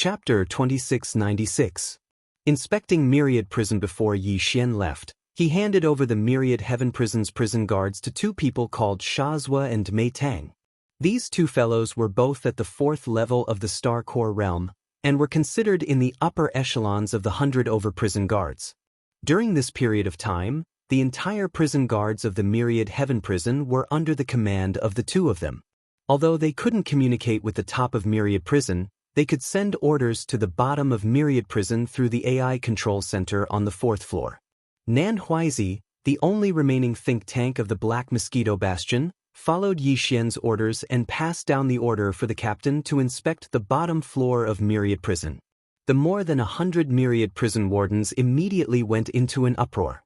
Chapter 2696. Inspecting Myriad Prison. Before Yi Xian left, he handed over the Myriad Heaven Prison's prison guards to two people called Shazhua and Mei Tang. These two fellows were both at the 4th level of the Star Core realm, and were considered in the upper echelons of the 100 over prison guards. During this period of time, the entire prison guards of the Myriad Heaven Prison were under the command of the two of them. Although they couldn't communicate with the top of Myriad Prison, they could send orders to the bottom of Myriad Prison through the AI control center on the 4th floor. Nan Huizi, the only remaining think tank of the Black Mosquito Bastion, followed Yi Xian's orders and passed down the order for the captain to inspect the bottom floor of Myriad Prison. The more than 100 Myriad Prison wardens immediately went into an uproar.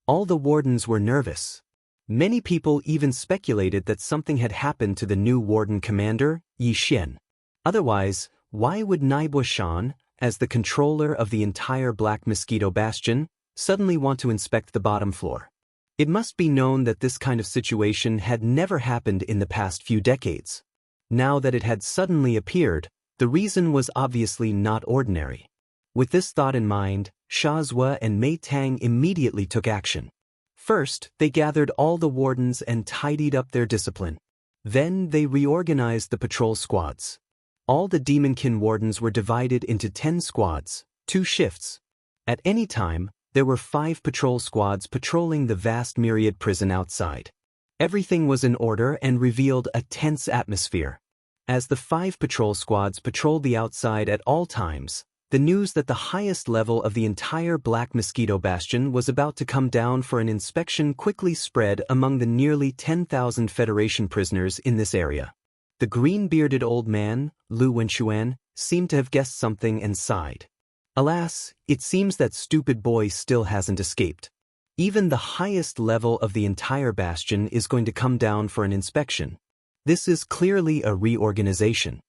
All the wardens were nervous. Many people even speculated that something had happened to the new warden commander, Yi Xian. Otherwise, why would Naibo Shan, as the controller of the entire Black Mosquito Bastion, suddenly want to inspect the bottom floor? It must be known that this kind of situation had never happened in the past few decades. Now that it had suddenly appeared, the reason was obviously not ordinary. With this thought in mind, Shazhua and Mei Tang immediately took action. First, they gathered all the wardens and tidied up their discipline. Then they reorganized the patrol squads. All the Demonkin wardens were divided into 10 squads, 2 shifts. At any time, there were 5 patrol squads patrolling the vast Myriad Prison outside. Everything was in order and revealed a tense atmosphere. As the 5 patrol squads patrolled the outside at all times, the news that the highest level of the entire Black Mosquito Bastion was about to come down for an inspection quickly spread among the nearly 10,000 Federation prisoners in this area. The green-bearded old man, Lu Wenxuan, seemed to have guessed something and sighed. Alas, it seems that stupid boy still hasn't escaped. Even the highest level of the entire bastion is going to come down for an inspection. This is clearly a reorganization.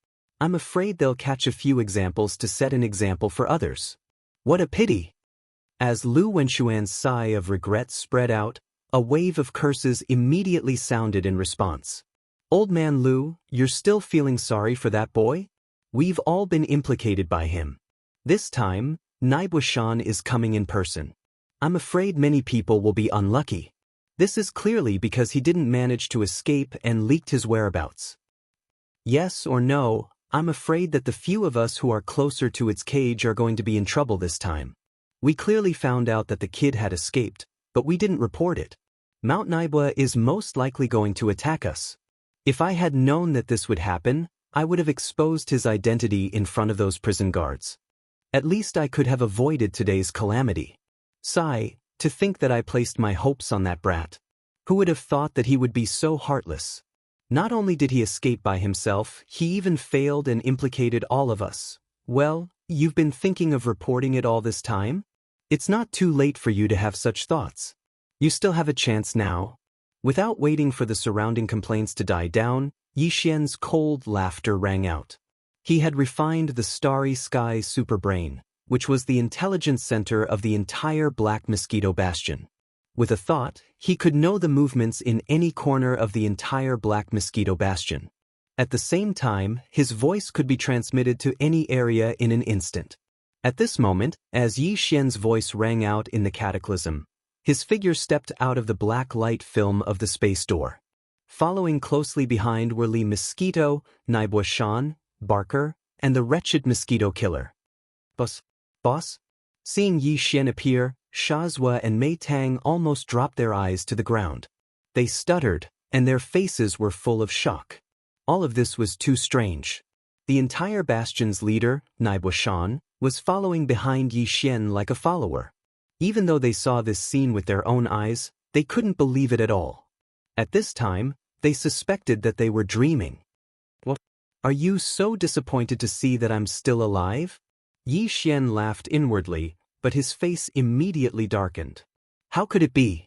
I'm afraid they'll catch a few examples to set an example for others. What a pity! As Lu Wenxuan's sigh of regret spread out, a wave of curses immediately sounded in response. Old man Lu, you're still feeling sorry for that boy? We've all been implicated by him. This time, Naibo Shan is coming in person. I'm afraid many people will be unlucky. This is clearly because he didn't manage to escape and leaked his whereabouts. Yes or no, I'm afraid that the few of us who are closer to its cage are going to be in trouble this time. We clearly found out that the kid had escaped, but we didn't report it. Mount Naibo is most likely going to attack us. If I had known that this would happen, I would have exposed his identity in front of those prison guards. At least I could have avoided today's calamity. Sigh, to think that I placed my hopes on that brat. Who would have thought that he would be so heartless? Not only did he escape by himself, he even failed and implicated all of us. Well, you've been thinking of reporting it all this time? It's not too late for you to have such thoughts. You still have a chance now. Without waiting for the surrounding complaints to die down, Yi Xian's cold laughter rang out. He had refined the Starry Sky superbrain, which was the intelligence center of the entire Black Mosquito Bastion. With a thought, he could know the movements in any corner of the entire Black Mosquito Bastion. At the same time, his voice could be transmitted to any area in an instant. At this moment, as Yi Xian's voice rang out in the cataclysm, his figure stepped out of the black light film of the space door. Following closely behind were Li Mosquito, Naibo Shan, Barker, and the wretched mosquito killer. Boss? Seeing Yi Xian appear, Shazhua and Mei Tang almost dropped their eyes to the ground. They stuttered, and their faces were full of shock. All of this was too strange. The entire bastion's leader, Naibo Shan, was following behind Yi Xian like a follower. Even though they saw this scene with their own eyes, they couldn't believe it at all. At this time, they suspected that they were dreaming. What? Are you so disappointed to see that I'm still alive? Yi Xian laughed inwardly, but his face immediately darkened. How could it be?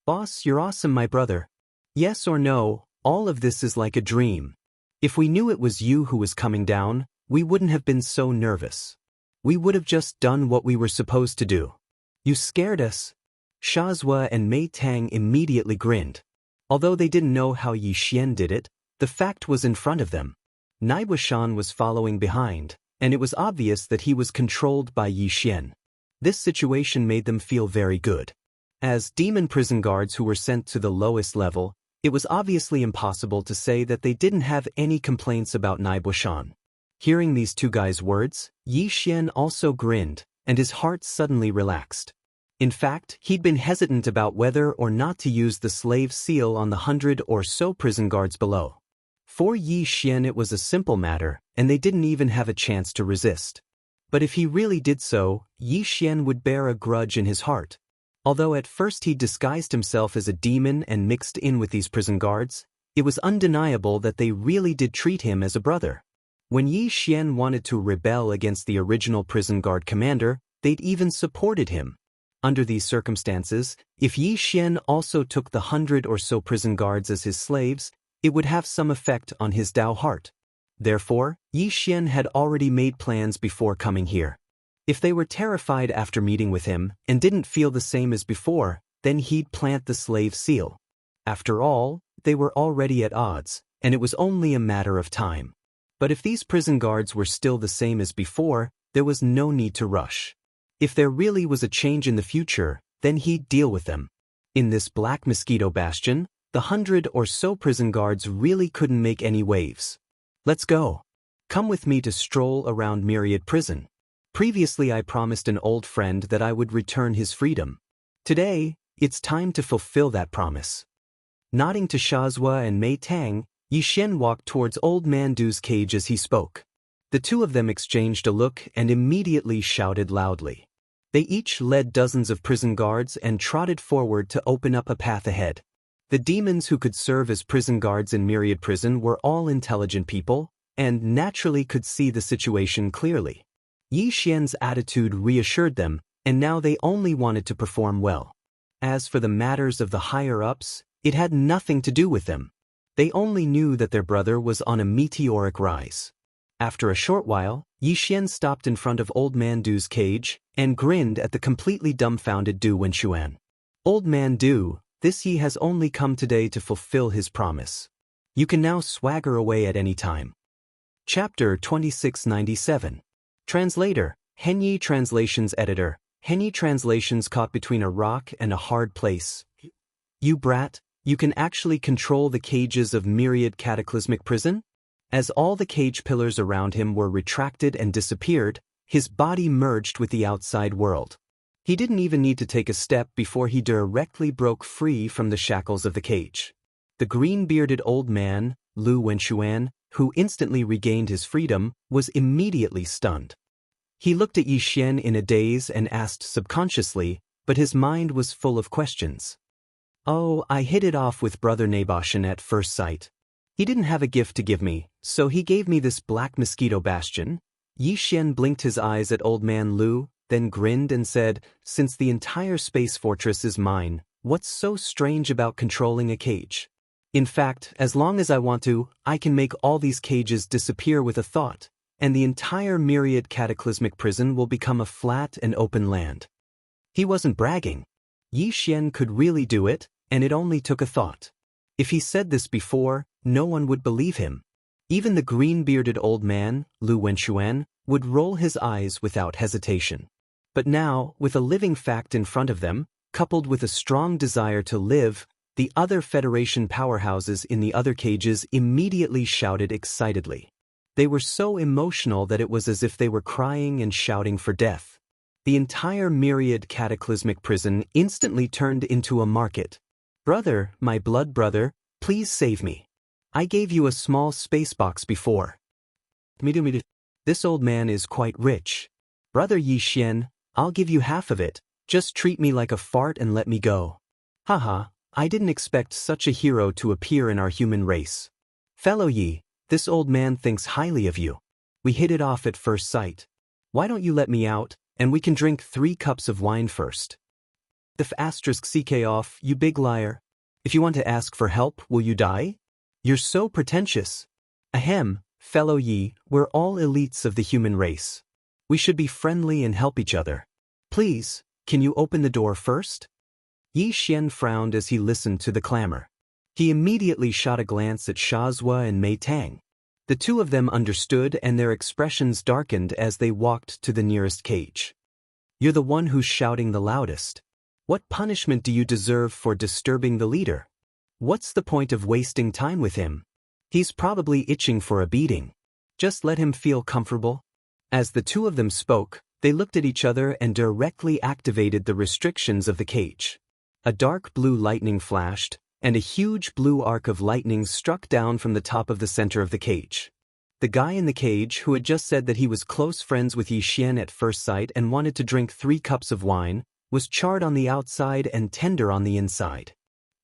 Boss, you're awesome, my brother. Yes or no, all of this is like a dream. If we knew it was you who was coming down, we wouldn't have been so nervous. We would have just done what we were supposed to do. You scared us. Shazhua and Mei Tang immediately grinned. Although they didn't know how Yi Xian did it, the fact was in front of them. Naibo Shan was following behind, and it was obvious that he was controlled by Yi Xian. This situation made them feel very good. As demon prison guards who were sent to the lowest level, it was obviously impossible to say that they didn't have any complaints about Naibuoshan. Hearing these two guys' words, Yi Xian also grinned, and his heart suddenly relaxed. In fact, he'd been hesitant about whether or not to use the slave seal on the 100 or so prison guards below. For Yi Xian it was a simple matter, and they didn't even have a chance to resist. But if he really did so, Yi Xian would bear a grudge in his heart. Although at first he disguised himself as a demon and mixed in with these prison guards, it was undeniable that they really did treat him as a brother. When Yi Xian wanted to rebel against the original prison guard commander, they'd even supported him. Under these circumstances, if Yi Xian also took the 100 or so prison guards as his slaves, it would have some effect on his Dao heart. Therefore, Yi Xian had already made plans before coming here. If they were terrified after meeting with him and didn't feel the same as before, then he'd plant the slave seal. After all, they were already at odds, and it was only a matter of time. But if these prison guards were still the same as before, there was no need to rush. If there really was a change in the future, then he'd deal with them. In this Black Mosquito Bastion, the 100 or so prison guards really couldn't make any waves. Let's go. Come with me to stroll around Myriad Prison. Previously I promised an old friend that I would return his freedom. Today, it's time to fulfill that promise. Nodding to Shazhua and Mei Tang, Yi Xian walked towards Old Man Du's cage as he spoke. The two of them exchanged a look and immediately shouted loudly. They each led dozens of prison guards and trotted forward to open up a path ahead. The demons who could serve as prison guards in Myriad Prison were all intelligent people, and naturally could see the situation clearly. Yi Xian's attitude reassured them, and now they only wanted to perform well. As for the matters of the higher-ups, it had nothing to do with them. They only knew that their brother was on a meteoric rise. After a short while, Yi Xian stopped in front of Old Man Du's cage and grinned at the completely dumbfounded Du Wenxuan. Old Man Du, this Yi has only come today to fulfill his promise. You can now swagger away at any time. Chapter 2697. Translator, Henyi Translations Editor, Henyi Translations caught between a rock and a hard place. You brat, you can actually control the cages of Myriad Cataclysmic Prison? As all the cage pillars around him were retracted and disappeared, his body merged with the outside world. He didn't even need to take a step before he directly broke free from the shackles of the cage. The green-bearded old man, Lu Wenxuan, who instantly regained his freedom, was immediately stunned. He looked at Yi Xian in a daze and asked subconsciously, but his mind was full of questions. Oh, I hit it off with Brother Naibuoshan at first sight. He didn't have a gift to give me, so he gave me this Black Mosquito Bastion. Yi Xian blinked his eyes at Old Man Lu, then grinned and said, since the entire space fortress is mine, what's so strange about controlling a cage? In fact, as long as I want to, I can make all these cages disappear with a thought, and the entire Myriad Cataclysmic Prison will become a flat and open land. He wasn't bragging. Yi Xian could really do it, and it only took a thought. If he said this before, no one would believe him. Even the green-bearded old man, Lu Wenxuan, would roll his eyes without hesitation. But now, with a living fact in front of them, coupled with a strong desire to live, the other Federation powerhouses in the other cages immediately shouted excitedly. They were so emotional that it was as if they were crying and shouting for death. The entire Myriad Cataclysmic Prison instantly turned into a market. Brother, my blood brother, please save me. I gave you a small space box before. This old man is quite rich. Brother Yi Xian, I'll give you half of it, just treat me like a fart and let me go. Haha, I didn't expect such a hero to appear in our human race. Fellow Yi, this old man thinks highly of you. We hit it off at first sight. Why don't you let me out, and we can drink 3 cups of wine first? The *CK off, you big liar. If you want to ask for help, will you die? You're so pretentious. Ahem, fellow Yi, we're all elites of the human race. We should be friendly and help each other. Please, can you open the door first? Yi Xian frowned as he listened to the clamor. He immediately shot a glance at Shazhua and Mei Tang. The two of them understood, and their expressions darkened as they walked to the nearest cage. "You're the one who's shouting the loudest. What punishment do you deserve for disturbing the leader? What's the point of wasting time with him? He's probably itching for a beating. Just let him feel comfortable." As the two of them spoke, they looked at each other and directly activated the restrictions of the cage. A dark blue lightning flashed, and a huge blue arc of lightning struck down from the top of the center of the cage. The guy in the cage, who had just said that he was close friends with Yi Xian at first sight and wanted to drink 3 cups of wine, was charred on the outside and tender on the inside.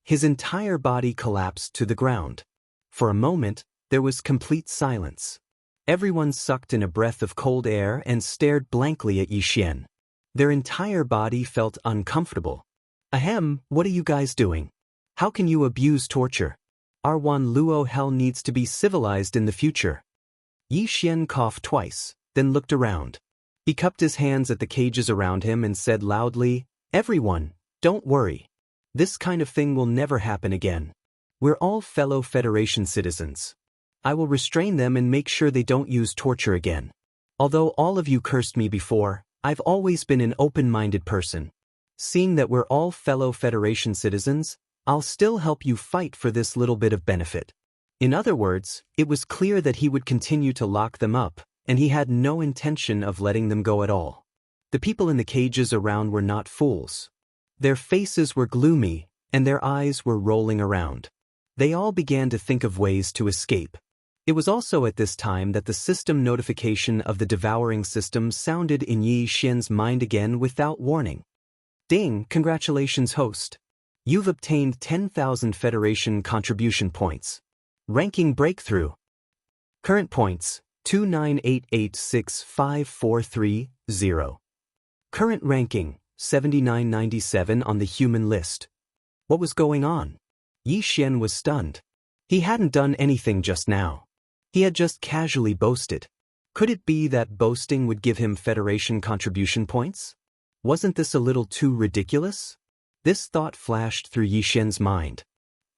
His entire body collapsed to the ground. For a moment, there was complete silence. Everyone sucked in a breath of cold air and stared blankly at Yi Xian. Their entire body felt uncomfortable. "Ahem, what are you guys doing? How can you abuse torture? Our Wan Luo hell needs to be civilized in the future." Yi Xian coughed twice, then looked around. He cupped his hands at the cages around him and said loudly, "Everyone, don't worry. This kind of thing will never happen again. We're all fellow Federation citizens. I will restrain them and make sure they don't use torture again. Although all of you cursed me before, I've always been an open-minded person. Seeing that we're all fellow Federation citizens, I'll still help you fight for this little bit of benefit." In other words, it was clear that he would continue to lock them up, and he had no intention of letting them go at all. The people in the cages around were not fools. Their faces were gloomy, and their eyes were rolling around. They all began to think of ways to escape. It was also at this time that the system notification of the devouring system sounded in Yi Xian's mind again without warning. "Ding, congratulations, host. You've obtained 10,000 Federation contribution points. Ranking breakthrough. Current points, 298865430. Current ranking, 7997 on the human list." What was going on? Yi Xian was stunned. He hadn't done anything just now. He had just casually boasted. Could it be that boasting would give him Federation contribution points? Wasn't this a little too ridiculous? This thought flashed through Yi Xian's mind.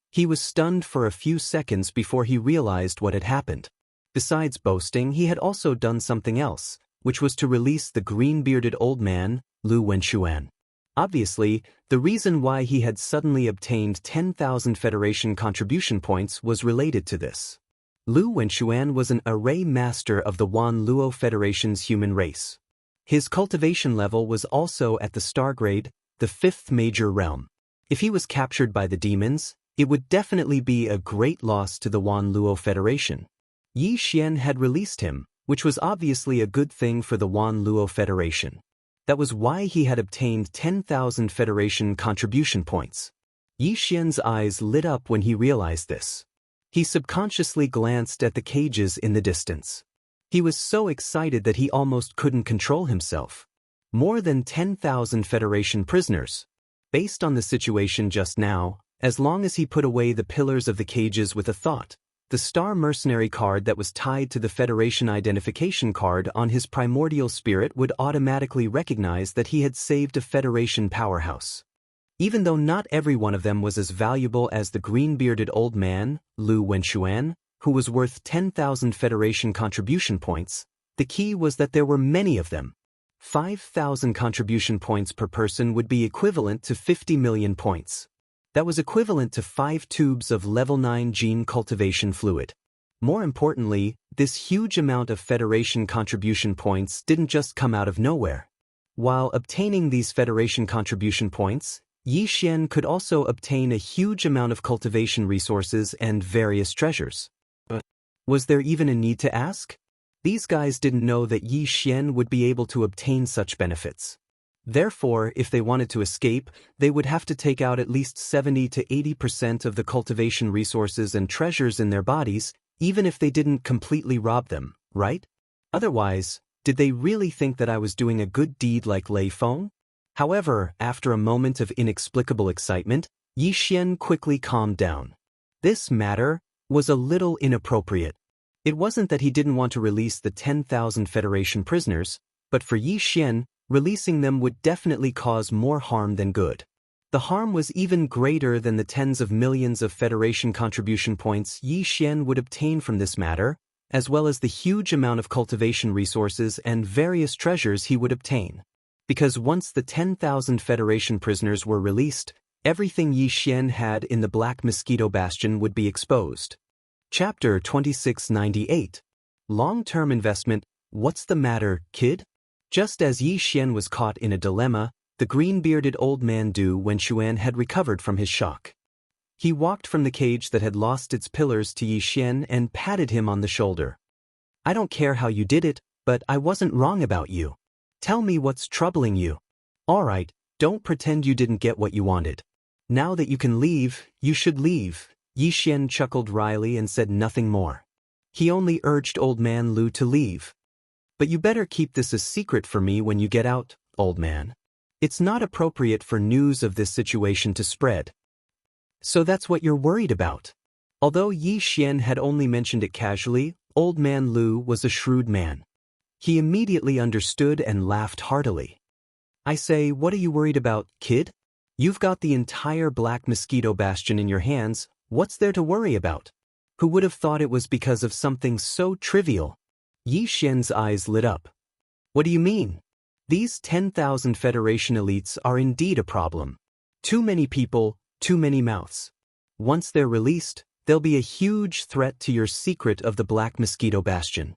He was stunned for a few seconds before he realized what had happened. Besides boasting, he had also done something else, which was to release the green-bearded old man, Lu Wenxuan. Obviously, the reason why he had suddenly obtained 10,000 Federation contribution points was related to this. Lu Wenxuan was an array master of the Wan Luo Federation's human race. His cultivation level was also at the star grade, the 5th major realm. If he was captured by the demons, it would definitely be a great loss to the Wan Luo Federation. Yi Xian had released him, which was obviously a good thing for the Wan Luo Federation. That was why he had obtained 10,000 Federation contribution points. Yi Xian's eyes lit up when he realized this. He subconsciously glanced at the cages in the distance. He was so excited that he almost couldn't control himself. More than 10,000 Federation prisoners. Based on the situation just now, as long as he put away the pillars of the cages with a thought, the Star Mercenary card that was tied to the Federation identification card on his primordial spirit would automatically recognize that he had saved a Federation powerhouse. Even though not every one of them was as valuable as the green-bearded old man, Lu Wenxuan, who was worth 10,000 Federation contribution points, the key was that there were many of them. 5,000 contribution points per person would be equivalent to 50 million points. That was equivalent to 5 tubes of level 9 gene cultivation fluid. More importantly, this huge amount of Federation contribution points didn't just come out of nowhere. While obtaining these Federation contribution points, Yi Xian could also obtain a huge amount of cultivation resources and various treasures. But was there even a need to ask? These guys didn't know that Yi Xian would be able to obtain such benefits. Therefore, if they wanted to escape, they would have to take out at least 70 to 80% of the cultivation resources and treasures in their bodies, even if they didn't completely rob them, right? Otherwise, did they really think that I was doing a good deed like Lei Feng? However, after a moment of inexplicable excitement, Yi Xian quickly calmed down. This matter was a little inappropriate. It wasn't that he didn't want to release the 10,000 Federation prisoners, but for Yi Xian, releasing them would definitely cause more harm than good. The harm was even greater than the tens of millions of Federation contribution points Yi Xian would obtain from this matter, as well as the huge amount of cultivation resources and various treasures he would obtain. Because once the 10,000 Federation prisoners were released, everything Yi Xian had in the Black Mosquito Bastion would be exposed. Chapter 2698. Long-term investment. What's the matter, kid? Just as Yi Xian was caught in a dilemma, the green-bearded old man Du Wenxuan had recovered from his shock. He walked from the cage that had lost its pillars to Yi Xian and patted him on the shoulder. I don't care how you did it, but I wasn't wrong about you. Tell me what's troubling you. All right, don't pretend you didn't get what you wanted. Now that you can leave, you should leave. Yi Xian chuckled wryly and said nothing more. He only urged old man Lu to leave. But you better keep this a secret for me when you get out, old man. It's not appropriate for news of this situation to spread. So that's what you're worried about. Although Yi Xian had only mentioned it casually, old man Lu was a shrewd man. He immediately understood and laughed heartily. I say, what are you worried about, kid? You've got the entire Black Mosquito Bastion in your hands. What's there to worry about? Who would have thought it was because of something so trivial? Yi Xian's eyes lit up. What do you mean? These 10,000 Federation elites are indeed a problem. Too many people, too many mouths. Once they're released, they'll be a huge threat to your secret of the Black Mosquito Bastion.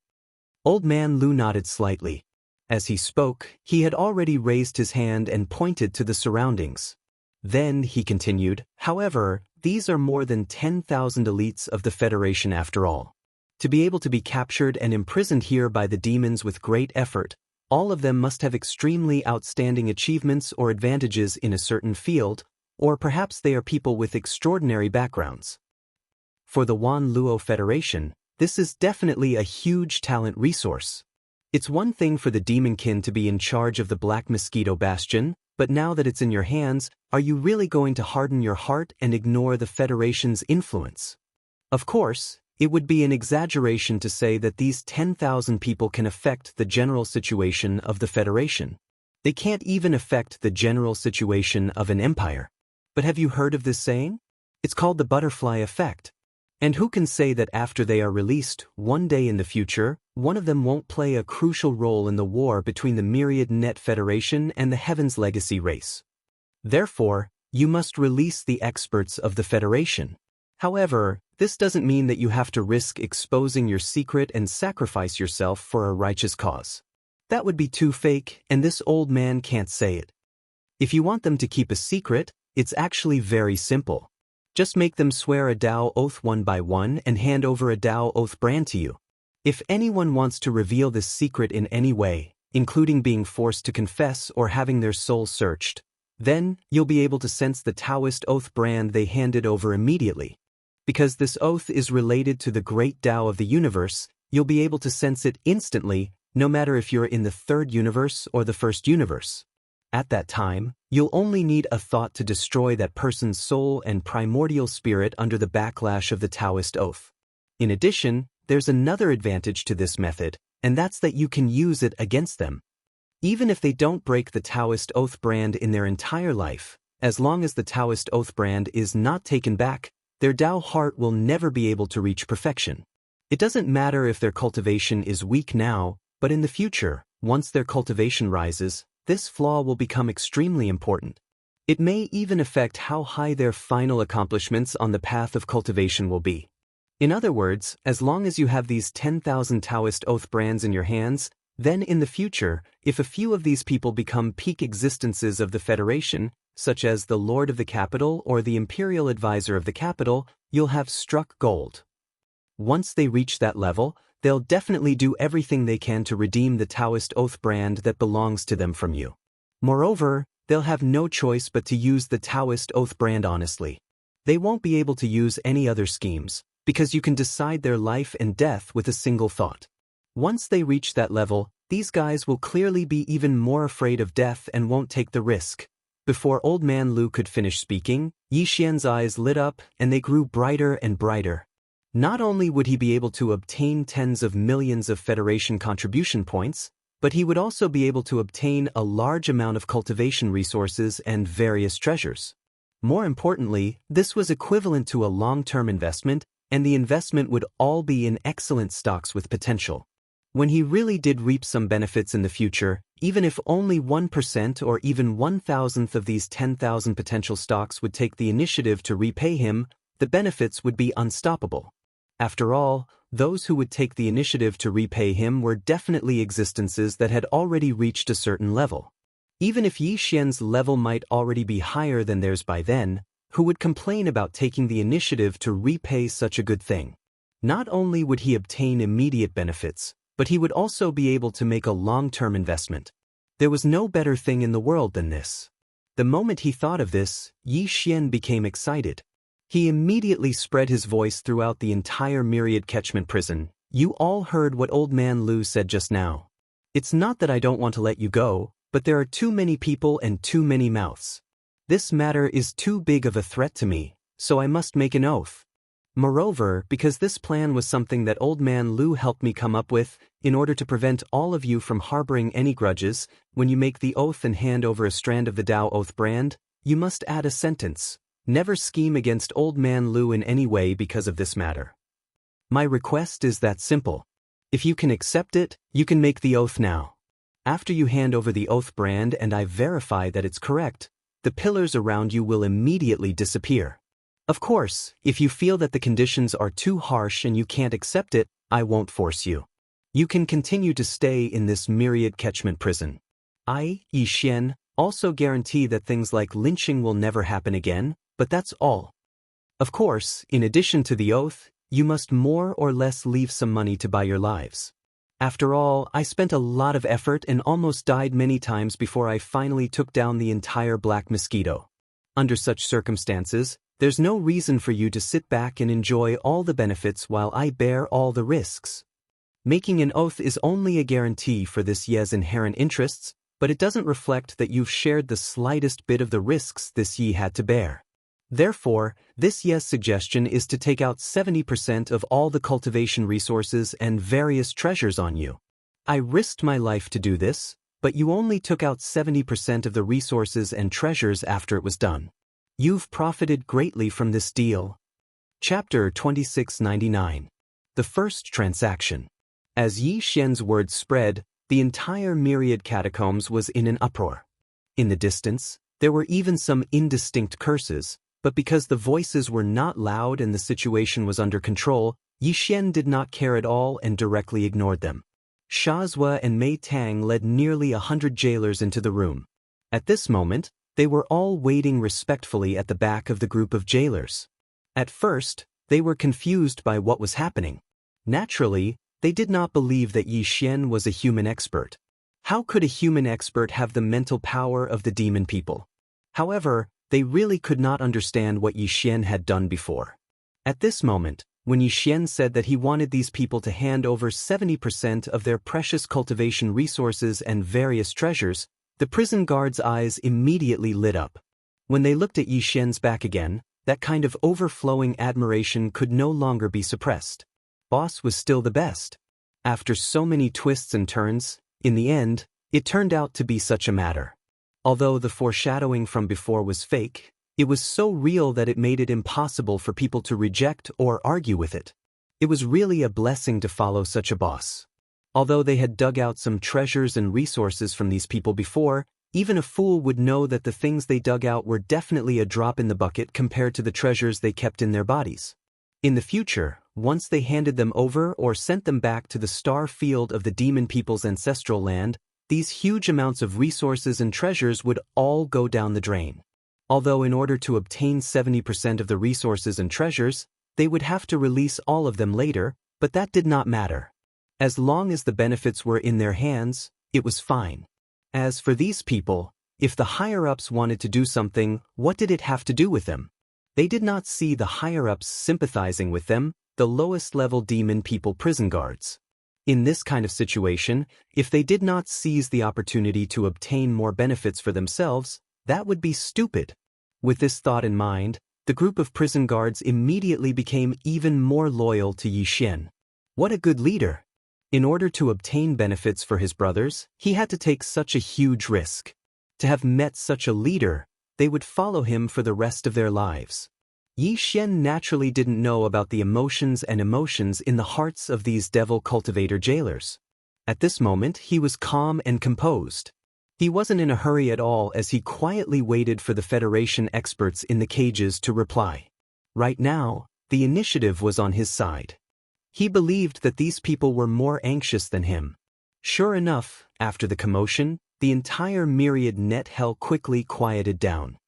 Old man Lu nodded slightly. As he spoke, he had already raised his hand and pointed to the surroundings. Then, he continued, however, these are more than 10,000 elites of the Federation after all. To be able to be captured and imprisoned here by the demons with great effort, all of them must have extremely outstanding achievements or advantages in a certain field, or perhaps they are people with extraordinary backgrounds. For the Wan Luo Federation, this is definitely a huge talent resource. It's one thing for the demonkin to be in charge of the Black Mosquito Bastion, but now that it's in your hands, are you really going to harden your heart and ignore the Federation's influence? Of course, it would be an exaggeration to say that these 10,000 people can affect the general situation of the Federation. They can't even affect the general situation of an empire. But have you heard of this saying? It's called the butterfly effect. And who can say that after they are released, one day in the future, one of them won't play a crucial role in the war between the Myriad Net Federation and the Heaven's Legacy race? Therefore, you must release the experts of the Federation. However, this doesn't mean that you have to risk exposing your secret and sacrifice yourself for a righteous cause. That would be too fake, and this old man can't say it. If you want them to keep a secret, it's actually very simple. Just make them swear a Dao oath one by one and hand over a Dao oath brand to you. If anyone wants to reveal this secret in any way, including being forced to confess or having their soul searched, then you'll be able to sense the Taoist oath brand they handed over immediately. Because this oath is related to the great Tao of the universe, you'll be able to sense it instantly, no matter if you're in the third universe or the first universe. At that time, you'll only need a thought to destroy that person's soul and primordial spirit under the backlash of the Taoist oath. In addition, there's another advantage to this method, and that's that you can use it against them. Even if they don't break the Taoist oath brand in their entire life, as long as the Taoist oath brand is not taken back, their Tao heart will never be able to reach perfection. It doesn't matter if their cultivation is weak now, but in the future, once their cultivation rises, this flaw will become extremely important. It may even affect how high their final accomplishments on the path of cultivation will be. In other words, as long as you have these 10,000 Taoist oath brands in your hands, then in the future, if a few of these people become peak existences of the Federation, such as the Lord of the Capital or the Imperial Advisor of the Capital, you'll have struck gold. Once they reach that level, they'll definitely do everything they can to redeem the Taoist oath brand that belongs to them from you. Moreover, they'll have no choice but to use the Taoist oath brand honestly. They won't be able to use any other schemes, because you can decide their life and death with a single thought. Once they reach that level, these guys will clearly be even more afraid of death and won't take the risk. Before old man Lu could finish speaking, Yi Xian's eyes lit up and they grew brighter and brighter. Not only would he be able to obtain tens of millions of Federation contribution points, but he would also be able to obtain a large amount of cultivation resources and various treasures. More importantly, this was equivalent to a long-term investment, and the investment would all be in excellent stocks with potential. When he really did reap some benefits in the future, even if only 1% or even 1,000th of these 10,000 potential stocks would take the initiative to repay him, the benefits would be unstoppable. After all, those who would take the initiative to repay him were definitely existences that had already reached a certain level. Even if Yi Xian's level might already be higher than theirs by then, who would complain about taking the initiative to repay such a good thing? Not only would he obtain immediate benefits, but he would also be able to make a long-term investment. There was no better thing in the world than this. The moment he thought of this, Yi Xian became excited. He immediately spread his voice throughout the entire myriad catchment prison. You all heard what old man Lu said just now. It's not that I don't want to let you go, but there are too many people and too many mouths. This matter is too big of a threat to me, so I must make an oath. Moreover, because this plan was something that old man Lu helped me come up with, in order to prevent all of you from harboring any grudges, when you make the oath and hand over a strand of the Tao Oath brand, you must add a sentence. Never scheme against old man Lu in any way because of this matter. My request is that simple. If you can accept it, you can make the oath now. After you hand over the oath brand and I verify that it's correct, the pillars around you will immediately disappear. Of course, if you feel that the conditions are too harsh and you can't accept it, I won't force you. You can continue to stay in this myriad catchment prison. I, Yi Xian, also guarantee that things like lynching will never happen again, but that's all. Of course, in addition to the oath, you must more or less leave some money to buy your lives. After all, I spent a lot of effort and almost died many times before I finally took down the entire black mosquito. Under such circumstances, there's no reason for you to sit back and enjoy all the benefits while I bear all the risks. Making an oath is only a guarantee for this Ye's inherent interests, but it doesn't reflect that you've shared the slightest bit of the risks this Yi had to bear. Therefore, this Ye's suggestion is to take out 70% of all the cultivation resources and various treasures on you. I risked my life to do this, but you only took out 70% of the resources and treasures after it was done. You've profited greatly from this deal. Chapter 2699. The First Transaction. As Yi Xian's words spread, the entire myriad catacombs was in an uproar. In the distance, there were even some indistinct curses, but because the voices were not loud and the situation was under control, Yi Xian did not care at all and directly ignored them. Shazhua and Mei Tang led nearly 100 jailers into the room. At this moment, they were all waiting respectfully at the back of the group of jailers. At first, they were confused by what was happening. Naturally, they did not believe that Yi Xian was a human expert. How could a human expert have the mental power of the demon people? However, they really could not understand what Yi Xian had done before. At this moment, when Yi Xian said that he wanted these people to hand over 70% of their precious cultivation resources and various treasures, the prison guards' eyes immediately lit up. When they looked at Yi Xian's back again, that kind of overflowing admiration could no longer be suppressed. Boss was still the best. After so many twists and turns, in the end, it turned out to be such a matter. Although the foreshadowing from before was fake, it was so real that it made it impossible for people to reject or argue with it. It was really a blessing to follow such a boss. Although they had dug out some treasures and resources from these people before, even a fool would know that the things they dug out were definitely a drop in the bucket compared to the treasures they kept in their bodies. In the future, once they handed them over or sent them back to the star field of the demon people's ancestral land, these huge amounts of resources and treasures would all go down the drain. Although in order to obtain 70% of the resources and treasures, they would have to release all of them later, but that did not matter. As long as the benefits were in their hands, it was fine. As for these people, if the higher-ups wanted to do something, what did it have to do with them? They did not see the higher-ups sympathizing with them, the lowest-level demon people prison guards. In this kind of situation, if they did not seize the opportunity to obtain more benefits for themselves, that would be stupid. With this thought in mind, the group of prison guards immediately became even more loyal to Yi Xian. What a good leader! In order to obtain benefits for his brothers, he had to take such a huge risk. To have met such a leader, they would follow him for the rest of their lives. Yi Xian naturally didn't know about the emotions in the hearts of these devil cultivator jailers. At this moment he was calm and composed. He wasn't in a hurry at all as he quietly waited for the Federation experts in the cages to reply. Right now, the initiative was on his side. He believed that these people were more anxious than him. Sure enough, after the commotion, the entire myriad net hell quickly quieted down.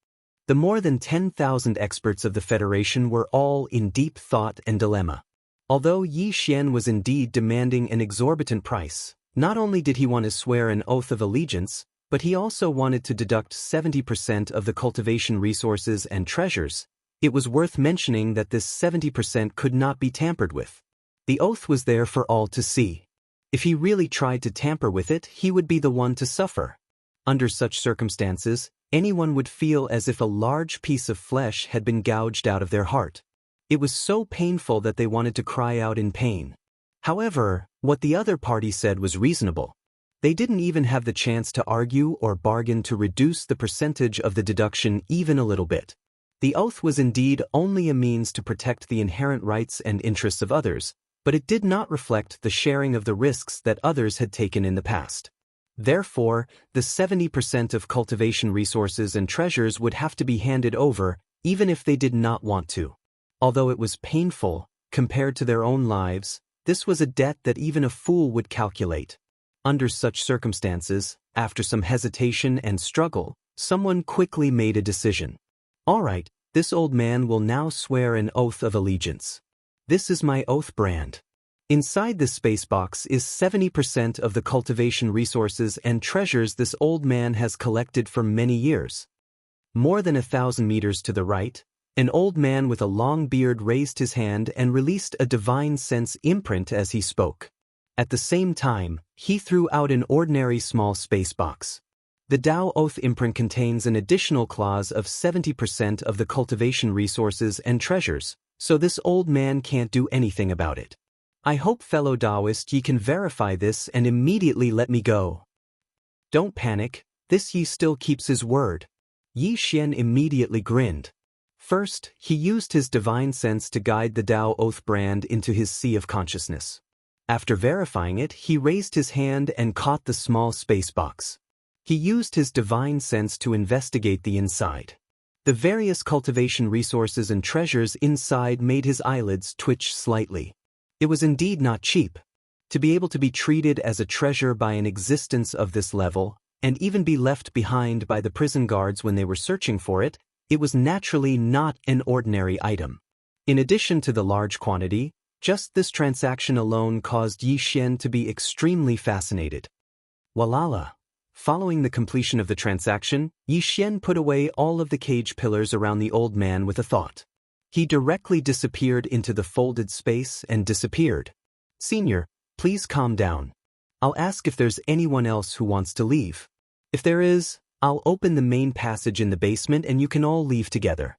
The more than 10,000 experts of the Federation were all in deep thought and dilemma. Although Yi Xian was indeed demanding an exorbitant price, not only did he want to swear an oath of allegiance, but he also wanted to deduct 70% of the cultivation resources and treasures. It was worth mentioning that this 70% could not be tampered with. The oath was there for all to see. If he really tried to tamper with it, he would be the one to suffer. Under such circumstances, anyone would feel as if a large piece of flesh had been gouged out of their heart. It was so painful that they wanted to cry out in pain. However, what the other party said was reasonable. They didn't even have the chance to argue or bargain to reduce the percentage of the deduction even a little bit. The oath was indeed only a means to protect the inherent rights and interests of others, but it did not reflect the sharing of the risks that others had taken in the past. Therefore, the 70% of cultivation resources and treasures would have to be handed over, even if they did not want to. Although it was painful, compared to their own lives, this was a debt that even a fool would calculate. Under such circumstances, after some hesitation and struggle, someone quickly made a decision. All right, this old man will now swear an oath of allegiance. This is my oath brand. Inside this space box is 70% of the cultivation resources and treasures this old man has collected for many years. More than 1,000 meters to the right, an old man with a long beard raised his hand and released a divine sense imprint as he spoke. At the same time, he threw out an ordinary small space box. The Tao Oath imprint contains an additional clause of 70% of the cultivation resources and treasures, so this old man can't do anything about it. I hope, fellow Taoist, ye can verify this and immediately let me go. Don't panic, this Yi still keeps his word. Yi Xian immediately grinned. First, he used his divine sense to guide the Tao Oath brand into his sea of consciousness. After verifying it, he raised his hand and caught the small space box. He used his divine sense to investigate the inside. The various cultivation resources and treasures inside made his eyelids twitch slightly. It was indeed not cheap. To be able to be treated as a treasure by an existence of this level, and even be left behind by the prison guards when they were searching for it, it was naturally not an ordinary item. In addition to the large quantity, just this transaction alone caused Yi Xian to be extremely fascinated. Walala. Following the completion of the transaction, Yi Xian put away all of the cage pillars around the old man with a thought. He directly disappeared into the folded space and disappeared. Senior, please calm down. I'll ask if there's anyone else who wants to leave. If there is, I'll open the main passage in the basement and you can all leave together.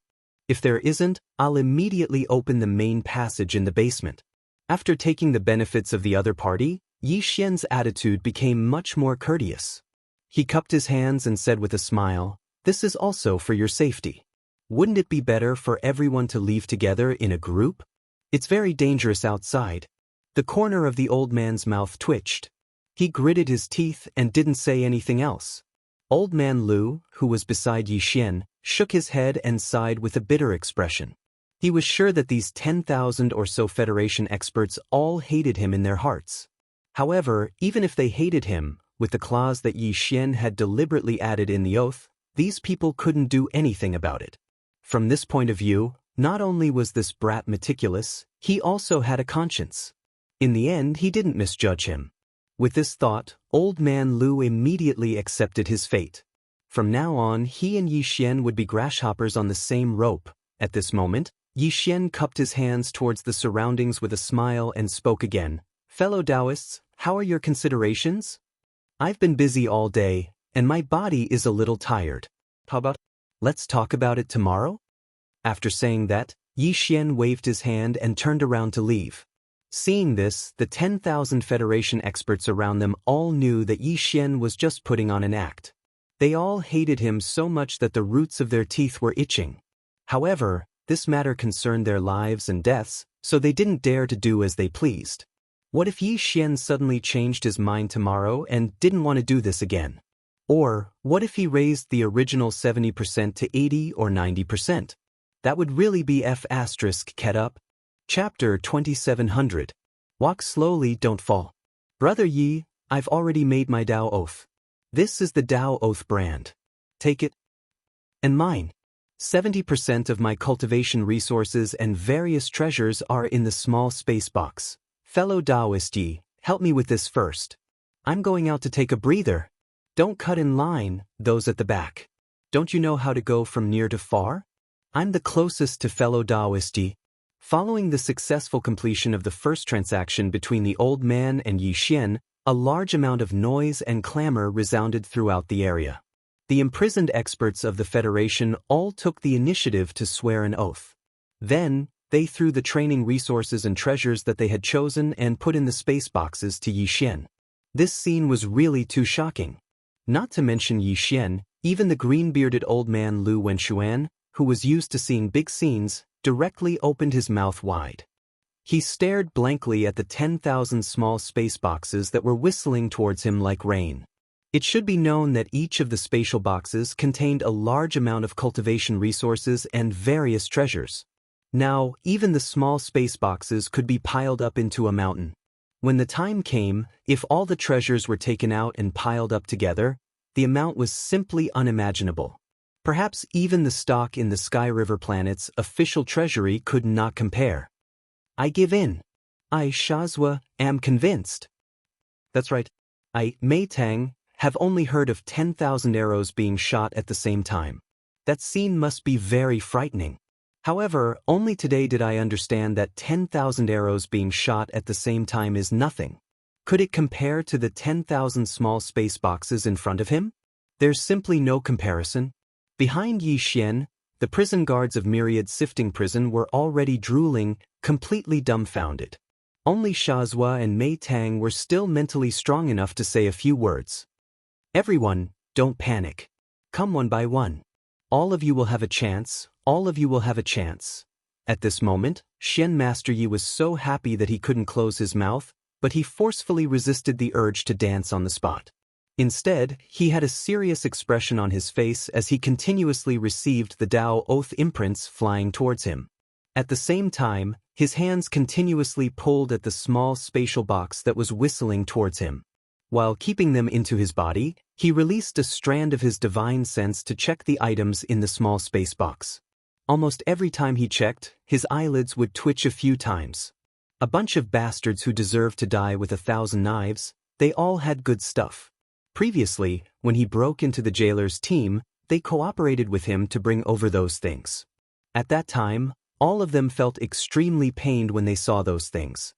If there isn't, I'll immediately open the main passage in the basement. After taking the benefits of the other party, Yi Xian's attitude became much more courteous. He cupped his hands and said with a smile, "This is also for your safety. Wouldn't it be better for everyone to leave together in a group? It's very dangerous outside." The corner of the old man's mouth twitched. He gritted his teeth and didn't say anything else. Old man Lu, who was beside Yi Xian, shook his head and sighed with a bitter expression. He was sure that these 10,000 or so Federation experts all hated him in their hearts. However, even if they hated him, with the clause that Yi Xian had deliberately added in the oath, these people couldn't do anything about it. From this point of view, not only was this brat meticulous, he also had a conscience. In the end, he didn't misjudge him. With this thought, old man Lu immediately accepted his fate. From now on, he and Yi Xian would be grasshoppers on the same rope. At this moment, Yi Xian cupped his hands towards the surroundings with a smile and spoke again. "Fellow Taoists, how are your considerations? I've been busy all day, and my body is a little tired. How about, let's talk about it tomorrow?" After saying that, Yi Xian waved his hand and turned around to leave. Seeing this, the 10,000 Federation experts around them all knew that Yi Xian was just putting on an act. They all hated him so much that the roots of their teeth were itching. However, This matter concerned their lives and deaths, so they didn't dare to do as they pleased. What if Yi Xian suddenly changed his mind tomorrow and didn't want to do this again? Or, what if he raised the original 70% to 80 or 90%? That would really be Get up. Chapter 2700. Walk slowly, don't fall. Brother Yi, I've already made my Dao Oath. This is the Dao Oath brand. Take it. And mine. 70% of my cultivation resources and various treasures are in the small space box. Fellow Taoist Yi, help me with this first. I'm going out to take a breather. Don't cut in line, those at the back. Don't you know how to go from near to far? I'm the closest to fellow Taoist Yi. Following the successful completion of the first transaction between the old man and Yi Xian, a large amount of noise and clamor resounded throughout the area. The imprisoned experts of the Federation all took the initiative to swear an oath. Then, they threw the training resources and treasures that they had chosen and put in the space boxes to Yi Xian. This scene was really too shocking. Not to mention Yi Xian, even the green-bearded old man Lu Wenshuan, who was used to seeing big scenes, directly opened his mouth wide. He stared blankly at the 10,000 small space boxes that were whistling towards him like rain. It should be known that each of the spatial boxes contained a large amount of cultivation resources and various treasures. Now, even the small space boxes could be piled up into a mountain. When the time came, if all the treasures were taken out and piled up together, the amount was simply unimaginable. Perhaps even the stock in the Sky River planet's official treasury could not compare. I give in. I, Shazwa, am convinced. That's right. I, Mei Tang, have only heard of 10,000 arrows being shot at the same time. That scene must be very frightening. However, only today did I understand that 10,000 arrows being shot at the same time is nothing. Could it compare to the 10,000 small space boxes in front of him? There's simply no comparison. Behind Yi Xian, the prison guards of Myriad Sifting Prison were already drooling, completely dumbfounded. Only Shazwa and Mei Tang were still mentally strong enough to say a few words. Everyone, don't panic. Come one by one. All of you will have a chance, all of you will have a chance. At this moment, Xian Master Yi was so happy that he couldn't close his mouth, but he forcefully resisted the urge to dance on the spot. Instead, he had a serious expression on his face as he continuously received the Dao Oath imprints flying towards him. At the same time, his hands continuously pulled at the small spatial box that was whistling towards him. While keeping them into his body, he released a strand of his divine sense to check the items in the small space box. Almost every time he checked, his eyelids would twitch a few times. A bunch of bastards who deserved to die with 1,000 knives, they all had good stuff. Previously, when he broke into the jailer's team, they cooperated with him to bring over those things. At that time, all of them felt extremely pained when they saw those things.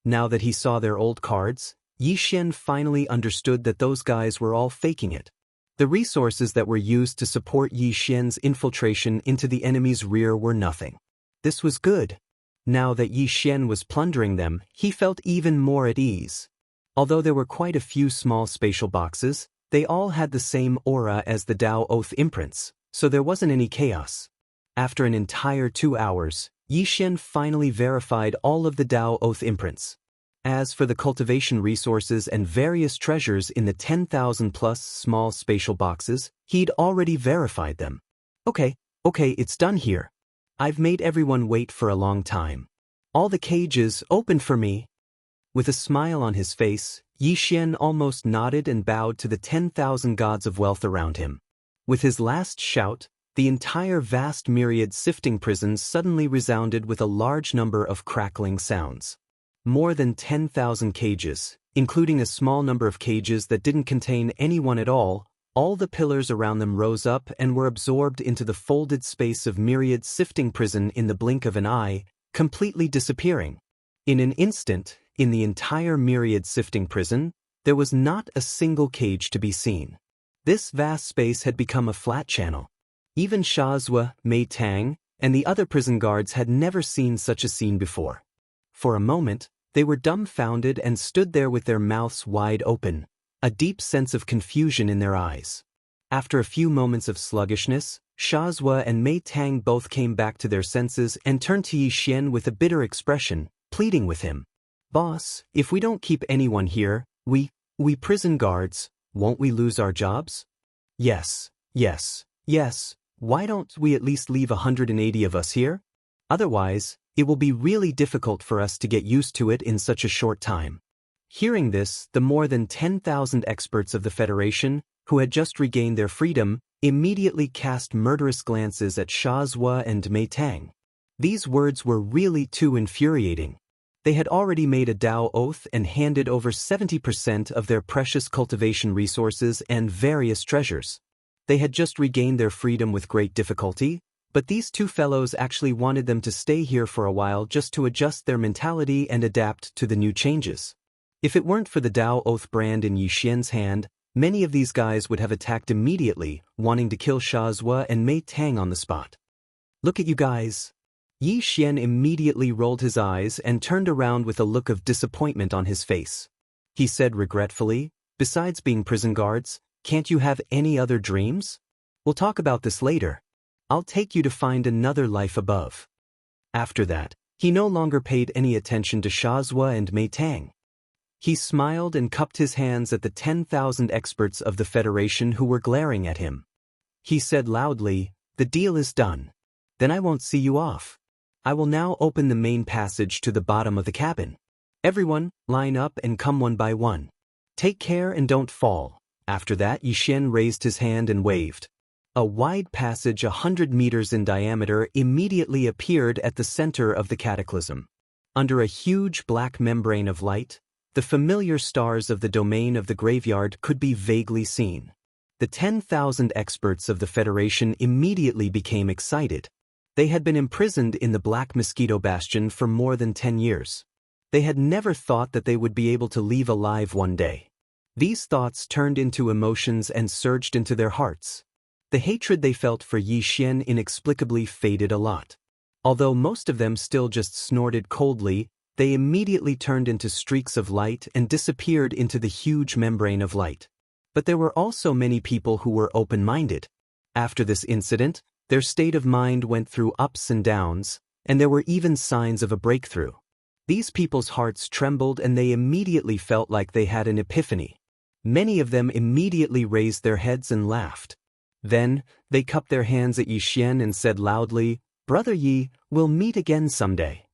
Now that he saw their old cards, Yi Xian finally understood that those guys were all faking it. The resources that were used to support Yi Xian's infiltration into the enemy's rear were nothing. This was good. Now that Yi Xian was plundering them, he felt even more at ease. Although there were quite a few small spatial boxes, they all had the same aura as the Dao Oath imprints, so there wasn't any chaos. After an entire 2 hours, Yi Xian finally verified all of the Dao Oath imprints. As for the cultivation resources and various treasures in the 10,000+ small spatial boxes, he'd already verified them. Okay, it's done here. I've made everyone wait for a long time. All the cages open for me. With a smile on his face, Yi Xian almost nodded and bowed to the 10,000 gods of wealth around him. With his last shout, the entire vast Myriad Sifting Prison suddenly resounded with a large number of crackling sounds. More than 10,000 cages, including a small number of cages that didn't contain anyone at all the pillars around them rose up and were absorbed into the folded space of Myriad Sifting Prison in the blink of an eye, completely disappearing. In an instant, in the entire Myriad Sifting Prison, there was not a single cage to be seen. This vast space had become a flat channel. Even Shazwa, Mei Tang, and the other prison guards had never seen such a scene before. For a moment, they were dumbfounded and stood there with their mouths wide open, a deep sense of confusion in their eyes. After a few moments of sluggishness, Shazhua and Mei Tang both came back to their senses and turned to Yi Xian with a bitter expression, pleading with him. Boss, if we don't keep anyone here, we prison guards, won't we lose our jobs? Yes. Why don't we at least leave 180 of us here? Otherwise, it will be really difficult for us to get used to it in such a short time. Hearing this, the more than 10,000 experts of the Federation, who had just regained their freedom, immediately cast murderous glances at Shazhua and Mei Tang. These words were really too infuriating. They had already made a Dao oath and handed over 70% of their precious cultivation resources and various treasures. They had just regained their freedom with great difficulty, but these two fellows actually wanted them to stay here for a while just to adjust their mentality and adapt to the new changes. If it weren't for the Dao oath brand in Yi Xian's hand, many of these guys would have attacked immediately, wanting to kill Shazhua and Mei Tang on the spot. Look at you guys. Yi Xian immediately rolled his eyes and turned around with a look of disappointment on his face. He said regretfully, besides being prison guards, can't you have any other dreams? We'll talk about this later. I'll take you to find another life above. After that, he no longer paid any attention to Shazhua and Mei Tang. He smiled and cupped his hands at the 10,000 experts of the Federation who were glaring at him. He said loudly, the deal is done. Then I won't see you off. I will now open the main passage to the bottom of the cabin. Everyone, line up and come one by one. Take care and don't fall. After that, Yi Xian raised his hand and waved. A wide passage 100 meters in diameter immediately appeared at the center of the cataclysm. Under a huge black membrane of light, the familiar stars of the domain of the graveyard could be vaguely seen. The 10,000 experts of the Federation immediately became excited. They had been imprisoned in the Black Mosquito Bastion for more than 10 years. They had never thought that they would be able to leave alive one day. These thoughts turned into emotions and surged into their hearts. The hatred they felt for Yi Xian inexplicably faded a lot. Although most of them still just snorted coldly, they immediately turned into streaks of light and disappeared into the huge membrane of light. But there were also many people who were open-minded. After this incident, their state of mind went through ups and downs, and there were even signs of a breakthrough. These people's hearts trembled and they immediately felt like they had an epiphany. Many of them immediately raised their heads and laughed. Then, they cupped their hands at Yi Xian and said loudly, Brother Yi, we'll meet again someday.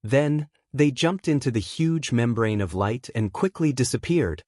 Then, they jumped into the huge membrane of light and quickly disappeared.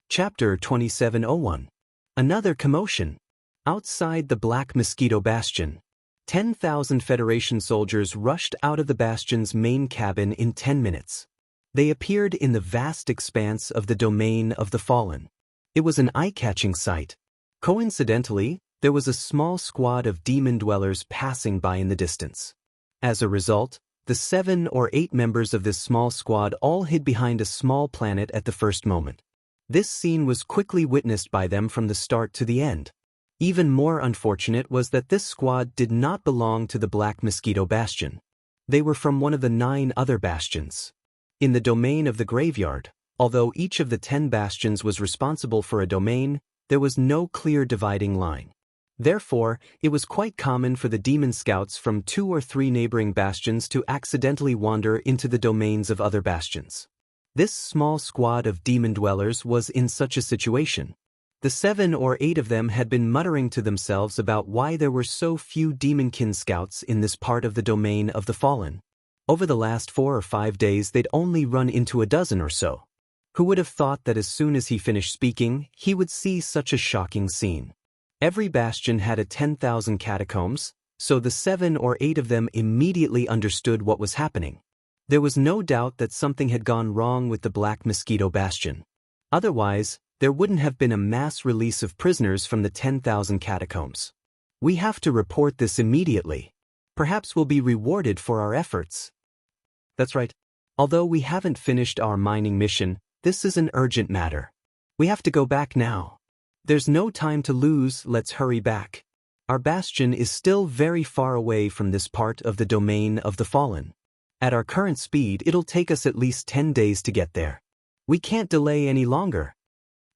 Chapter 2701. Another commotion. Outside the Black Mosquito Bastion, 10,000 Federation soldiers rushed out of the bastion's main cabin in 10 minutes. They appeared in the vast expanse of the domain of the fallen. It was an eye-catching sight. Coincidentally, there was a small squad of demon dwellers passing by in the distance. As a result, the 7 or 8 members of this small squad all hid behind a small planet at the first moment. This scene was quickly witnessed by them from the start to the end. Even more unfortunate was that this squad did not belong to the Black Mosquito Bastion. They were from one of the 9 other bastions. In the domain of the graveyard, although each of the 10 bastions was responsible for a domain, there was no clear dividing line. Therefore, it was quite common for the demon scouts from 2 or 3 neighboring bastions to accidentally wander into the domains of other bastions. This small squad of demon dwellers was in such a situation. The 7 or 8 of them had been muttering to themselves about why there were so few demonkin scouts in this part of the domain of the fallen. Over the last 4 or 5 days they'd only run into a dozen or so. Who would have thought that as soon as he finished speaking, he would see such a shocking scene? Every bastion had a 10,000 catacombs, so the 7 or 8 of them immediately understood what was happening. There was no doubt that something had gone wrong with the Black Mosquito Bastion. Otherwise, there wouldn't have been a mass release of prisoners from the 10,000 catacombs. We have to report this immediately. Perhaps we'll be rewarded for our efforts. That's right. Although we haven't finished our mining mission, this is an urgent matter. We have to go back now. There's no time to lose, let's hurry back. Our bastion is still very far away from this part of the domain of the fallen. At our current speed, it'll take us at least 10 days to get there. We can't delay any longer.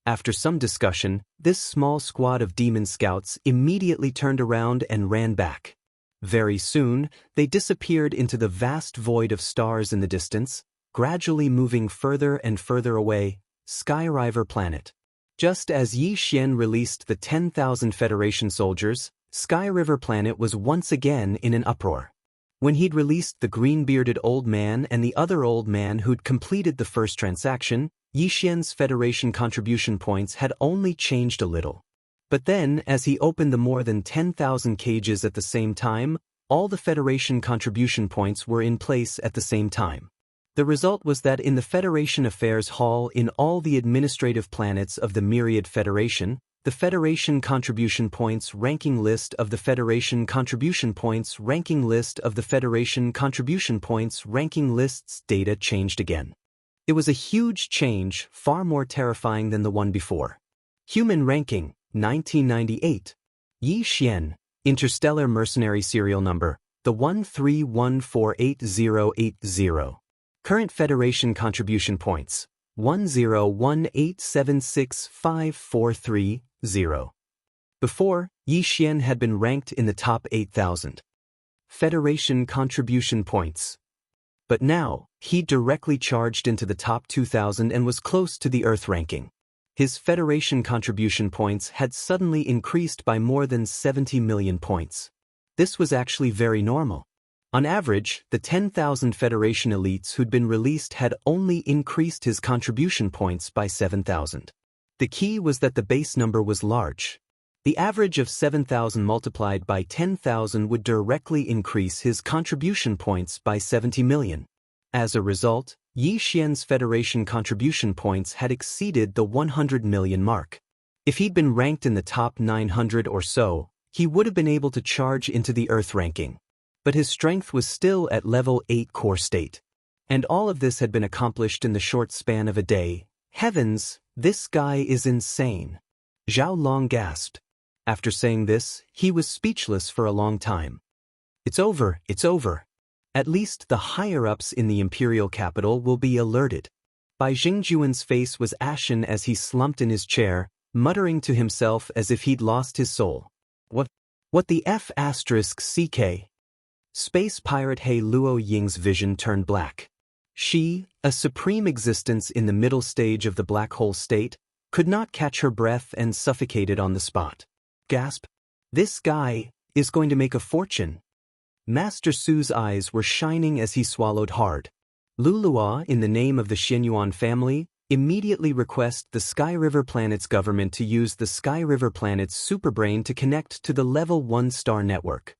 After some discussion, this small squad of demon scouts immediately turned around and ran back. Very soon, they disappeared into the vast void of stars in the distance, gradually moving further and further away, Skyriver planet. Just as Yi Xian released the 10,000 Federation soldiers, Skyriver planet was once again in an uproar. When he'd released the green-bearded old man and the other old man who'd completed the first transaction, Yi Xian's Federation contribution points had only changed a little. But then, as he opened the more than 10,000 cages at the same time, all the Federation contribution points were in place at the same time. The result was that in the Federation Affairs Hall in all the administrative planets of the Myriad Federation, the Federation contribution points ranking list of the Federation contribution points ranking list of the Federation contribution points ranking lists data changed again. It was a huge change, far more terrifying than the one before. Human ranking, 1998. Yi Xian, Interstellar Mercenary Serial Number, the 131488080. Current Federation contribution points, 101876543. Before, Yi Xian had been ranked in the top 8,000 Federation contribution points. But now, he directly charged into the top 2,000 and was close to the Earth ranking. His Federation contribution points had suddenly increased by more than 70 million points. This was actually very normal. On average, the 10,000 Federation elites who'd been released had only increased his contribution points by 7,000. The key was that the base number was large. The average of 7,000 multiplied by 10,000 would directly increase his contribution points by 70 million. As a result, Yi Xian's Federation contribution points had exceeded the 100 million mark. If he'd been ranked in the top 900 or so, he would have been able to charge into the Earth ranking. But his strength was still at level 8 core state. And all of this had been accomplished in the short span of a day. Heavens, this guy is insane. Zhao Long gasped. After saying this, he was speechless for a long time. It's over, it's over. At least the higher-ups in the imperial capital will be alerted. Bai Jingjuan's face was ashen as he slumped in his chair, muttering to himself as if he'd lost his soul. What the F***CK? Space pirate He Luo Ying's vision turned black. She, a supreme existence in the middle stage of the black hole state, could not catch her breath and suffocated on the spot. Gasp. This guy is going to make a fortune. Master Su's eyes were shining as he swallowed hard. Lulua, in the name of the Xianyuan family, immediately request the Skyriver planet's government to use the Skyriver planet's superbrain to connect to the level 1 star network.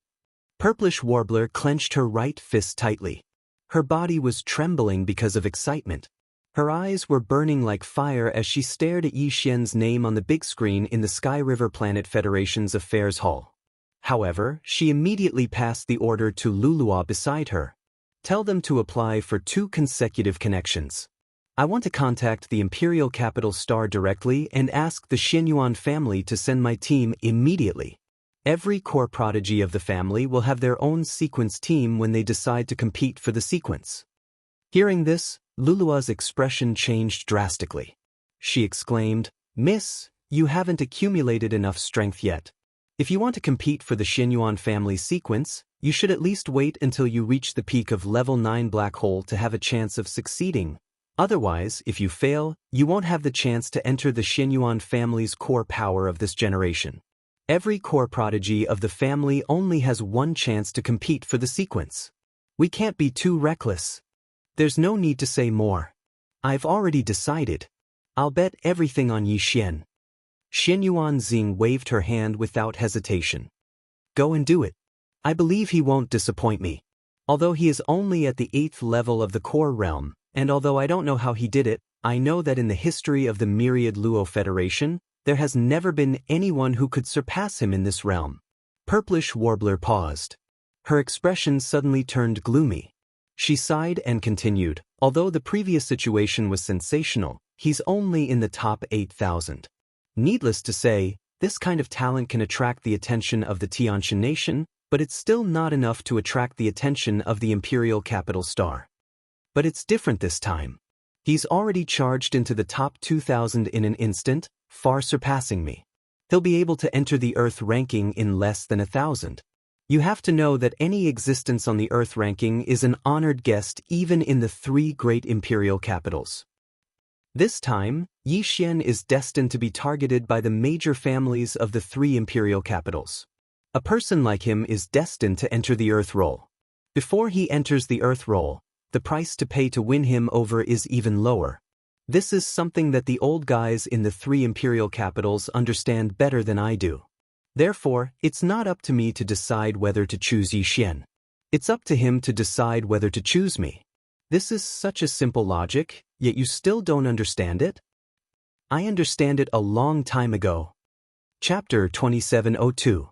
Purplish Warbler clenched her right fist tightly. Her body was trembling because of excitement. Her eyes were burning like fire as she stared at Yi Xian's name on the big screen in the Skyriver Planet Federation's Affairs Hall. However, she immediately passed the order to Lulua beside her. Tell them to apply for 2 consecutive connections. I want to contact the Imperial Capital Star directly and ask the Xianyuan family to send my team immediately. Every core prodigy of the family will have their own sequence team when they decide to compete for the sequence. Hearing this, Lulua's expression changed drastically. She exclaimed, "Miss, you haven't accumulated enough strength yet. If you want to compete for the Xianyuan family sequence, you should at least wait until you reach the peak of level 9 black hole to have a chance of succeeding. Otherwise, if you fail, you won't have the chance to enter the Xianyuan family's core power of this generation. Every core prodigy of the family only has one chance to compete for the sequence. We can't be too reckless. There's no need to say more. I've already decided. I'll bet everything on Yi Xian." Xianyuan Xing waved her hand without hesitation. "Go and do it. I believe he won't disappoint me. Although he is only at the 8th level of the core realm, and although I don't know how he did it, I know that in the history of the Myriad Luo Federation, there has never been anyone who could surpass him in this realm." Purplish Warbler paused. Her expression suddenly turned gloomy. She sighed and continued, "Although the previous situation was sensational, he's only in the top 8,000. Needless to say, this kind of talent can attract the attention of the Tianshan nation, but it's still not enough to attract the attention of the Imperial Capital Star. But it's different this time. He's already charged into the top 2,000 in an instant, far surpassing me. He'll be able to enter the Earth ranking in less than 1,000. You have to know that any existence on the Earth ranking is an honored guest even in the 3 great imperial capitals. This time, Yi Xian is destined to be targeted by the major families of the 3 imperial capitals. A person like him is destined to enter the Earth role. Before he enters the Earth role, the price to pay to win him over is even lower. This is something that the old guys in the 3 imperial capitals understand better than I do. Therefore, it's not up to me to decide whether to choose Yi Xian. It's up to him to decide whether to choose me. This is such a simple logic, yet you still don't understand it? I understand it a long time ago. Chapter 2702.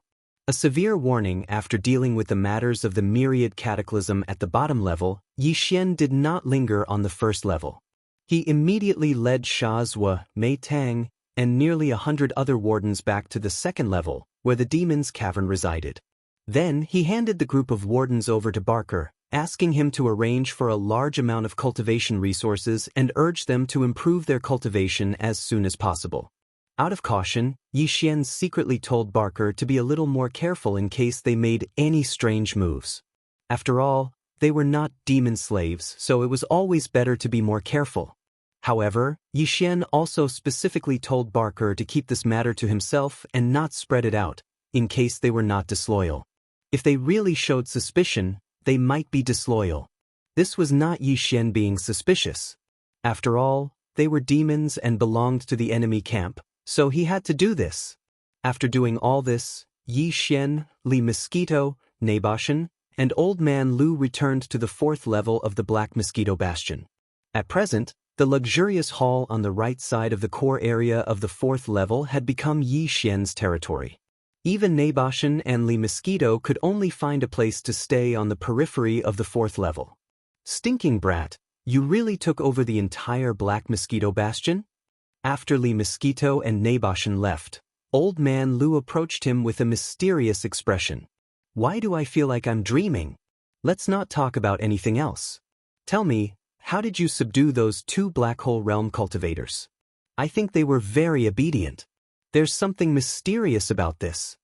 A severe warning. After dealing with the matters of the myriad cataclysm at the bottom level, Yi Xian did not linger on the first level. He immediately led Sha Zhuo, Mei Tang, and nearly 100 other wardens back to the second level, where the demon's cavern resided. Then he handed the group of wardens over to Barker, asking him to arrange for a large amount of cultivation resources and urge them to improve their cultivation as soon as possible. Out of caution, Yi Xian secretly told Barker to be a little more careful in case they made any strange moves. After all, they were not demon slaves, so it was always better to be more careful. However, Yi Xian also specifically told Barker to keep this matter to himself and not spread it out, in case they were not disloyal. If they really showed suspicion, they might be disloyal. This was not Yi Xian being suspicious. After all, they were demons and belonged to the enemy camp, so he had to do this. After doing all this, Yi Xian, Li Mosquito, Naboshan, and Old Man Lu returned to the 4th level of the Black Mosquito Bastion. At present, the luxurious hall on the right side of the core area of the 4th level had become Yi Xian's territory. Even Naboshan and Li Mosquito could only find a place to stay on the periphery of the 4th level. Stinking brat, you really took over the entire Black Mosquito Bastion? After Li Mosquito and Naboshan left, Old Man Lu approached him with a mysterious expression. Why do I feel like I'm dreaming? Let's not talk about anything else. Tell me, how did you subdue those 2 Black Hole Realm cultivators? I think they were very obedient. There's something mysterious about this.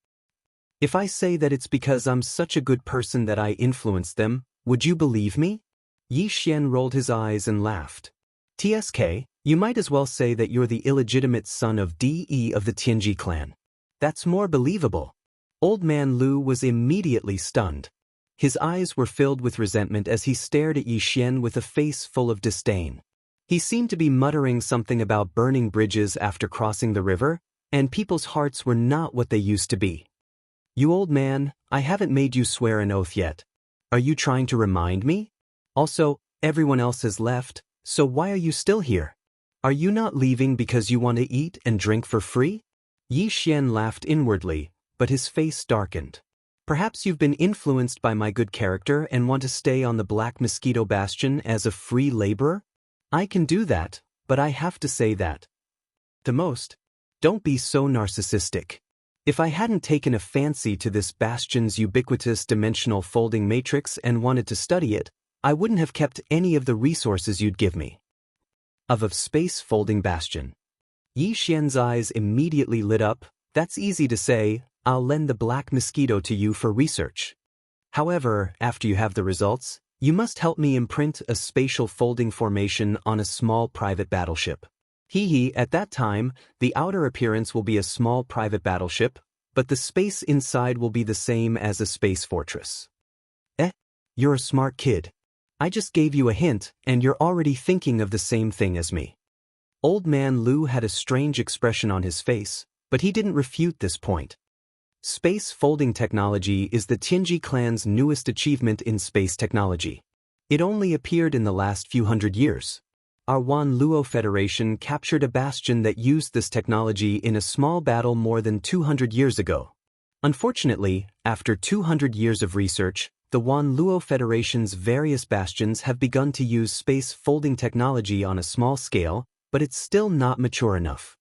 If I say that it's because I'm such a good person that I influenced them, would you believe me? Yi Xian rolled his eyes and laughed. TSK, you might as well say that you're the illegitimate son of DE of the Tianji clan. That's more believable. Old Man Lu was immediately stunned. His eyes were filled with resentment as he stared at Yi Xian with a face full of disdain. He seemed to be muttering something about burning bridges after crossing the river, and people's hearts were not what they used to be. You old man, I haven't made you swear an oath yet. Are you trying to remind me? Also, everyone else has left, so why are you still here? Are you not leaving because you want to eat and drink for free? Yi Xian laughed inwardly, but his face darkened. Perhaps you've been influenced by my good character and want to stay on the Black Mosquito Bastion as a free laborer? I can do that, but I have to say that. The most. Don't be so narcissistic. If I hadn't taken a fancy to this bastion's ubiquitous dimensional folding matrix and wanted to study it, I wouldn't have kept any of the resources you'd give me. Of a space folding bastion. Yi Xian's eyes immediately lit up. That's easy to say. I'll lend the Black Mosquito to you for research. However, after you have the results, you must help me imprint a spatial folding formation on a small private battleship. At that time, the outer appearance will be a small private battleship, but the space inside will be the same as a space fortress. You're a smart kid. I just gave you a hint, and you're already thinking of the same thing as me. Old Man Lu had a strange expression on his face, but he didn't refute this point. Space folding technology is the Tianji clan's newest achievement in space technology. It only appeared in the last few hundred years. Our Wan Luo Federation captured a bastion that used this technology in a small battle more than 200 years ago. Unfortunately, after 200 years of research, the Wan Luo Federation's various bastions have begun to use space folding technology on a small scale, but it's still not mature enough.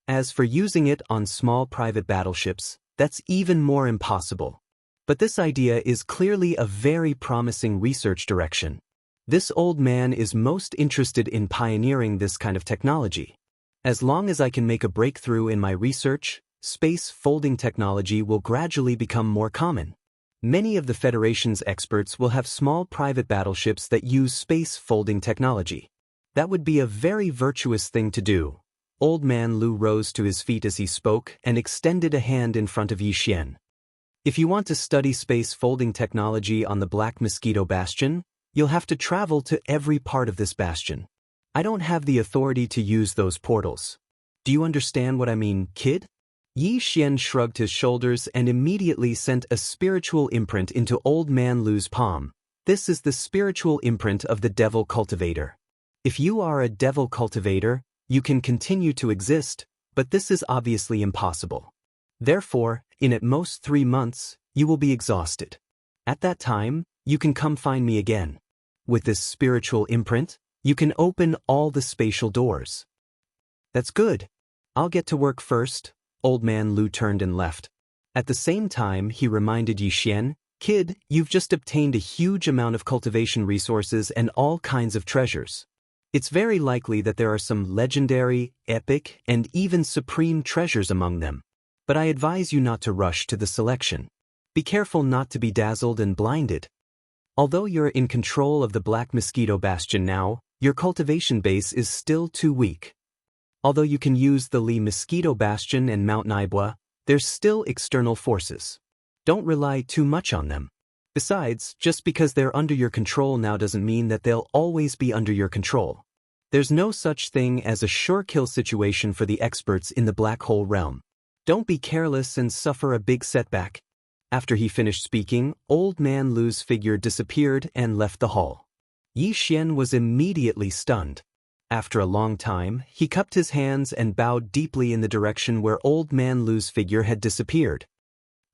As for using it on small private battleships, that's even more impossible. But this idea is clearly a very promising research direction. This old man is most interested in pioneering this kind of technology. As long as I can make a breakthrough in my research, space folding technology will gradually become more common. Many of the Federation's experts will have small private battleships that use space folding technology. That would be a very virtuous thing to do. Old Man Lu rose to his feet as he spoke and extended a hand in front of Yi Xian. If you want to study space folding technology on the Black Mosquito Bastion, you'll have to travel to every part of this bastion. I don't have the authority to use those portals. Do you understand what I mean, kid? Yi Xian shrugged his shoulders and immediately sent a spiritual imprint into Old Man Lu's palm. This is the spiritual imprint of the Devil Cultivator. If you are a Devil Cultivator, you can continue to exist, but this is obviously impossible. Therefore, in at most 3 months, you will be exhausted. At that time, you can come find me again. With this spiritual imprint, you can open all the spatial doors. That's good. I'll get to work first. Old Man Lu turned and left. At the same time, he reminded Yi Xian, kid, you've just obtained a huge amount of cultivation resources and all kinds of treasures. It's very likely that there are some legendary, epic, and even supreme treasures among them. But I advise you not to rush to the selection. Be careful not to be dazzled and blinded. Although you're in control of the Black Mosquito Bastion now, your cultivation base is still too weak. Although you can use the Li Mosquito Bastion and Mount Naibua, there's still external forces. Don't rely too much on them. Besides, just because they're under your control now doesn't mean that they'll always be under your control. There's no such thing as a sure kill situation for the experts in the Black Hole realm. Don't be careless and suffer a big setback. After he finished speaking, Old Man Lu's figure disappeared and left the hall. Yi Xian was immediately stunned. After a long time, he cupped his hands and bowed deeply in the direction where Old Man Lu's figure had disappeared.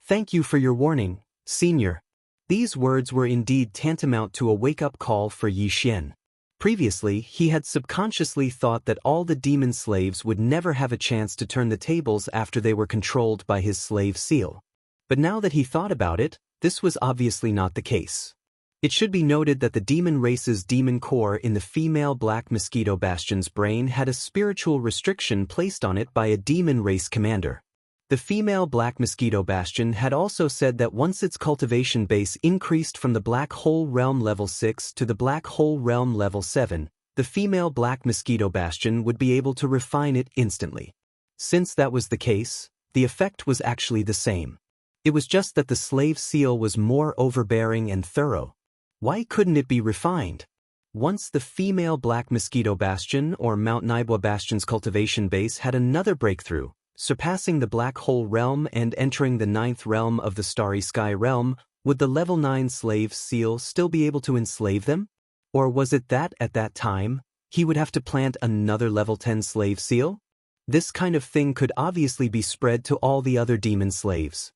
Thank you for your warning, Senior. These words were indeed tantamount to a wake-up call for Yi Xian. Previously, he had subconsciously thought that all the demon slaves would never have a chance to turn the tables after they were controlled by his slave seal. But now that he thought about it, this was obviously not the case. It should be noted that the demon race's demon core in the female Black Mosquito Bastion's brain had a spiritual restriction placed on it by a demon race commander. The female Black Mosquito Bastion had also said that once its cultivation base increased from the Black Hole Realm Level 6 to the Black Hole Realm Level 7, the female Black Mosquito Bastion would be able to refine it instantly. Since that was the case, the effect was actually the same. It was just that the slave seal was more overbearing and thorough. Why couldn't it be refined? Once the female Black Mosquito Bastion or Mount Naibua Bastion's cultivation base had another breakthrough, surpassing the Black Hole Realm and entering the 9th realm of the Starry Sky Realm, would the Level 9 slave seal still be able to enslave them? Or was it that, at that time, he would have to plant another Level 10 slave seal? This kind of thing could obviously be spread to all the other demon slaves.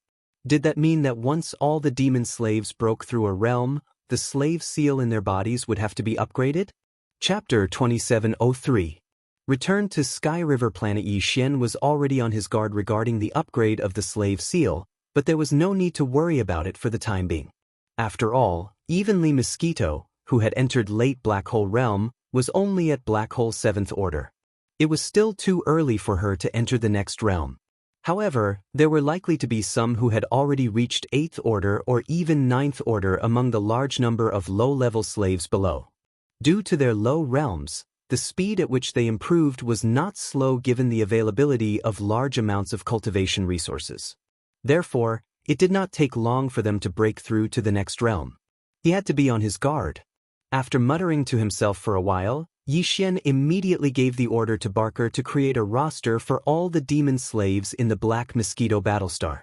Did that mean that once all the demon slaves broke through a realm, the slave seal in their bodies would have to be upgraded? Chapter 2703. Returned to Sky River planet, Yi Xian was already on his guard regarding the upgrade of the slave seal, but there was no need to worry about it for the time being. After all, even Li Mosquito, who had entered late Black Hole Realm, was only at Black Hole 7th Order. It was still too early for her to enter the next realm. However, there were likely to be some who had already reached 8th Order or even 9th Order among the large number of low-level slaves below. Due to their low realms, the speed at which they improved was not slow given the availability of large amounts of cultivation resources. Therefore, it did not take long for them to break through to the next realm. He had to be on his guard. After muttering to himself for a while, Yi Xian immediately gave the order to Barker to create a roster for all the demon slaves in the Black Mosquito Battlestar.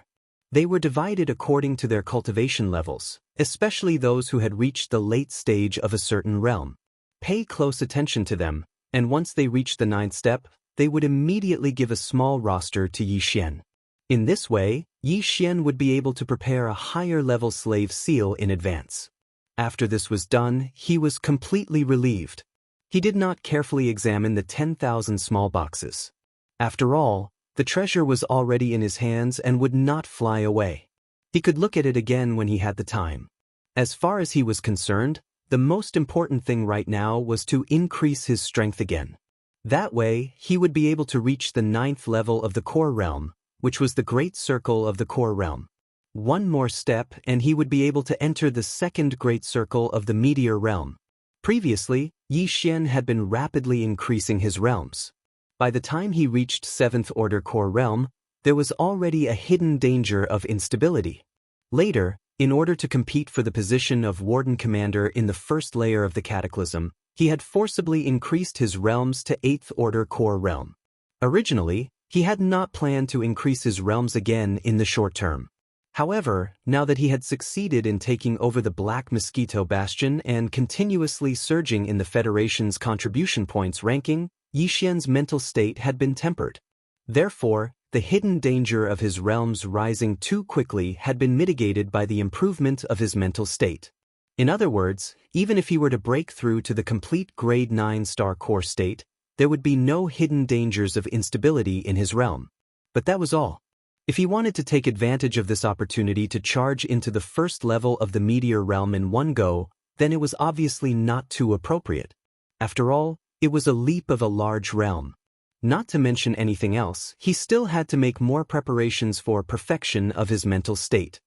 They were divided according to their cultivation levels, especially those who had reached the late stage of a certain realm. Pay close attention to them, and once they reached the 9th step, they would immediately give a small roster to Yi Xian. In this way, Yi Xian would be able to prepare a higher-level slave seal in advance. After this was done, he was completely relieved. He did not carefully examine the 10,000 small boxes. After all, the treasure was already in his hands and would not fly away. He could look at it again when he had the time. As far as he was concerned, the most important thing right now was to increase his strength again. That way, he would be able to reach the 9th level of the core realm, which was the great circle of the core realm. One more step and he would be able to enter the 2nd great circle of the meteor realm. Previously, Yi Xian had been rapidly increasing his realms. By the time he reached 7th order core realm, there was already a hidden danger of instability. Later, in order to compete for the position of Warden Commander in the 1st layer of the Cataclysm, he had forcibly increased his realms to 8th order core realm. Originally, he had not planned to increase his realms again in the short term. However, now that he had succeeded in taking over the Black Mosquito Bastion and continuously surging in the Federation's contribution points ranking, Yi Xian's mental state had been tempered. Therefore, the hidden danger of his realms rising too quickly had been mitigated by the improvement of his mental state. In other words, even if he were to break through to the complete grade 9 star core state, there would be no hidden dangers of instability in his realm. But that was all. If he wanted to take advantage of this opportunity to charge into the 1st level of the meteor realm in one go, then it was obviously not too appropriate. After all, it was a leap of a large realm. Not to mention anything else, he still had to make more preparations for perfection of his mental state.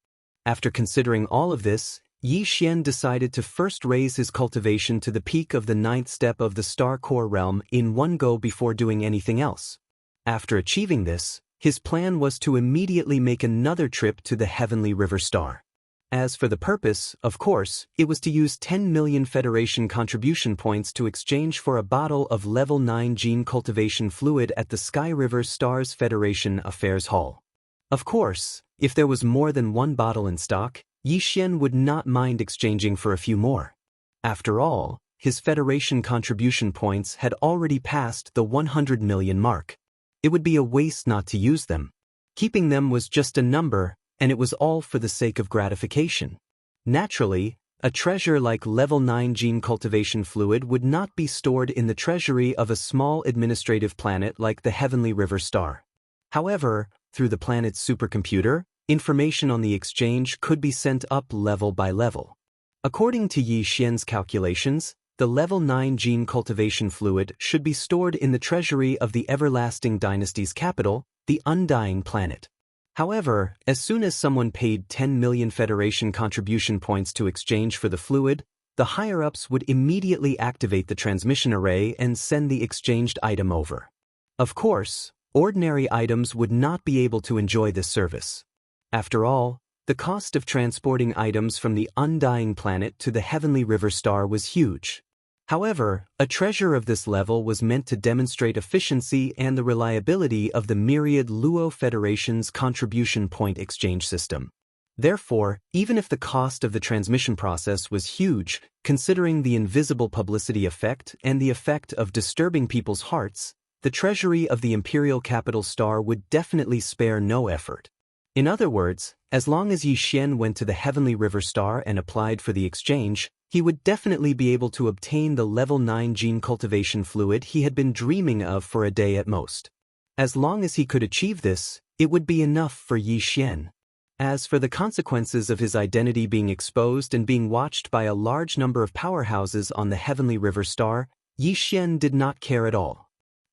After considering all of this, Yi Xian decided to first raise his cultivation to the peak of the 9th step of the star core realm in one go before doing anything else. After achieving this, his plan was to immediately make another trip to the Heavenly River Star. As for the purpose, of course, it was to use 10 million Federation contribution points to exchange for a bottle of level 9 gene cultivation fluid at the Sky River Stars Federation Affairs Hall. Of course, if there was more than one bottle in stock, Yi Xian would not mind exchanging for a few more. After all, his Federation contribution points had already passed the 100 million mark. It would be a waste not to use them. Keeping them was just a number, and it was all for the sake of gratification. Naturally, a treasure like level 9 gene cultivation fluid would not be stored in the treasury of a small administrative planet like the Heavenly River Star. However, through the planet's supercomputer, information on the exchange could be sent up level by level. According to Yi Xian's calculations, the level 9 gene cultivation fluid should be stored in the treasury of the Everlasting Dynasty's capital, the Undying Planet. However, as soon as someone paid 10 million Federation contribution points to exchange for the fluid, the higher-ups would immediately activate the transmission array and send the exchanged item over. Of course, ordinary items would not be able to enjoy this service. After all, the cost of transporting items from the Undying Planet to the Heavenly River Star was huge. However, a treasure of this level was meant to demonstrate efficiency and the reliability of the myriad Luo Federation's contribution point exchange system. Therefore, even if the cost of the transmission process was huge, considering the invisible publicity effect and the effect of disturbing people's hearts, the treasury of the Imperial Capital Star would definitely spare no effort. In other words, as long as Yi Xian went to the Heavenly River Star and applied for the exchange, he would definitely be able to obtain the level 9 gene cultivation fluid he had been dreaming of for a day at most. As long as he could achieve this, it would be enough for Yi Xian. As for the consequences of his identity being exposed and being watched by a large number of powerhouses on the Heavenly River Star, Yi Xian did not care at all.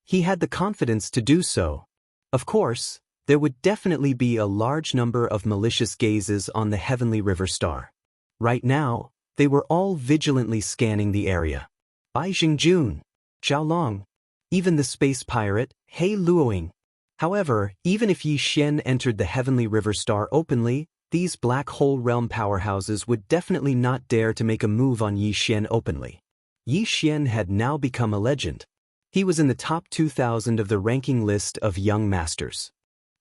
He had the confidence to do so. Of course, there would definitely be a large number of malicious gazes on the Heavenly River Star. Right now, they were all vigilantly scanning the area. Bai Xingjun, Zhao Long, even the space pirate, He Luoying. However, even if Yi Xian entered the Heavenly River Star openly, these black hole realm powerhouses would definitely not dare to make a move on Yi Xian openly. Yi Xian had now become a legend. He was in the top 2,000 of the ranking list of young masters.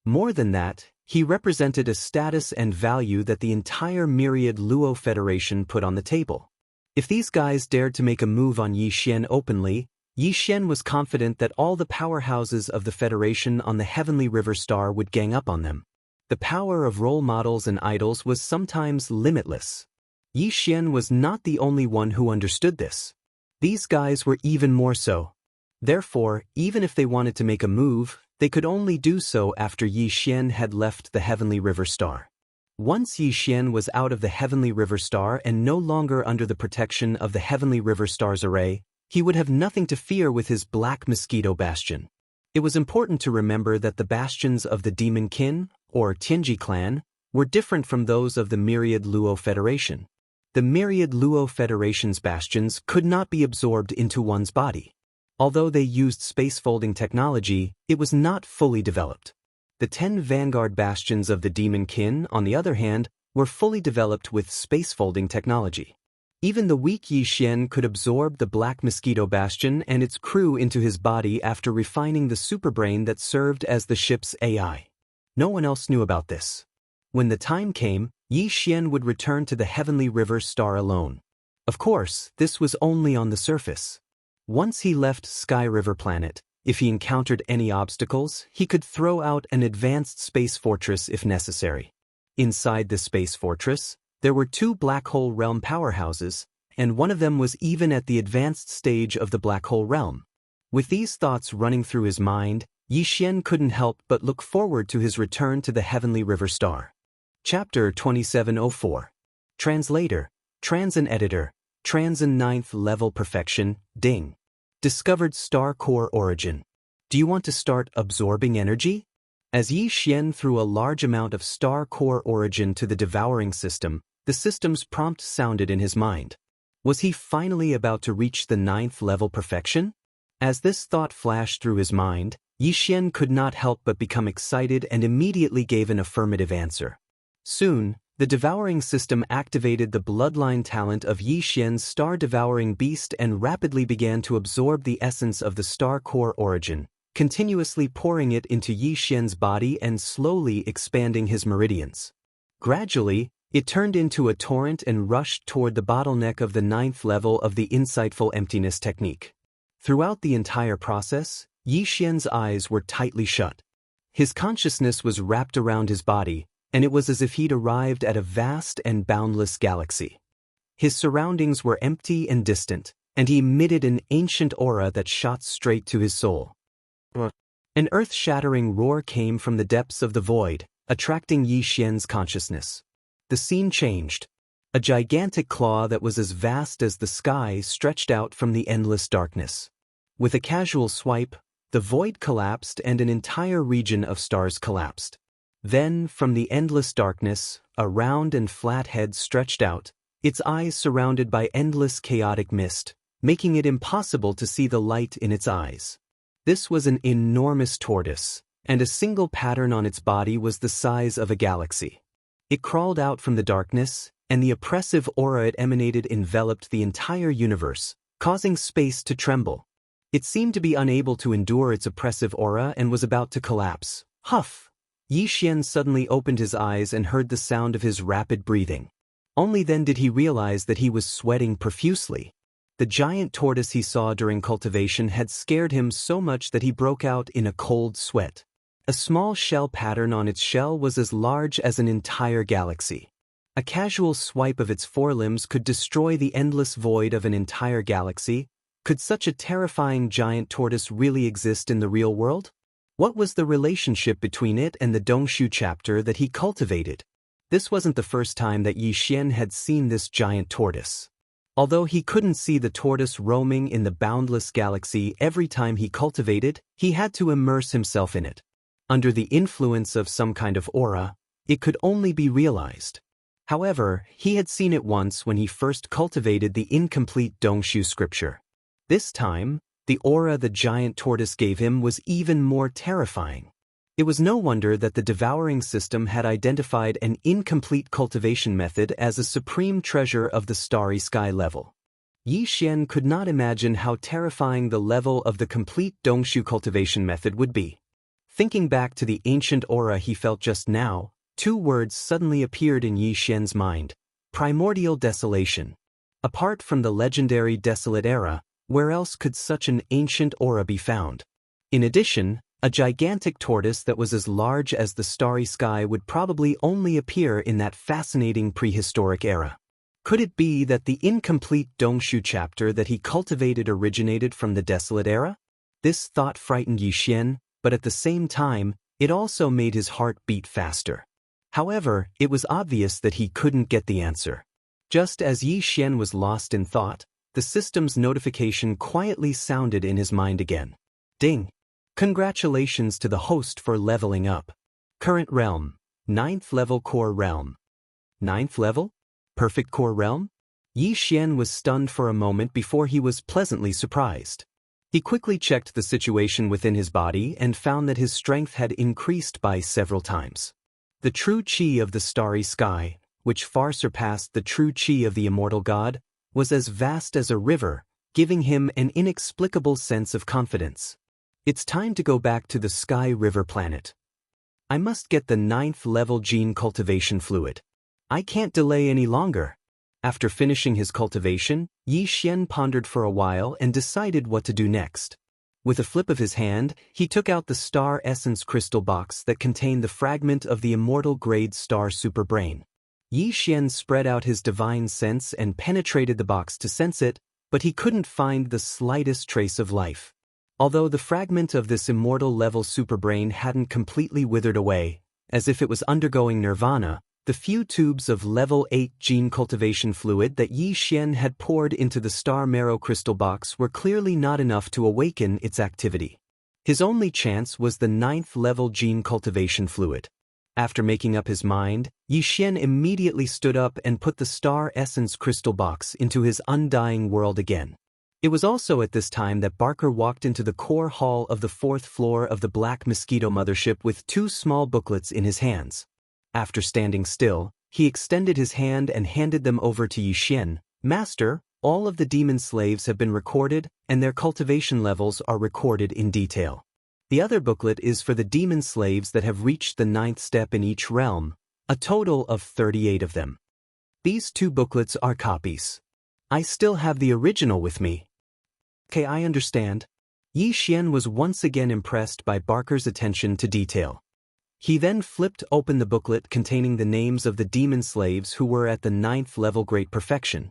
More than that, he represented a status and value that the entire myriad Luo Federation put on the table. If these guys dared to make a move on Yi Xian openly, Yi Xian was confident that all the powerhouses of the Federation on the Heavenly River Star would gang up on them. The power of role models and idols was sometimes limitless. Yi Xian was not the only one who understood this. These guys were even more so. Therefore, even if they wanted to make a move, they could only do so after Yi Xian had left the Heavenly River Star. Once Yi Xian was out of the Heavenly River Star and no longer under the protection of the Heavenly River Star's array, he would have nothing to fear with his Black Mosquito Bastion. It was important to remember that the bastions of the Demon Kin, or Tianji clan, were different from those of the Myriad Luo Federation. The Myriad Luo Federation's bastions could not be absorbed into one's body. Although they used space-folding technology, it was not fully developed. The 10 vanguard bastions of the Demon Kin, on the other hand, were fully developed with space-folding technology. Even the weak Yi Xian could absorb the Black Mosquito Bastion and its crew into his body after refining the superbrain that served as the ship's AI. No one else knew about this. When the time came, Yi Xian would return to the Heavenly River Star alone. Of course, this was only on the surface. Once he left Sky River Planet, if he encountered any obstacles, he could throw out an advanced space fortress if necessary. Inside the space fortress, there were 2 black hole realm powerhouses, and one of them was even at the advanced stage of the black hole realm. With these thoughts running through his mind, Yi Xian couldn't help but look forward to his return to the Heavenly River Star. Chapter 2704. Translator, Transin Editor, Transin 9th Level Perfection, Ding. Discovered Star Core Origin. Do you want to start absorbing energy? As Yi Xian threw a large amount of Star Core Origin to the devouring system, the system's prompt sounded in his mind. Was he finally about to reach the 9th level perfection? As this thought flashed through his mind, Yi Xian could not help but become excited and immediately gave an affirmative answer. Soon, the devouring system activated the bloodline talent of Yi Xian's star-devouring beast and rapidly began to absorb the essence of the Star Core Origin, continuously pouring it into Yi Xian's body and slowly expanding his meridians. Gradually, it turned into a torrent and rushed toward the bottleneck of the 9th level of the Insightful Emptiness technique. Throughout the entire process, Yi Xian's eyes were tightly shut. His consciousness was wrapped around his body, and it was as if he'd arrived at a vast and boundless galaxy. His surroundings were empty and distant, and he emitted an ancient aura that shot straight to his soul. An earth-shattering roar came from the depths of the void, attracting Yi Xian's consciousness. The scene changed. A gigantic claw that was as vast as the sky stretched out from the endless darkness. With a casual swipe, the void collapsed and an entire region of stars collapsed. Then, from the endless darkness, a round and flat head stretched out, its eyes surrounded by endless chaotic mist, making it impossible to see the light in its eyes. This was an enormous tortoise, and a single pattern on its body was the size of a galaxy. It crawled out from the darkness, and the oppressive aura it emanated enveloped the entire universe, causing space to tremble. It seemed to be unable to endure its oppressive aura and was about to collapse. Huff! Yi Xian suddenly opened his eyes and heard the sound of his rapid breathing. Only then did he realize that he was sweating profusely. The giant tortoise he saw during cultivation had scared him so much that he broke out in a cold sweat. A small shell pattern on its shell was as large as an entire galaxy. A casual swipe of its forelimbs could destroy the endless void of an entire galaxy. Could such a terrifying giant tortoise really exist in the real world? What was the relationship between it and the Dongshu chapter that he cultivated? This wasn't the first time that Yi Xian had seen this giant tortoise. Although he couldn't see the tortoise roaming in the boundless galaxy every time he cultivated, he had to immerse himself in it. Under the influence of some kind of aura, it could only be realized. However, he had seen it once when he first cultivated the incomplete Dongshu scripture. This time, the aura the giant tortoise gave him was even more terrifying. It was no wonder that the devouring system had identified an incomplete cultivation method as a supreme treasure of the starry sky level. Yi Xian could not imagine how terrifying the level of the complete Dongshu cultivation method would be. Thinking back to the ancient aura he felt just now, 2 words suddenly appeared in Yi Xian's mind: primordial desolation. Apart from the legendary desolate era, where else could such an ancient aura be found? In addition, a gigantic tortoise that was as large as the starry sky would probably only appear in that fascinating prehistoric era. Could it be that the incomplete Dongshu chapter that he cultivated originated from the desolate era? This thought frightened Yi Xian, but at the same time, it also made his heart beat faster. However, it was obvious that he couldn't get the answer. Just as Yi Xian was lost in thought, the system's notification quietly sounded in his mind again. Ding! Congratulations to the host for leveling up. Current realm, 9th level core realm. 9th level? Perfect core realm? Yi Xian was stunned for a moment before he was pleasantly surprised. He quickly checked the situation within his body and found that his strength had increased by several times. The true qi of the starry sky, which far surpassed the true qi of the immortal god, was as vast as a river, giving him an inexplicable sense of confidence. It's time to go back to the Sky River planet. I must get the 9th level gene cultivation fluid. I can't delay any longer. After finishing his cultivation, Yi Xian pondered for a while and decided what to do next. With a flip of his hand, he took out the star essence crystal box that contained the fragment of the immortal grade star superbrain. Yi Xian spread out his divine sense and penetrated the box to sense it, but he couldn't find the slightest trace of life. Although the fragment of this immortal level superbrain hadn't completely withered away, as if it was undergoing nirvana, the few tubes of level 8 gene cultivation fluid that Yi Xian had poured into the star marrow crystal box were clearly not enough to awaken its activity. His only chance was the 9th level gene cultivation fluid. After making up his mind, Yi Xian immediately stood up and put the star essence crystal box into his undying world again. It was also at this time that Barker walked into the core hall of the 4th floor of the Black Mosquito Mothership with 2 small booklets in his hands. After standing still, he extended his hand and handed them over to Yi Xian. Master, all of the demon slaves have been recorded, and their cultivation levels are recorded in detail. The other booklet is for the demon slaves that have reached the 9th step in each realm, a total of 38 of them. These 2 booklets are copies. I still have the original with me. Okay, I understand. Yi Xian was once again impressed by Barker's attention to detail. He then flipped open the booklet containing the names of the demon slaves who were at the 9th level Great Perfection.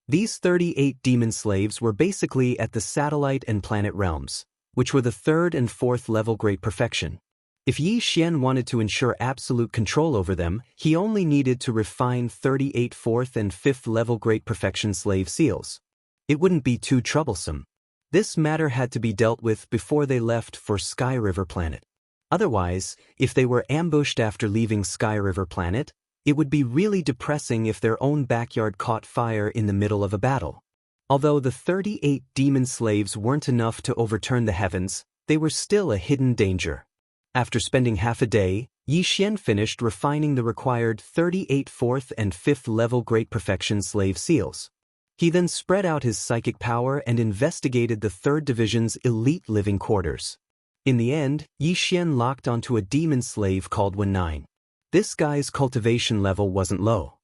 These 38 demon slaves were basically at the satellite and planet realms, which were the 3rd and 4th level Great Perfection. If Yi Xian wanted to ensure absolute control over them, he only needed to refine 38 4th and 5th level Great Perfection slave seals. It wouldn't be too troublesome. This matter had to be dealt with before they left for Sky River Planet. Otherwise, if they were ambushed after leaving Sky River Planet, it would be really depressing if their own backyard caught fire in the middle of a battle. Although the 38 demon slaves weren't enough to overturn the heavens, they were still a hidden danger. After spending half a day, Yi Xian finished refining the required 38 4th and 5th level Great Perfection slave seals. He then spread out his psychic power and investigated the 3rd Division's elite living quarters. In the end, Yi Xian locked onto a demon slave called Wen9. This guy's cultivation level wasn't low.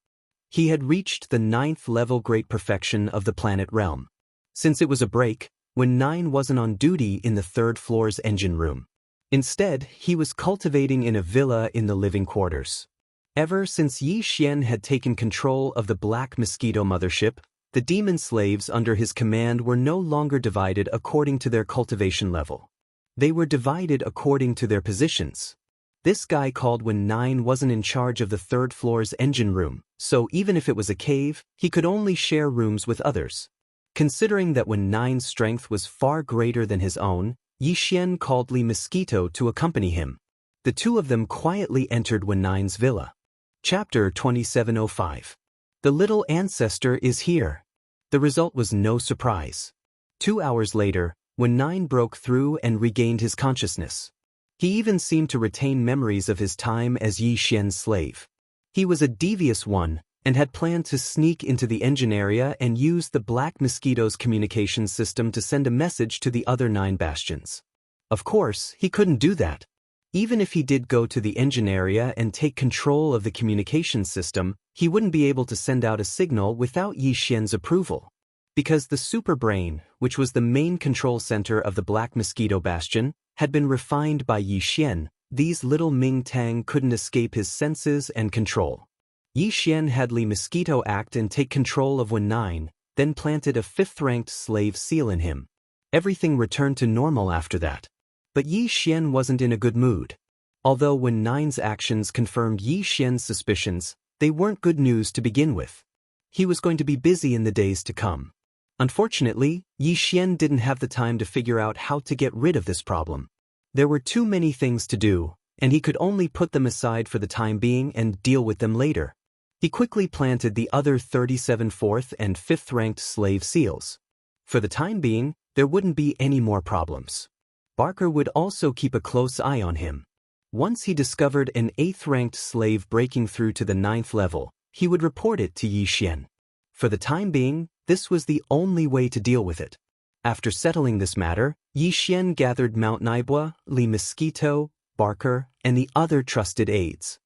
He had reached the 9th level Great Perfection of the planet realm. Since it was a break, Wen9 wasn't on duty in the 3rd floor's engine room. Instead, he was cultivating in a villa in the living quarters. Ever since Yi Xian had taken control of the Black Mosquito Mothership, the demon slaves under his command were no longer divided according to their cultivation level. They were divided according to their positions. This guy called Wen9 wasn't in charge of the 3rd floor's engine room, so even if it was a cave, he could only share rooms with others. Considering that Wen9's strength was far greater than his own, Yi Xian called Li Mosquito to accompany him. The 2 of them quietly entered Wen9's villa. Chapter 2705. The little ancestor is here. The result was no surprise. 2 hours later, Wen9 broke through and regained his consciousness. He even seemed to retain memories of his time as Yi Xian's slave. He was a devious one, and had planned to sneak into the engine area and use the Black Mosquito's communication system to send a message to the other 9 bastions. Of course, he couldn't do that. Even if he did go to the engine area and take control of the communication system, he wouldn't be able to send out a signal without Yi Xian's approval. Because the superbrain, which was the main control center of the Black Mosquito Bastion, had been refined by Yi Xian, these little Ming Tang couldn't escape his senses and control. Yi Xian had Li Mosquito act and take control of Wen9, then planted a 5th-ranked slave seal in him. Everything returned to normal after that. But Yi Xian wasn't in a good mood. Although when Nine's actions confirmed Yi Xian's suspicions, they weren't good news to begin with. He was going to be busy in the days to come. Unfortunately, Yi Xian didn't have the time to figure out how to get rid of this problem. There were too many things to do, and he could only put them aside for the time being and deal with them later. He quickly planted the other 37 4th and 5th ranked slave seals. For the time being, there wouldn't be any more problems. Barker would also keep a close eye on him. Once he discovered an 8th ranked slave breaking through to the 9th level, he would report it to Yi Xian. For the time being, this was the only way to deal with it. After settling this matter, Yi Xian gathered Mount Naibua, Li Mosquito, Barker, and the other trusted aides.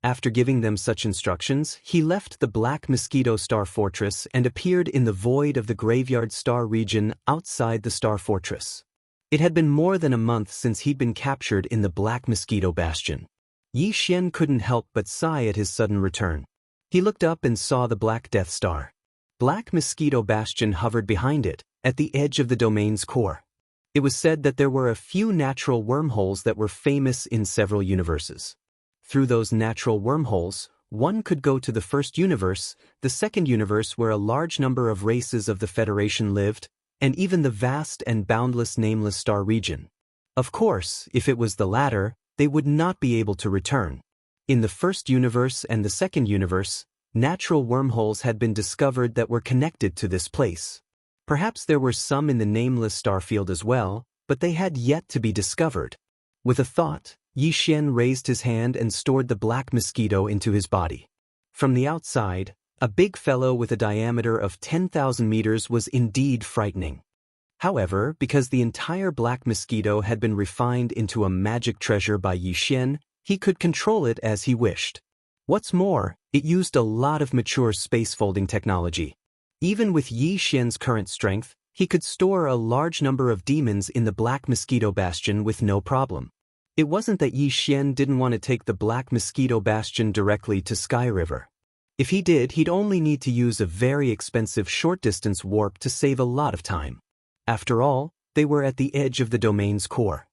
After giving them such instructions, he left the Black Mosquito Star Fortress and appeared in the void of the Graveyard Star region outside the Star Fortress. It had been more than a month since he'd been captured in the Black Mosquito Bastion. Yi Xian couldn't help but sigh at his sudden return. He looked up and saw the Black Death Star. Black Mosquito Bastion hovered behind it, at the edge of the domain's core. It was said that there were a few natural wormholes that were famous in several universes. Through those natural wormholes, one could go to the first universe, the second universe where a large number of races of the Federation lived, and even the vast and boundless nameless star region. Of course, if it was the latter, they would not be able to return. In the first universe and the second universe, natural wormholes had been discovered that were connected to this place. Perhaps there were some in the nameless star field as well, but they had yet to be discovered. With a thought, Yi Xian raised his hand and stored the Black Mosquito into his body. From the outside, a big fellow with a diameter of 10,000 meters was indeed frightening. However, because the entire Black Mosquito had been refined into a magic treasure by Yi Xian, he could control it as he wished. What's more, it used a lot of mature space-folding technology. Even with Yi Xian's current strength, he could store a large number of demons in the Black Mosquito Bastion with no problem. It wasn't that Yi Xian didn't want to take the Black Mosquito Bastion directly to Sky River. If he did, he'd only need to use a very expensive short-distance warp to save a lot of time. After all, they were at the edge of the domain's core.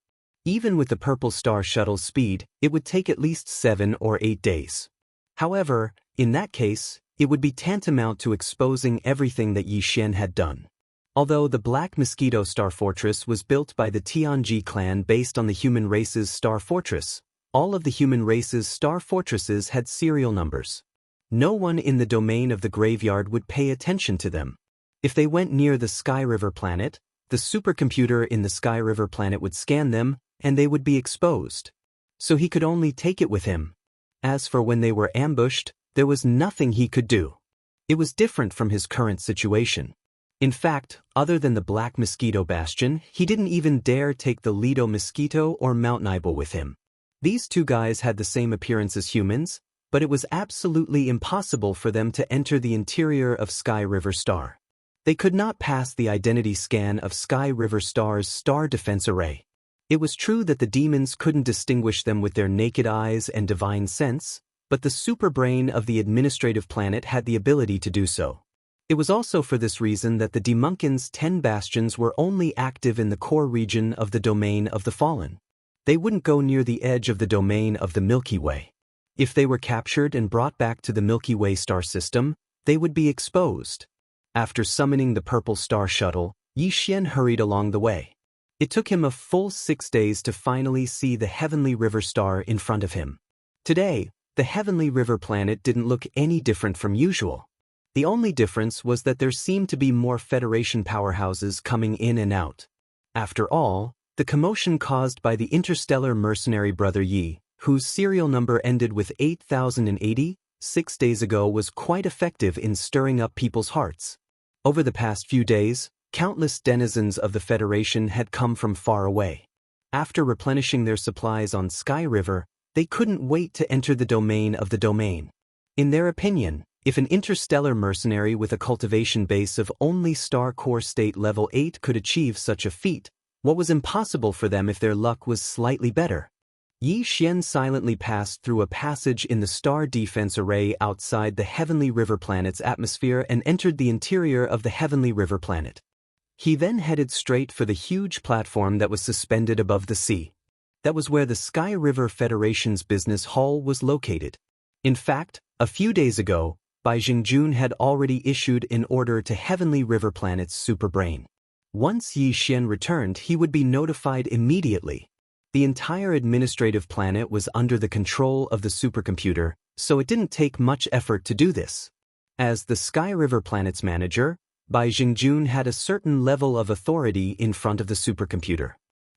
Even with the Purple Star Shuttle's speed, it would take at least 7 or 8 days. However, in that case, it would be tantamount to exposing everything that Yi Xian had done. Although the Black Mosquito Star Fortress was built by the Tianji clan based on the human race's Star Fortress, all of the human race's Star Fortresses had serial numbers. No one in the domain of the graveyard would pay attention to them. If they went near the Sky River planet, the supercomputer in the Sky River planet would scan them, and they would be exposed. So he could only take it with him. As for when they were ambushed, there was nothing he could do. It was different from his current situation. In fact, other than the Black Mosquito Bastion, he didn't even dare take the Lido Mosquito or Mount Nibel with him. These two guys had the same appearance as humans, but it was absolutely impossible for them to enter the interior of Sky River Star. They could not pass the identity scan of Sky River Star's star defense array. It was true that the demons couldn't distinguish them with their naked eyes and divine sense, but the superbrain of the administrative planet had the ability to do so. It was also for this reason that the Demunkin's 10 bastions were only active in the core region of the domain of the Fallen. They wouldn't go near the edge of the domain of the Milky Way. If they were captured and brought back to the Milky Way star system, they would be exposed. After summoning the Purple Star Shuttle, Yi Xian hurried along the way. It took him a full 6 days to finally see the Heavenly River Star in front of him. Today, the Heavenly River planet didn't look any different from usual. The only difference was that there seemed to be more Federation powerhouses coming in and out. After all, the commotion caused by the interstellar mercenary Brother Yi, whose serial number ended with 8080, 6 days ago, was quite effective in stirring up people's hearts. Over the past few days, countless denizens of the Federation had come from far away. After replenishing their supplies on Sky River, they couldn't wait to enter the domain of the domain. In their opinion, if an interstellar mercenary with a cultivation base of only Star Core State Level 8 could achieve such a feat, what was impossible for them if their luck was slightly better? Yi Xian silently passed through a passage in the star defense array outside the Heavenly River planet's atmosphere and entered the interior of the Heavenly River planet. He then headed straight for the huge platform that was suspended above the sea. That was where the Sky River Federation's business hall was located. In fact, a few days ago, Bai Jingjun had already issued an order to Heavenly River Planet's superbrain. Once Yi Xian returned, he would be notified immediately. The entire administrative planet was under the control of the supercomputer, so it didn't take much effort to do this. As the Sky River Planet's manager, Bai Jingjun had a certain level of authority in front of the supercomputer.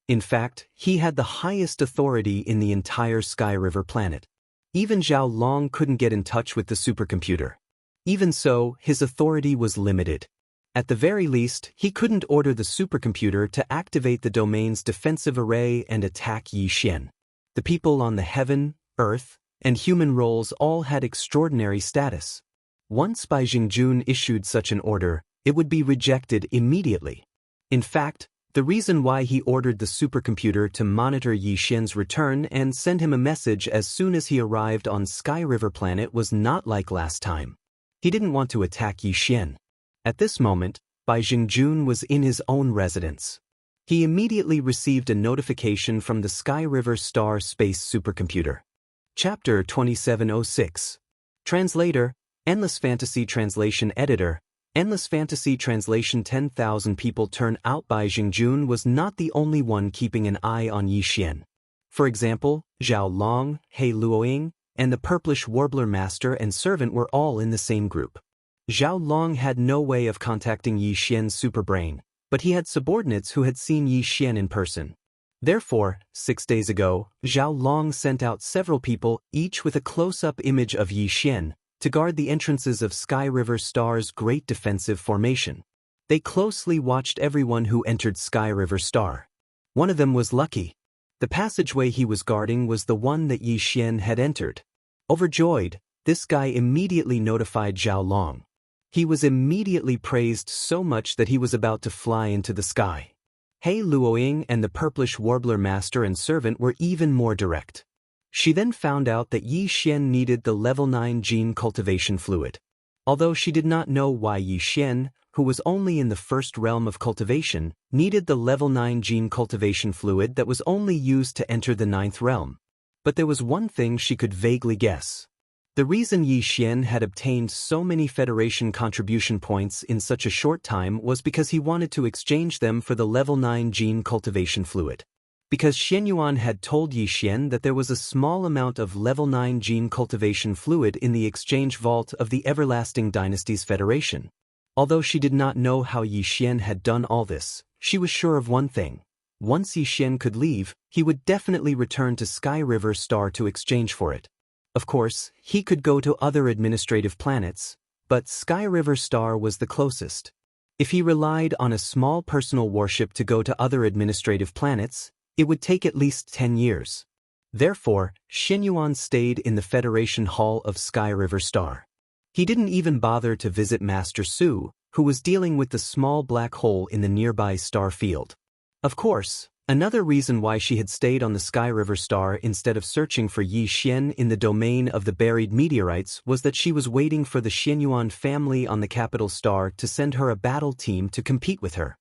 In fact, he had the highest authority in the entire Sky River Planet. Even Zhao Long couldn't get in touch with the supercomputer. Even so, his authority was limited. At the very least, he couldn't order the supercomputer to activate the domain's defensive array and attack Yi Xian. The people on the heaven, earth, and human roles all had extraordinary status. Once Bai Jingjun issued such an order, it would be rejected immediately. In fact, the reason why he ordered the supercomputer to monitor Yi Xian's return and send him a message as soon as he arrived on Sky River Planet was not like last time. He didn't want to attack Yi Xian. At this moment, Bai Jingjun was in his own residence. He immediately received a notification from the Sky River Star Space Supercomputer. Chapter 2706. Translator, Endless Fantasy Translation Editor. Endless Fantasy Translation. 10,000 people turn out. Bai Jingjun was not the only one keeping an eye on Yi Xian. For example, Zhao Long, He Luoying, and the Purplish Warbler Master and Servant were all in the same group. Zhao Long had no way of contacting Yi Xian's superbrain, but he had subordinates who had seen Yi Xian in person. Therefore, 6 days ago, Zhao Long sent out several people, each with a close-up image of Yi Xian, to guard the entrances of Sky River Star's great defensive formation. They closely watched everyone who entered Sky River Star. One of them was lucky. The passageway he was guarding was the one that Yi Xian had entered. Overjoyed, this guy immediately notified Zhao Long. He was immediately praised so much that he was about to fly into the sky. He Luoying and the Purplish Warbler Master and Servant were even more direct. She then found out that Yi Xian needed the level 9 gene cultivation fluid. Although she did not know why Yi Xian, who was only in the first realm of cultivation, needed the level 9 gene cultivation fluid that was only used to enter the 9th realm. But there was one thing she could vaguely guess. The reason Yi Xian had obtained so many Federation contribution points in such a short time was because he wanted to exchange them for the level 9 gene cultivation fluid. Because Xianyuan had told Yi Xian that there was a small amount of level 9 gene cultivation fluid in the exchange vault of the Everlasting Dynasty's Federation. Although she did not know how Yi Xian had done all this, she was sure of one thing. Once Yi Xian could leave, he would definitely return to Sky River Star to exchange for it. Of course, he could go to other administrative planets, but Sky River Star was the closest. If he relied on a small personal warship to go to other administrative planets, it would take at least 10 years. Therefore, Xianyuan stayed in the Federation Hall of Sky River Star. He didn't even bother to visit Master Su, who was dealing with the small black hole in the nearby star field. Of course, another reason why she had stayed on the Sky River Star instead of searching for Yi Xian in the domain of the buried meteorites was that she was waiting for the Xianyuan family on the capital star to send her a battle team to compete with her.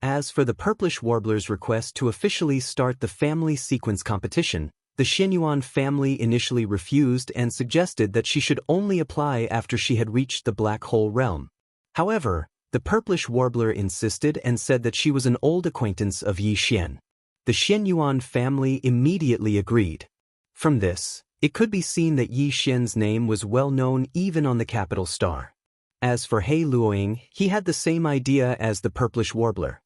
As for the Purplish Warbler's request to officially start the family sequence competition, the Xianyuan family initially refused and suggested that she should only apply after she had reached the black hole realm. However, the Purplish Warbler insisted and said that she was an old acquaintance of Yi Xian. The Xianyuan family immediately agreed. From this, it could be seen that Yi Xian's name was well known even on the capital star. As for He Luoying, he had the same idea as the Purplish Warbler.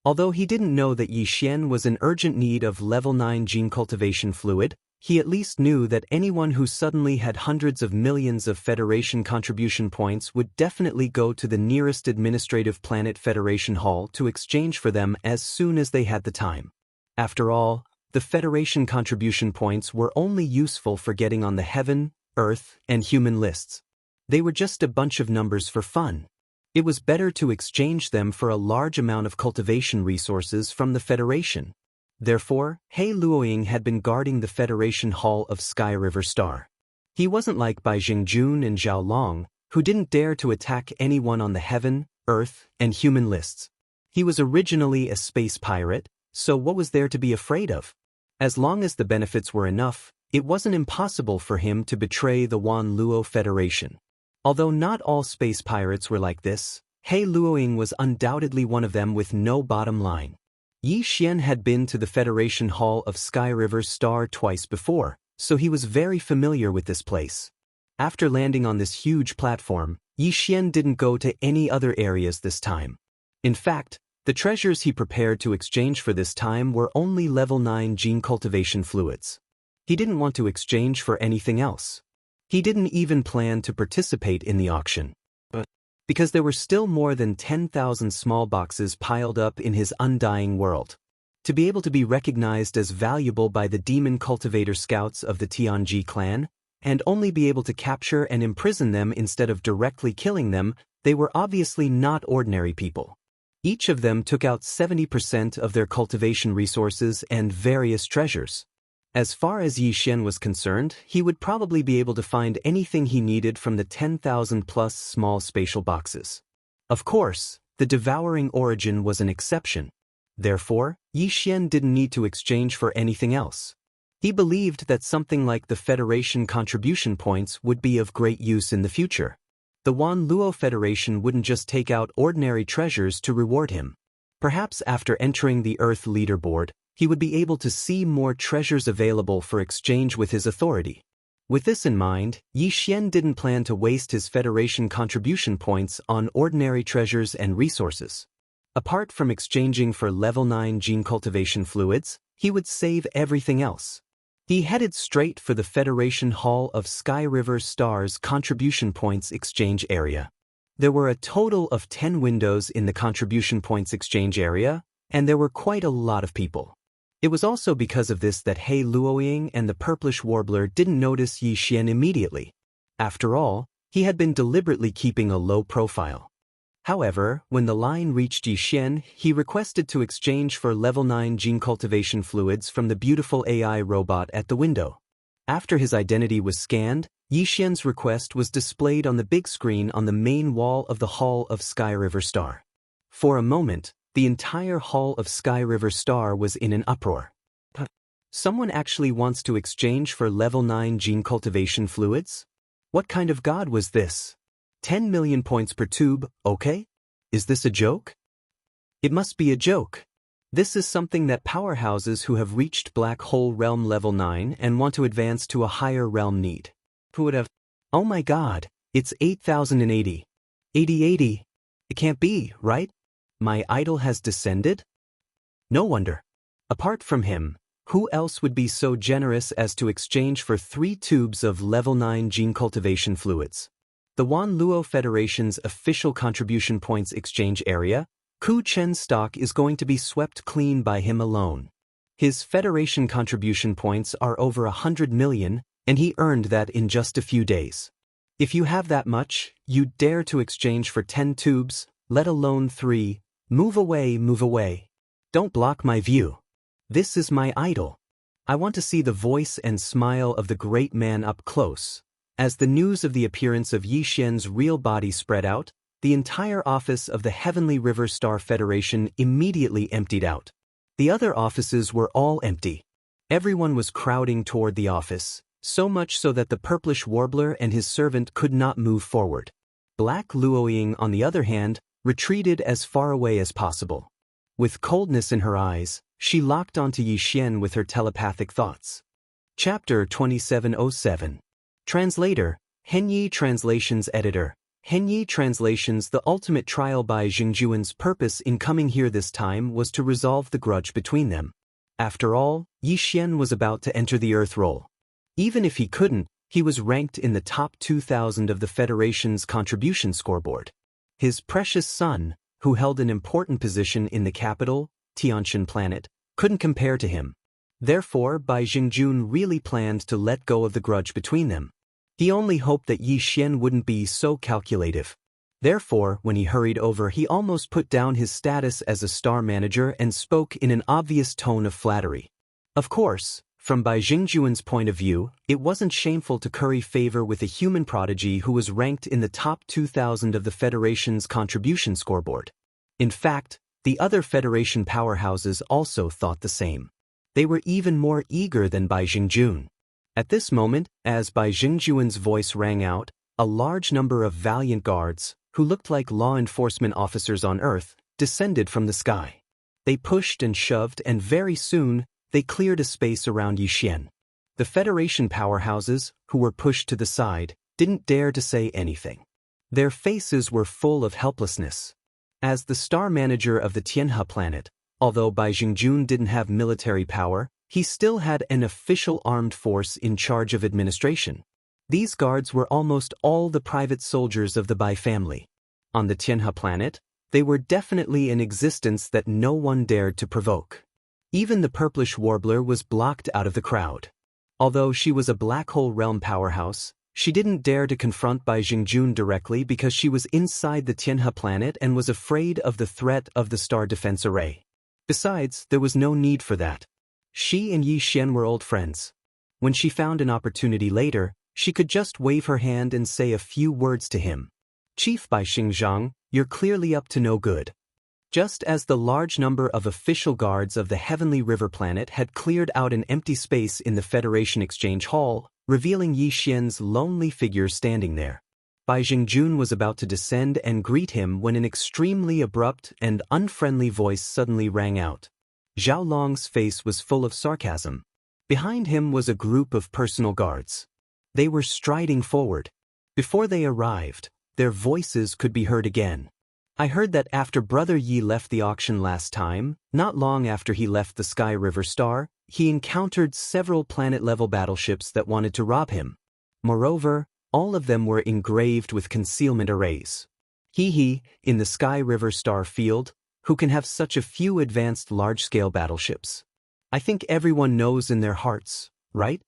Although he didn't know that Yi Xian was in urgent need of level 9 gene cultivation fluid, he at least knew that anyone who suddenly had hundreds of millions of Federation contribution points would definitely go to the nearest administrative planet Federation Hall to exchange for them as soon as they had the time. After all, the Federation contribution points were only useful for getting on the heaven, earth, and human lists. They were just a bunch of numbers for fun. It was better to exchange them for a large amount of cultivation resources from the Federation. Therefore, He Luoying had been guarding the Federation Hall of Sky River Star. He wasn't like Bai Jingjun and Zhao Long, who didn't dare to attack anyone on the heaven, earth, and human lists. He was originally a space pirate, so what was there to be afraid of? As long as the benefits were enough, it wasn't impossible for him to betray the Wan Luo Federation. Although not all space pirates were like this, He Luoying was undoubtedly one of them with no bottom line. Yi Xian had been to the Federation Hall of Sky River Star twice before, so he was very familiar with this place. After landing on this huge platform, Yi Xian didn't go to any other areas this time. In fact, the treasures he prepared to exchange for this time were only level 9 gene cultivation fluids. He didn't want to exchange for anything else. He didn't even plan to participate in the auction. But because there were still more than 10,000 small boxes piled up in his undying world. To be able to be recognized as valuable by the demon cultivator scouts of the Tianji clan, and only be able to capture and imprison them instead of directly killing them, they were obviously not ordinary people. Each of them took out 70% of their cultivation resources and various treasures. As far as Yi Xian was concerned, he would probably be able to find anything he needed from the 10,000 plus small spatial boxes. Of course, the devouring origin was an exception. Therefore, Yi Xian didn't need to exchange for anything else. He believed that something like the Federation contribution points would be of great use in the future. The Wan Luo Federation wouldn't just take out ordinary treasures to reward him. Perhaps after entering the Earth leaderboard, he would be able to see more treasures available for exchange with his authority. With this in mind, Yi Xian didn't plan to waste his Federation contribution points on ordinary treasures and resources. Apart from exchanging for level 9 gene cultivation fluids, he would save everything else. He headed straight for the Federation Hall of Sky River Stars contribution points exchange area. There were a total of 10 windows in the contribution points exchange area, and there were quite a lot of people. It was also because of this that He Luoying and the Purplish Warbler didn't notice Yi Xian immediately. After all, he had been deliberately keeping a low profile. However, when the line reached Yi Xian, he requested to exchange for level 9 gene cultivation fluids from the beautiful AI robot at the window. After his identity was scanned, Yi Xian's request was displayed on the big screen on the main wall of the Hall of Sky River Star. For a moment, the entire Hall of Sky River Star was in an uproar. Someone actually wants to exchange for level 9 gene cultivation fluids? What kind of god was this? 10 million points per tube, okay? Is this a joke? It must be a joke. This is something that powerhouses who have reached Black Hole Realm level 9 and want to advance to a higher realm need. Who would have? Oh my god, it's 8,080. 80. It can't be, right? My idol has descended? No wonder. Apart from him, who else would be so generous as to exchange for 3 tubes of level 9 gene cultivation fluids? The Wan Luo Federation's official contribution points exchange area, Ku Chen's stock is going to be swept clean by him alone. His Federation contribution points are over 100 million, and he earned that in just a few days. If you have that much, you dare to exchange for 10 tubes, let alone 3, move away. Don't block my view. This is my idol. I want to see the voice and smile of the great man up close. As the news of the appearance of Yi Xian's real body spread out, the entire office of the Heavenly River Star Federation immediately emptied out. The other offices were all empty. Everyone was crowding toward the office, so much so that the Purplish Warbler and his servant could not move forward. Black Luoying, on the other hand, retreated as far away as possible. With coldness in her eyes, she locked onto Yi Xian with her telepathic thoughts. Chapter 2707. Translator, Henyi Translations Editor. Henyi Translations. The ultimate trial by Jingjuan's purpose in coming here this time was to resolve the grudge between them. After all, Yi Xian was about to enter the Earth role. Even if he couldn't, he was ranked in the top 2,000 of the Federation's contribution scoreboard. His precious son, who held an important position in the capital, Tianshan planet, couldn't compare to him. Therefore, Bai Jingjun really planned to let go of the grudge between them. He only hoped that Yi Xian wouldn't be so calculative. Therefore, when he hurried over, he almost put down his status as a star manager and spoke in an obvious tone of flattery. Of course, from Bai Jingjuan's point of view, it wasn't shameful to curry favor with a human prodigy who was ranked in the top 2,000 of the Federation's contribution scoreboard. In fact, the other Federation powerhouses also thought the same. They were even more eager than Bai Jingjun. At this moment, as Bai Jingjuan's voice rang out, a large number of valiant guards, who looked like law enforcement officers on Earth, descended from the sky. They pushed and shoved, and very soon, they cleared a space around Yixian. The Federation powerhouses, who were pushed to the side, didn't dare to say anything. Their faces were full of helplessness. As the star manager of the Tianhe planet, although Bai Jingjun didn't have military power, he still had an official armed force in charge of administration. These guards were almost all the private soldiers of the Bai family. On the Tianhe planet, they were definitely an existence that no one dared to provoke. Even the purplish warbler was blocked out of the crowd. Although she was a black hole realm powerhouse, she didn't dare to confront Bai Jingjun directly because she was inside the Tianhe planet and was afraid of the threat of the star defense array. Besides, there was no need for that. She and Yi Xian were old friends. When she found an opportunity later, she could just wave her hand and say a few words to him. "Chief Bai Xingzhang, you're clearly up to no good." Just as the large number of official guards of the Heavenly River planet had cleared out an empty space in the Federation Exchange Hall, revealing Yi Xian's lonely figure standing there. Bai Jingjun was about to descend and greet him when an extremely abrupt and unfriendly voice suddenly rang out. Zhao Long's face was full of sarcasm. Behind him was a group of personal guards. They were striding forward. Before they arrived, their voices could be heard again. "I heard that after Brother Yi left the auction last time, not long after he left the Sky River Star, he encountered several planet-level battleships that wanted to rob him. Moreover, all of them were engraved with concealment arrays. He, in the Sky River Star field, who can have such a few advanced large-scale battleships. I think everyone knows in their hearts, right?"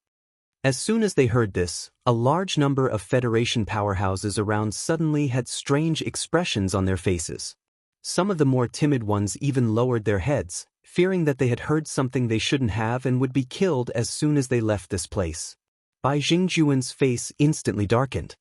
As soon as they heard this, a large number of Federation powerhouses around suddenly had strange expressions on their faces. Some of the more timid ones even lowered their heads, fearing that they had heard something they shouldn't have and would be killed as soon as they left this place. Bai Jingjuan's face instantly darkened.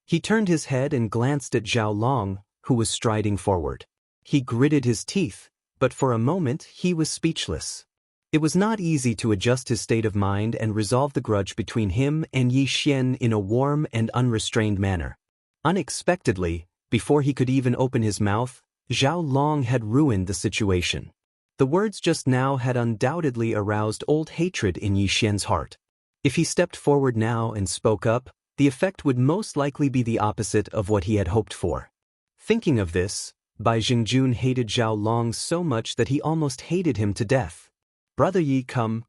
He turned his head and glanced at Zhao Long, who was striding forward. He gritted his teeth, but for a moment he was speechless. It was not easy to adjust his state of mind and resolve the grudge between him and Yi Xian in a warm and unrestrained manner. Unexpectedly, before he could even open his mouth, Zhao Long had ruined the situation. The words just now had undoubtedly aroused old hatred in Yi Xian's heart. If he stepped forward now and spoke up, the effect would most likely be the opposite of what he had hoped for. Thinking of this, Bai Jingjun hated Zhao Long so much that he almost hated him to death. "Brother Yi, come.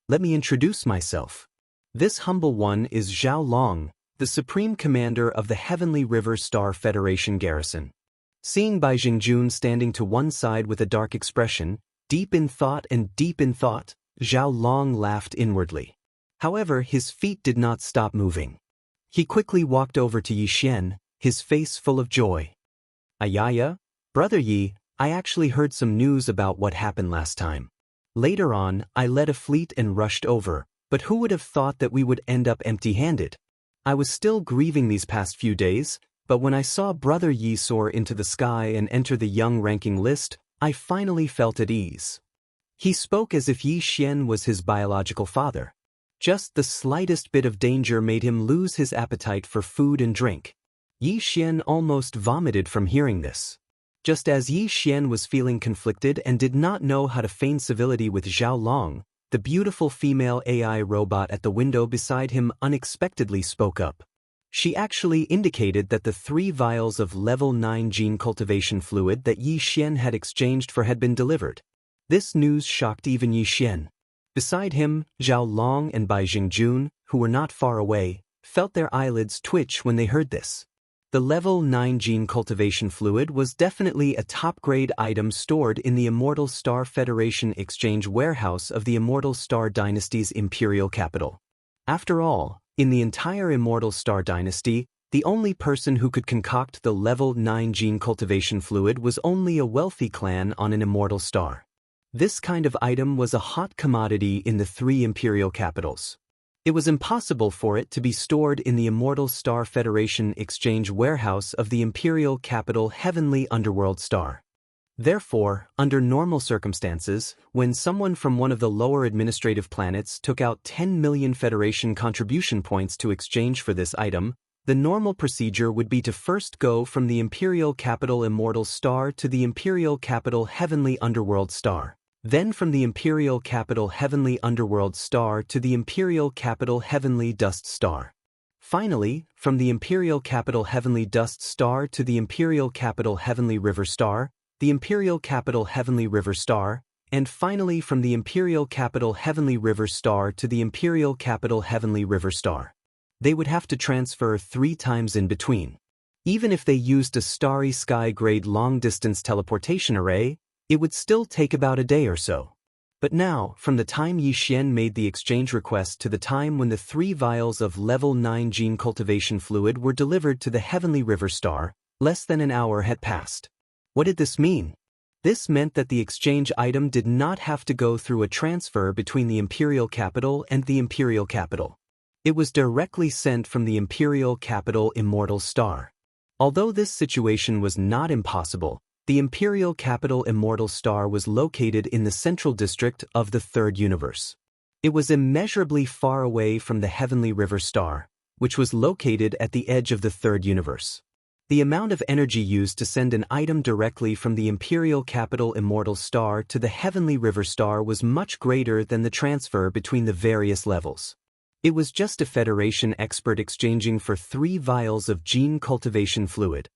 Let me introduce myself. This humble one is Zhao Long, the Supreme Commander of the Heavenly River Star Federation garrison." Seeing Bai Jingjun standing to one side with a dark expression, deep in thought, Zhao Long laughed inwardly. However, his feet did not stop moving. He quickly walked over to Yi Xian, his face full of joy. "Ayaya, Brother Yi, I actually heard some news about what happened last time. Later on, I led a fleet and rushed over, but who would have thought that we would end up empty-handed? I was still grieving these past few days, but when I saw Brother Yi soar into the sky and enter the young ranking list, I finally felt at ease." He spoke as if Yi Xian was his biological father. Just the slightest bit of danger made him lose his appetite for food and drink. Yi Xian almost vomited from hearing this. Just as Yi Xian was feeling conflicted and did not know how to feign civility with Zhao Long, the beautiful female AI robot at the window beside him unexpectedly spoke up. She actually indicated that the 3 vials of level 9 gene cultivation fluid that Yi Xian had exchanged for had been delivered. This news shocked even Yi Xian. Beside him, Zhao Long and Bai Jingjun, who were not far away, felt their eyelids twitch when they heard this. The level 9 gene cultivation fluid was definitely a top-grade item stored in the Immortal Star Federation exchange warehouse of the Immortal Star Dynasty's imperial capital. After all, in the entire Immortal Star Dynasty, the only person who could concoct the level 9 gene cultivation fluid was only a wealthy clan on an immortal star. This kind of item was a hot commodity in the 3 imperial capitals. It was impossible for it to be stored in the Immortal Star Federation exchange warehouse of the imperial capital Heavenly Underworld Star. Therefore, under normal circumstances, when someone from one of the lower administrative planets took out 10 million Federation contribution points to exchange for this item, the normal procedure would be to first go from the Imperial Capital Immortal Star to the Imperial Capital Heavenly Underworld Star, then from the Imperial Capital Heavenly Underworld Star to the Imperial Capital Heavenly Dust Star. Finally, from the Imperial Capital Heavenly Dust Star to the Imperial Capital Heavenly River Star, the Imperial Capital Heavenly River Star, and finally from the Imperial Capital Heavenly River Star to the Imperial Capital Heavenly River Star. They would have to transfer 3 times in between. Even if they used a Starry Sky-grade long-distance teleportation array, it would still take about a day or so. But now, from the time Yi Xian made the exchange request to the time when the 3 vials of level 9 gene cultivation fluid were delivered to the Heavenly River Star, less than an hour had passed. What did this mean? This meant that the exchange item did not have to go through a transfer between the Imperial Capital and the Imperial Capital. It was directly sent from the Imperial Capital Immortal Star. Although this situation was not impossible, the Imperial Capital Immortal Star was located in the central district of the Third Universe. It was immeasurably far away from the Heavenly River Star, which was located at the edge of the Third Universe. The amount of energy used to send an item directly from the Imperial Capital Immortal Star to the Heavenly River Star was much greater than the transfer between the various levels. It was just a Federation expert exchanging for 3 vials of gene cultivation fluid.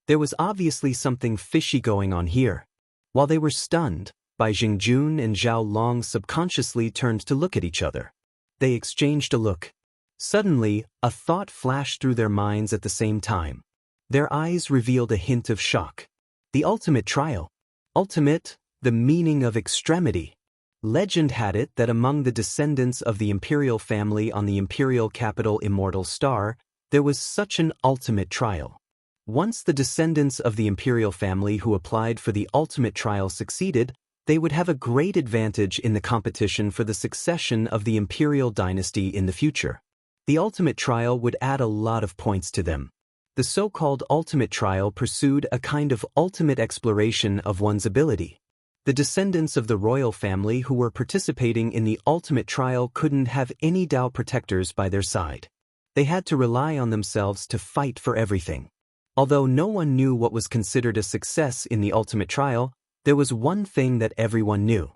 There was obviously something fishy going on here. While they were stunned, Bai Jingjun and Zhao Long subconsciously turned to look at each other. They exchanged a look. Suddenly, a thought flashed through their minds at the same time. Their eyes revealed a hint of shock. The ultimate trial. Ultimate, the meaning of extremity. Legend had it that among the descendants of the imperial family on the Imperial Capital Immortal Star, there was such an ultimate trial. Once the descendants of the imperial family who applied for the ultimate trial succeeded, they would have a great advantage in the competition for the succession of the imperial dynasty in the future. The ultimate trial would add a lot of points to them. The so-called ultimate trial pursued a kind of ultimate exploration of one's ability. The descendants of the royal family who were participating in the ultimate trial couldn't have any Dao protectors by their side. They had to rely on themselves to fight for everything. Although no one knew what was considered a success in the ultimate trial, there was one thing that everyone knew.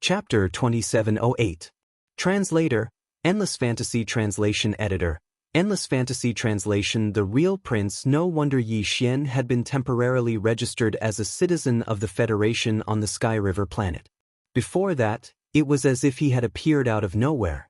Chapter 2708. Translator, Endless Fantasy Translation Editor. Endless Fantasy Translation. The real prince. No wonder Yi Xian had been temporarily registered as a citizen of the Federation on the Sky River planet. Before that, it was as if he had appeared out of nowhere.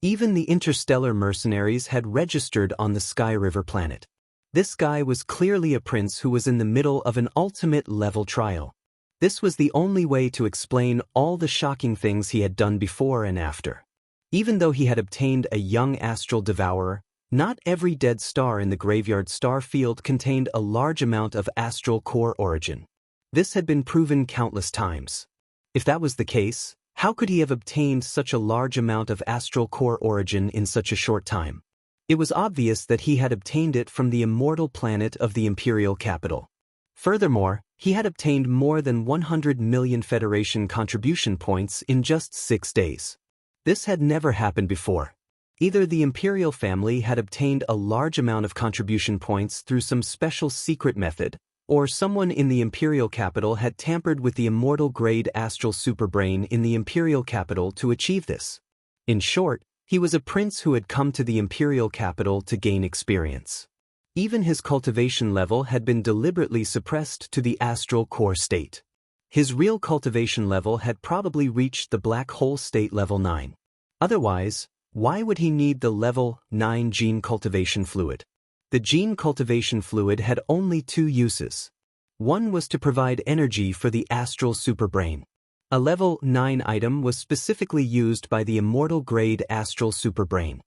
Even the interstellar mercenaries had registered on the Sky River planet. This guy was clearly a prince who was in the middle of an ultimate level trial. This was the only way to explain all the shocking things he had done before and after. Even though he had obtained a young astral devourer, not every dead star in the graveyard star field contained a large amount of astral core origin. This had been proven countless times. If that was the case, how could he have obtained such a large amount of astral core origin in such a short time? It was obvious that he had obtained it from the immortal planet of the Imperial Capital. Furthermore, he had obtained more than 100 million Federation contribution points in just 6 days. This had never happened before. Either the imperial family had obtained a large amount of contribution points through some special secret method, or someone in the imperial capital had tampered with the immortal-grade astral superbrain in the imperial capital to achieve this. In short, he was a prince who had come to the imperial capital to gain experience. Even his cultivation level had been deliberately suppressed to the astral core state. His real cultivation level had probably reached the black hole state level 9. Otherwise, why would he need the level 9 gene cultivation fluid? The gene cultivation fluid had only 2 uses. One was to provide energy for the astral superbrain. A level 9 item was specifically used by the immortal-grade astral superbrain.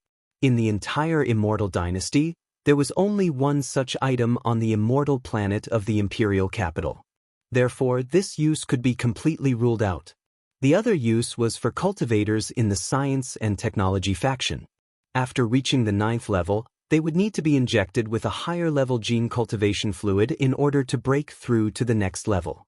In the entire immortal dynasty, there was only one such item on the immortal planet of the imperial capital. Therefore, this use could be completely ruled out. The other use was for cultivators in the science and technology faction. After reaching the 9th level, they would need to be injected with a higher level gene cultivation fluid in order to break through to the next level.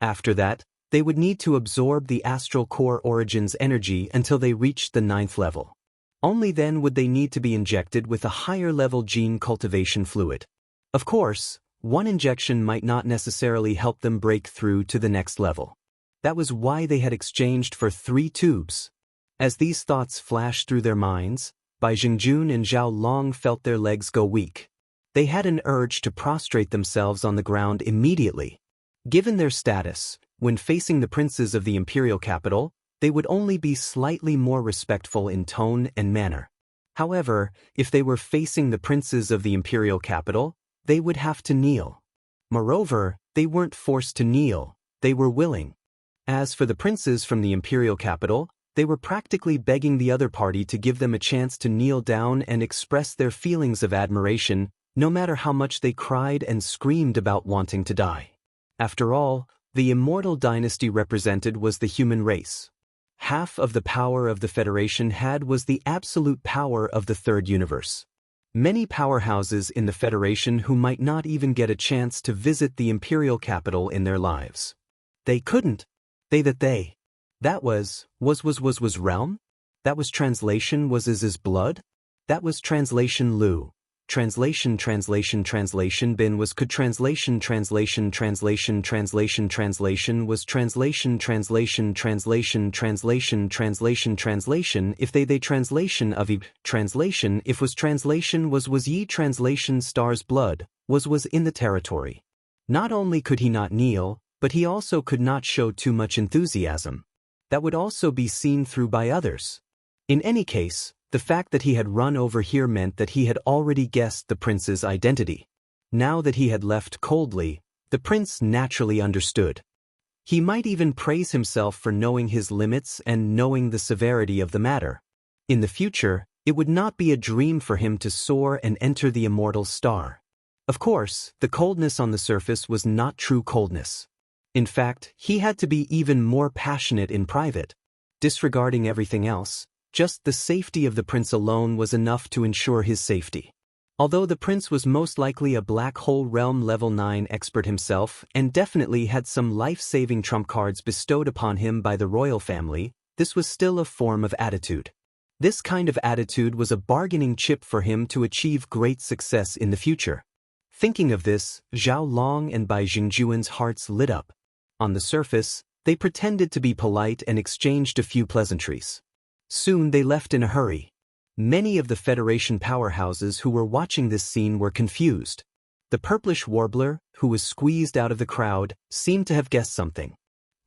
After that, they would need to absorb the astral core origin's energy until they reached the 9th level. Only then would they need to be injected with a higher-level gene cultivation fluid. Of course, one injection might not necessarily help them break through to the next level. That was why they had exchanged for 3 tubes. As these thoughts flashed through their minds, Bai Jingjun and Zhao Long felt their legs go weak. They had an urge to prostrate themselves on the ground immediately. Given their status, when facing the princes of the imperial capital, they would only be slightly more respectful in tone and manner. However, if they were facing the princes of the imperial capital, they would have to kneel. Moreover, they weren't forced to kneel, they were willing. As for the princes from the imperial capital, they were practically begging the other party to give them a chance to kneel down and express their feelings of admiration, no matter how much they cried and screamed about wanting to die. After all, the immortal dynasty represented was the human race. Half of the power of the Federation had was the absolute power of the third universe. Many powerhouses in the Federation who might not even get a chance to visit the imperial capital in their lives. They couldn't. That was realm? That was translation was is blood? That was translation Lu. Translation bin was could translation was translation if they translation of translation if was translation was ye translation stars blood was in the territory. Not only could he not kneel, but he also could not show too much enthusiasm. That would also be seen through by others. In any case, the fact that he had run over here meant that he had already guessed the prince's identity. Now that he had left coldly, the prince naturally understood. He might even praise himself for knowing his limits and knowing the severity of the matter. In the future, it would not be a dream for him to soar and enter the immortal star. Of course, the coldness on the surface was not true coldness. In fact, he had to be even more passionate in private. Disregarding everything else, just the safety of the prince alone was enough to ensure his safety. Although the prince was most likely a black hole realm level 9 expert himself and definitely had some life-saving trump cards bestowed upon him by the royal family, this was still a form of attitude. This kind of attitude was a bargaining chip for him to achieve great success in the future. Thinking of this, Zhao Long and Bai Jingjuan's hearts lit up. On the surface, they pretended to be polite and exchanged a few pleasantries. Soon they left in a hurry. Many of the Federation powerhouses who were watching this scene were confused. The purplish warbler, who was squeezed out of the crowd, seemed to have guessed something.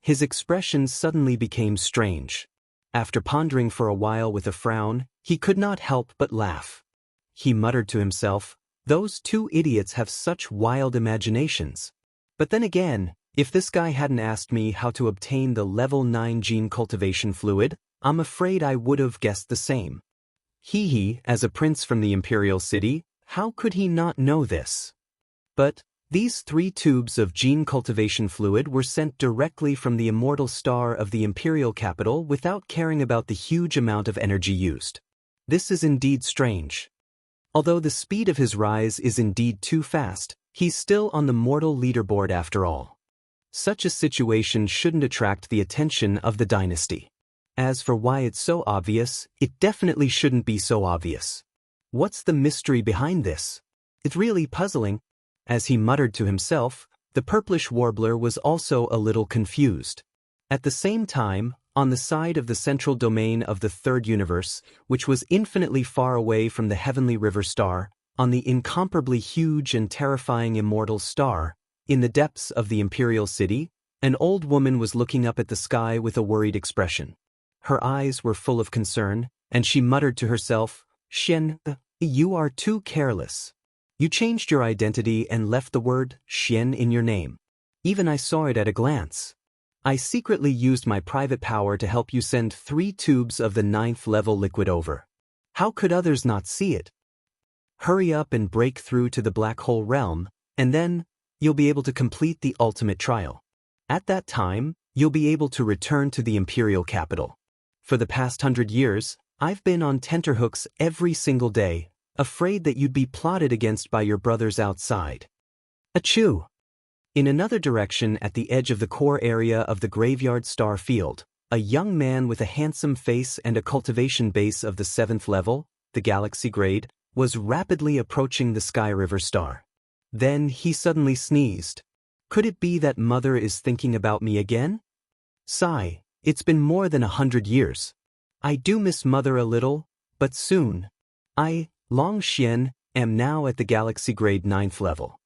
His expression suddenly became strange. After pondering for a while with a frown, he could not help but laugh. He muttered to himself, "Those 2 idiots have such wild imaginations. But then again, if this guy hadn't asked me how to obtain the level 9 gene cultivation fluid, I'm afraid I would have guessed the same." He, as a prince from the imperial city, how could he not know this? But these 3 tubes of gene cultivation fluid were sent directly from the immortal star of the imperial capital without caring about the huge amount of energy used. This is indeed strange. Although the speed of his rise is indeed too fast, he's still on the mortal leaderboard after all. Such a situation shouldn't attract the attention of the dynasty. As for why it's so obvious, it definitely shouldn't be so obvious. What's the mystery behind this? It's really puzzling. As he muttered to himself, the purplish warbler was also a little confused. At the same time, on the side of the central domain of the third universe, which was infinitely far away from the heavenly river star, on the incomparably huge and terrifying immortal star, in the depths of the imperial city, an old woman was looking up at the sky with a worried expression. Her eyes were full of concern, and she muttered to herself, "Xian, you are too careless. You changed your identity and left the word Xian in your name. Even I saw it at a glance. I secretly used my private power to help you send 3 tubes of the 9th level liquid over. How could others not see it? Hurry up and break through to the black hole realm, and then you'll be able to complete the ultimate trial. At that time, you'll be able to return to the imperial capital. For the past 100 years, I've been on tenterhooks every single day, afraid that you'd be plotted against by your brothers outside." Achoo! In another direction at the edge of the core area of the graveyard star field, a young man with a handsome face and a cultivation base of the 7th level, the galaxy grade, was rapidly approaching the Sky River star. Then he suddenly sneezed. Could it be that Mother is thinking about me again? Sigh, it's been more than 100 years. I do miss Mother a little, but soon. I, Long Xian, am now at the galaxy grade 9th level.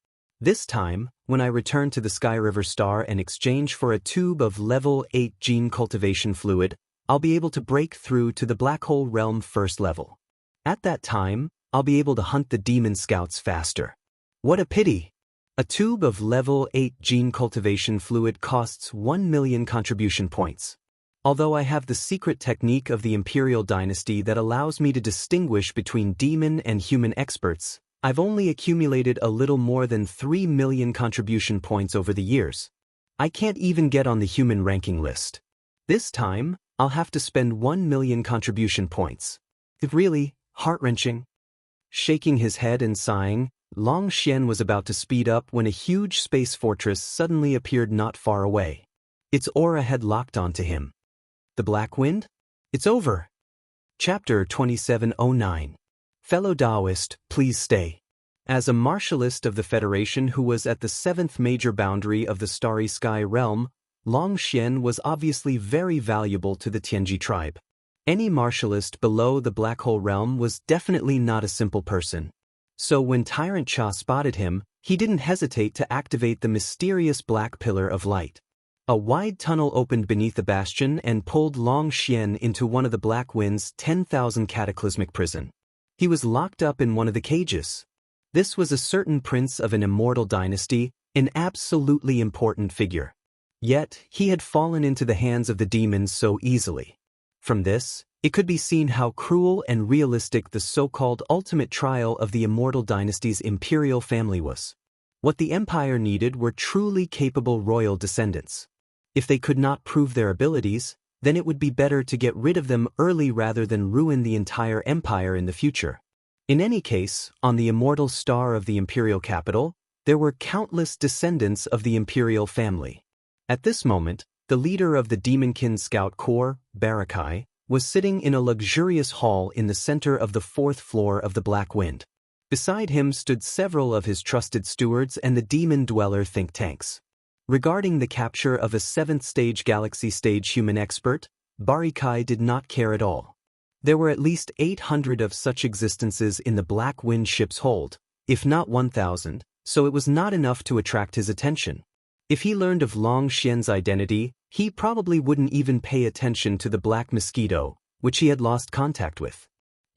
This time, when I return to the Sky River star and exchange for a tube of level 8 gene cultivation fluid, I'll be able to break through to the black hole realm 1st level. At that time, I'll be able to hunt the demon scouts faster. What a pity! A tube of level 8 gene cultivation fluid costs 1 million contribution points. Although I have the secret technique of the Imperial Dynasty that allows me to distinguish between demon and human experts, I've only accumulated a little more than 3 million contribution points over the years. I can't even get on the human ranking list. This time, I'll have to spend 1 million contribution points. Really, heart-wrenching. Shaking his head and sighing, Long Xian was about to speed up when a huge space fortress suddenly appeared not far away. Its aura had locked onto him. The Black Wind? It's over. Chapter 2709. Fellow Taoist, please stay. As a martialist of the Federation who was at the 7th major boundary of the Starry Sky realm, Long Xian was obviously very valuable to the Tianji tribe. Any martialist below the Black Hole realm was definitely not a simple person. So when Tyrant Cha spotted him, he didn't hesitate to activate the mysterious Black Pillar of Light. A wide tunnel opened beneath the bastion and pulled Long Xian into one of the Black Wind's 10,000 cataclysmic prison. He was locked up in one of the cages. This was a certain prince of an immortal dynasty, an absolutely important figure. Yet, he had fallen into the hands of the demons so easily. From this, it could be seen how cruel and realistic the so-called ultimate trial of the immortal dynasty's imperial family was. What the empire needed were truly capable royal descendants. If they could not prove their abilities, then it would be better to get rid of them early rather than ruin the entire empire in the future. In any case, on the immortal star of the imperial capital, there were countless descendants of the imperial family. At this moment, the leader of the Demonkin Scout Corps, Barakai, was sitting in a luxurious hall in the center of the 4th floor of the Black Wind. Beside him stood several of his trusted stewards and the Demon Dweller think tanks. Regarding the capture of a 7th stage galaxy stage human expert, Barakai did not care at all. There were at least 800 of such existences in the Black Wind ship's hold, if not 1,000, so it was not enough to attract his attention. If he learned of Long Xian's identity, he probably wouldn't even pay attention to the Black Mosquito, which he had lost contact with.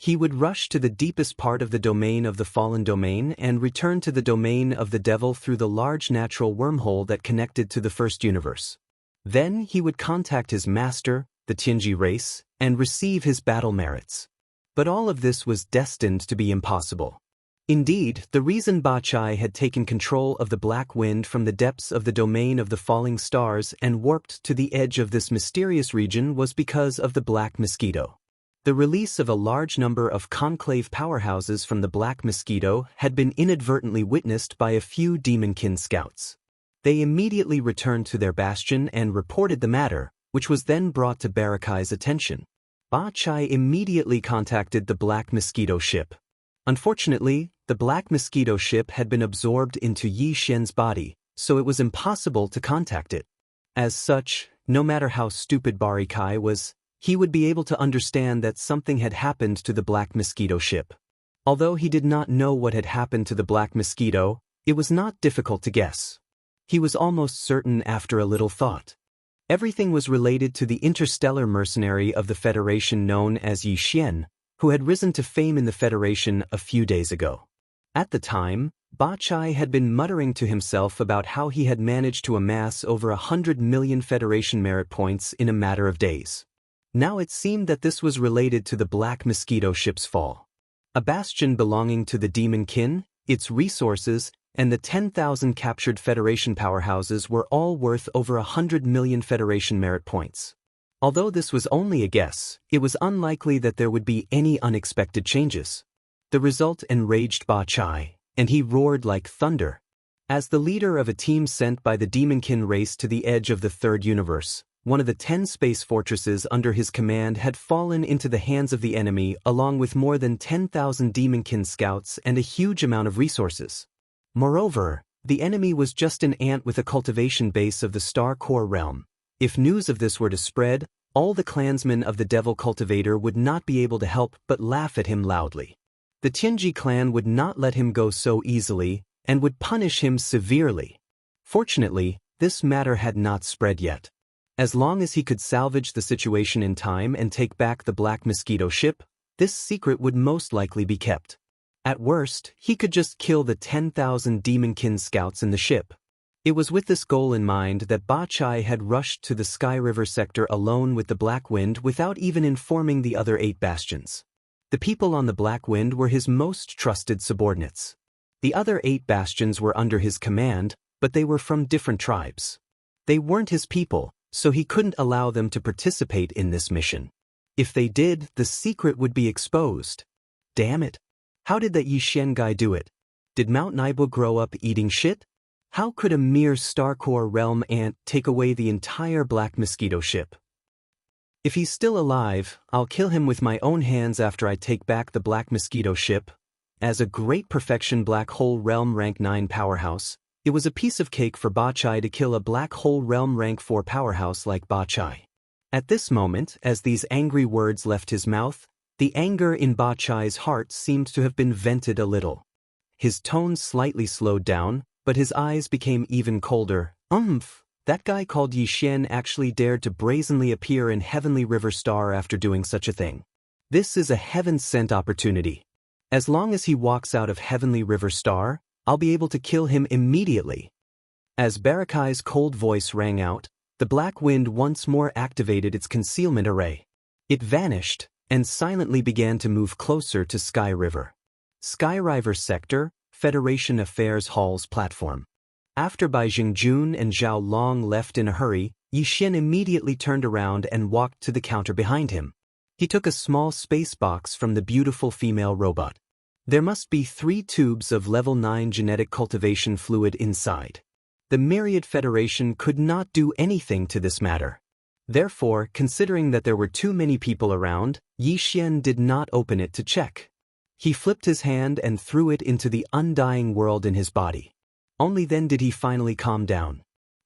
He would rush to the deepest part of the domain of the fallen domain and return to the domain of the devil through the large natural wormhole that connected to the first universe. Then he would contact his master, the Tianji race, and receive his battle merits. But all of this was destined to be impossible. Indeed, the reason Ba Chai had taken control of the Black Wind from the depths of the domain of the falling stars and warped to the edge of this mysterious region was because of the Black Mosquito. The release of a large number of conclave powerhouses from the Black Mosquito had been inadvertently witnessed by a few Demonkin scouts. They immediately returned to their bastion and reported the matter, which was then brought to Barakai's attention. Ba Chai immediately contacted the Black Mosquito ship. Unfortunately, the Black Mosquito ship had been absorbed into Yi Xian's body, so it was impossible to contact it. As such, no matter how stupid Barakai was, he would be able to understand that something had happened to the Black Mosquito ship. Although he did not know what had happened to the Black Mosquito, it was not difficult to guess. He was almost certain after a little thought. Everything was related to the interstellar mercenary of the Federation known as Yi Xian, who had risen to fame in the Federation a few days ago. At the time, Ba Chai had been muttering to himself about how he had managed to amass over 100 million Federation merit points in a matter of days. Now it seemed that this was related to the Black Mosquito ship's fall. A bastion belonging to the Demon Kin, its resources, and the 10,000 captured Federation powerhouses were all worth over 100 million Federation merit points. Although this was only a guess, it was unlikely that there would be any unexpected changes. The result enraged Ba Chai, and he roared like thunder. As the leader of a team sent by the Demonkin race to the edge of the third universe, one of the 10 space fortresses under his command had fallen into the hands of the enemy along with more than 10,000 Demonkin scouts and a huge amount of resources. Moreover, the enemy was just an ant with a cultivation base of the Star Core realm. If news of this were to spread, all the clansmen of the Devil Cultivator would not be able to help but laugh at him loudly. The Tianji clan would not let him go so easily, and would punish him severely. Fortunately, this matter had not spread yet. As long as he could salvage the situation in time and take back the Black Mosquito ship, this secret would most likely be kept. At worst, he could just kill the 10,000 Demonkin scouts in the ship. It was with this goal in mind that Ba Chai had rushed to the Sky River sector alone with the Black Wind without even informing the other 8 bastions. The people on the Black Wind were his most trusted subordinates. The other 8 bastions were under his command, but they were from different tribes. They weren't his people, so he couldn't allow them to participate in this mission. If they did, the secret would be exposed. Damn it. How did that Yi Xian guy do it? Did Mount Naibu grow up eating shit? How could a mere Starcore realm ant take away the entire Black Mosquito ship? If he's still alive, I'll kill him with my own hands after I take back the Black Mosquito ship. As a great perfection Black Hole Realm Rank 9 powerhouse, it was a piece of cake for Ba Chai to kill a Black Hole Realm Rank 4 powerhouse like Ba Chai. At this moment, as these angry words left his mouth, the anger in Ba Chai's heart seemed to have been vented a little. His tone slightly slowed down, but his eyes became even colder. That guy called Yi Xian actually dared to brazenly appear in Heavenly River Star after doing such a thing. This is a heaven-sent opportunity. As long as he walks out of Heavenly River Star, I'll be able to kill him immediately. As Barakai's cold voice rang out, the Black Wind once more activated its concealment array. It vanished, and silently began to move closer to Sky River. Sky River Sector, Federation Affairs Hall's platform. After Bai Jingjun and Zhao Long left in a hurry, Yi Xian immediately turned around and walked to the counter behind him. He took a small space box from the beautiful female robot. There must be 3 tubes of level 9 genetic cultivation fluid inside. The Myriad Federation could not do anything to this matter. Therefore, considering that there were too many people around, Yi Xian did not open it to check. He flipped his hand and threw it into the undying world in his body. Only then did he finally calm down.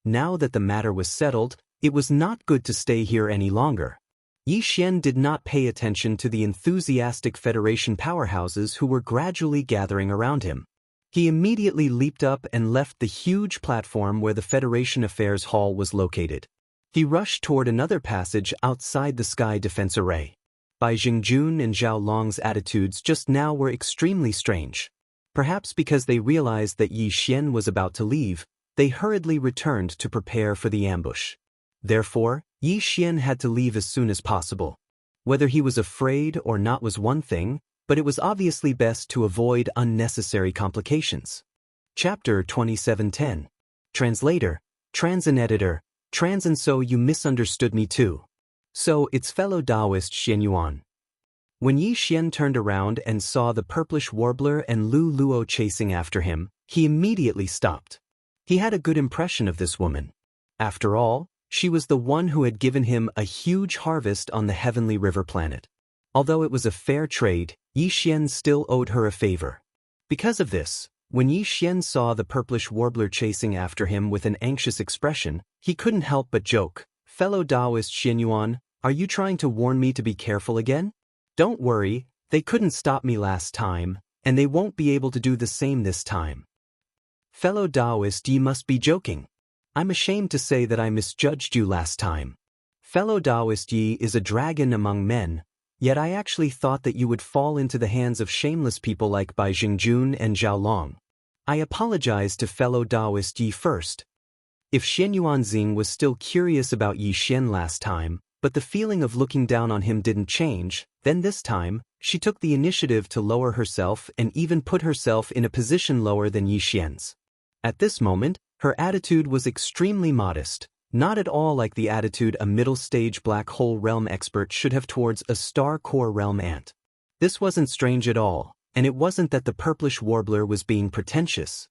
Now that the matter was settled, it was not good to stay here any longer. Yi Xian did not pay attention to the enthusiastic Federation powerhouses who were gradually gathering around him. He immediately leaped up and left the huge platform where the Federation Affairs Hall was located. He rushed toward another passage outside the Sky Defense Array. Bai Jingjun and Zhao Long's attitudes just now were extremely strange. Perhaps because they realized that Yi Xian was about to leave, they hurriedly returned to prepare for the ambush. Therefore, Yi Xian had to leave as soon as possible. Whether he was afraid or not was one thing, but it was obviously best to avoid unnecessary complications. Chapter 2710. Translator, Transin Editor, Transin. So you misunderstood me too. So it's fellow Taoist Xian Yuan. When Yi Xian turned around and saw the purplish warbler and Lu Luo chasing after him, he immediately stopped. He had a good impression of this woman. After all, she was the one who had given him a huge harvest on the Heavenly River planet. Although it was a fair trade, Yi Xian still owed her a favor. Because of this, when Yi Xian saw the purplish warbler chasing after him with an anxious expression, he couldn't help but joke, "Fellow Taoist Xian Yuan, are you trying to warn me to be careful again? Don't worry, they couldn't stop me last time, and they won't be able to do the same this time." Fellow Taoist, ye must be joking. I'm ashamed to say that I misjudged you last time. Fellow Taoist, Yi is a dragon among men, yet I actually thought that you would fall into the hands of shameless people like Bai Jingjun and Zhao Long. I apologize to fellow Taoist Yi first. If Xian Yuanxing was still curious about Yi Xian last time, but the feeling of looking down on him didn't change, then this time, she took the initiative to lower herself and even put herself in a position lower than Yi Xian's. At this moment, her attitude was extremely modest, not at all like the attitude a middle-stage black hole realm expert should have towards a star core realm ant. This wasn't strange at all, and it wasn't that the purplish warbler was being pretentious.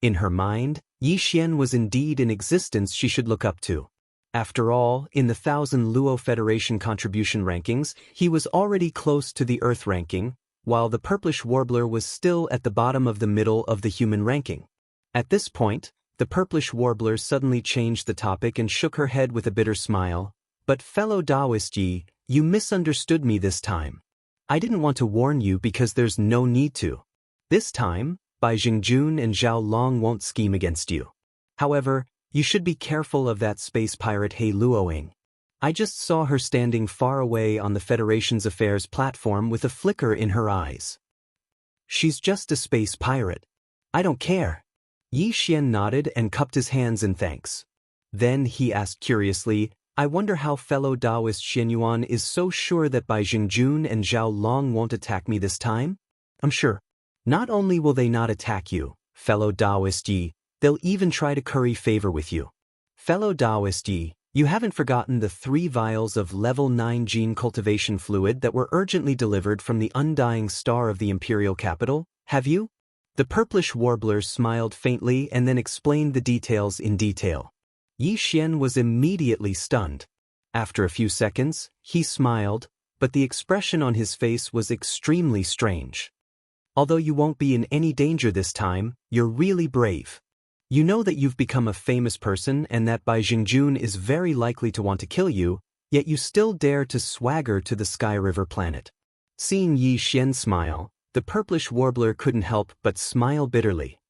In her mind, Yi Xian was indeed an existence she should look up to. After all, in the 1000 Luo Federation contribution rankings, he was already close to the Earth ranking, while the purplish warbler was still at the bottom of the middle of the human ranking. At this point, the purplish warbler suddenly changed the topic and shook her head with a bitter smile. But fellow Taoist Yi, you misunderstood me this time. I didn't want to warn you because there's no need to. This time, Bai Jingjun and Zhao Long won't scheme against you. However, you should be careful of that space pirate He Luoying. I just saw her standing far away on the Federation's affairs platform with a flicker in her eyes. She's just a space pirate. I don't care. Yi Xian nodded and cupped his hands in thanks. Then he asked curiously, I wonder how fellow Taoist Xianyuan is so sure that Bai Jingjun and Zhao Long won't attack me this time? I'm sure. Not only will they not attack you, fellow Taoist Yi, they'll even try to curry favor with you. Fellow Taoist Yi, you haven't forgotten the 3 vials of level 9 gene cultivation fluid that were urgently delivered from the undying star of the imperial capital, have you? The purplish warbler smiled faintly and then explained the details in detail. Yi Xian was immediately stunned. After a few seconds, he smiled, but the expression on his face was extremely strange. Although you won't be in any danger this time, you're really brave. You know that you've become a famous person and that Bai Jingjun is very likely to want to kill you, yet you still dare to swagger to the Sky River planet. Seeing Yi Xian smile, the purplish warbler couldn't help but smile bitterly.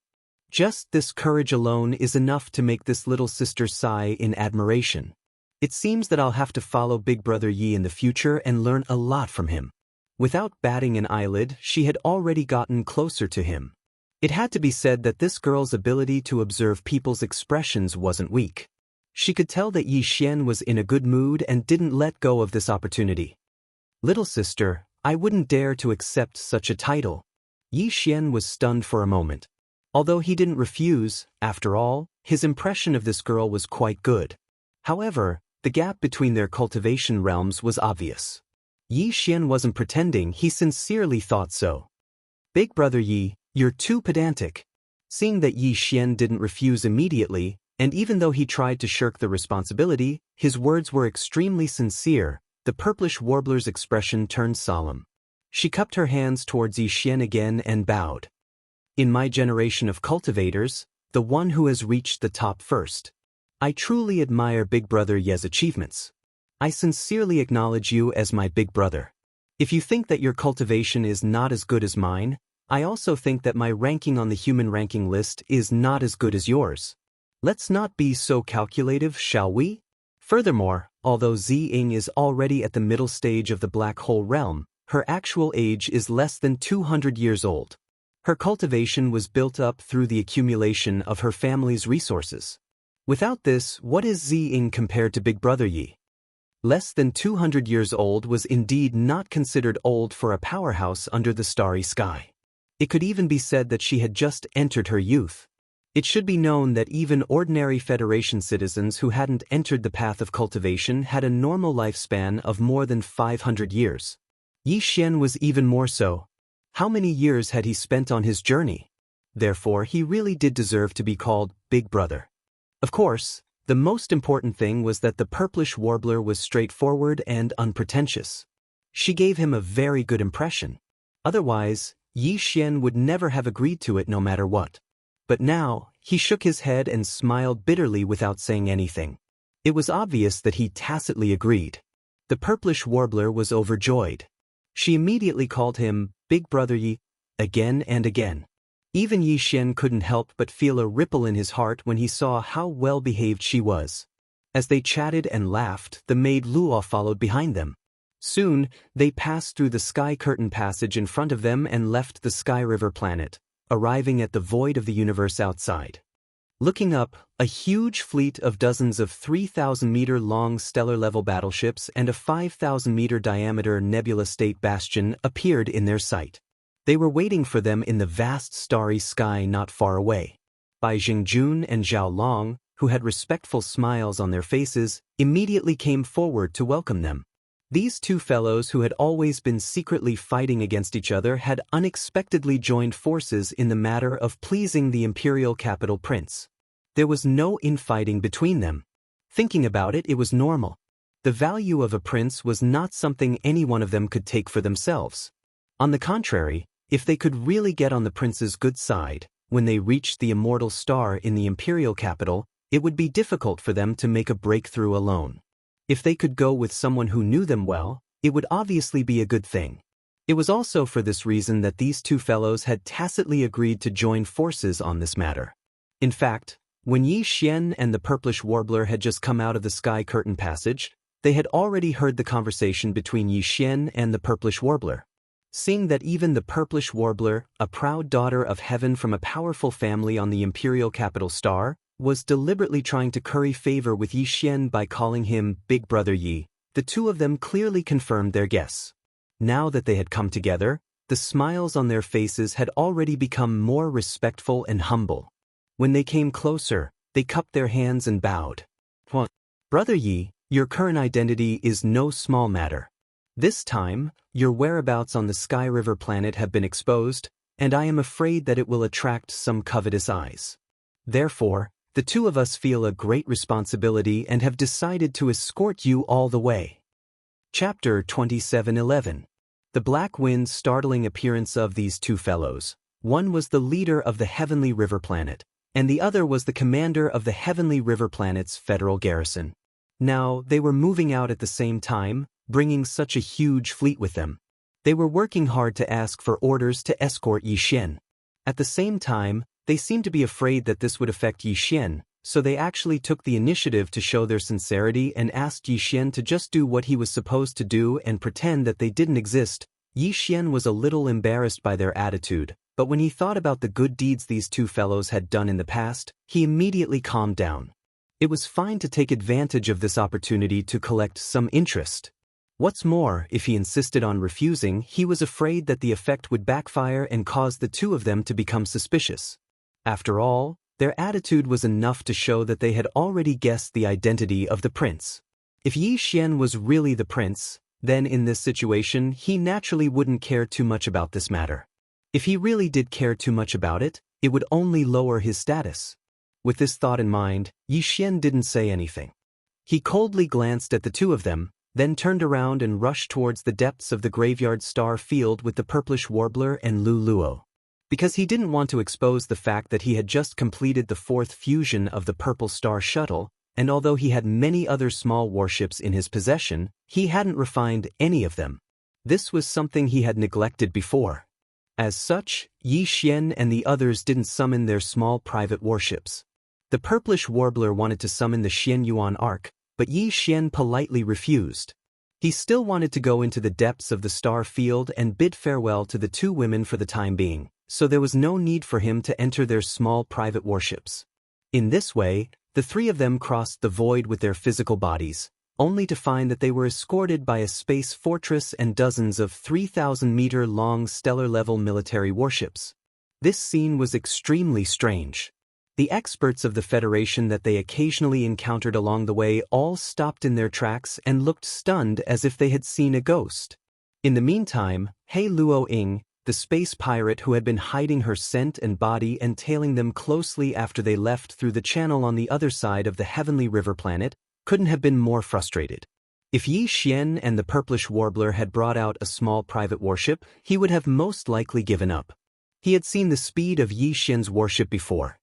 Just this courage alone is enough to make this little sister sigh in admiration. It seems that I'll have to follow Big Brother Yi in the future and learn a lot from him. Without batting an eyelid, she had already gotten closer to him. It had to be said that this girl's ability to observe people's expressions wasn't weak. She could tell that Yi Xian was in a good mood and didn't let go of this opportunity. Little sister, I wouldn't dare to accept such a title. Yi Xian was stunned for a moment. Although he didn't refuse, after all, his impression of this girl was quite good. However, the gap between their cultivation realms was obvious. Yi Xian wasn't pretending, he sincerely thought so. Big Brother Yi, you're too pedantic. Seeing that Yi Xian didn't refuse immediately, and even though he tried to shirk the responsibility, his words were extremely sincere, the purplish warbler's expression turned solemn. She cupped her hands towards Yi Xian again and bowed. In my generation of cultivators, the one who has reached the top first. I truly admire Big Brother Ye's achievements. I sincerely acknowledge you as my big brother. If you think that your cultivation is not as good as mine, I also think that my ranking on the human ranking list is not as good as yours. Let's not be so calculative, shall we? Furthermore, although Ziying is already at the middle stage of the black hole realm, her actual age is less than 200 years old. Her cultivation was built up through the accumulation of her family's resources. Without this, what is Ziying compared to Big Brother Yi? Less than 200 years old was indeed not considered old for a powerhouse under the starry sky. It could even be said that she had just entered her youth. It should be known that even ordinary Federation citizens who hadn't entered the path of cultivation had a normal lifespan of more than 500 years. Yi Xian was even more so. How many years had he spent on his journey? Therefore, he really did deserve to be called Big Brother. Of course, the most important thing was that the purplish warbler was straightforward and unpretentious. She gave him a very good impression. Otherwise, Yi Xian would never have agreed to it no matter what. But now, he shook his head and smiled bitterly without saying anything. It was obvious that he tacitly agreed. The purplish warbler was overjoyed. She immediately called him Big Brother Yi again and again. Even Yi Xian couldn't help but feel a ripple in his heart when he saw how well-behaved she was. As they chatted and laughed, the maid Luo followed behind them. Soon, they passed through the sky curtain passage in front of them and left the Sky River planet, arriving at the void of the universe outside. Looking up, a huge fleet of dozens of 3,000-meter-long stellar-level battleships and a 5,000-meter diameter nebula state bastion appeared in their sight. They were waiting for them in the vast starry sky not far away. Bai Jingjun and Zhao Long, who had respectful smiles on their faces, immediately came forward to welcome them. These two fellows who had always been secretly fighting against each other had unexpectedly joined forces in the matter of pleasing the imperial capital prince. There was no infighting between them. Thinking about it, it was normal. The value of a prince was not something any one of them could take for themselves. On the contrary, if they could really get on the prince's good side, when they reached the immortal star in the imperial capital, it would be difficult for them to make a breakthrough alone. If they could go with someone who knew them well, it would obviously be a good thing. It was also for this reason that these two fellows had tacitly agreed to join forces on this matter. In fact, when Yi Xian and the purplish warbler had just come out of the sky curtain passage, they had already heard the conversation between Yi Xian and the purplish warbler. Seeing that even the purplish warbler, a proud daughter of heaven from a powerful family on the imperial capital star, was deliberately trying to curry favor with Yi Xian by calling him Big Brother Yi, the two of them clearly confirmed their guess. Now that they had come together, the smiles on their faces had already become more respectful and humble. When they came closer, they cupped their hands and bowed. Brother Yi, your current identity is no small matter. This time, your whereabouts on the Sky River planet have been exposed, and I am afraid that it will attract some covetous eyes. Therefore, the two of us feel a great responsibility and have decided to escort you all the way. Chapter 27:11. The Black Wind's startling appearance of these two fellows. One was the leader of the Heavenly River planet, and the other was the commander of the Heavenly River planet's federal garrison. Now, they were moving out at the same time, bringing such a huge fleet with them. They were working hard to ask for orders to escort Yi Xian. At the same time, they seemed to be afraid that this would affect Yi Xian, so they actually took the initiative to show their sincerity and asked Yi Xian to just do what he was supposed to do and pretend that they didn't exist. Yi Xian was a little embarrassed by their attitude, but when he thought about the good deeds these two fellows had done in the past, he immediately calmed down. It was fine to take advantage of this opportunity to collect some interest. What's more, if he insisted on refusing, he was afraid that the effect would backfire and cause the two of them to become suspicious. After all, their attitude was enough to show that they had already guessed the identity of the prince. If Yi Xian was really the prince, then in this situation he naturally wouldn't care too much about this matter. If he really did care too much about it, it would only lower his status. With this thought in mind, Yi Xian didn't say anything. He coldly glanced at the two of them, then turned around and rushed towards the depths of the graveyard star field with the purplish warbler and Lu Luo. Because he didn't want to expose the fact that he had just completed the fourth fusion of the Purple Star Shuttle, and although he had many other small warships in his possession, he hadn't refined any of them. This was something he had neglected before. As such, Yi Xian and the others didn't summon their small private warships. The purplish warbler wanted to summon the Xian Yuan Ark, but Yi Xian politely refused. He still wanted to go into the depths of the star field and bid farewell to the two women for the time being, so there was no need for him to enter their small private warships. In this way, the three of them crossed the void with their physical bodies, only to find that they were escorted by a space fortress and dozens of 3,000-meter-long stellar-level military warships. This scene was extremely strange. The experts of the Federation that they occasionally encountered along the way all stopped in their tracks and looked stunned as if they had seen a ghost. In the meantime, He Luo Ying, the space pirate who had been hiding her scent and body and tailing them closely after they left through the channel on the other side of the Heavenly River planet, couldn't have been more frustrated. If Yi Xian and the purplish warbler had brought out a small private warship, he would have most likely given up. He had seen the speed of Yi Xian's warship before.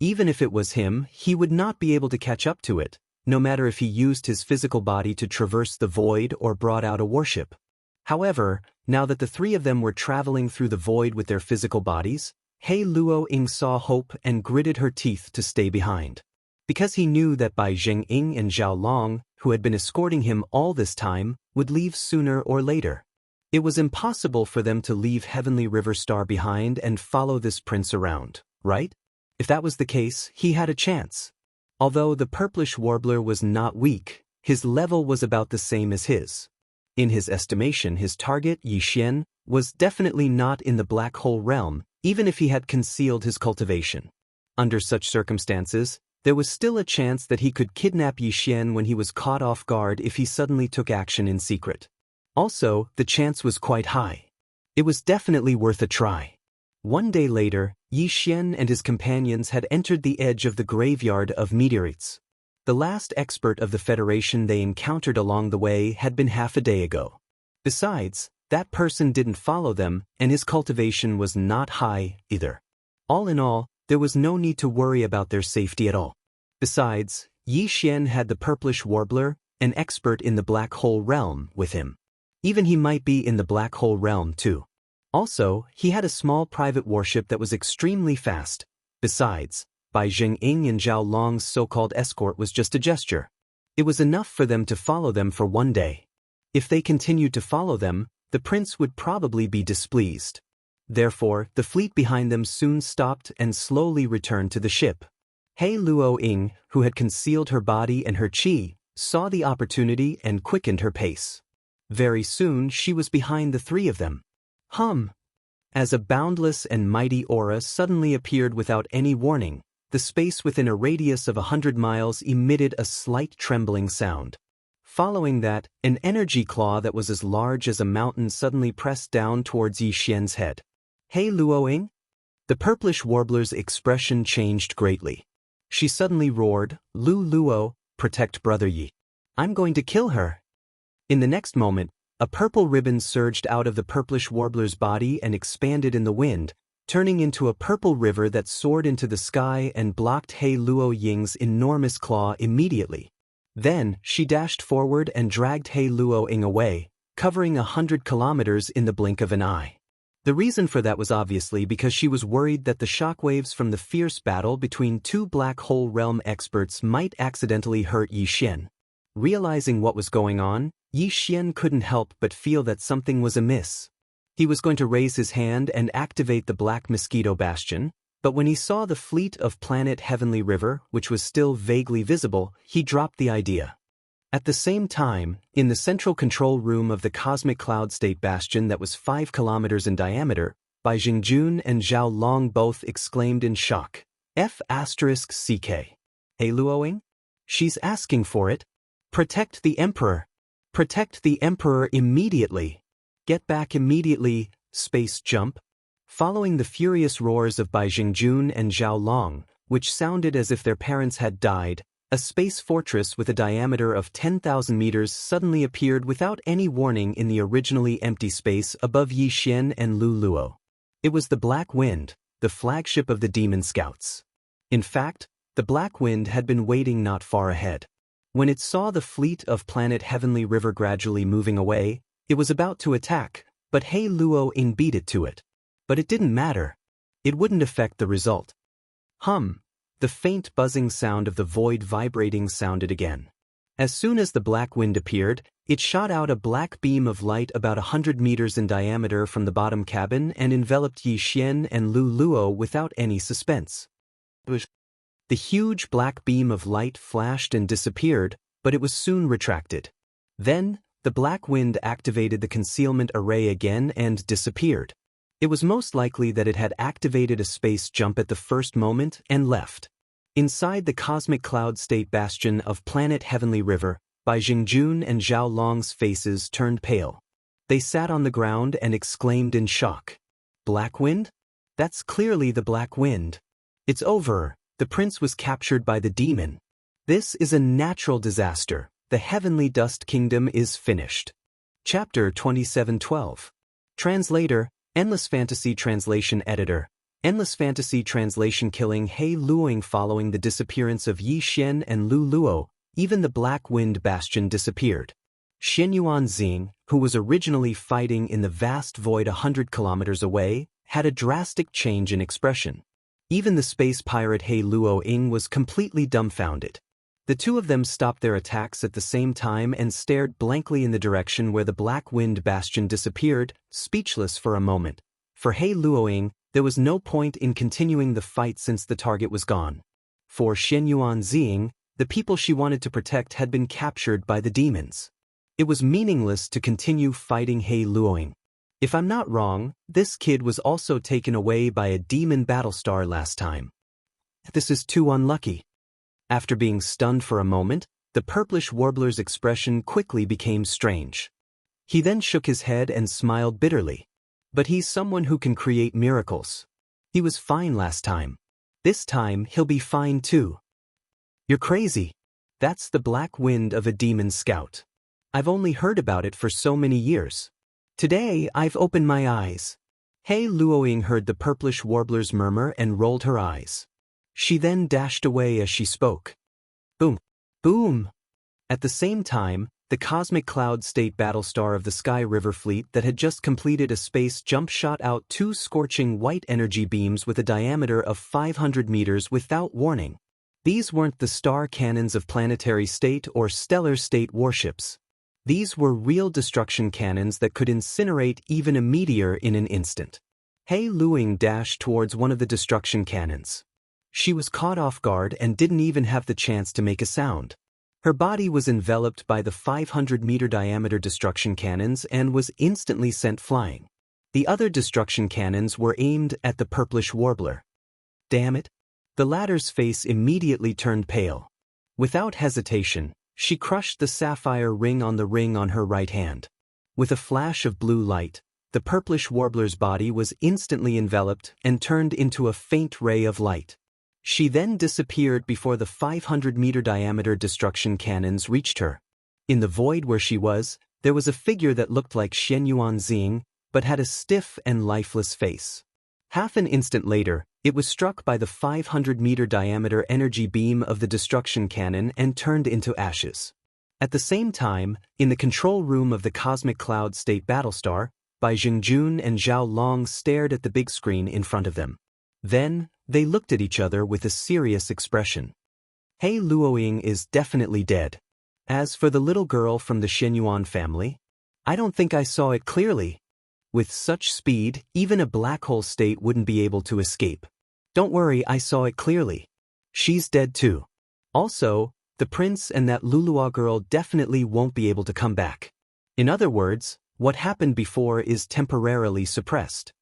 Even if it was him, he would not be able to catch up to it, no matter if he used his physical body to traverse the void or brought out a warship. However, now that the three of them were traveling through the void with their physical bodies, He Luo Ying saw hope and gritted her teeth to stay behind. Because he knew that Bai Zhengying and Zhao Long, who had been escorting him all this time, would leave sooner or later. It was impossible for them to leave Heavenly River Star behind and follow this prince around, right? If that was the case, he had a chance. Although the purplish warbler was not weak, his level was about the same as his. In his estimation, his target, Yi Xian, was definitely not in the black hole realm, even if he had concealed his cultivation. Under such circumstances, there was still a chance that he could kidnap Yi Xian when he was caught off guard if he suddenly took action in secret. Also, the chance was quite high. It was definitely worth a try. One day later, Yi Xian and his companions had entered the edge of the graveyard of meteorites. The last expert of the Federation they encountered along the way had been half a day ago. Besides, that person didn't follow them, and his cultivation was not high either. All in all, there was no need to worry about their safety at all. Besides, Yi Xian had the purplish warbler, an expert in the black hole realm, with him. Even he might be in the black hole realm too. Also, he had a small private warship that was extremely fast. Besides, Bai Jingying and Zhao Long's so-called escort was just a gesture. It was enough for them to follow them for one day. If they continued to follow them, the prince would probably be displeased. Therefore, the fleet behind them soon stopped and slowly returned to the ship. He Luoying, who had concealed her body and her qi, saw the opportunity and quickened her pace. Very soon she was behind the three of them. As a boundless and mighty aura suddenly appeared without any warning, the space within a radius of 100 miles emitted a slight trembling sound. Following that, an energy claw that was as large as a mountain suddenly pressed down towards Yi Xian's head. He Luoying? The purplish warbler's expression changed greatly. She suddenly roared, "Lu Luo, protect Brother Yi. I'm going to kill her." In the next moment, a purple ribbon surged out of the purplish warbler's body and expanded in the wind, turning into a purple river that soared into the sky and blocked He Luoying's enormous claw immediately. Then, she dashed forward and dragged He Luoying away, covering 100 kilometers in the blink of an eye. The reason for that was obviously because she was worried that the shockwaves from the fierce battle between two black hole realm experts might accidentally hurt Yi Xian. Realizing what was going on, Yi Xian couldn't help but feel that something was amiss. He was going to raise his hand and activate the Black Mosquito Bastion, but when he saw the fleet of planet Heavenly River, which was still vaguely visible, he dropped the idea. At the same time, in the central control room of the Cosmic Cloud State Bastion that was 5 kilometers in diameter, Bai Jingjun and Zhao Long both exclaimed in shock. F***CK. He Luoying? She's asking for it. Protect the Emperor. Protect the Emperor immediately. Get back immediately, space jump. Following the furious roars of Bai Jingjun and Zhao Long, which sounded as if their parents had died, a space fortress with a diameter of 10,000 meters suddenly appeared without any warning in the originally empty space above Yi Xian and Lu Luo. It was the Black Wind, the flagship of the Demon Scouts. In fact, the Black Wind had been waiting not far ahead. When it saw the fleet of planet Heavenly River gradually moving away, it was about to attack, but He Luoying beat it to it. But it didn't matter. It wouldn't affect the result. The faint buzzing sound of the void vibrating sounded again. As soon as the Black Wind appeared, it shot out a black beam of light about 100 meters in diameter from the bottom cabin and enveloped Yi Xian and Lu Luo without any suspense. The huge black beam of light flashed and disappeared, but it was soon retracted. Then, the Black Wind activated the concealment array again and disappeared. It was most likely that it had activated a space jump at the first moment and left. Inside the Cosmic Cloud State Bastion of planet Heavenly River, Bai Jingjun and Zhao Long's faces turned pale. They sat on the ground and exclaimed in shock. Black Wind? That's clearly the Black Wind. It's over. The prince was captured by the demon. This is a natural disaster. The Heavenly Dust Kingdom is finished. Chapter 2712. Translator, Endless Fantasy Translation Editor. Endless Fantasy Translation. Killing He Luoying. Following the disappearance of Yi Xian and Lu Luo, even the Black Wind Bastion disappeared. Xinyuan Xing, who was originally fighting in the vast void 100 kilometers away, had a drastic change in expression. Even the space pirate He Luoying was completely dumbfounded. The two of them stopped their attacks at the same time and stared blankly in the direction where the Black Wind Bastion disappeared, speechless for a moment. For He Luoying, there was no point in continuing the fight since the target was gone. For Xinyuan Xing, the people she wanted to protect had been captured by the demons. It was meaningless to continue fighting He Luoying. If I'm not wrong, this kid was also taken away by a demon battlestar last time. This is too unlucky. After being stunned for a moment, the purplish warbler's expression quickly became strange. He then shook his head and smiled bitterly. But he's someone who can create miracles. He was fine last time. This time he'll be fine too. You're crazy. That's the black wind of a demon scout. I've only heard about it for so many years. Today I've opened my eyes. Hei Luoying heard the purplish warbler's murmur and rolled her eyes. She then dashed away as she spoke. Boom. Boom. At the same time, the cosmic cloud state battlestar of the Sky River Fleet that had just completed a space jump shot out two scorching white energy beams with a diameter of 500 meters without warning. These weren't the star cannons of planetary state or stellar state warships. These were real destruction cannons that could incinerate even a meteor in an instant. Hei Luoying dashed towards one of the destruction cannons. She was caught off guard and didn't even have the chance to make a sound. Her body was enveloped by the 500-meter diameter destruction cannons and was instantly sent flying. The other destruction cannons were aimed at the purplish warbler. Damn it! The latter's face immediately turned pale. Without hesitation, she crushed the sapphire ring on her right hand. With a flash of blue light, the purplish warbler's body was instantly enveloped and turned into a faint ray of light. She then disappeared before the 500-meter diameter destruction cannons reached her. In the void where she was, there was a figure that looked like Xianyuan Xing, but had a stiff and lifeless face. Half an instant later, it was struck by the 500-meter diameter energy beam of the destruction cannon and turned into ashes. At the same time, in the control room of the cosmic cloud state battlestar, Bai Jingjun and Zhao Long stared at the big screen in front of them. Then, they looked at each other with a serious expression. Hei Luoying is definitely dead. As for the little girl from the Xianyuan family, I don't think I saw it clearly. With such speed, even a black hole state wouldn't be able to escape. Don't worry, I saw it clearly. She's dead too. Also, the prince and that Lulua girl definitely won't be able to come back. In other words, what happened before is temporarily suppressed.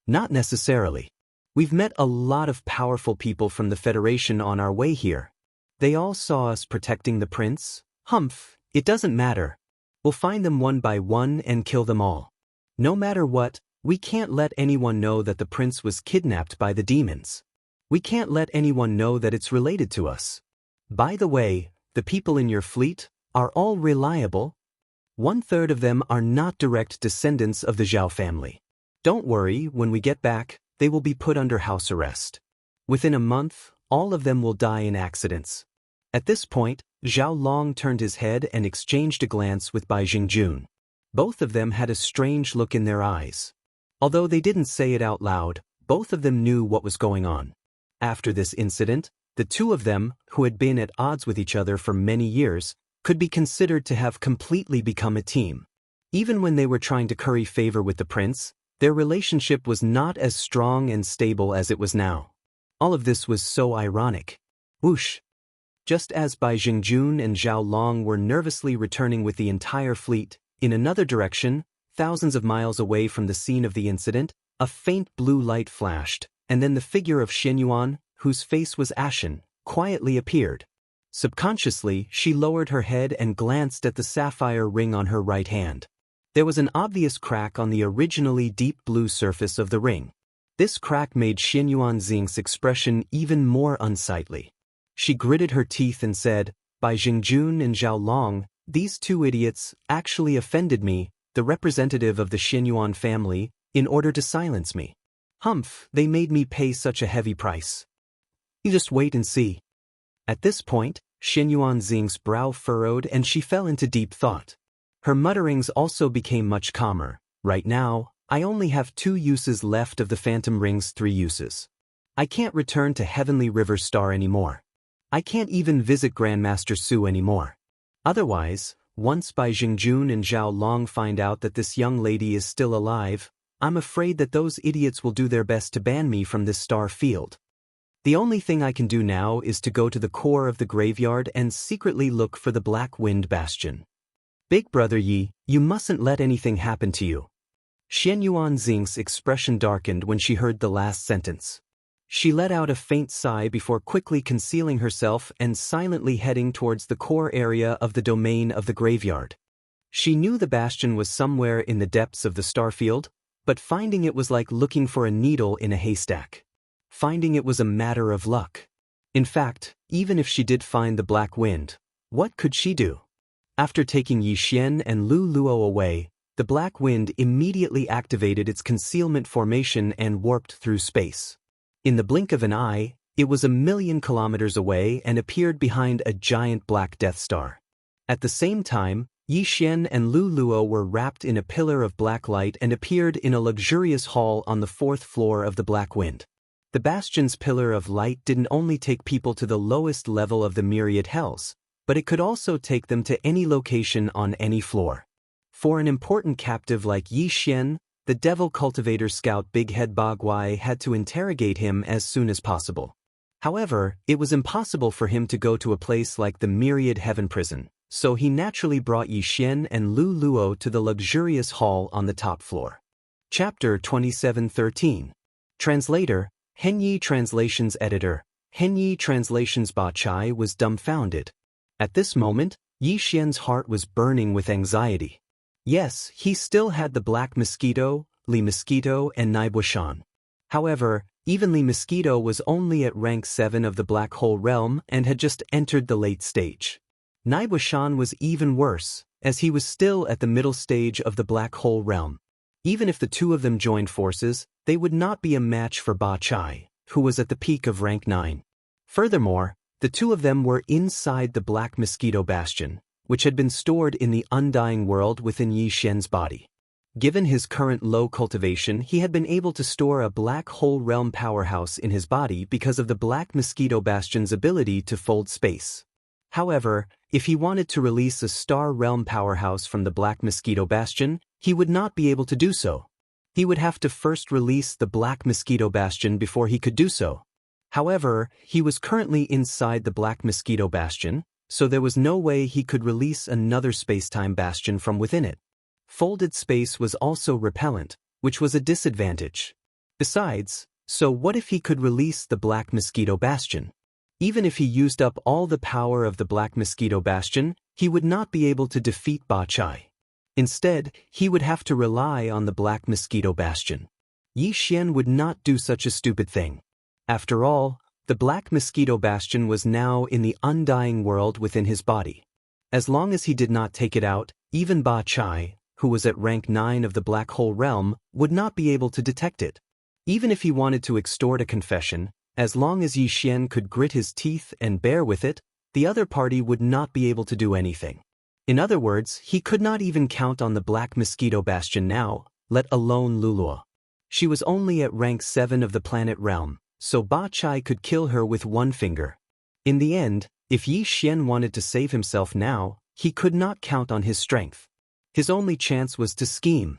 Not necessarily. We've met a lot of powerful people from the Federation on our way here. They all saw us protecting the prince. Humph, it doesn't matter. We'll find them one by one and kill them all. No matter what, we can't let anyone know that the prince was kidnapped by the demons. We can't let anyone know that it's related to us. By the way, the people in your fleet are all reliable. 1/3 of them are not direct descendants of the Zhao family. Don't worry, when we get back, they will be put under house arrest. Within a month, all of them will die in accidents. At this point, Zhao Long turned his head and exchanged a glance with Bai Jingjun. Both of them had a strange look in their eyes. Although they didn't say it out loud, both of them knew what was going on. After this incident, the two of them, who had been at odds with each other for many years, could be considered to have completely become a team. Even when they were trying to curry favor with the prince, their relationship was not as strong and stable as it was now. All of this was so ironic. Whoosh! Just as Bai Jingjun and Zhao Long were nervously returning with the entire fleet, in another direction, thousands of miles away from the scene of the incident, a faint blue light flashed, and then the figure of Xianyuan, whose face was ashen, quietly appeared. Subconsciously, she lowered her head and glanced at the sapphire ring on her right hand. There was an obvious crack on the originally deep blue surface of the ring. This crack made Xianyuan Xing's expression even more unsightly. She gritted her teeth and said, "Bai Jingjun and Zhao Long, these two idiots actually offended me, the representative of the Xianyuan family, in order to silence me. Humph, they made me pay such a heavy price. You just wait and see." At this point, Xianyuan Xing's brow furrowed and she fell into deep thought. Her mutterings also became much calmer. Right now, I only have 2 uses left of the Phantom Ring's 3 uses. I can't return to Heavenly River Star anymore. I can't even visit Grandmaster Su anymore. Otherwise, once Bai Jingjun and Zhao Long find out that this young lady is still alive, I'm afraid that those idiots will do their best to ban me from this star field. The only thing I can do now is to go to the core of the graveyard and secretly look for the Black Wind Bastion. Big Brother Yi, you mustn't let anything happen to you. Xianyuan Xing's expression darkened when she heard the last sentence. She let out a faint sigh before quickly concealing herself and silently heading towards the core area of the domain of the graveyard. She knew the bastion was somewhere in the depths of the starfield, but finding it was like looking for a needle in a haystack. Finding it was a matter of luck. In fact, even if she did find the Black Wind, what could she do? After taking Yi Xian and Lu Luo away, the Black Wind immediately activated its concealment formation and warped through space. In the blink of an eye, it was 1,000,000 kilometers away and appeared behind a giant black Death Star. At the same time, Yi Xian and Lu Luo were wrapped in a pillar of black light and appeared in a luxurious hall on the 4th floor of the Black Wind. The bastion's pillar of light didn't only take people to the lowest level of the myriad hells, but it could also take them to any location on any floor. For an important captive like Yi Xian, the devil cultivator scout Big Head Bagwai had to interrogate him as soon as possible. However, it was impossible for him to go to a place like the Myriad Heaven Prison, so he naturally brought Yi Xian and Lu Luo to the luxurious hall on the top floor. Chapter 27:13. Translator, Henyi Translations Editor, Henyi Translations Ba Chai was dumbfounded. At this moment, Yi Xian's heart was burning with anxiety. Yes, he still had the Black Mosquito, Li Mosquito and Naibuishan. However, even Li Mosquito was only at rank 7 of the Black Hole Realm and had just entered the late stage. Naibuishan was even worse, as he was still at the middle stage of the Black Hole Realm. Even if the two of them joined forces, they would not be a match for Ba Chai, who was at the peak of rank 9. Furthermore, the two of them were inside the Black Mosquito Bastion, which had been stored in the undying world within Yi Xian's body. Given his current low cultivation, he had been able to store a Black Hole Realm powerhouse in his body because of the Black Mosquito Bastion's ability to fold space. However, if he wanted to release a Star Realm powerhouse from the Black Mosquito Bastion, he would not be able to do so. He would have to first release the Black Mosquito Bastion before he could do so. However, he was currently inside the Black Mosquito Bastion, so there was no way he could release another spacetime bastion from within it. Folded space was also repellent, which was a disadvantage. Besides, so what if he could release the Black Mosquito Bastion? Even if he used up all the power of the Black Mosquito Bastion, he would not be able to defeat Ba Chai. Instead, he would have to rely on the Black Mosquito Bastion. Yi Xian would not do such a stupid thing. After all, the Black Mosquito Bastion was now in the undying world within his body. As long as he did not take it out, even Ba Chai, who was at rank 9 of the Black Hole Realm, would not be able to detect it. Even if he wanted to extort a confession, as long as Yi Xian could grit his teeth and bear with it, the other party would not be able to do anything. In other words, he could not even count on the Black Mosquito Bastion now, let alone Lu Luo. She was only at rank 7 of the planet realm, so Ba Chai could kill her with one finger. In the end, if Yi Xian wanted to save himself now, he could not count on his strength. His only chance was to scheme.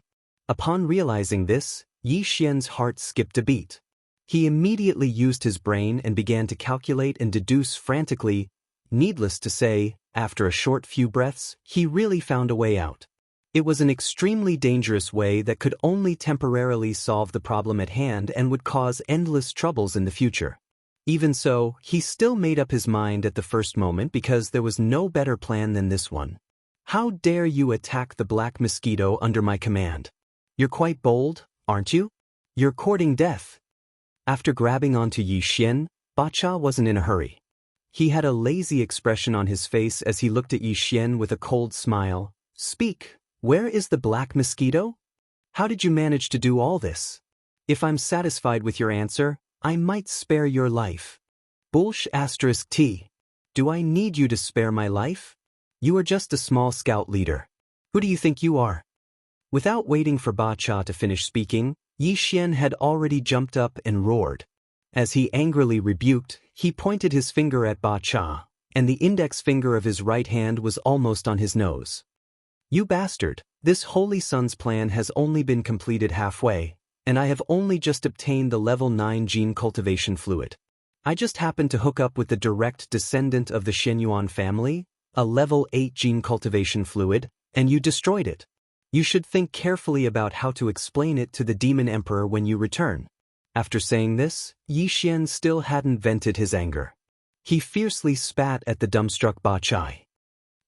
Upon realizing this, Yi Xian's heart skipped a beat. He immediately used his brain and began to calculate and deduce frantically. Needless to say, after a short few breaths, he really found a way out. It was an extremely dangerous way that could only temporarily solve the problem at hand and would cause endless troubles in the future. Even so, he still made up his mind at the first moment because there was no better plan than this one. How dare you attack the Black Mosquito under my command? You're quite bold, aren't you? You're courting death. After grabbing onto Yi Xian, Ba Chai wasn't in a hurry. He had a lazy expression on his face as he looked at Yi Xian with a cold smile. Speak, where is the Black Mosquito? How did you manage to do all this? If I'm satisfied with your answer, I might spare your life. Bullsh *T. Do I need you to spare my life? You are just a small scout leader. Who do you think you are? Without waiting for Ba Chai to finish speaking, Yi Xian had already jumped up and roared. As he angrily rebuked, he pointed his finger at Ba Chai, and the index finger of his right hand was almost on his nose. You bastard, this Holy Sun's plan has only been completed halfway, and I have only just obtained the level 9 gene cultivation fluid. I just happened to hook up with the direct descendant of the Shenyuan family, a level 8 gene cultivation fluid, and you destroyed it. You should think carefully about how to explain it to the Demon Emperor when you return. After saying this, Yi Xian still hadn't vented his anger. He fiercely spat at the dumbstruck Ba Chai.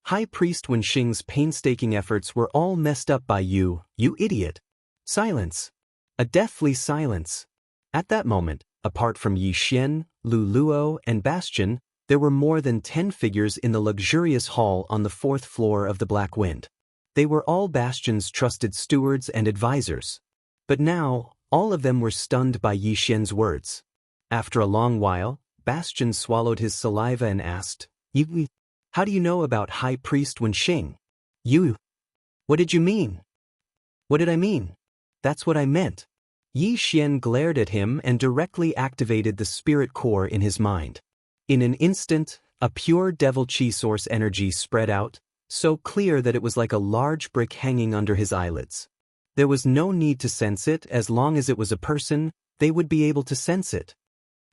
High Priest Wenxing's painstaking efforts were all messed up by you, you idiot. Silence. A deathly silence. At that moment, apart from Yi Xian, Lu Luo, and Bastion, there were more than 10 figures in the luxurious hall on the 4th floor of the Black Wind. They were all Bastion's trusted stewards and advisors. But now, all of them were stunned by Yi Xian's words. After a long while, Bastion swallowed his saliva and asked, "You, how do you know about High Priest Wenxing?" "You? What did you mean?" "What did I mean? That's what I meant." Yi Xian glared at him and directly activated the spirit core in his mind. In an instant, a pure devil chi source energy spread out, so clear that it was like a large brick hanging under his eyelids. There was no need to sense it. As long as it was a person, they would be able to sense it.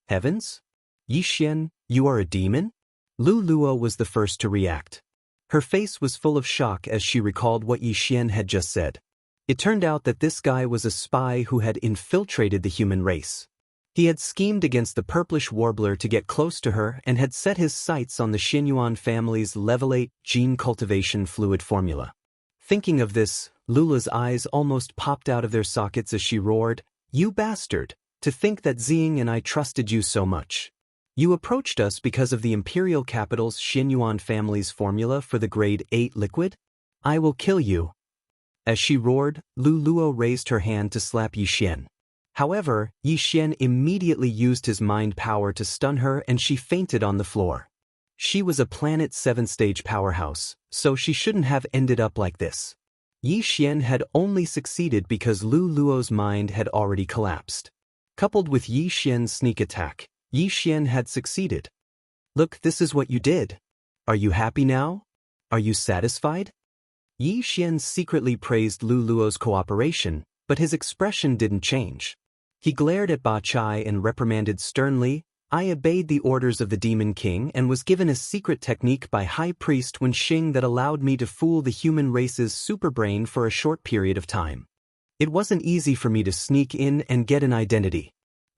Heavens? Yi Xian, you are a demon? Lu Luo was the first to react. Her face was full of shock as she recalled what Yi Xian had just said. It turned out that this guy was a spy who had infiltrated the human race. He had schemed against the purplish warbler to get close to her and had set his sights on the Xinyuan family's level 8 gene cultivation fluid formula. Thinking of this, Lula's eyes almost popped out of their sockets as she roared, "You bastard! To think that Xing and I trusted you so much. You approached us because of the Imperial Capital's Xinyuan family's formula for the grade 8 liquid? I will kill you." As she roared, Lu Luo raised her hand to slap Yi Xian. However, Yi Xian immediately used his mind power to stun her and she fainted on the floor. She was a Planet 7-stage powerhouse, so she shouldn't have ended up like this. Yi Xian had only succeeded because Lu Luo's mind had already collapsed. Coupled with Yi Xian's sneak attack, Yi Xian had succeeded. "Look, this is what you did. Are you happy now? Are you satisfied?" Yi Xian secretly praised Lu Luo's cooperation, but his expression didn't change. He glared at Ba Chai and reprimanded sternly, "I obeyed the orders of the Demon King and was given a secret technique by High Priest Wenxing that allowed me to fool the human race's superbrain for a short period of time. It wasn't easy for me to sneak in and get an identity.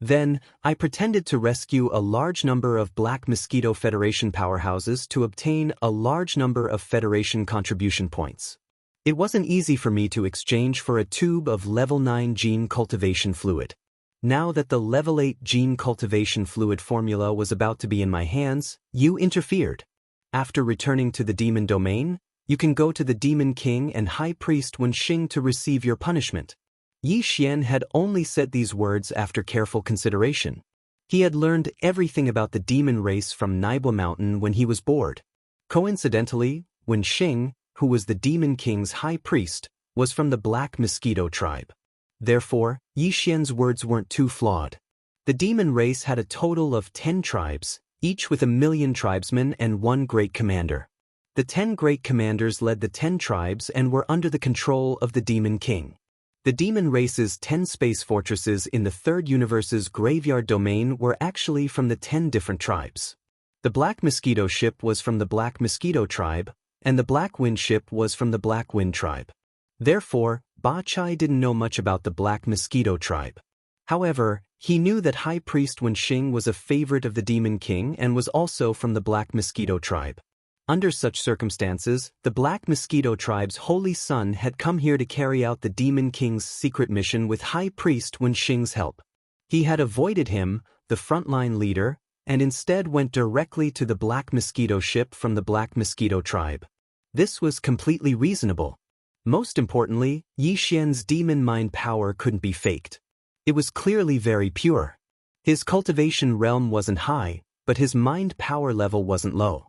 Then, I pretended to rescue a large number of Black Mosquito Federation powerhouses to obtain a large number of Federation contribution points. It wasn't easy for me to exchange for a tube of level 9 gene cultivation fluid. Now that the level 8 gene cultivation fluid formula was about to be in my hands, you interfered. After returning to the demon domain, you can go to the Demon King and High Priest Wenxing to receive your punishment." Yi Xian had only said these words after careful consideration. He had learned everything about the demon race from Naibwa Mountain when he was bored. Coincidentally, Wenxing, who was the Demon King's high priest, was from the Black Mosquito tribe. Therefore, Yi Xian's words weren't too flawed. The demon race had a total of 10 tribes, each with 1,000,000 tribesmen and 1 great commander. The 10 great commanders led the 10 tribes and were under the control of the Demon King. The demon race's 10 space fortresses in the 3rd universe's graveyard domain were actually from the 10 different tribes. The Black Mosquito ship was from the Black Mosquito tribe, and the Black Wind ship was from the Black Wind tribe. Therefore, Ba Chai didn't know much about the Black Mosquito tribe. However, he knew that High Priest Wenxing was a favorite of the Demon King and was also from the Black Mosquito tribe. Under such circumstances, the Black Mosquito tribe's holy son had come here to carry out the Demon King's secret mission with High Priest Wenxing's help. He had avoided him, the frontline leader, and instead went directly to the Black Mosquito ship from the Black Mosquito tribe. This was completely reasonable. Most importantly, Yi Xian's demon mind power couldn't be faked. It was clearly very pure. His cultivation realm wasn't high, but his mind power level wasn't low.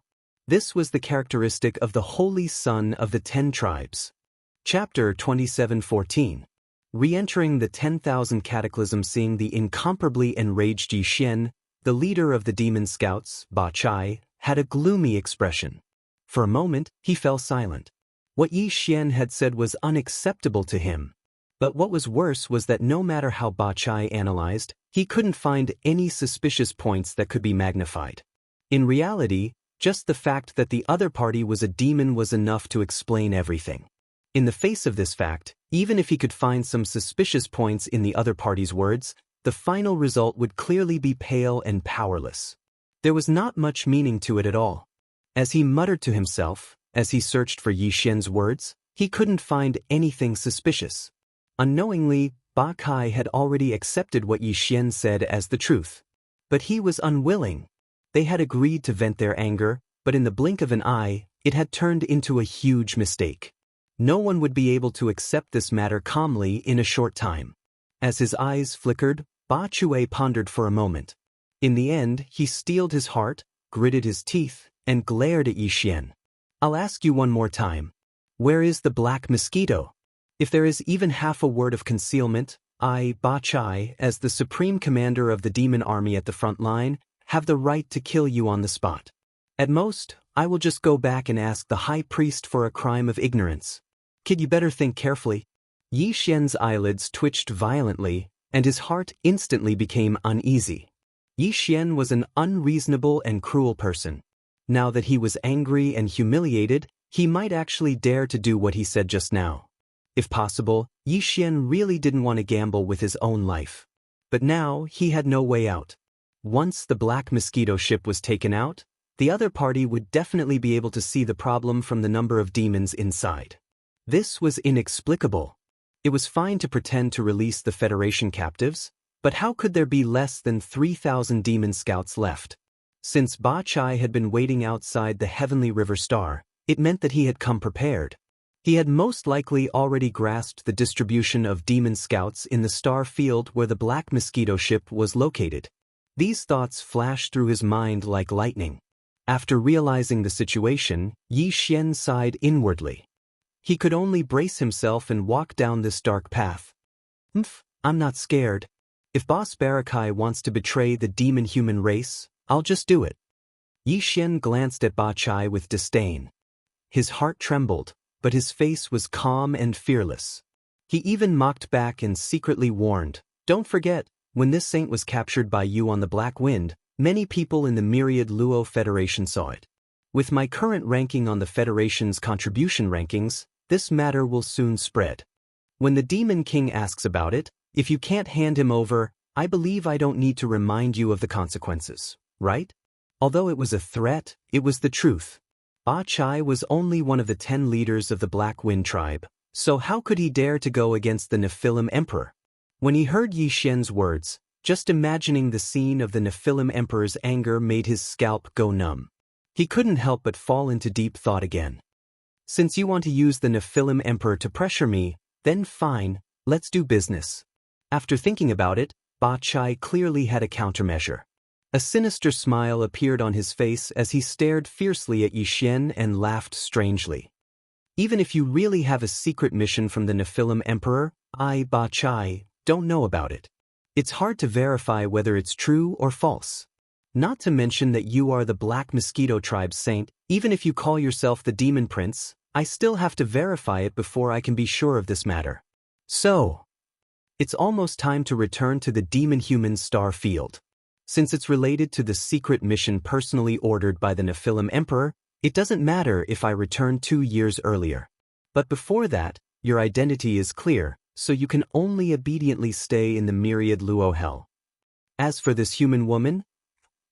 This was the characteristic of the Holy Son of the 10 tribes. Chapter 27:14. Re-entering the 10,000 Cataclysm. Seeing the incomparably enraged Yi Xian, the leader of the demon scouts, Ba Chai, had a gloomy expression. For a moment, he fell silent. What Yi Xian had said was unacceptable to him. But what was worse was that no matter how Ba Chai analyzed, he couldn't find any suspicious points that could be magnified. In reality, just the fact that the other party was a demon was enough to explain everything. In the face of this fact, even if he could find some suspicious points in the other party's words, the final result would clearly be pale and powerless. There was not much meaning to it at all. As he muttered to himself, As he searched for Yi Xian's words, he couldn't find anything suspicious. Unknowingly, Ba Kai had already accepted what Yi Xian said as the truth. But he was unwilling. They had agreed to vent their anger, but in the blink of an eye, it had turned into a huge mistake. No one would be able to accept this matter calmly in a short time. As his eyes flickered, Ba Chue pondered for a moment. In the end, he steeled his heart, gritted his teeth, and glared at Yi Xian. "I'll ask you one more time. Where is the black mosquito? If there is even half a word of concealment, I, Ba Chai, as the supreme commander of the demon army at the front line, have the right to kill you on the spot. At most, I will just go back and ask the high priest for a crime of ignorance. Kid, you better think carefully." Yi Xian's eyelids twitched violently, and his heart instantly became uneasy. Yi Xian was an unreasonable and cruel person. Now that he was angry and humiliated, he might actually dare to do what he said just now. If possible, Yi Xian really didn't want to gamble with his own life. But now, he had no way out. Once the black mosquito ship was taken out, the other party would definitely be able to see the problem from the number of demons inside. This was inexplicable. It was fine to pretend to release the Federation captives, but how could there be less than 3,000 demon scouts left? Since Ba Chai had been waiting outside the Heavenly River Star, it meant that he had come prepared. He had most likely already grasped the distribution of demon scouts in the star field where the black mosquito ship was located. These thoughts flashed through his mind like lightning. After realizing the situation, Yi Xian sighed inwardly. He could only brace himself and walk down this dark path. I'm not scared. If Boss Barakai wants to betray the demon-human race, I'll just do it." Yi Xian glanced at Ba Chai with disdain. His heart trembled, but his face was calm and fearless. He even mocked back and secretly warned, "Don't forget, when this saint was captured by you on the Black Wind, many people in the Myriad Luo Federation saw it. With my current ranking on the Federation's contribution rankings, this matter will soon spread. When the Demon King asks about it, if you can't hand him over, I believe I don't need to remind you of the consequences, right?" Although it was a threat, it was the truth. Ba Chai was only one of the 10 leaders of the Black Wind tribe, so how could he dare to go against the Nephilim Emperor? When he heard Yi Xian's words, just imagining the scene of the Nephilim Emperor's anger made his scalp go numb. He couldn't help but fall into deep thought again. "Since you want to use the Nephilim Emperor to pressure me, then fine, let's do business." After thinking about it, Ba Chai clearly had a countermeasure. A sinister smile appeared on his face as he stared fiercely at Yi Xian and laughed strangely. "Even if you really have a secret mission from the Nephilim Emperor, I, Ba Chai, don't know about it. It's hard to verify whether it's true or false. Not to mention that you are the Black Mosquito Tribe's saint. Even if you call yourself the Demon Prince, I still have to verify it before I can be sure of this matter. So, it's almost time to return to the demon-human star field. Since it's related to the secret mission personally ordered by the Nephilim Emperor, it doesn't matter if I return 2 years earlier. But before that, your identity is clear, so you can only obediently stay in the Myriad Luo Hell. As for this human woman,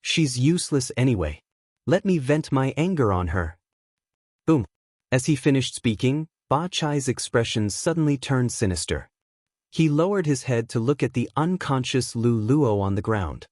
she's useless anyway. Let me vent my anger on her." Boom. As he finished speaking, Ba Chai's expression suddenly turned sinister. He lowered his head to look at the unconscious Lu Luo on the ground.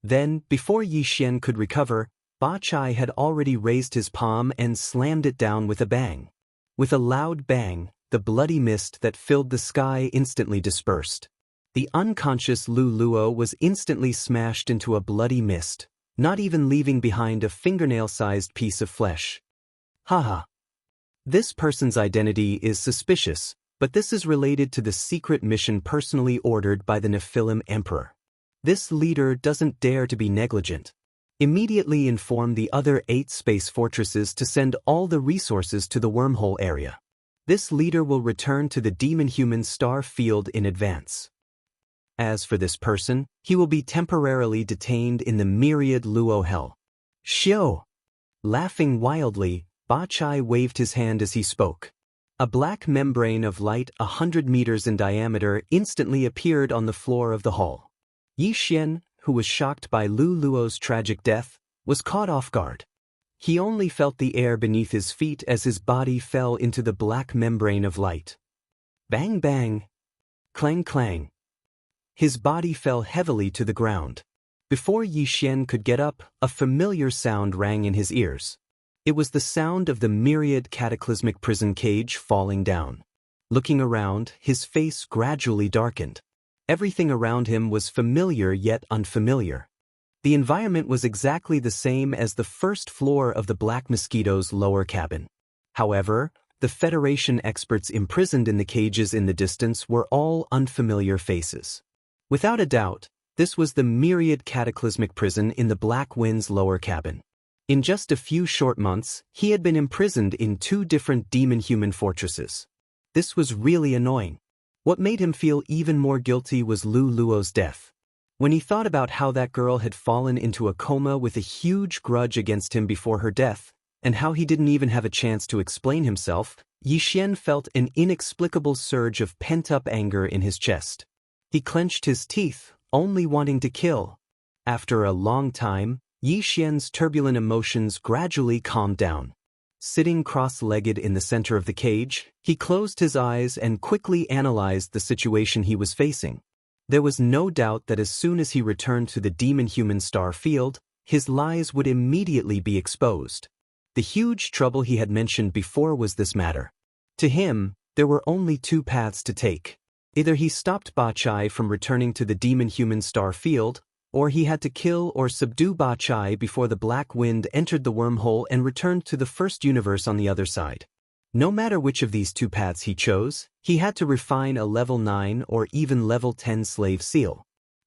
Then, before Yi Xian could recover, Ba Chai had already raised his palm and slammed it down with a bang. With a loud bang, the bloody mist that filled the sky instantly dispersed. The unconscious Lu Luo was instantly smashed into a bloody mist, not even leaving behind a fingernail-sized piece of flesh. Haha. This person's identity is suspicious, but this is related to the secret mission personally ordered by the Nephilim Emperor. This leader doesn't dare to be negligent. Immediately inform the other 8 space fortresses to send all the resources to the wormhole area. This leader will return to the demon-human star field in advance. As for this person, he will be temporarily detained in the Myriad Luo Hell. Shio! Laughing wildly, Ba Chai waved his hand as he spoke. A black membrane of light 100 meters in diameter instantly appeared on the floor of the hall. Yi Xian, who was shocked by Lu Luo's tragic death, was caught off guard. He only felt the air beneath his feet as his body fell into the black membrane of light. Bang bang. Clang clang. His body fell heavily to the ground. Before Yi Xian could get up, a familiar sound rang in his ears. It was the sound of the myriad cataclysmic prison cage falling down. Looking around, his face gradually darkened. Everything around him was familiar yet unfamiliar. The environment was exactly the same as the first floor of the Black Mosquito's lower cabin. However, the Federation experts imprisoned in the cages in the distance were all unfamiliar faces. Without a doubt, this was the myriad cataclysmic prison in the Black Wind's lower cabin. In just a few short months, he had been imprisoned in 2 different demon-human fortresses. This was really annoying. What made him feel even more guilty was Lu Luo's death. When he thought about how that girl had fallen into a coma with a huge grudge against him before her death, and how he didn't even have a chance to explain himself, Yi Xian felt an inexplicable surge of pent-up anger in his chest. He clenched his teeth, only wanting to kill. After a long time, Yi Xian's turbulent emotions gradually calmed down. Sitting cross-legged in the center of the cage, he closed his eyes and quickly analyzed the situation he was facing. There was no doubt that as soon as he returned to the demon-human star field, his lies would immediately be exposed. The huge trouble he had mentioned before was this matter. To him, there were only 2 paths to take. Either he stopped Ba Chai from returning to the demon-human star field, or he had to kill or subdue Ba Chai before the Black Wind entered the wormhole and returned to the first universe on the other side. No matter which of these 2 paths he chose, he had to refine a level 9 or even level 10 slave seal.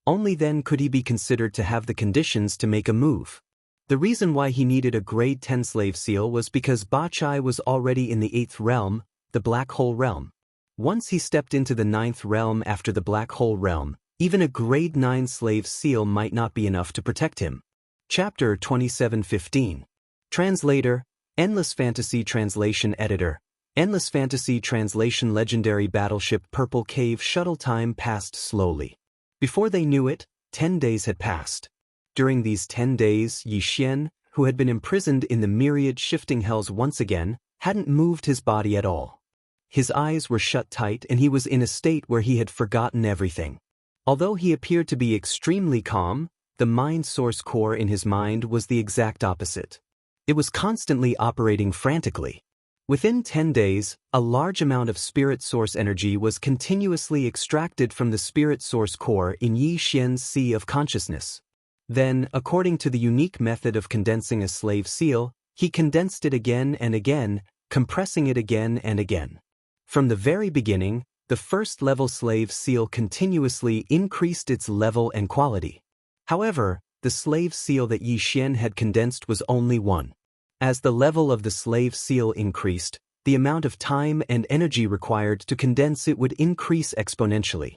Only then could he be considered to have the conditions to make a move. The reason why he needed a grade 10 slave seal was because Ba Chai was already in the 8th realm, the Black Hole realm. Once he stepped into the 9th realm after the Black Hole realm, even a grade 9 slave seal might not be enough to protect him. Chapter 27:15. Translator, Endless Fantasy Translation Editor. Endless Fantasy Translation. Legendary battleship Purple Cave shuttle. Time passed slowly. Before they knew it, 10 days had passed. During these 10 days, Yi Xian, who had been imprisoned in the myriad shifting hells once again, hadn't moved his body at all. His eyes were shut tight and he was in a state where he had forgotten everything. Although he appeared to be extremely calm, the mind source core in his mind was the exact opposite. It was constantly operating frantically. Within 10 days, a large amount of spirit source energy was continuously extracted from the spirit source core in Yi Xian's sea of consciousness. Then, according to the unique method of condensing a slave seal, he condensed it again and again, compressing it again and again. From the very beginning, the first-level slave seal continuously increased its level and quality. However, the slave seal that Yi Xian had condensed was only 1. As the level of the slave seal increased, the amount of time and energy required to condense it would increase exponentially.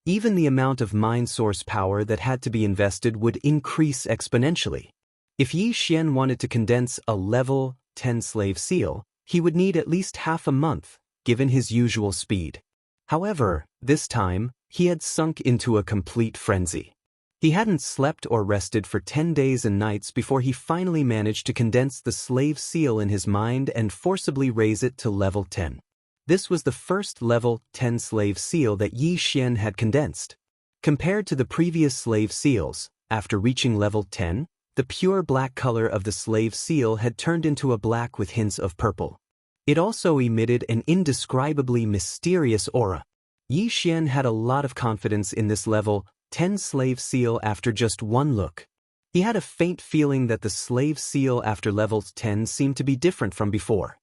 Even the amount of mind source power that had to be invested would increase exponentially. If Yi Xian wanted to condense a level 10 slave seal, he would need at least half a month, given his usual speed. However, this time, he had sunk into a complete frenzy. He hadn't slept or rested for 10 days and nights before he finally managed to condense the slave seal in his mind and forcibly raise it to level 10. This was the first level 10 slave seal that Yi Xian had condensed. Compared to the previous slave seals, after reaching level 10, the pure black color of the slave seal had turned into a black with hints of purple. It also emitted an indescribably mysterious aura. Yi Xian had a lot of confidence in this level 10 slave seal after just one look. He had a faint feeling that the slave seal after level 10 seemed to be different from before.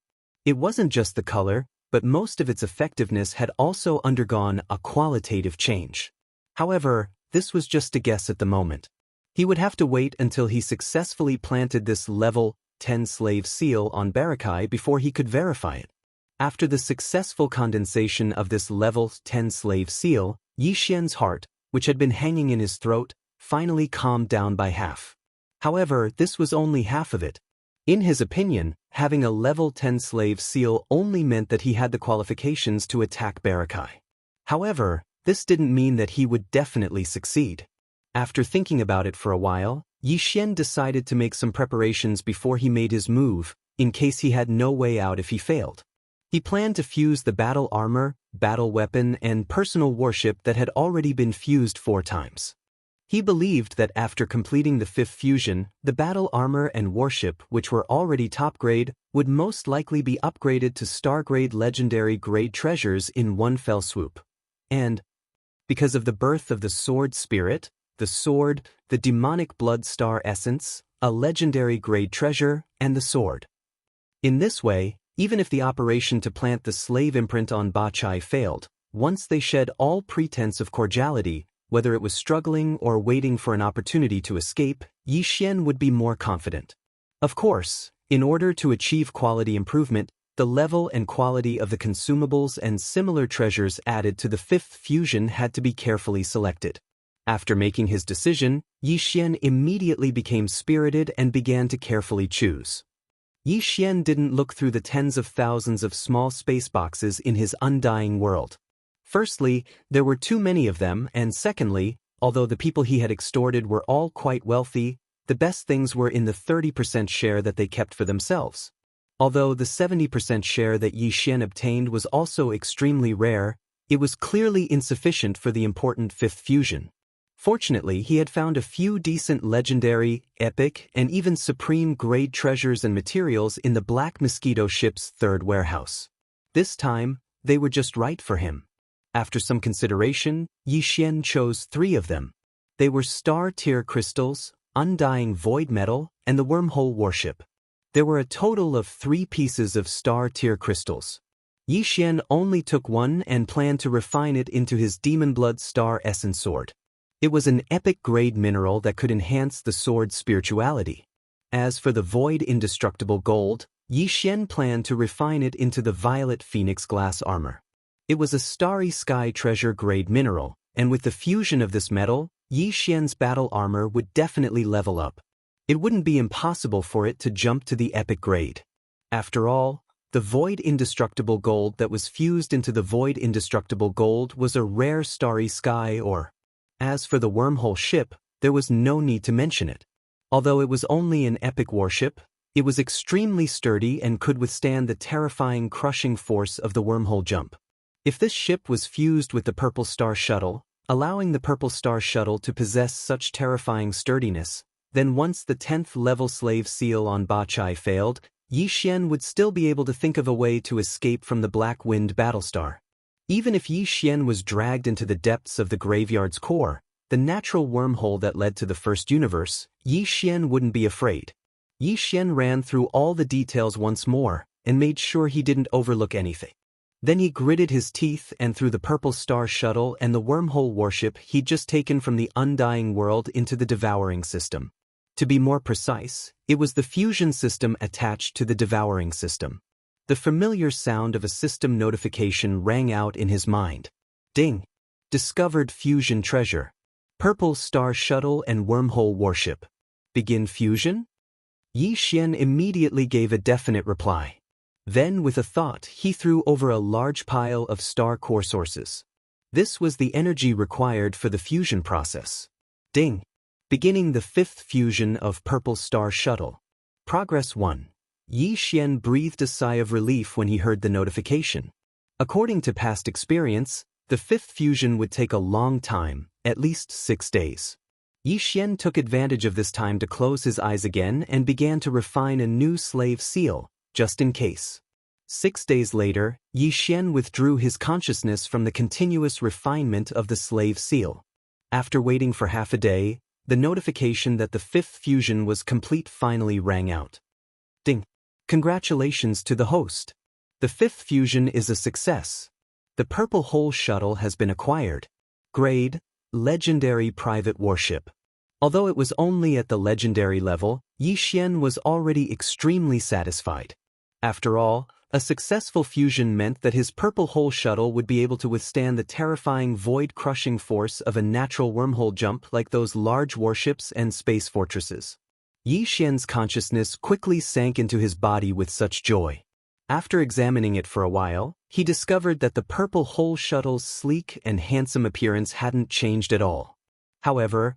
It wasn't just the color, but most of its effectiveness had also undergone a qualitative change. However, this was just a guess at the moment. He would have to wait until he successfully planted this level 10 slave seal on Barakai before he could verify it. After the successful condensation of this level 10 slave seal, Yi Xian's heart, which had been hanging in his throat, finally calmed down by half. However, this was only half of it. In his opinion, having a level 10 slave seal only meant that he had the qualifications to attack Barakai. However, this didn't mean that he would definitely succeed. After thinking about it for a while, Yi Xian decided to make some preparations before he made his move, in case he had no way out if he failed. He planned to fuse the battle armor, battle weapon, and personal warship that had already been fused 4 times. He believed that after completing the 5th fusion, the battle armor and warship, which were already top grade, would most likely be upgraded to star grade legendary grade treasures in one fell swoop. And, because of the birth of the sword spirit, the sword, the demonic blood star essence, a legendary grade treasure, and the sword. In this way, even if the operation to plant the slave imprint on Ba Chai failed, once they shed all pretense of cordiality, whether it was struggling or waiting for an opportunity to escape, Yi Xian would be more confident. Of course, in order to achieve quality improvement, the level and quality of the consumables and similar treasures added to the 5th fusion had to be carefully selected. After making his decision, Yi Xian immediately became spirited and began to carefully choose. Yi Xian didn't look through the tens of thousands of small space boxes in his undying world. Firstly, there were too many of them, and secondly, although the people he had extorted were all quite wealthy, the best things were in the 30% share that they kept for themselves. Although the 70% share that Yi Xian obtained was also extremely rare, it was clearly insufficient for the important 5th fusion. Fortunately, he had found a few decent legendary, epic, and even supreme grade treasures and materials in the Black Mosquito ship's 3rd warehouse. This time, they were just right for him. After some consideration, Yi Xian chose 3 of them. They were star-tier crystals, undying void metal, and the wormhole warship. There were a total of 3 pieces of star-tier crystals. Yi Xian only took one and planned to refine it into his Demon Blood Star Essence Sword. It was an epic-grade mineral that could enhance the sword's spirituality. As for the void indestructible gold, Yi Xian planned to refine it into the Violet Phoenix glass armor. It was a starry sky treasure-grade mineral, and with the fusion of this metal, Yi Xian's battle armor would definitely level up. It wouldn't be impossible for it to jump to the epic grade. After all, the void indestructible gold that was fused into the void indestructible gold was a rare starry sky or... As for the wormhole ship, there was no need to mention it. Although it was only an epic warship, it was extremely sturdy and could withstand the terrifying crushing force of the wormhole jump. If this ship was fused with the Purple Star Shuttle, allowing the Purple Star Shuttle to possess such terrifying sturdiness, then once the 10th level slave seal on Ba Chai failed, Yi Xian would still be able to think of a way to escape from the Black Wind Battlestar. Even if Yi Xian was dragged into the depths of the graveyard's core, the natural wormhole that led to the first universe, Yi Xian wouldn't be afraid. Yi Xian ran through all the details once more and made sure he didn't overlook anything. Then he gritted his teeth and threw the Purple Star Shuttle and the wormhole warship he'd just taken from the Undying World into the Devouring System. To be more precise, it was the fusion system attached to the Devouring System. The familiar sound of a system notification rang out in his mind. Ding! Discovered fusion treasure. Purple Star Shuttle and wormhole warship. Begin fusion? Yi Xian immediately gave a definite reply. Then, with a thought, he threw over a large pile of star core sources. This was the energy required for the fusion process. Ding! Beginning the 5th fusion of Purple Star Shuttle. Progress 1. Yi Xian breathed a sigh of relief when he heard the notification. According to past experience, the 5th fusion would take a long time, at least 6 days. Yi Xian took advantage of this time to close his eyes again and began to refine a new slave seal, just in case. 6 days later, Yi Xian withdrew his consciousness from the continuous refinement of the slave seal. After waiting for half a day, the notification that the 5th fusion was complete finally rang out. Ding! Congratulations to the host. The 5th fusion is a success. The Purple Hole Shuttle has been acquired. Grade: Legendary Private Warship. Although it was only at the legendary level, Yi Xian was already extremely satisfied. After all, a successful fusion meant that his Purple Hole Shuttle would be able to withstand the terrifying void-crushing force of a natural wormhole jump like those large warships and space fortresses. Yi Xian's consciousness quickly sank into his body with such joy. After examining it for a while, he discovered that the Purple Hole Shuttle's sleek and handsome appearance hadn't changed at all. However,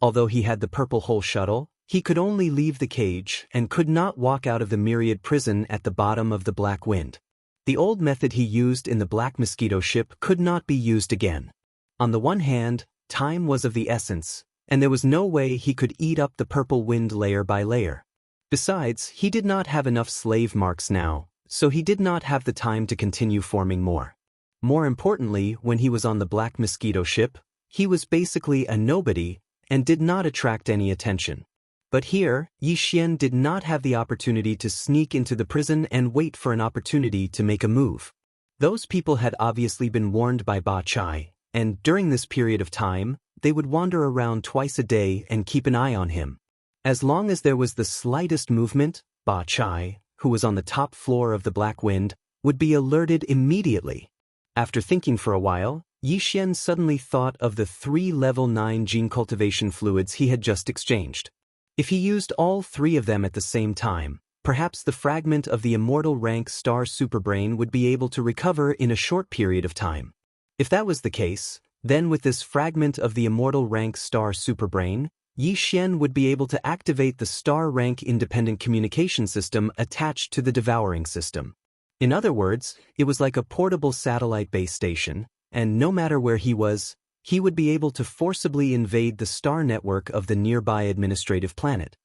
Although he had the purple hole shuttle, he could only leave the cage and could not walk out of the myriad prison at the bottom of the black wind. The old method he used in the Black Mosquito ship could not be used again. On the one hand, time was of the essence, and there was no way he could eat up the purple wind layer by layer. Besides, he did not have enough slave marks now, so he did not have the time to continue forming more. More importantly, when he was on the Black Mosquito ship, he was basically a nobody and did not attract any attention. But here, Yi Xian did not have the opportunity to sneak into the prison and wait for an opportunity to make a move. Those people had obviously been warned by Ba Chai, and during this period of time, they would wander around twice a day and keep an eye on him. As long as there was the slightest movement, Ba Chai, who was on the top floor of the Black Wind, would be alerted immediately. After thinking for a while, Yi Xian suddenly thought of the 3 level 9 gene cultivation fluids he had just exchanged. If he used all 3 of them at the same time, perhaps the fragment of the immortal rank star superbrain would be able to recover in a short period of time. If that was the case, then with this fragment of the immortal rank star superbrain, Yi Xian would be able to activate the star rank independent communication system attached to the devouring system. In other words, it was like a portable satellite base station, and no matter where he was, he would be able to forcibly invade the star network of the nearby administrative planet.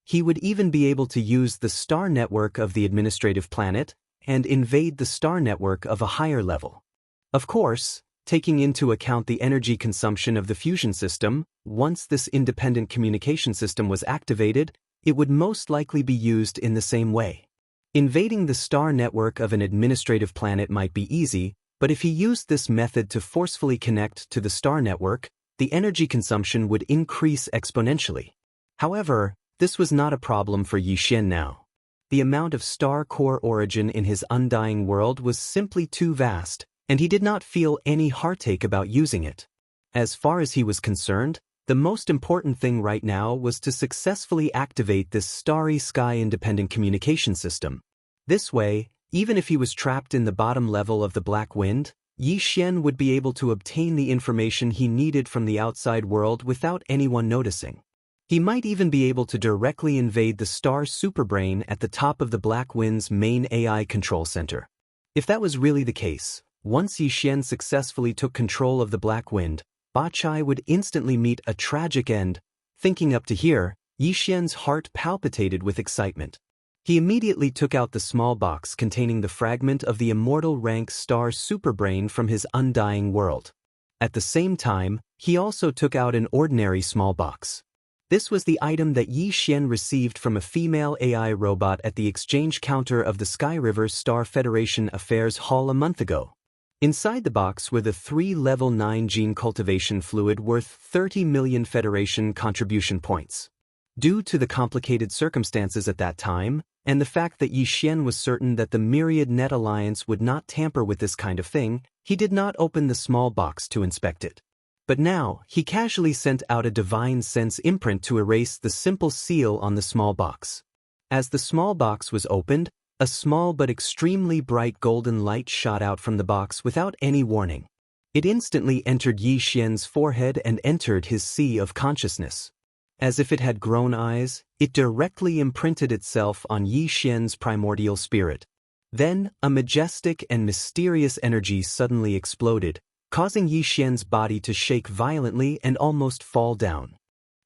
He would even be able to use the star network of the administrative planet and invade the star network of a higher level. Of course, taking into account the energy consumption of the fusion system, once this independent communication system was activated, it would most likely be used in the same way. Invading the star network of an administrative planet might be easy, but if he used this method to forcefully connect to the star network, the energy consumption would increase exponentially. However, this was not a problem for Yi Xian now. The amount of star core origin in his undying world was simply too vast, and he did not feel any heartache about using it. As far as he was concerned, the most important thing right now was to successfully activate this starry sky independent communication system. This way, even if he was trapped in the bottom level of the Black Wind, Yi Xian would be able to obtain the information he needed from the outside world without anyone noticing. He might even be able to directly invade the star superbrain at the top of the Black Wind's main AI control center. If that was really the case, once Yi Xian successfully took control of the Black Wind, Ba Chai would instantly meet a tragic end. Thinking up to here, Yi Xian's heart palpitated with excitement. He immediately took out the small box containing the fragment of the immortal rank star superbrain from his undying world. At the same time, he also took out an ordinary small box. This was the item that Yi Xian received from a female AI robot at the exchange counter of the Sky River Star Federation Affairs Hall a month ago. Inside the box were the 3 level 9 gene cultivation fluid worth 30 million Federation contribution points. Due to the complicated circumstances at that time, and the fact that Yi Xian was certain that the Myriad Net Alliance would not tamper with this kind of thing, he did not open the small box to inspect it. But now, he casually sent out a divine sense imprint to erase the simple seal on the small box. As the small box was opened, a small but extremely bright golden light shot out from the box without any warning. It instantly entered Yi Xian's forehead and entered his sea of consciousness. As if it had grown eyes, it directly imprinted itself on Yi Xian's primordial spirit. Then, a majestic and mysterious energy suddenly exploded, causing Yi Xian's body to shake violently and almost fall down.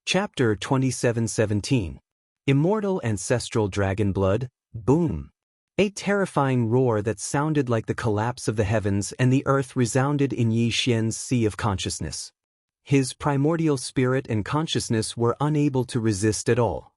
Chapter 27:17. Immortal Ancestral Dragon Blood, Boom! A terrifying roar that sounded like the collapse of the heavens and the earth resounded in Yi Xian's sea of consciousness. His primordial spirit and consciousness were unable to resist at all.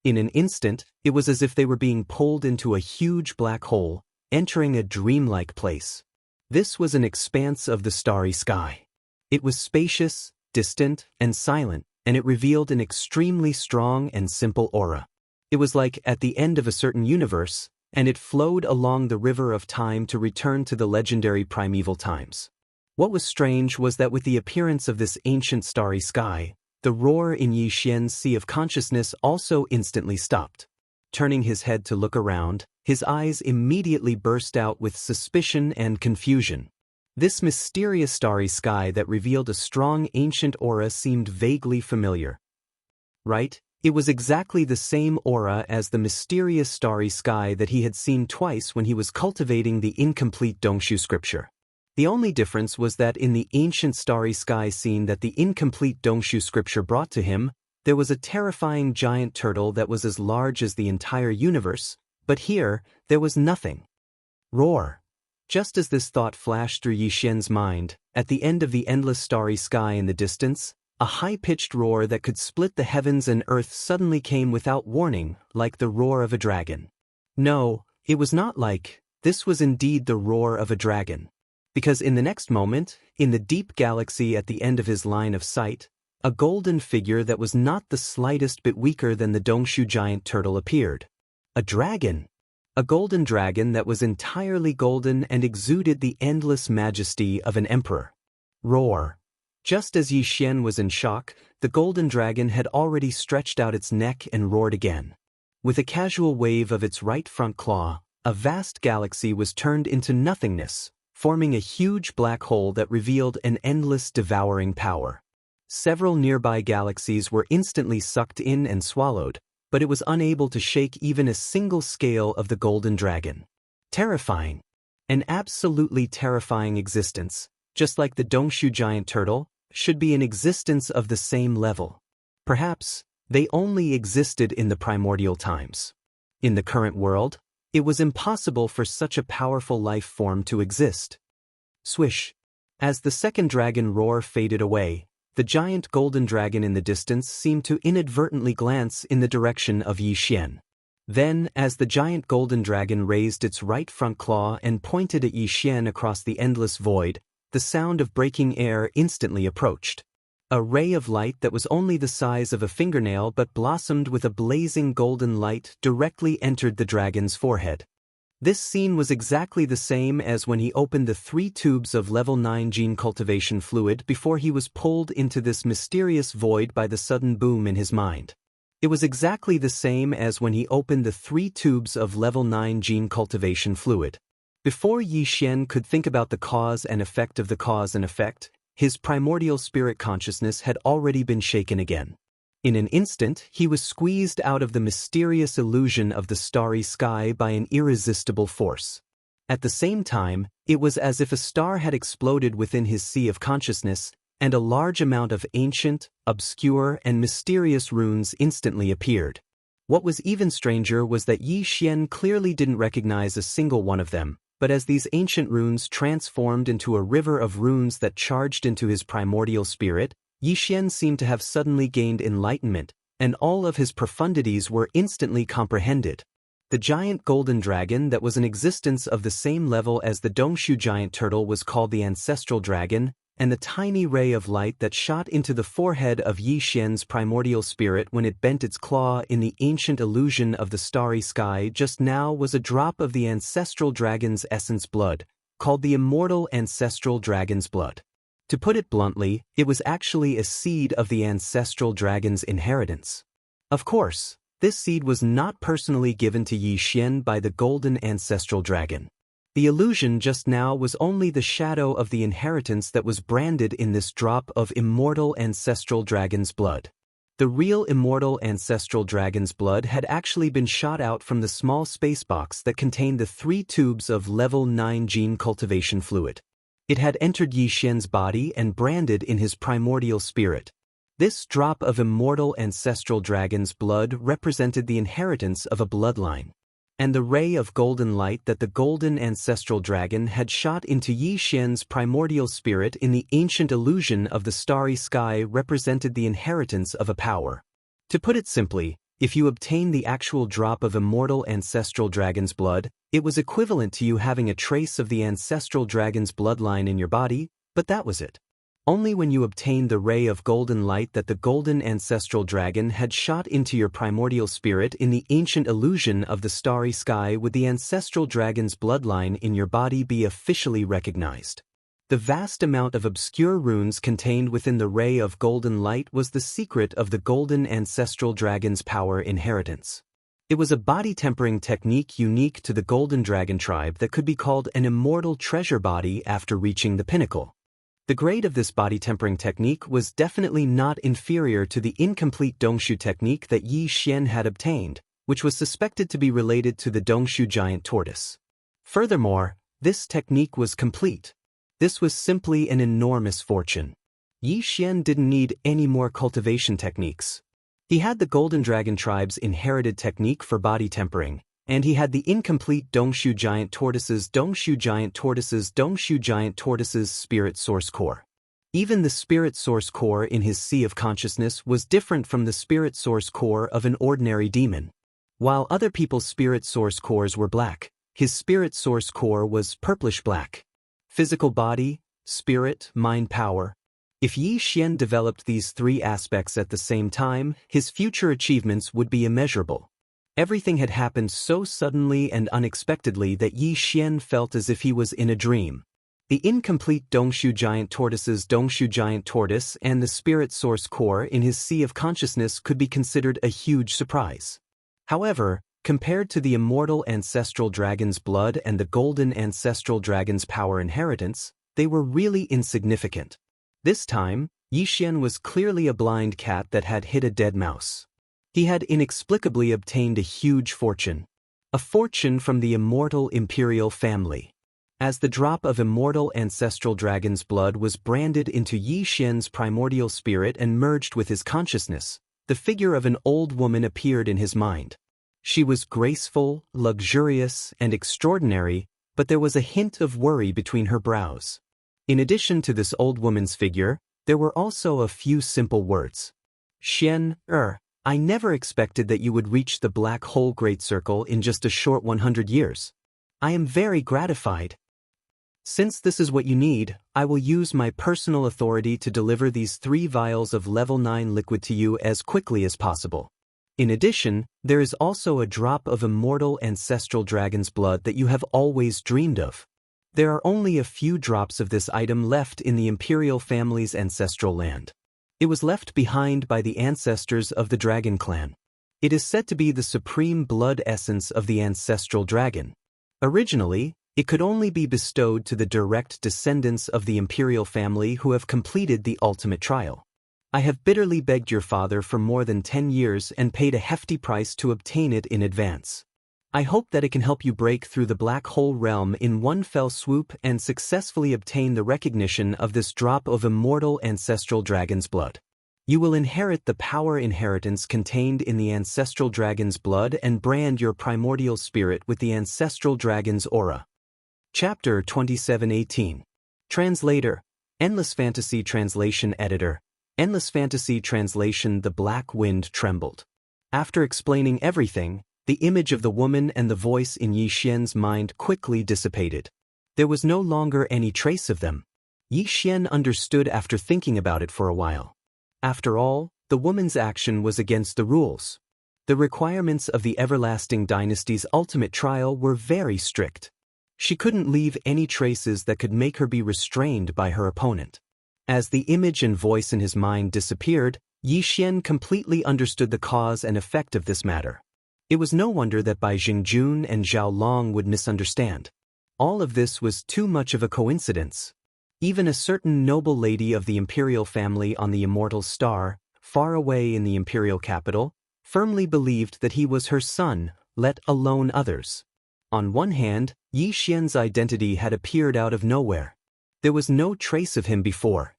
In an instant, it was as if they were being pulled into a huge black hole, entering a dreamlike place. This was an expanse of the starry sky. It was spacious, distant, and silent, and it revealed an extremely strong and simple aura. It was like at the end of a certain universe, and it flowed along the river of time to return to the legendary primeval times. What was strange was that with the appearance of this ancient starry sky, the roar in Yi Xian's sea of consciousness also instantly stopped. Turning his head to look around, his eyes immediately burst out with suspicion and confusion. This mysterious starry sky that revealed a strong ancient aura seemed vaguely familiar. Right? It was exactly the same aura as the mysterious starry sky that he had seen twice when he was cultivating the incomplete Dongshu scripture. The only difference was that in the ancient starry sky scene that the incomplete Dongshu scripture brought to him, there was a terrifying giant turtle that was as large as the entire universe, but here, there was nothing. Roar. Just as this thought flashed through Yi Xian's mind, at the end of the endless starry sky in the distance, a high-pitched roar that could split the heavens and earth suddenly came without warning, like the roar of a dragon. No, it was not like, this was indeed the roar of a dragon. Because in the next moment, in the deep galaxy at the end of his line of sight, a golden figure that was not the slightest bit weaker than the Dongshu giant turtle appeared. A dragon. A golden dragon that was entirely golden and exuded the endless majesty of an emperor. Roar. Just as Yi Xian was in shock, the golden dragon had already stretched out its neck and roared again. With a casual wave of its right front claw, a vast galaxy was turned into nothingness, forming a huge black hole that revealed an endless devouring power. Several nearby galaxies were instantly sucked in and swallowed, but it was unable to shake even a single scale of the golden dragon. Terrifying. An absolutely terrifying existence, just like the Dongshu giant turtle, should be an existence of the same level. Perhaps, they only existed in the primordial times. In the current world, it was impossible for such a powerful life form to exist. Swish. As the second dragon roar faded away, the giant golden dragon in the distance seemed to inadvertently glance in the direction of Yi Xian. Then, as the giant golden dragon raised its right front claw and pointed at Yi Xian across the endless void, the sound of breaking air instantly approached. A ray of light that was only the size of a fingernail but blossomed with a blazing golden light directly entered the dragon's forehead. This scene was exactly the same as when he opened the 3 tubes of level 9 gene cultivation fluid before he was pulled into this mysterious void by the sudden boom in his mind. It was exactly the same as when he opened the 3 tubes of level 9 gene cultivation fluid. Before Yi Xian could think about the cause and effect of the cause and effect, his primordial spirit consciousness had already been shaken again. In an instant, he was squeezed out of the mysterious illusion of the starry sky by an irresistible force. At the same time, it was as if a star had exploded within his sea of consciousness, and a large amount of ancient, obscure, and mysterious runes instantly appeared. What was even stranger was that Yi Xian clearly didn't recognize a single one of them, but as these ancient runes transformed into a river of runes that charged into his primordial spirit, Yi Xian seemed to have suddenly gained enlightenment, and all of his profundities were instantly comprehended. The giant golden dragon that was an existence of the same level as the Dongshu giant turtle was called the ancestral dragon, and the tiny ray of light that shot into the forehead of Yi Xian's primordial spirit when it bent its claw in the ancient illusion of the starry sky just now was a drop of the ancestral dragon's essence blood, called the immortal ancestral dragon's blood. To put it bluntly, it was actually a seed of the ancestral dragon's inheritance. Of course, this seed was not personally given to Yi Xian by the golden ancestral dragon. The illusion just now was only the shadow of the inheritance that was branded in this drop of immortal ancestral dragon's blood. The real immortal ancestral dragon's blood had actually been shot out from the small space box that contained the 3 tubes of level 9 gene cultivation fluid. It had entered Yi Xian's body and branded in his primordial spirit. This drop of immortal ancestral dragon's blood represented the inheritance of a bloodline. And the ray of golden light that the golden ancestral dragon had shot into Yi Xian's primordial spirit in the ancient illusion of the starry sky represented the inheritance of a power. To put it simply, if you obtained the actual drop of immortal ancestral dragon's blood, it was equivalent to you having a trace of the ancestral dragon's bloodline in your body, but that was it. Only when you obtained the ray of golden light that the golden ancestral dragon had shot into your primordial spirit in the ancient illusion of the starry sky would the ancestral dragon's bloodline in your body be officially recognized. The vast amount of obscure runes contained within the ray of golden light was the secret of the golden ancestral dragon's power inheritance. It was a body-tempering technique unique to the golden dragon tribe that could be called an immortal treasure body after reaching the pinnacle. The grade of this body tempering technique was definitely not inferior to the incomplete Dongshu technique that Yi Xian had obtained, which was suspected to be related to the Dongshu giant tortoise. Furthermore, this technique was complete. This was simply an enormous fortune. Yi Xian didn't need any more cultivation techniques. He had the Golden Dragon tribe's inherited technique for body tempering, and he had the incomplete Dongshu giant tortoise's spirit source core. Even the spirit source core in his sea of consciousness was different from the spirit source core of an ordinary demon. While other people's spirit source cores were black, his spirit source core was purplish-black. Physical body, spirit, mind power. If Yi Xian developed these three aspects at the same time, his future achievements would be immeasurable. Everything had happened so suddenly and unexpectedly that Yi Xian felt as if he was in a dream. The incomplete Dongshu giant tortoise and the spirit source core in his sea of consciousness could be considered a huge surprise. However, compared to the immortal ancestral dragon's blood and the golden ancestral dragon's power inheritance, they were really insignificant. This time, Yi Xian was clearly a blind cat that had hit a dead mouse. He had inexplicably obtained a huge fortune. A fortune from the immortal imperial family. As the drop of immortal ancestral dragon's blood was branded into Yi Xian's primordial spirit and merged with his consciousness, the figure of an old woman appeared in his mind. She was graceful, luxurious, and extraordinary, but there was a hint of worry between her brows. In addition to this old woman's figure, there were also a few simple words. Xian, I never expected that you would reach the black hole great circle in just a short 100 years. I am very gratified. Since this is what you need, I will use my personal authority to deliver these 3 vials of level 9 liquid to you as quickly as possible. In addition, there is also a drop of immortal ancestral dragon's blood that you have always dreamed of. There are only a few drops of this item left in the imperial family's ancestral land. It was left behind by the ancestors of the dragon clan. It is said to be the supreme blood essence of the ancestral dragon. Originally, it could only be bestowed to the direct descendants of the imperial family who have completed the ultimate trial. I have bitterly begged your father for more than 10 years and paid a hefty price to obtain it in advance. I hope that it can help you break through the black hole realm in one fell swoop and successfully obtain the recognition of this drop of immortal ancestral dragon's blood. You will inherit the power inheritance contained in the ancestral dragon's blood and brand your primordial spirit with the ancestral dragon's aura. Chapter 2718. Translator, Endless Fantasy Translation Editor, Endless Fantasy Translation. The black wind trembled. After explaining everything, the image of the woman and the voice in Yi Xian's mind quickly dissipated. There was no longer any trace of them. Yi Xian understood after thinking about it for a while. After all, the woman's action was against the rules. The requirements of the Everlasting Dynasty's ultimate trial were very strict. She couldn't leave any traces that could make her be restrained by her opponent. As the image and voice in his mind disappeared, Yi Xian completely understood the cause and effect of this matter. It was no wonder that Bai Jingjun and Zhao Long would misunderstand. All of this was too much of a coincidence. Even a certain noble lady of the imperial family on the immortal star, far away in the imperial capital, firmly believed that he was her son, let alone others. On one hand, Yi Xian's identity had appeared out of nowhere. There was no trace of him before.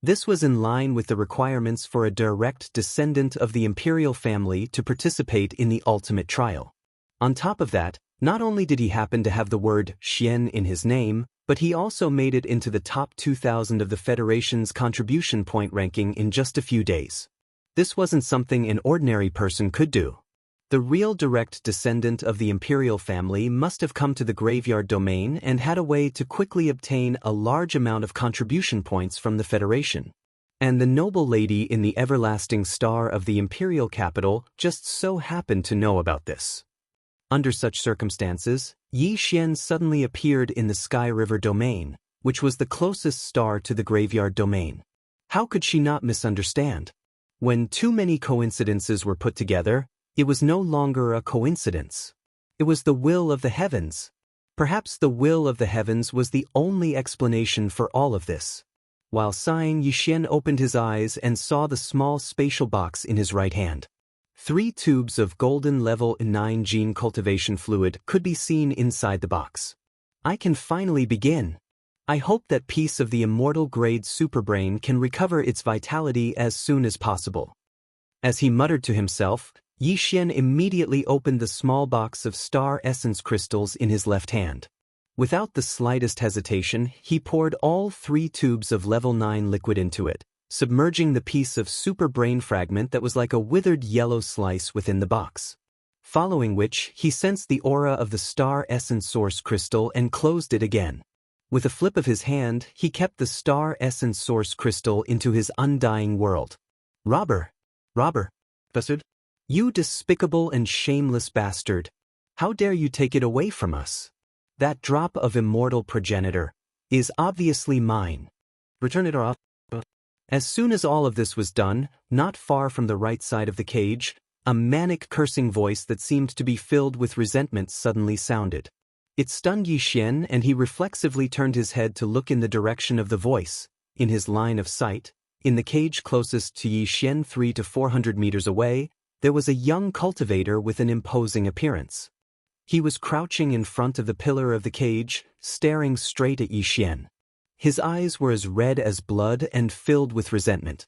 This was in line with the requirements for a direct descendant of the imperial family to participate in the ultimate trial. On top of that, not only did he happen to have the word Xian in his name, but he also made it into the top 2,000 of the Federation's contribution point ranking in just a few days. This wasn't something an ordinary person could do. The real direct descendant of the imperial family must have come to the graveyard domain and had a way to quickly obtain a large amount of contribution points from the Federation. And the noble lady in the everlasting star of the imperial capital just so happened to know about this. Under such circumstances, Yi Xian suddenly appeared in the Sky River domain, which was the closest star to the graveyard domain. How could she not misunderstand? When too many coincidences were put together, it was no longer a coincidence. It was the will of the heavens. Perhaps the will of the heavens was the only explanation for all of this. While sighing, Yi Xian opened his eyes and saw the small spatial box in his right hand. 3 tubes of golden level 9 gene cultivation fluid could be seen inside the box. I can finally begin. I hope that piece of the immortal grade superbrain can recover its vitality as soon as possible. As he muttered to himself, Yi Xian immediately opened the small box of star essence crystals in his left hand. Without the slightest hesitation, he poured all 3 tubes of level 9 liquid into it, submerging the piece of super brain fragment that was like a withered yellow slice within the box. Following which, he sensed the aura of the star essence source crystal and closed it again. With a flip of his hand, he kept the star essence source crystal into his undying world. Robber! Bastard! You despicable and shameless bastard! How dare you take it away from us? That drop of immortal progenitor is obviously mine. Return it or I'll... As soon as all of this was done, not far from the right side of the cage, a manic cursing voice that seemed to be filled with resentment suddenly sounded. It stunned Yi Xian, and he reflexively turned his head to look in the direction of the voice. In his line of sight, in the cage closest to Yi Xian 300 to 400 meters away, there was a young cultivator with an imposing appearance. He was crouching in front of the pillar of the cage, staring straight at Yi Xian. His eyes were as red as blood and filled with resentment.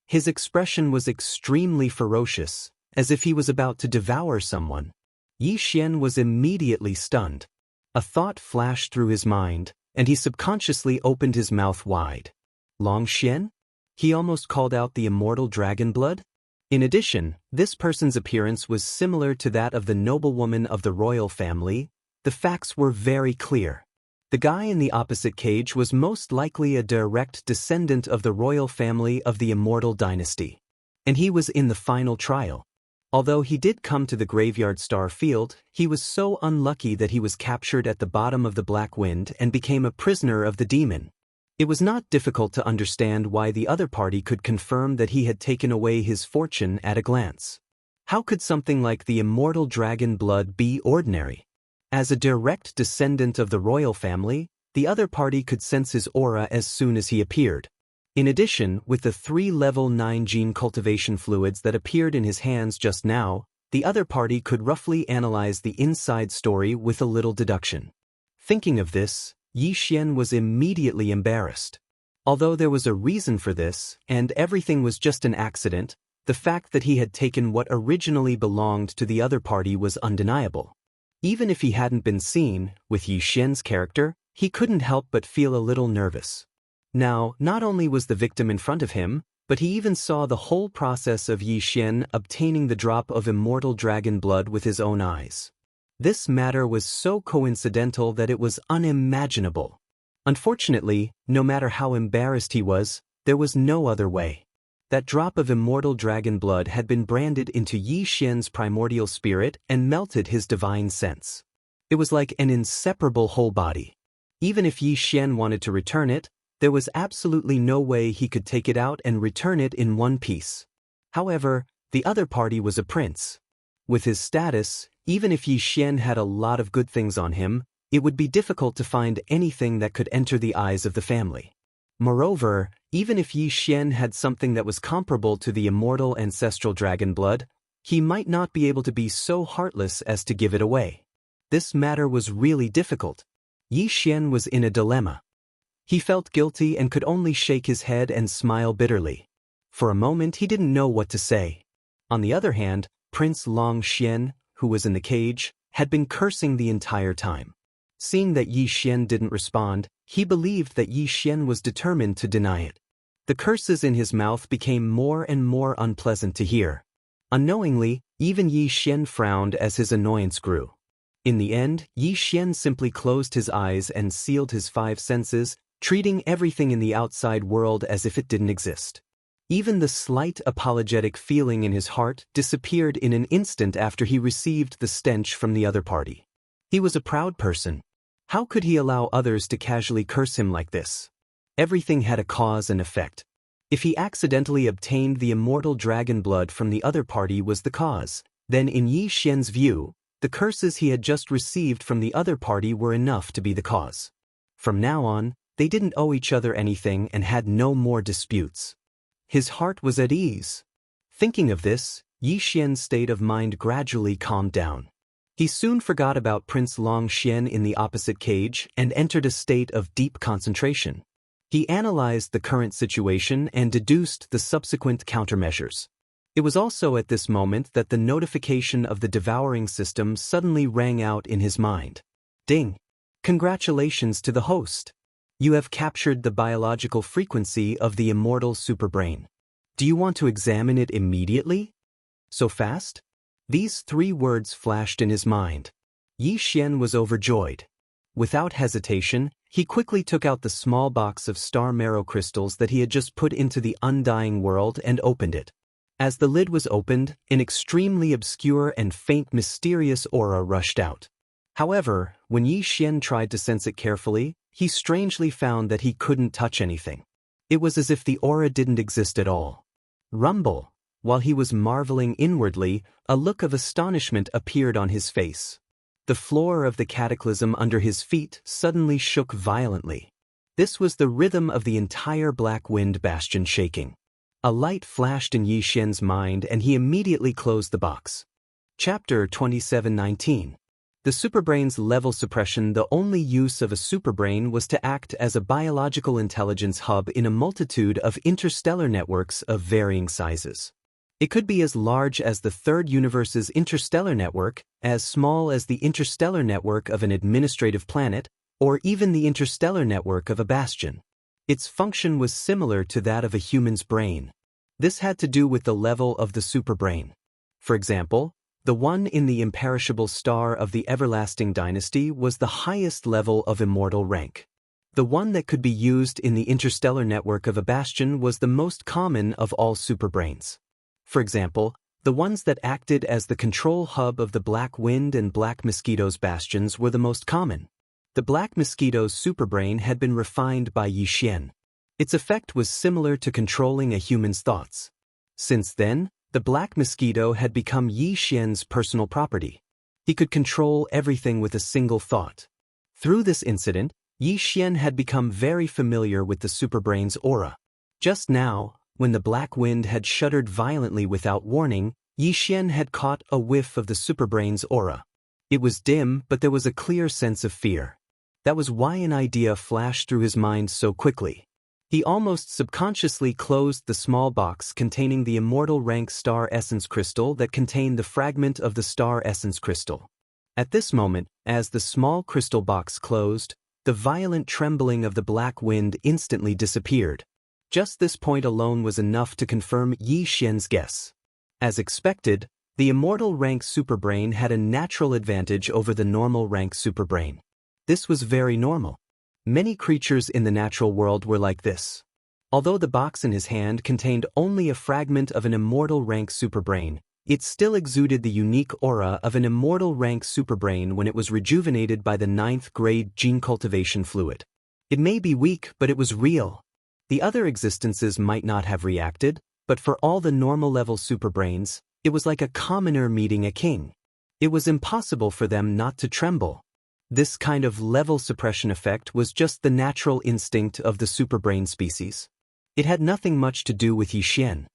His expression was extremely ferocious, as if he was about to devour someone. Yi Xian was immediately stunned. A thought flashed through his mind, and he subconsciously opened his mouth wide. Long Xian? He almost called out the immortal dragon blood? In addition, this person's appearance was similar to that of the noblewoman of the royal family. The facts were very clear. The guy in the opposite cage was most likely a direct descendant of the royal family of the immortal dynasty. And he was in the final trial. Although he did come to the graveyard star field, he was so unlucky that he was captured at the bottom of the Black Wind and became a prisoner of the demon. It was not difficult to understand why the other party could confirm that he had taken away his fortune at a glance. How could something like the immortal dragon blood be ordinary? As a direct descendant of the royal family, the other party could sense his aura as soon as he appeared. In addition, with the 3 level 9 gene cultivation fluids that appeared in his hands just now, the other party could roughly analyze the inside story with a little deduction. Thinking of this, Yi Xian was immediately embarrassed. Although there was a reason for this, and everything was just an accident, the fact that he had taken what originally belonged to the other party was undeniable. Even if he hadn't been seen, with Yi Xian's character, he couldn't help but feel a little nervous. Now, not only was the victim in front of him, but he even saw the whole process of Yi Xian obtaining the drop of immortal dragon blood with his own eyes. This matter was so coincidental that it was unimaginable. Unfortunately, no matter how embarrassed he was, there was no other way. That drop of immortal dragon blood had been branded into Yi Xian's primordial spirit and melted his divine sense. It was like an inseparable whole body. Even if Yi Xian wanted to return it, there was absolutely no way he could take it out and return it in one piece. However, the other party was a prince. With his status, even if Yi Xian had a lot of good things on him, it would be difficult to find anything that could enter the eyes of the family. Moreover, even if Yi Xian had something that was comparable to the immortal ancestral dragon blood, he might not be able to be so heartless as to give it away. This matter was really difficult. Yi Xian was in a dilemma. He felt guilty and could only shake his head and smile bitterly. For a moment he didn't know what to say. On the other hand, Prince Long Xian, who was in the cage, had been cursing the entire time. Seeing that Yi Xian didn't respond, he believed that Yi Xian was determined to deny it. The curses in his mouth became more and more unpleasant to hear. Unknowingly, even Yi Xian frowned as his annoyance grew. In the end, Yi Xian simply closed his eyes and sealed his 5 senses, treating everything in the outside world as if it didn't exist. Even the slight apologetic feeling in his heart disappeared in an instant after he received the stench from the other party. He was a proud person. How could he allow others to casually curse him like this? Everything had a cause and effect. If he accidentally obtained the immortal dragon blood from the other party was the cause, then in Yi Xian's view, the curses he had just received from the other party were enough to be the cause. From now on, They didn't owe each other anything and had no more disputes. His heart was at ease. Thinking of this, Yi Xian's state of mind gradually calmed down. He soon forgot about Prince Long Xian in the opposite cage and entered a state of deep concentration. He analyzed the current situation and deduced the subsequent countermeasures. It was also at this moment that the notification of the devouring system suddenly rang out in his mind. Ding! Congratulations to the host! You have captured the biological frequency of the immortal superbrain. Do you want to examine it immediately? So fast? These 3 words flashed in his mind. Yi Xian was overjoyed. Without hesitation, he quickly took out the small box of star marrow crystals that he had just put into the undying world and opened it. As the lid was opened, an extremely obscure and faint mysterious aura rushed out. However, when Yi Xian tried to sense it carefully, he strangely found that he couldn't touch anything. It was as if the aura didn't exist at all. Rumble! While he was marveling inwardly, a look of astonishment appeared on his face. The floor of the cataclysm under his feet suddenly shook violently. This was the rhythm of the entire Black Wind Bastion shaking. A light flashed in Yi Xian's mind and he immediately closed the box. Chapter 27:19. The superbrain's level suppression. The only use of a superbrain was to act as a biological intelligence hub in a multitude of interstellar networks of varying sizes. It could be as large as the third universe's interstellar network, as small as the interstellar network of an administrative planet, or even the interstellar network of a bastion. Its function was similar to that of a human's brain. This had to do with the level of the superbrain. For example, the one in the imperishable star of the everlasting dynasty was the highest level of immortal rank. The one that could be used in the interstellar network of a bastion was the most common of all superbrains. For example, the ones that acted as the control hub of the Black Wind and Black Mosquito's bastions were the most common. The Black Mosquito's superbrain had been refined by Yi Xian. Its effect was similar to controlling a human's thoughts. Since then, the Black Mosquito had become Yi Xian's personal property. He could control everything with a single thought. Through this incident, Yi Xian had become very familiar with the superbrain's aura. Just now, when the Black Wind had shuddered violently without warning, Yi Xian had caught a whiff of the superbrain's aura. It was dim, but there was a clear sense of fear. That was why an idea flashed through his mind so quickly. He almost subconsciously closed the small box containing the immortal rank star essence crystal that contained the fragment of the star essence crystal. At this moment, as the small crystal box closed, the violent trembling of the Black Wind instantly disappeared. Just this point alone was enough to confirm Yi Xian's guess. As expected, the immortal rank superbrain had a natural advantage over the normal rank superbrain. This was very normal. Many creatures in the natural world were like this. Although the box in his hand contained only a fragment of an immortal rank superbrain, it still exuded the unique aura of an immortal rank superbrain when it was rejuvenated by the 9th grade gene cultivation fluid. It may be weak, but it was real. The other existences might not have reacted, but for all the normal-level superbrains, it was like a commoner meeting a king. It was impossible for them not to tremble. This kind of level suppression effect was just the natural instinct of the superbrain species. It had nothing much to do with Yi Xian.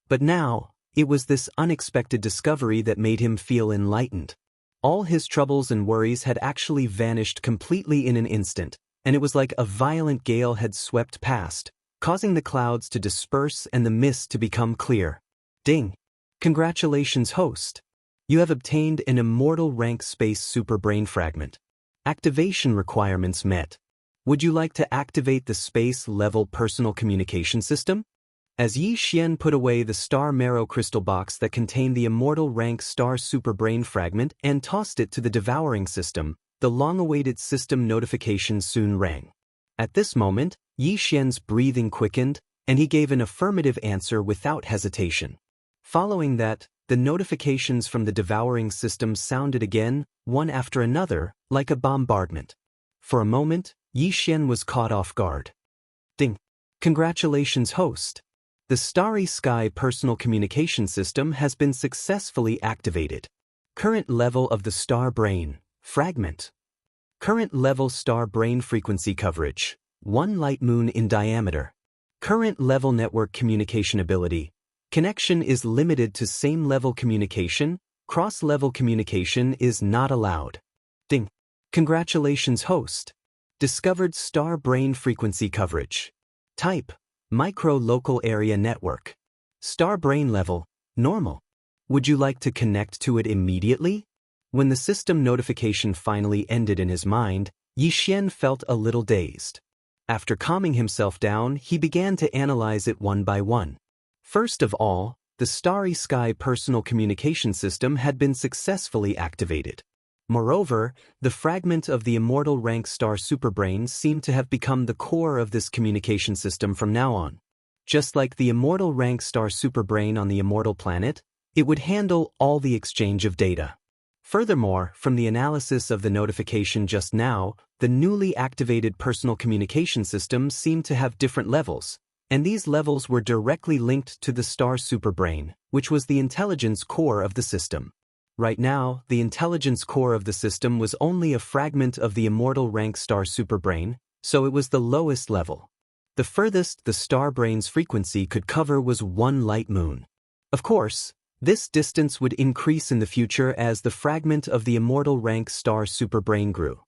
But now, it was this unexpected discovery that made him feel enlightened. All his troubles and worries had actually vanished completely in an instant, and it was like a violent gale had swept past, causing the clouds to disperse and the mist to become clear. Ding! Congratulations, host! You have obtained an immortal rank space superbrain fragment. Activation requirements met. Would you like to activate the space-level personal communication system? As Yi Xian put away the star marrow crystal box that contained the immortal rank star superbrain fragment and tossed it to the devouring system, the long-awaited system notification soon rang. At this moment, Yi Xian's breathing quickened, and he gave an affirmative answer without hesitation. Following that, the notifications from the devouring system sounded again, one after another, like a bombardment. For a moment, Yi Xian was caught off guard. Ding! Congratulations, host! The Starry Sky personal communication system has been successfully activated. Current level of the star brain, fragment. Current level star brain frequency coverage, 1 light moon in diameter. Current level network communication ability. Connection is limited to same-level communication. Cross-level communication is not allowed. Ding. Congratulations, host. Discovered star brain frequency coverage. Type: micro-local area network. Star brain level: normal. Would you like to connect to it immediately? When the system notification finally ended in his mind, Yixian felt a little dazed. After calming himself down, he began to analyze it one by one. First of all, the Starry Sky personal communication system had been successfully activated. Moreover, the fragment of the immortal rank star superbrain seemed to have become the core of this communication system from now on. Just like the immortal rank star superbrain on the immortal planet, it would handle all the exchange of data. Furthermore, from the analysis of the notification just now, the newly activated personal communication system seemed to have different levels, and these levels were directly linked to the star superbrain, which was the intelligence core of the system. Right now, the intelligence core of the system was only a fragment of the immortal rank star superbrain, so it was the lowest level. The furthest the star brain's frequency could cover was 1 light moon. Of course, this distance would increase in the future as the fragment of the immortal rank star superbrain grew.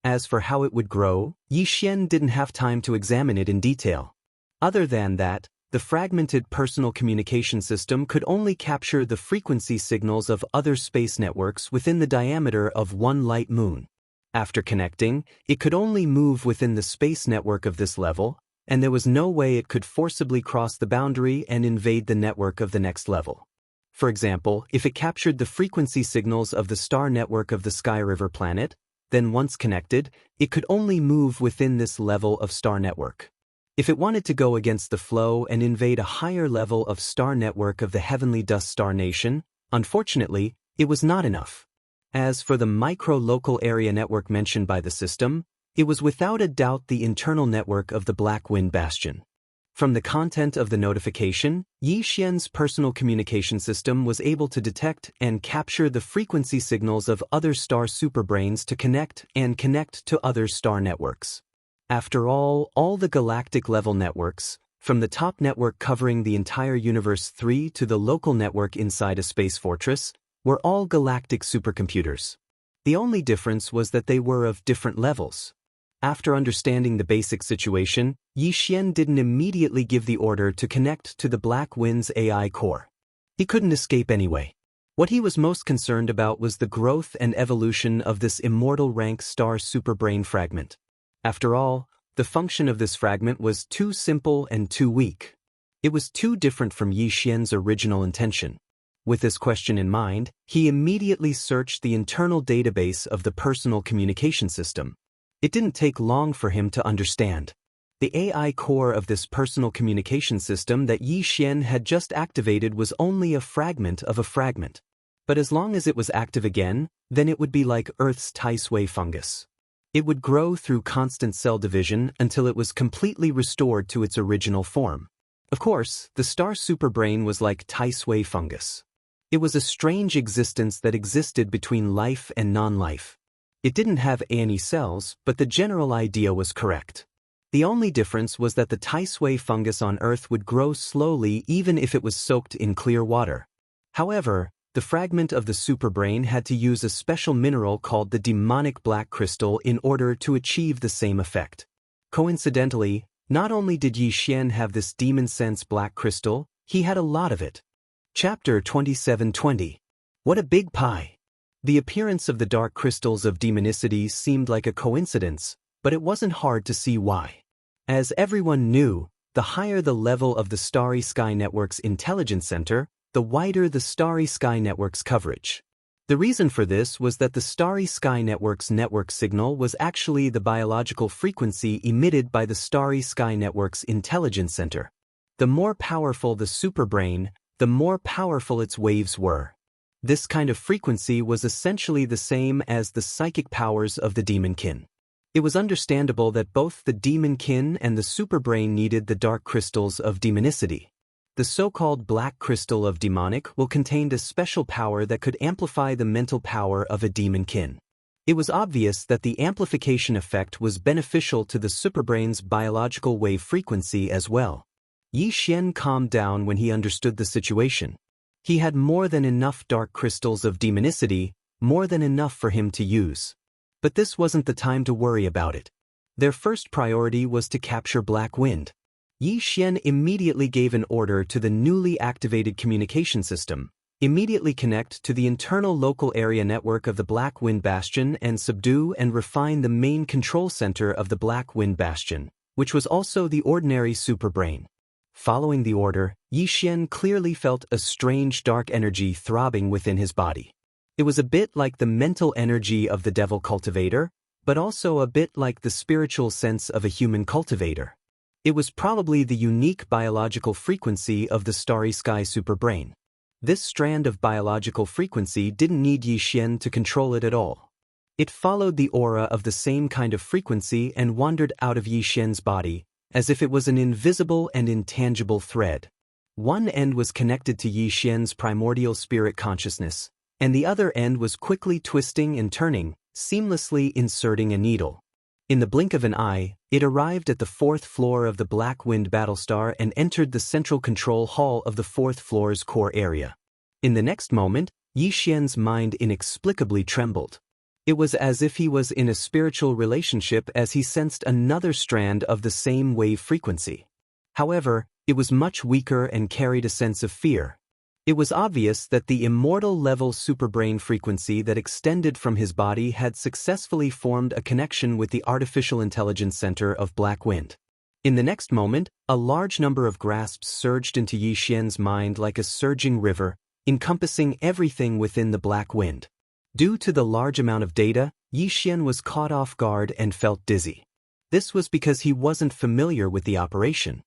As for how it would grow, Yixian didn't have time to examine it in detail. Other than that, the fragmented personal communication system could only capture the frequency signals of other space networks within the diameter of 1 light moon. After connecting, it could only move within the space network of this level, and there was no way it could forcibly cross the boundary and invade the network of the next level. For example, if it captured the frequency signals of the star network of the Sky River planet, then once connected, it could only move within this level of star network. If it wanted to go against the flow and invade a higher level of star network of the heavenly dust star nation, unfortunately, it was not enough. As for the micro-local area network mentioned by the system, it was without a doubt the internal network of the Black Wind Bastion. From the content of the notification, Yixian's personal communication system was able to detect and capture the frequency signals of other star superbrains to connect to other star networks. After all the galactic-level networks, from the top network covering the entire Universe 3 to the local network inside a space fortress, were all galactic supercomputers. The only difference was that they were of different levels. After understanding the basic situation, Yixian didn't immediately give the order to connect to the Black Wind's AI core. He couldn't escape anyway. What he was most concerned about was the growth and evolution of this immortal rank star superbrain fragment. After all, the function of this fragment was too simple and too weak. It was too different from Yixian's original intention. With this question in mind, he immediately searched the internal database of the personal communication system. It didn't take long for him to understand. The AI core of this personal communication system that Yixian had just activated was only a fragment of a fragment. But as long as it was active again, then it would be like Earth's Tai-Sui fungus. It would grow through constant cell division until it was completely restored to its original form. Of course, the star superbrain was like Tai-Sui fungus. It was a strange existence that existed between life and non-life. It didn't have any cells, but the general idea was correct. The only difference was that the Tai-Sui fungus on Earth would grow slowly even if it was soaked in clear water. However, the fragment of the superbrain had to use a special mineral called the demonic black crystal in order to achieve the same effect. Coincidentally, not only did Yixian have this demon sense black crystal, he had a lot of it. Chapter 2720. What a big pie! The appearance of the dark crystals of demonicity seemed like a coincidence, but it wasn't hard to see why. As everyone knew, the higher the level of the Starry Sky Network's intelligence center, the wider the Starry Sky Network's coverage. The reason for this was that the Starry Sky Network's network signal was actually the biological frequency emitted by the Starry Sky Network's intelligence center. The more powerful the superbrain, the more powerful its waves were. This kind of frequency was essentially the same as the psychic powers of the demonkin. It was understandable that both the demonkin and the superbrain needed the dark crystals of demonicity. The so-called black crystal of demonic will contained a special power that could amplify the mental power of a demonkin. It was obvious that the amplification effect was beneficial to the superbrain's biological wave frequency as well. Yi Xian calmed down when he understood the situation. He had more than enough dark crystals of demonicity, more than enough for him to use. But this wasn't the time to worry about it. Their first priority was to capture Black Wind. Yi Xian immediately gave an order to the newly activated communication system. Immediately connect to the internal local area network of the Black Wind Bastion and subdue and refine the main control center of the Black Wind Bastion, which was also the ordinary superbrain. Following the order, Yi Xian clearly felt a strange dark energy throbbing within his body. It was a bit like the mental energy of the devil cultivator, but also a bit like the spiritual sense of a human cultivator. It was probably the unique biological frequency of the starry sky superbrain. This strand of biological frequency didn't need Yi Xian to control it at all. It followed the aura of the same kind of frequency and wandered out of Yi Xian's body, as if it was an invisible and intangible thread. One end was connected to Yi Xian's primordial spirit consciousness, and the other end was quickly twisting and turning, seamlessly inserting a needle. In the blink of an eye, it arrived at the 4th floor of the Black Wind Battlestar and entered the central control hall of the 4th floor's core area. In the next moment, Yi Xian's mind inexplicably trembled. It was as if he was in a spiritual relationship as he sensed another strand of the same wave frequency. However, it was much weaker and carried a sense of fear. It was obvious that the immortal-level superbrain frequency that extended from his body had successfully formed a connection with the artificial intelligence center of Black Wind. In the next moment, a large number of grasps surged into Yi Xian's mind like a surging river, encompassing everything within the Black Wind. Due to the large amount of data, Yi Xian was caught off guard and felt dizzy. This was because he wasn't familiar with the operation.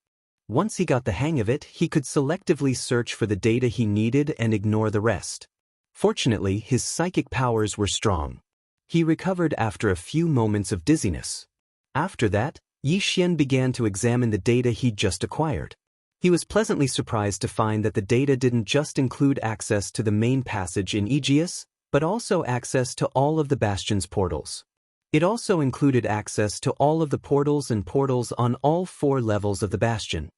Once he got the hang of it, he could selectively search for the data he needed and ignore the rest. Fortunately, his psychic powers were strong. He recovered after a few moments of dizziness. After that, Yi Xian began to examine the data he'd just acquired. He was pleasantly surprised to find that the data didn't just include access to the main passage in Aegeus, but also access to all of the Bastion's portals. It also included access to all of the portals on all 4 levels of the Bastion.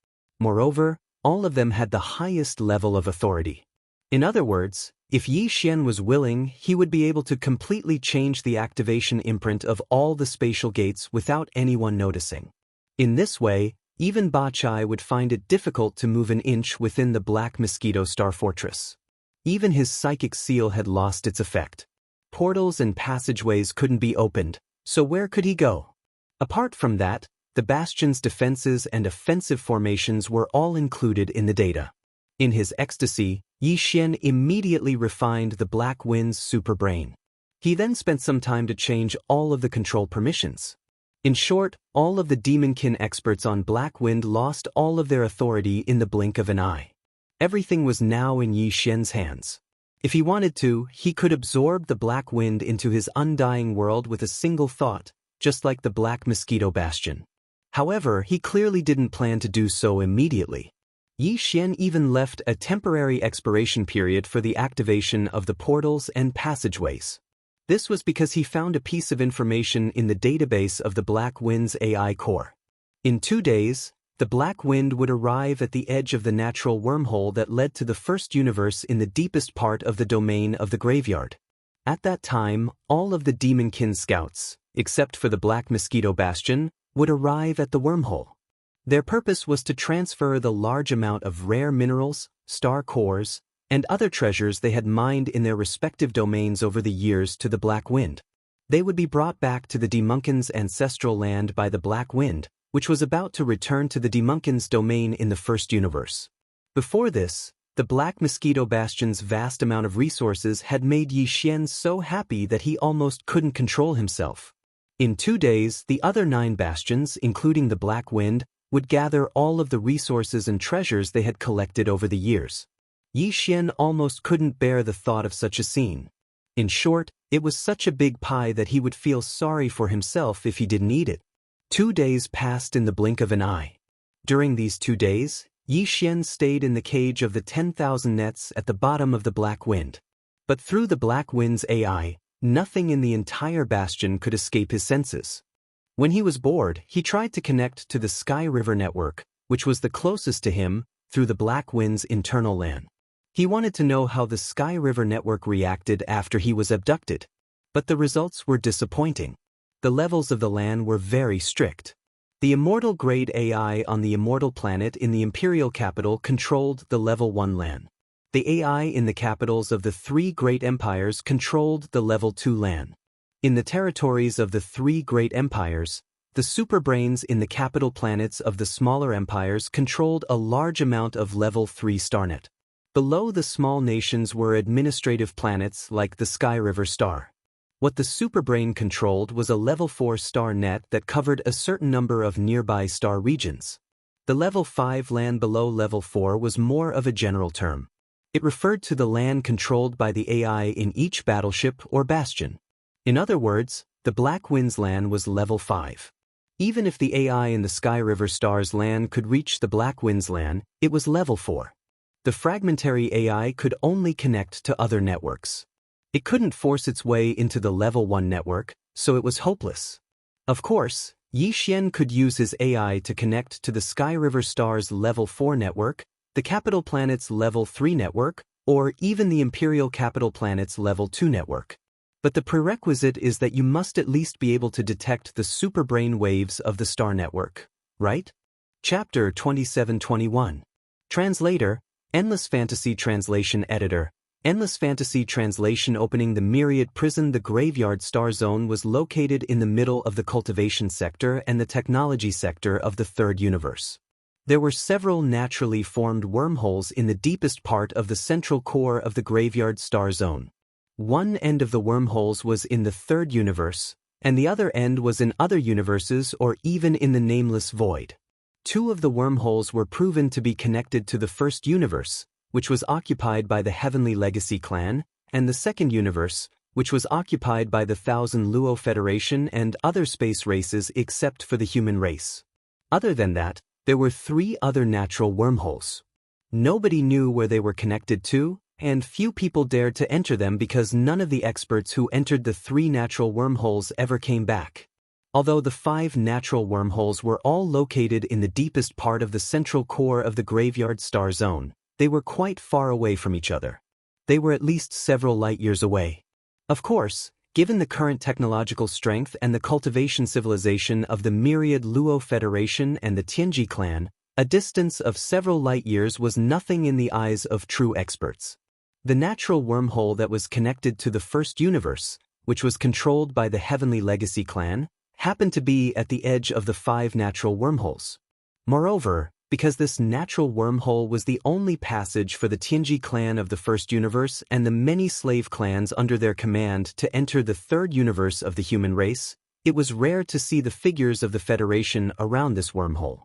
Moreover, all of them had the highest level of authority. In other words, if Yi Xian was willing, he would be able to completely change the activation imprint of all the spatial gates without anyone noticing. In this way, even Bachai would find it difficult to move an inch within the Black Mosquito Star Fortress. Even his psychic seal had lost its effect. Portals and passageways couldn't be opened, so where could he go? Apart from that, the Bastion's defenses and offensive formations were all included in the data. In his ecstasy, Yi Xian immediately refined the Black Wind's superbrain. He then spent some time to change all of the control permissions. In short, all of the Demonkin experts on Black Wind lost all of their authority in the blink of an eye. Everything was now in Yi Xian's hands. If he wanted to, he could absorb the Black Wind into his undying world with a single thought, just like the Black Mosquito Bastion. However, he clearly didn't plan to do so immediately. Yi Xian even left a temporary expiration period for the activation of the portals and passageways. This was because he found a piece of information in the database of the Black Wind's AI core. In 2 days, the Black Wind would arrive at the edge of the natural wormhole that led to the first universe in the deepest part of the domain of the graveyard. At that time, all of the Demonkin scouts, except for the Black Mosquito Bastion, would arrive at the wormhole. Their purpose was to transfer the large amount of rare minerals, star cores, and other treasures they had mined in their respective domains over the years to the Black Wind. They would be brought back to the Demonkin's ancestral land by the Black Wind, which was about to return to the Demonkin's domain in the first universe. Before this, the Black Mosquito Bastion's vast amount of resources had made Yi Xian so happy that he almost couldn't control himself. In 2 days, the other 9 bastions, including the Black Wind, would gather all of the resources and treasures they had collected over the years. Yi Xian almost couldn't bear the thought of such a scene. In short, it was such a big pie that he would feel sorry for himself if he didn't eat it. 2 days passed in the blink of an eye. During these 2 days, Yi Xian stayed in the cage of the 10,000 nets at the bottom of the Black Wind. But through the Black Wind's AI, Nothing in the entire bastion could escape his senses. When he was bored, he tried to connect to the Sky River network, which was the closest to him, through the Black Wind's internal LAN. He wanted to know how the Sky River network reacted after he was abducted. But the results were disappointing. The levels of the LAN were very strict. The immortal-grade AI on the immortal planet in the Imperial capital controlled the Level 1 LAN. The AI in the capitals of the 3 great empires controlled the Level 2 LAN. In the territories of the 3 great empires, the superbrains in the capital planets of the smaller empires controlled a large amount of Level 3 Starnet. Below the small nations were administrative planets like the Sky River Star. What the superbrain controlled was a Level 4 star net that covered a certain number of nearby star regions. The Level 5 LAN below Level 4 was more of a general term. It referred to the LAN controlled by the AI in each battleship or bastion. In other words, the Black Wind's LAN was Level 5. Even if the AI in the Sky River Star's LAN could reach the Black Wind's LAN, it was Level 4. The fragmentary AI could only connect to other networks. It couldn't force its way into the Level 1 network, so it was hopeless. Of course, Yi Xian could use his AI to connect to the Sky River Star's Level 4 network, the capital planet's Level 3 network, or even the Imperial capital planet's Level 2 network. But the prerequisite is that you must at least be able to detect the superbrain waves of the star network, right? Chapter 2721. Translator, Endless Fantasy Translation Editor. Endless Fantasy Translation. Opening the Myriad Prison. The Graveyard Star Zone was located in the middle of the cultivation sector and the technology sector of the Third Universe. There were several naturally formed wormholes in the deepest part of the central core of the Graveyard Star Zone. One end of the wormholes was in the Third Universe, and the other end was in other universes or even in the nameless void. 2 of the wormholes were proven to be connected to the First Universe, which was occupied by the Heavenly Legacy clan, and the Second Universe, which was occupied by the Thousand Luo Federation and other space races except for the human race. Other than that, there were 3 other natural wormholes. Nobody knew where they were connected to, and few people dared to enter them because none of the experts who entered the 3 natural wormholes ever came back. Although the 5 natural wormholes were all located in the deepest part of the central core of the Graveyard Star Zone, they were quite far away from each other. They were at least several light-years away. Of course, given the current technological strength and the cultivation civilization of the Myriad Luo Federation and the Tianji clan, a distance of several light-years was nothing in the eyes of true experts. The natural wormhole that was connected to the First Universe, which was controlled by the Heavenly Legacy clan, happened to be at the edge of the 5 natural wormholes. Moreover, because this natural wormhole was the only passage for the Tianji clan of the First Universe and the many slave clans under their command to enter the Third Universe of the human race, it was rare to see the figures of the Federation around this wormhole.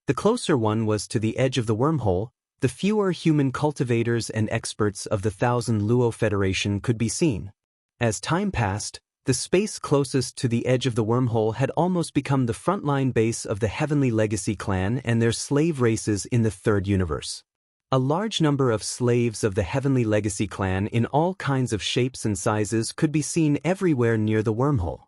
The closer one was to the edge of the wormhole, the fewer human cultivators and experts of the Thousand Luo Federation could be seen. As time passed, the space closest to the edge of the wormhole had almost become the frontline base of the Heavenly Legacy clan and their slave races in the Third Universe. A large number of slaves of the Heavenly Legacy clan in all kinds of shapes and sizes could be seen everywhere near the wormhole.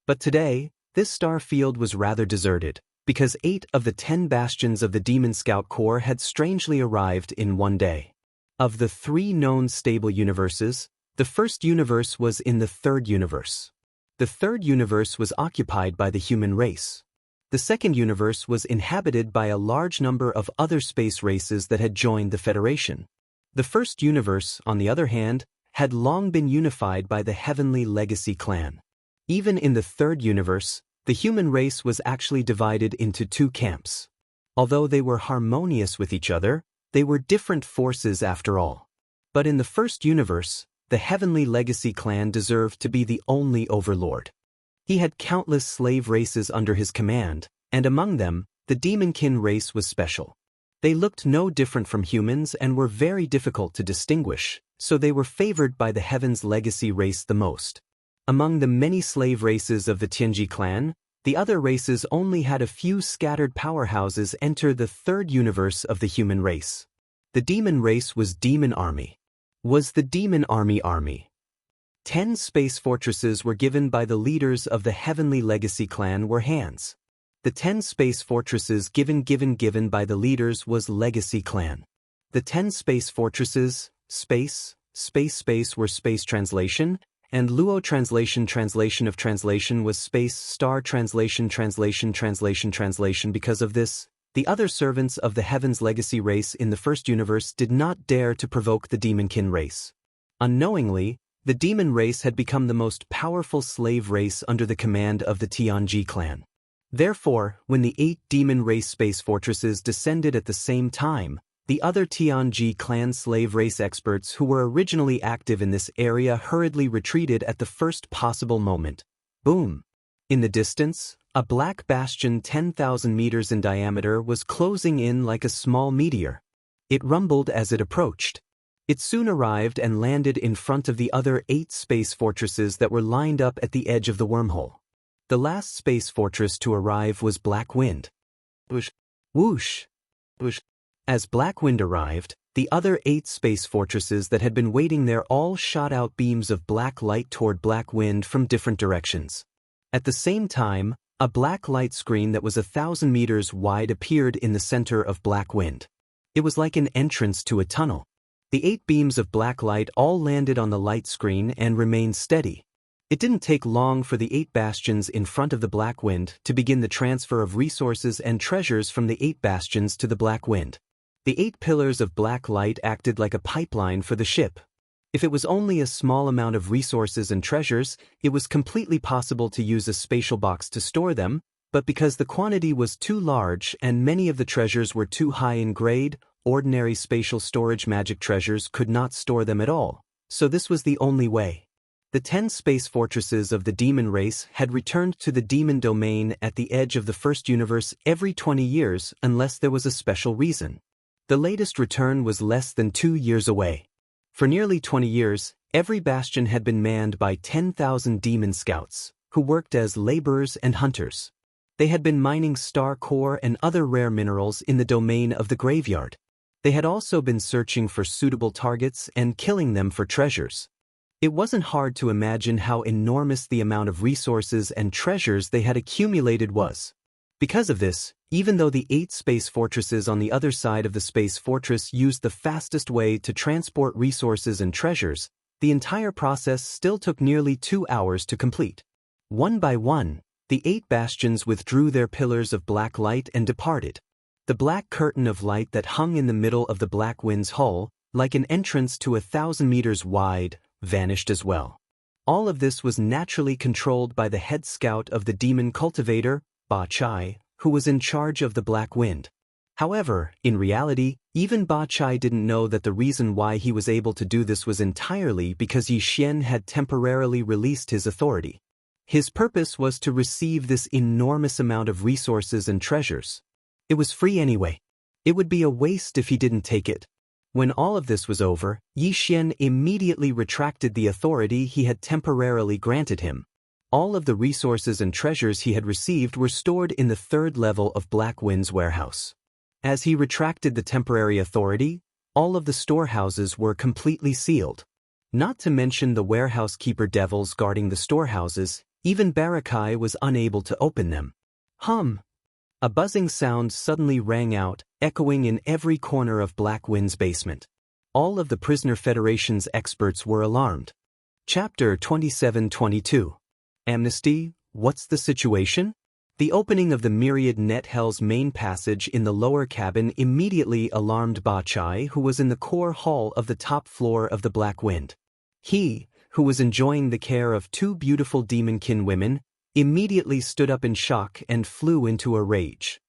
But today, this star field was rather deserted, because 8 of the 10 bastions of the Demon Scout Corps had strangely arrived in one day. Of the 3 known stable universes, the first universe was in the Third Universe. The Third Universe was occupied by the human race. The Second Universe was inhabited by a large number of other space races that had joined the Federation. The First Universe, on the other hand, had long been unified by the Heavenly Legacy clan. Even in the Third Universe, the human race was actually divided into 2 camps. Although they were harmonious with each other, they were different forces after all. But in the First Universe, the Heavenly Legacy clan deserved to be the only overlord. He had countless slave races under his command, and among them, the Demonkin race was special. They looked no different from humans and were very difficult to distinguish, so they were favored by the Heaven's Legacy race the most. Among the many slave races of the Tianji clan, the other races only had a few scattered powerhouses enter the Third Universe of the human race. The demon race was Demon Army. Was the Demon Army. 10 space fortresses were given by the leaders of the Heavenly Legacy clan were hands. The 10 space fortresses given by the leaders was Legacy clan. The 10 space fortresses, space were space translation, and luo translation of translation was space star translation. Because of this, the other servants of the Heaven's Legacy race in the first universe did not dare to provoke the Demonkin race. Unknowingly, the demon race had become the most powerful slave race under the command of the Tianji clan. Therefore, when the 8 demon race space fortresses descended at the same time, the other Tianji clan slave race experts who were originally active in this area hurriedly retreated at the first possible moment. Boom! In the distance, a black bastion 10,000 meters in diameter was closing in like a small meteor. It rumbled as it approached. It soon arrived and landed in front of the other 8 space fortresses that were lined up at the edge of the wormhole. The last space fortress to arrive was Black Wind. Whoosh! Whoosh! Whoosh! As Black Wind arrived, the other 8 space fortresses that had been waiting there all shot out beams of black light toward Black Wind from different directions. At the same time, a black light screen that was 1,000 meters wide appeared in the center of Black Wind. It was like an entrance to a tunnel. The 8 beams of black light all landed on the light screen and remained steady. It didn't take long for the 8 bastions in front of the Black Wind to begin the transfer of resources and treasures from the 8 bastions to the Black Wind. The 8 pillars of black light acted like a pipeline for the ship. If it was only a small amount of resources and treasures, it was completely possible to use a spatial box to store them, but because the quantity was too large and many of the treasures were too high in grade, ordinary spatial storage magic treasures could not store them at all, so this was the only way. The 10 space fortresses of the demon race had returned to the demon domain at the edge of the first universe every 20 years unless there was a special reason. The latest return was less than 2 years away. For nearly 20 years, every bastion had been manned by 10,000 demon scouts, who worked as laborers and hunters. They had been mining star core and other rare minerals in the domain of the graveyard. They had also been searching for suitable targets and killing them for treasures. It wasn't hard to imagine how enormous the amount of resources and treasures they had accumulated was. Because of this, even though the 8 space fortresses on the other side of the space fortress used the fastest way to transport resources and treasures, the entire process still took nearly 2 hours to complete. One by one, the 8 bastions withdrew their pillars of black light and departed. The black curtain of light that hung in the middle of the Black Wind's hull, like an entrance to 1,000 meters wide, vanished as well. All of this was naturally controlled by the head scout of the demon cultivator, Ba Chai, who was in charge of the Black Wind. However, in reality, even Ba Chai didn't know that the reason why he was able to do this was entirely because Yi Xian had temporarily released his authority. His purpose was to receive this enormous amount of resources and treasures. It was free anyway. It would be a waste if he didn't take it. When all of this was over, Yi Xian immediately retracted the authority he had temporarily granted him. All of the resources and treasures he had received were stored in the 3rd level of Black Wind's warehouse. As he retracted the temporary authority, all of the storehouses were completely sealed. Not to mention the warehouse keeper devils guarding the storehouses, even Barakai was unable to open them. Hum! A buzzing sound suddenly rang out, echoing in every corner of Black Wind's basement. All of the Prisoner Federation's experts were alarmed. Chapter 27-22. Amnesty, what's the situation? The opening of the Myriad Net Hell's main passage in the lower cabin immediately alarmed Ba Chai, who was in the core hall of the top floor of the Black Wind. He, who was enjoying the care of 2 beautiful demonkin women, immediately stood up in shock and flew into a rage.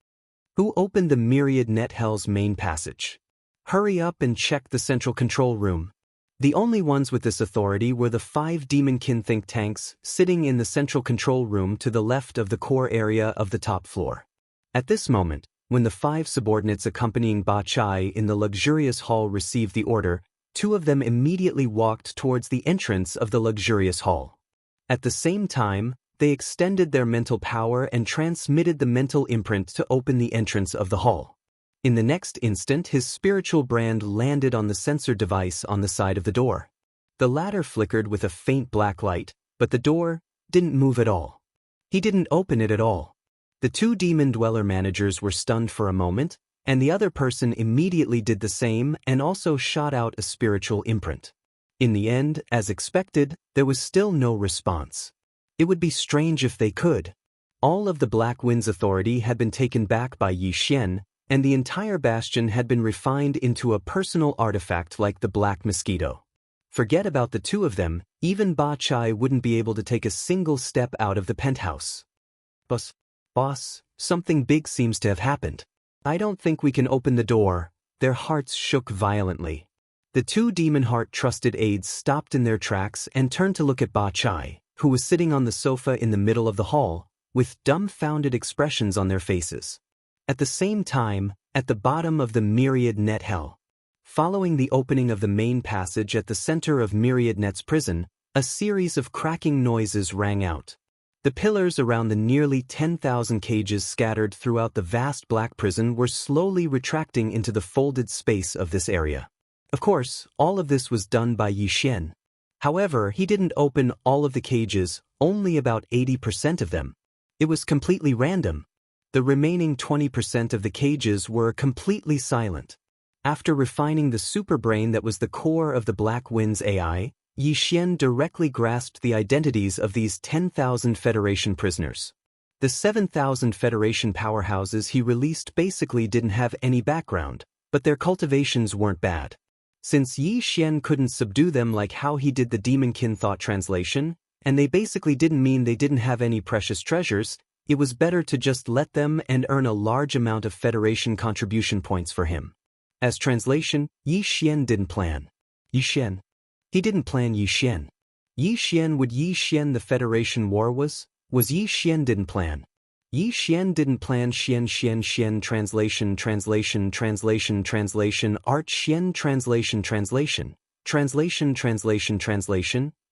Who opened the Myriad Net Hell's main passage? Hurry up and check the central control room. The only ones with this authority were the 5 demonkin think tanks sitting in the central control room to the left of the core area of the top floor. At this moment, when the 5 subordinates accompanying Ba Chai in the luxurious hall received the order, 2 of them immediately walked towards the entrance of the luxurious hall. At the same time, they extended their mental power and transmitted the mental imprint to open the entrance of the hall. In the next instant, his spiritual brand landed on the sensor device on the side of the door. The ladder flickered with a faint black light, but the door didn't move at all. He didn't open it at all. The two demon dweller managers were stunned for a moment, and the other person immediately did the same and also shot out a spiritual imprint. In the end, as expected, there was still no response. It would be strange if they could. All of the Black Wind's authority had been taken back by Yi Xian, and the entire bastion had been refined into a personal artifact like the Black Mosquito. Forget about the two of them, even Ba Chai wouldn't be able to take a single step out of the penthouse. Boss, something big seems to have happened. I don't think we can open the door. Their hearts shook violently. The two Demon Heart trusted aides stopped in their tracks and turned to look at Ba Chai, who was sitting on the sofa in the middle of the hall, with dumbfounded expressions on their faces. At the same time, at the bottom of the Myriad Net Hell, following the opening of the main passage at the center of Myriad Net's prison, a series of cracking noises rang out. The pillars around the nearly 10,000 cages scattered throughout the vast black prison were slowly retracting into the folded space of this area. Of course, all of this was done by Yi Xian. However, he didn't open all of the cages, only about 80% of them. It was completely random. The remaining 20% of the cages were completely silent. After refining the superbrain that was the core of the Black Wind's AI, Yi Xian directly grasped the identities of these 10,000 Federation prisoners. The 7,000 Federation powerhouses he released basically didn't have any background, but their cultivations weren't bad. Since Yi Xian couldn't subdue them like how he did the Demonkin thought translation, and they basically didn't mean they didn't have any precious treasures, it was better to just let them and earn a large amount of Federation contribution points for him. As translation, Yi Xian didn't plan. Yi Xian. He didn't plan Yi Xian. Yi Xian would Yi Xian the Federation war was Yi Xian didn't plan. Yi Xian didn't plan Xian translation art translation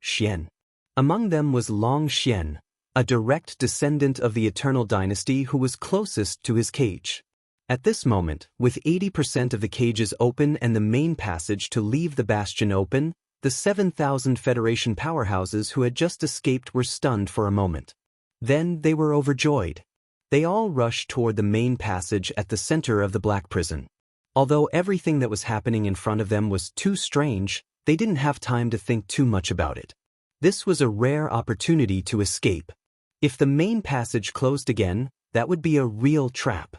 Xian. Among them was Long Xian, a direct descendant of the Eternal Dynasty who was closest to his cage. At this moment, with 80% of the cages open and the main passage to leave the bastion open, the 7,000 Federation powerhouses who had just escaped were stunned for a moment. Then they were overjoyed. They all rushed toward the main passage at the center of the Black Prison. Although everything that was happening in front of them was too strange, they didn't have time to think too much about it. This was a rare opportunity to escape. If the main passage closed again, that would be a real trap.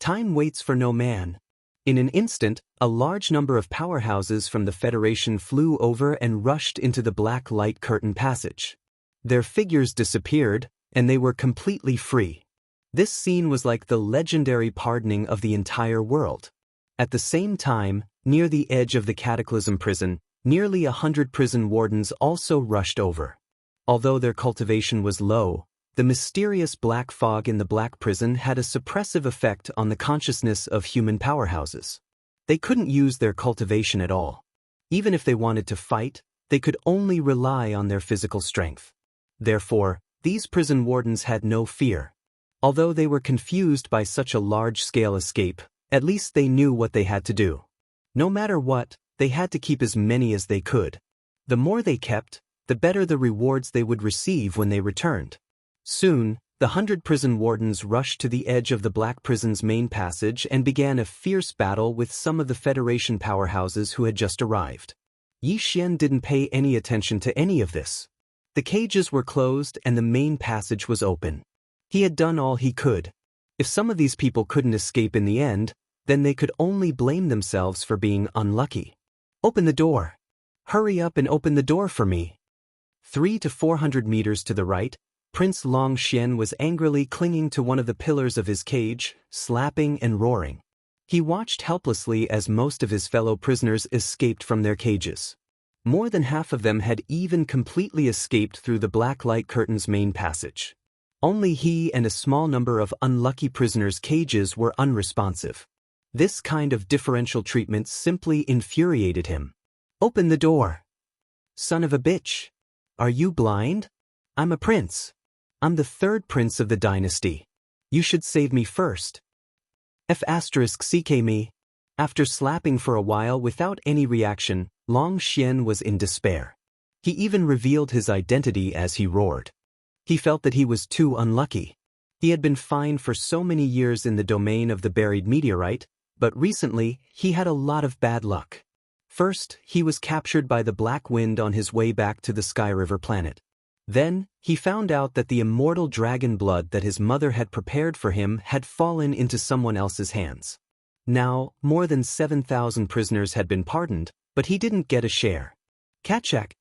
Time waits for no man. In an instant, a large number of powerhouses from the Federation flew over and rushed into the black light curtain passage. Their figures disappeared, and they were completely free. This scene was like the legendary pardoning of the entire world. At the same time, near the edge of the Cataclysm prison, nearly 100 prison wardens also rushed over. Although their cultivation was low, the mysterious black fog in the black prison had a suppressive effect on the consciousness of human powerhouses. They couldn't use their cultivation at all. Even if they wanted to fight, they could only rely on their physical strength. Therefore, these prison wardens had no fear. Although they were confused by such a large-scale escape, at least they knew what they had to do. No matter what, they had to keep as many as they could. The more they kept, the better the rewards they would receive when they returned. Soon, the 100 prison wardens rushed to the edge of the Black Prison's main passage and began a fierce battle with some of the Federation powerhouses who had just arrived. Yi Xian didn't pay any attention to any of this. The cages were closed and the main passage was open. He had done all he could. If some of these people couldn't escape in the end, then they could only blame themselves for being unlucky. Open the door. Hurry up and open the door for me. 300 to 400 meters to the right, Prince Long Xian was angrily clinging to one of the pillars of his cage, slapping and roaring. He watched helplessly as most of his fellow prisoners escaped from their cages. More than half of them had even completely escaped through the black light curtain's main passage. Only he and a small number of unlucky prisoners' cages were unresponsive. This kind of differential treatment simply infuriated him. Open the door. Son of a bitch. Are you blind? I'm a prince. I'm the third prince of the dynasty. You should save me first. CK me. After slapping for a while without any reaction, Long Xian was in despair. He even revealed his identity as he roared. He felt that he was too unlucky. He had been fined for so many years in the domain of the buried meteorite, but recently, he had a lot of bad luck. First, he was captured by the Black Wind on his way back to the Sky River planet. Then, he found out that the immortal dragon blood that his mother had prepared for him had fallen into someone else's hands. Now, more than 7,000 prisoners had been pardoned, but he didn't get a share. Kachak.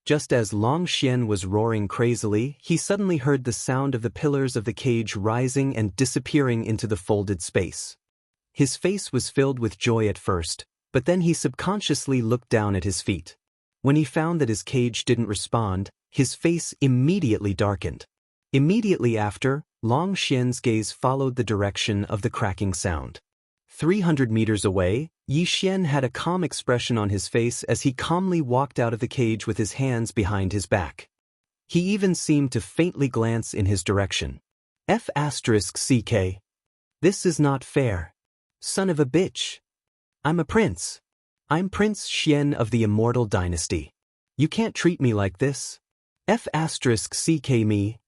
Just as Long Xian was roaring crazily, he suddenly heard the sound of the pillars of the cage rising and disappearing into the folded space. His face was filled with joy at first, but then he subconsciously looked down at his feet. When he found that his cage didn't respond, his face immediately darkened. Immediately after, Long Xian's gaze followed the direction of the cracking sound. 300 meters away, Yi Xian had a calm expression on his face as he calmly walked out of the cage with his hands behind his back. He even seemed to faintly glance in his direction. F***CK. This is not fair. Son of a bitch. I'm a prince. I'm Prince Xian of the Immortal Dynasty. You can't treat me like this. F***CK me.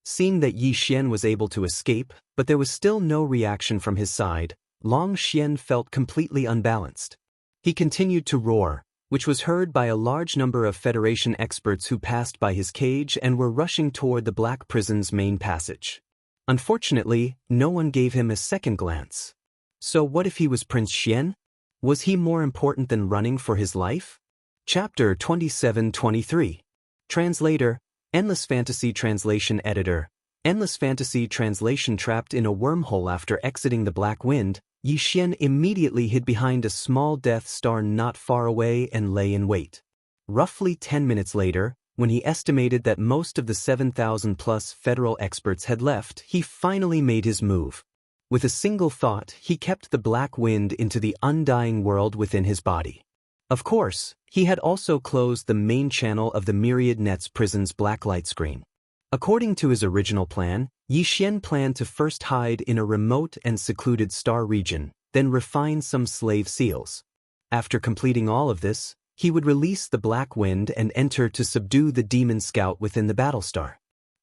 Seeing that Yi Xian was able to escape, but there was still no reaction from his side, Long Xian felt completely unbalanced. He continued to roar, which was heard by a large number of Federation experts who passed by his cage and were rushing toward the Black Prison's main passage. Unfortunately, no one gave him a second glance. So what if he was Prince Xian? Was he more important than running for his life? Chapter 27-23. Translator, Endless Fantasy Translation Editor. Endless Fantasy Translation. Trapped in a wormhole after exiting the Black Wind, Yi Xian immediately hid behind a small Death Star not far away and lay in wait. Roughly 10 minutes later, when he estimated that most of the 7,000-plus federal experts had left, he finally made his move. With a single thought, he kept the Black Wind into the undying world within his body. Of course, he had also closed the main channel of the Myriad Net's prison's black light screen. According to his original plan, Yi Xian planned to first hide in a remote and secluded star region, then refine some slave seals. After completing all of this, he would release the Black Wind and enter to subdue the Demon Scout within the Battlestar.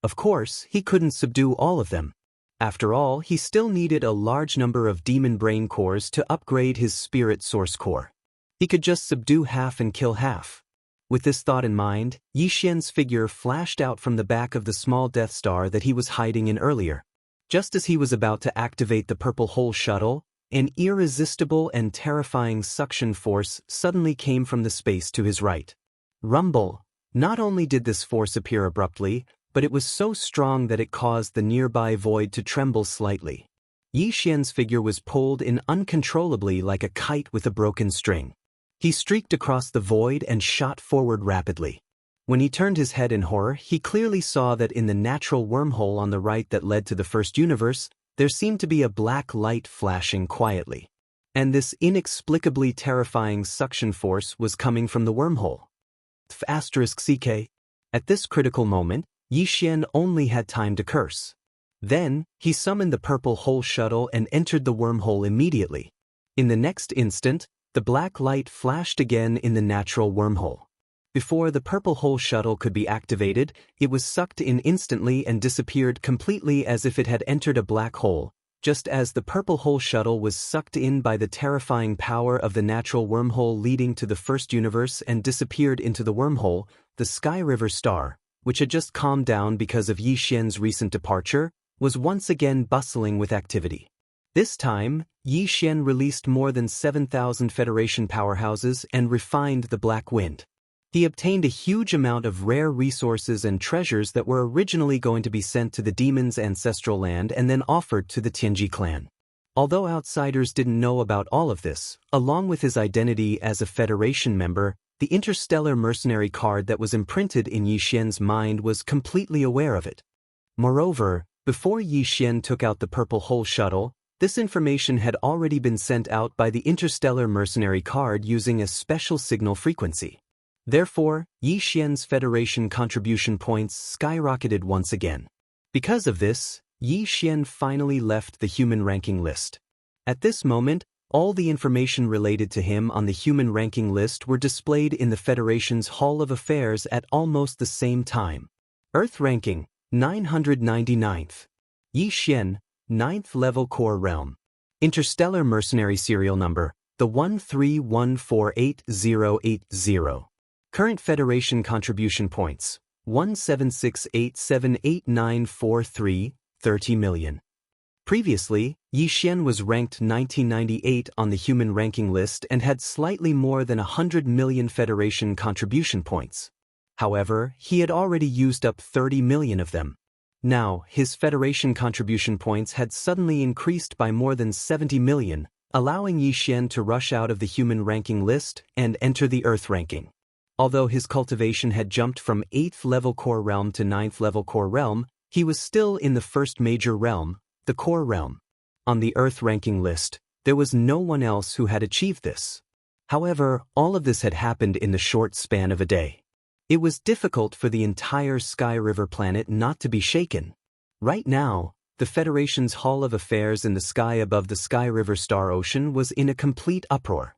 Of course, he couldn't subdue all of them. After all, he still needed a large number of demon brain cores to upgrade his spirit source core. He could just subdue half and kill half. With this thought in mind, Yi Xian's figure flashed out from the back of the small Death Star that he was hiding in earlier. Just as he was about to activate the Purple Hole shuttle, an irresistible and terrifying suction force suddenly came from the space to his right. Rumble. Not only did this force appear abruptly, but it was so strong that it caused the nearby void to tremble slightly. Yi Xian's figure was pulled in uncontrollably like a kite with a broken string. He streaked across the void and shot forward rapidly. When he turned his head in horror, he clearly saw that in the natural wormhole on the right that led to the first universe, there seemed to be a black light flashing quietly. And this inexplicably terrifying suction force was coming from the wormhole. **CK. At this critical moment, Yi Xian only had time to curse. Then, he summoned the Purple Hole shuttle and entered the wormhole immediately. In the next instant, the black light flashed again in the natural wormhole. Before the Purple Hole shuttle could be activated, it was sucked in instantly and disappeared completely as if it had entered a black hole. Just as the Purple Hole shuttle was sucked in by the terrifying power of the natural wormhole leading to the first universe and disappeared into the wormhole, the Sky River star, which had just calmed down because of Yi Xian's recent departure, was once again bustling with activity. This time, Yi Xian released more than 7,000 Federation powerhouses and refined the Black Wind. He obtained a huge amount of rare resources and treasures that were originally going to be sent to the demon's ancestral land and then offered to the Tianji clan. Although outsiders didn't know about all of this, along with his identity as a Federation member, the interstellar mercenary card that was imprinted in Yi Xian's mind was completely aware of it. Moreover, before Yi Xian took out the Purple Hole shuttle, this information had already been sent out by the interstellar mercenary card using a special signal frequency. Therefore, Yi Xian's Federation contribution points skyrocketed once again. Because of this, Yi Xian finally left the human ranking list. At this moment, All the information related to him on the human ranking list were displayed in the Federation's Hall of Affairs at almost the same time. Earth ranking, 999th. Yi Xian, 9th level core realm. Interstellar mercenary serial number, the 131488080. Current Federation contribution points, 176878943, 30 million. Previously, Yi Xian was ranked 1998 on the human ranking list and had slightly more than 100 million Federation contribution points. However, he had already used up 30 million of them. Now, his Federation contribution points had suddenly increased by more than 70 million, allowing Yi Xian to rush out of the human ranking list and enter the Earth ranking. Although his cultivation had jumped from 8th level core realm to 9th level core realm, he was still in the first major realm, the core realm. On the Earth ranking list, there was no one else who had achieved this. However, all of this had happened in the short span of a day. It was difficult for the entire Sky River planet not to be shaken. Right now, the Federation's Hall of Affairs in the sky above the Sky River Star Ocean was in a complete uproar.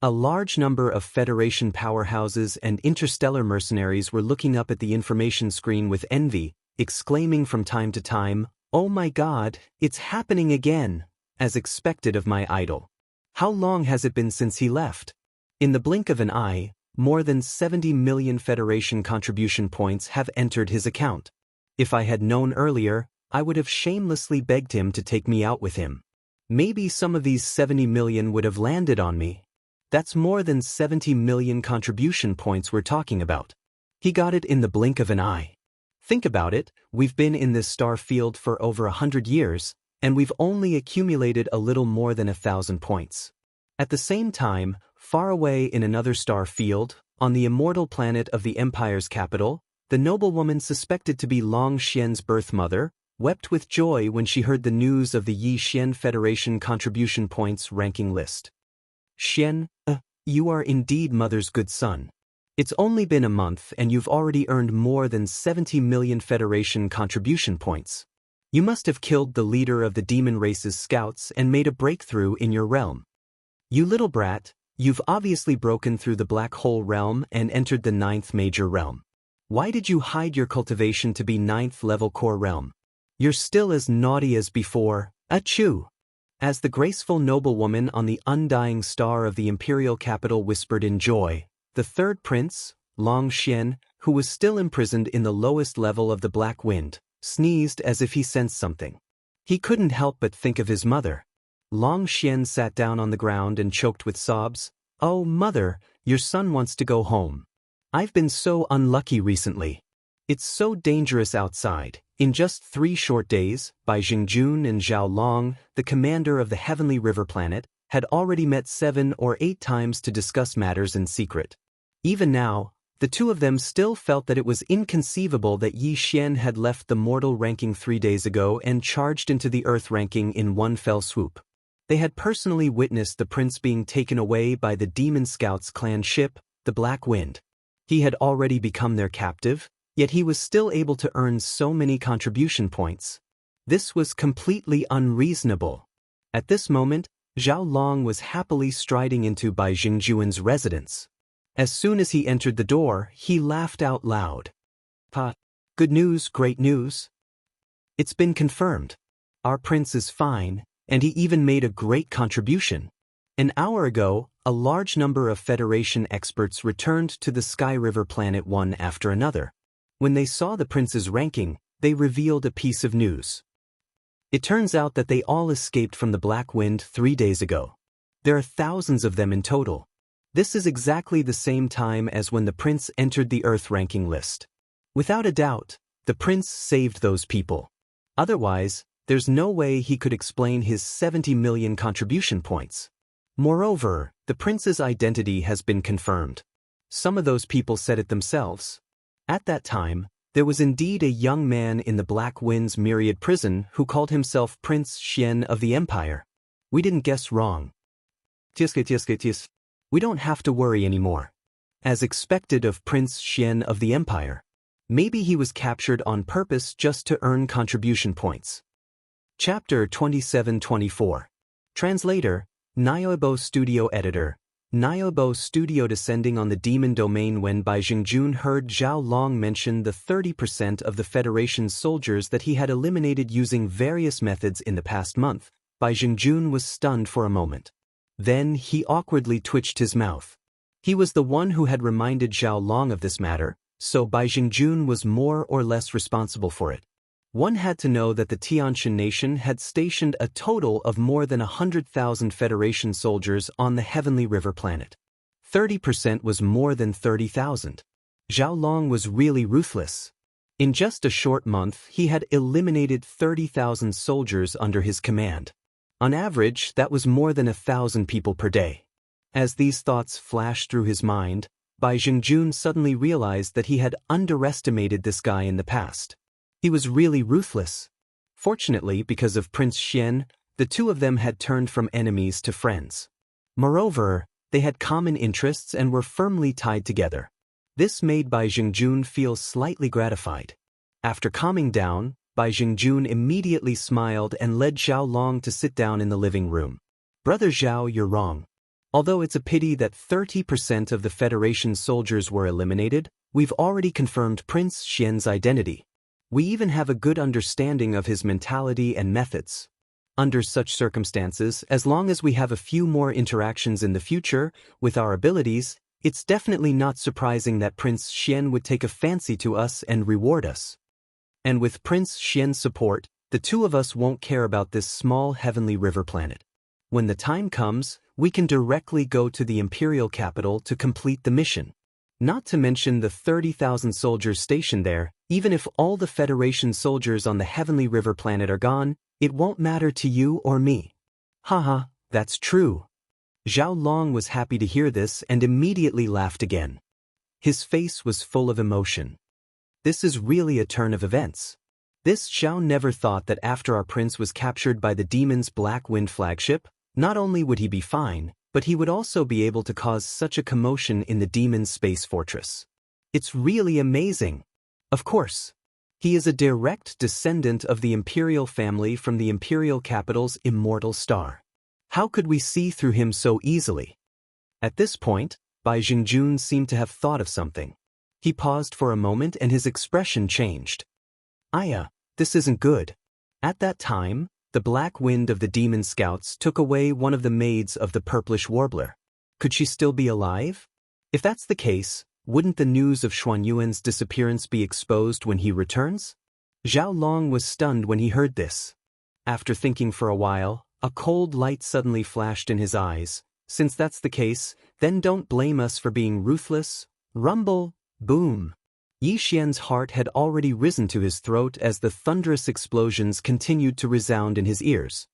A large number of Federation powerhouses and interstellar mercenaries were looking up at the information screen with envy, exclaiming from time to time, "Oh my God, it's happening again," as expected of my idol. How long has it been since he left? In the blink of an eye, more than 70 million Federation contribution points have entered his account. If I had known earlier, I would have shamelessly begged him to take me out with him. Maybe some of these 70 million would have landed on me. That's more than 70 million contribution points we're talking about. He got it in the blink of an eye. Think about it, we've been in this star field for over 100 years, and we've only accumulated a little more than 1,000 points. At the same time, far away in another star field, on the immortal planet of the Empire's capital, the noblewoman suspected to be Long Xian's birth mother wept with joy when she heard the news of the Yi Xian Federation contribution points ranking list. "Xian, you are indeed mother's good son. It's only been a month and you've already earned more than 70 million Federation contribution points. You must have killed the leader of the demon race's scouts and made a breakthrough in your realm. You little brat, you've obviously broken through the black hole realm and entered the 9th major realm. Why did you hide your cultivation to be 9th level core realm? You're still as naughty as before, achoo." As the graceful noblewoman on the undying star of the imperial capital whispered in joy, the third prince, Long Xian, who was still imprisoned in the lowest level of the Black Wind, sneezed as if he sensed something. He couldn't help but think of his mother. Long Xian sat down on the ground and choked with sobs. "Oh, mother, your son wants to go home. I've been so unlucky recently. It's so dangerous outside." In just 3 short days, Bai Jingjun and Zhao Long, the commander of the heavenly river planet, had already met 7 or 8 times to discuss matters in secret. Even now, the two of them still felt that it was inconceivable that Yi Xian had left the mortal ranking 3 days ago and charged into the Earth ranking in one fell swoop. They had personally witnessed the prince being taken away by the Demon Scouts clan ship, the Black Wind. He had already become their captive, yet he was still able to earn so many contribution points. This was completely unreasonable. At this moment, Zhao Long was happily striding into Bai Jingjuan's residence. As soon as he entered the door, he laughed out loud. "Pa, good news, great news. It's been confirmed. Our prince is fine, and he even made a great contribution. An hour ago, a large number of Federation experts returned to the Sky River planet one after another. When they saw the prince's ranking, they revealed a piece of news. It turns out that they all escaped from the Black Wind 3 days ago. There are thousands of them in total. This is exactly the same time as when the prince entered the Earth ranking list. Without a doubt, the prince saved those people. Otherwise, there's no way he could explain his 70 million contribution points. Moreover, the prince's identity has been confirmed. Some of those people said it themselves. At that time, there was indeed a young man in the Black Wind's myriad prison who called himself Prince Xian of the Empire. We didn't guess wrong. We don't have to worry anymore. As expected of Prince Xian of the Empire. Maybe he was captured on purpose just to earn contribution points. Chapter 27-24. Translator, Nyobo Studio Editor. Nyobo Studio descending on the demon domain when Bai Jingjun heard Zhao Long mention the 30% of the Federation's soldiers that he had eliminated using various methods in the past month. Bai Jingjun was stunned for a moment. Then he awkwardly twitched his mouth. He was the one who had reminded Zhao Long of this matter, so Bai Jingjun was more or less responsible for it. One had to know that the Tianshan nation had stationed a total of more than 100,000 Federation soldiers on the Heavenly River planet. 30% was more than 30,000. Zhao Long was really ruthless. In just a short month, he had eliminated 30,000 soldiers under his command. On average, that was more than 1,000 people per day. As these thoughts flashed through his mind, Bai Jingjun suddenly realized that he had underestimated this guy in the past. He was really ruthless. Fortunately, because of Prince Xian, the two of them had turned from enemies to friends. Moreover, they had common interests and were firmly tied together. This made Bai Jingjun feel slightly gratified. After calming down, Bai Jingjun immediately smiled and led Zhao Long to sit down in the living room. "Brother Zhao, you're wrong. Although it's a pity that 30% of the Federation soldiers were eliminated, we've already confirmed Prince Xian's identity. We even have a good understanding of his mentality and methods. Under such circumstances, as long as we have a few more interactions in the future with our abilities, it's definitely not surprising that Prince Xian would take a fancy to us and reward us. And with Prince Xian's support, the two of us won't care about this small Heavenly River planet. When the time comes, we can directly go to the Imperial capital to complete the mission. Not to mention the 30,000 soldiers stationed there. Even if all the Federation soldiers on the Heavenly River planet are gone, it won't matter to you or me." "Haha, that's true." Zhao Long was happy to hear this and immediately laughed again. His face was full of emotion. This is really a turn of events. This Zhao never thought that after our prince was captured by the demon's Black Wind flagship, not only would he be fine, but he would also be able to cause such a commotion in the demon's space fortress. It's really amazing. Of course, he is a direct descendant of the Imperial family from the Imperial capital's immortal star. How could we see through him so easily? At this point, Bai Jingjun seemed to have thought of something. He paused for a moment and his expression changed. "Aya, this isn't good." At that time, the black wind of the demon scouts took away one of the maids of the purplish warbler. Could she still be alive? If that's the case, wouldn't the news of Xuanyuan's disappearance be exposed when he returns? Zhao Long was stunned when he heard this. After thinking for a while, a cold light suddenly flashed in his eyes. "Since that's the case, then don't blame us for being ruthless." Rumble, boom. Yi Xian's heart had already risen to his throat as the thunderous explosions continued to resound in his ears.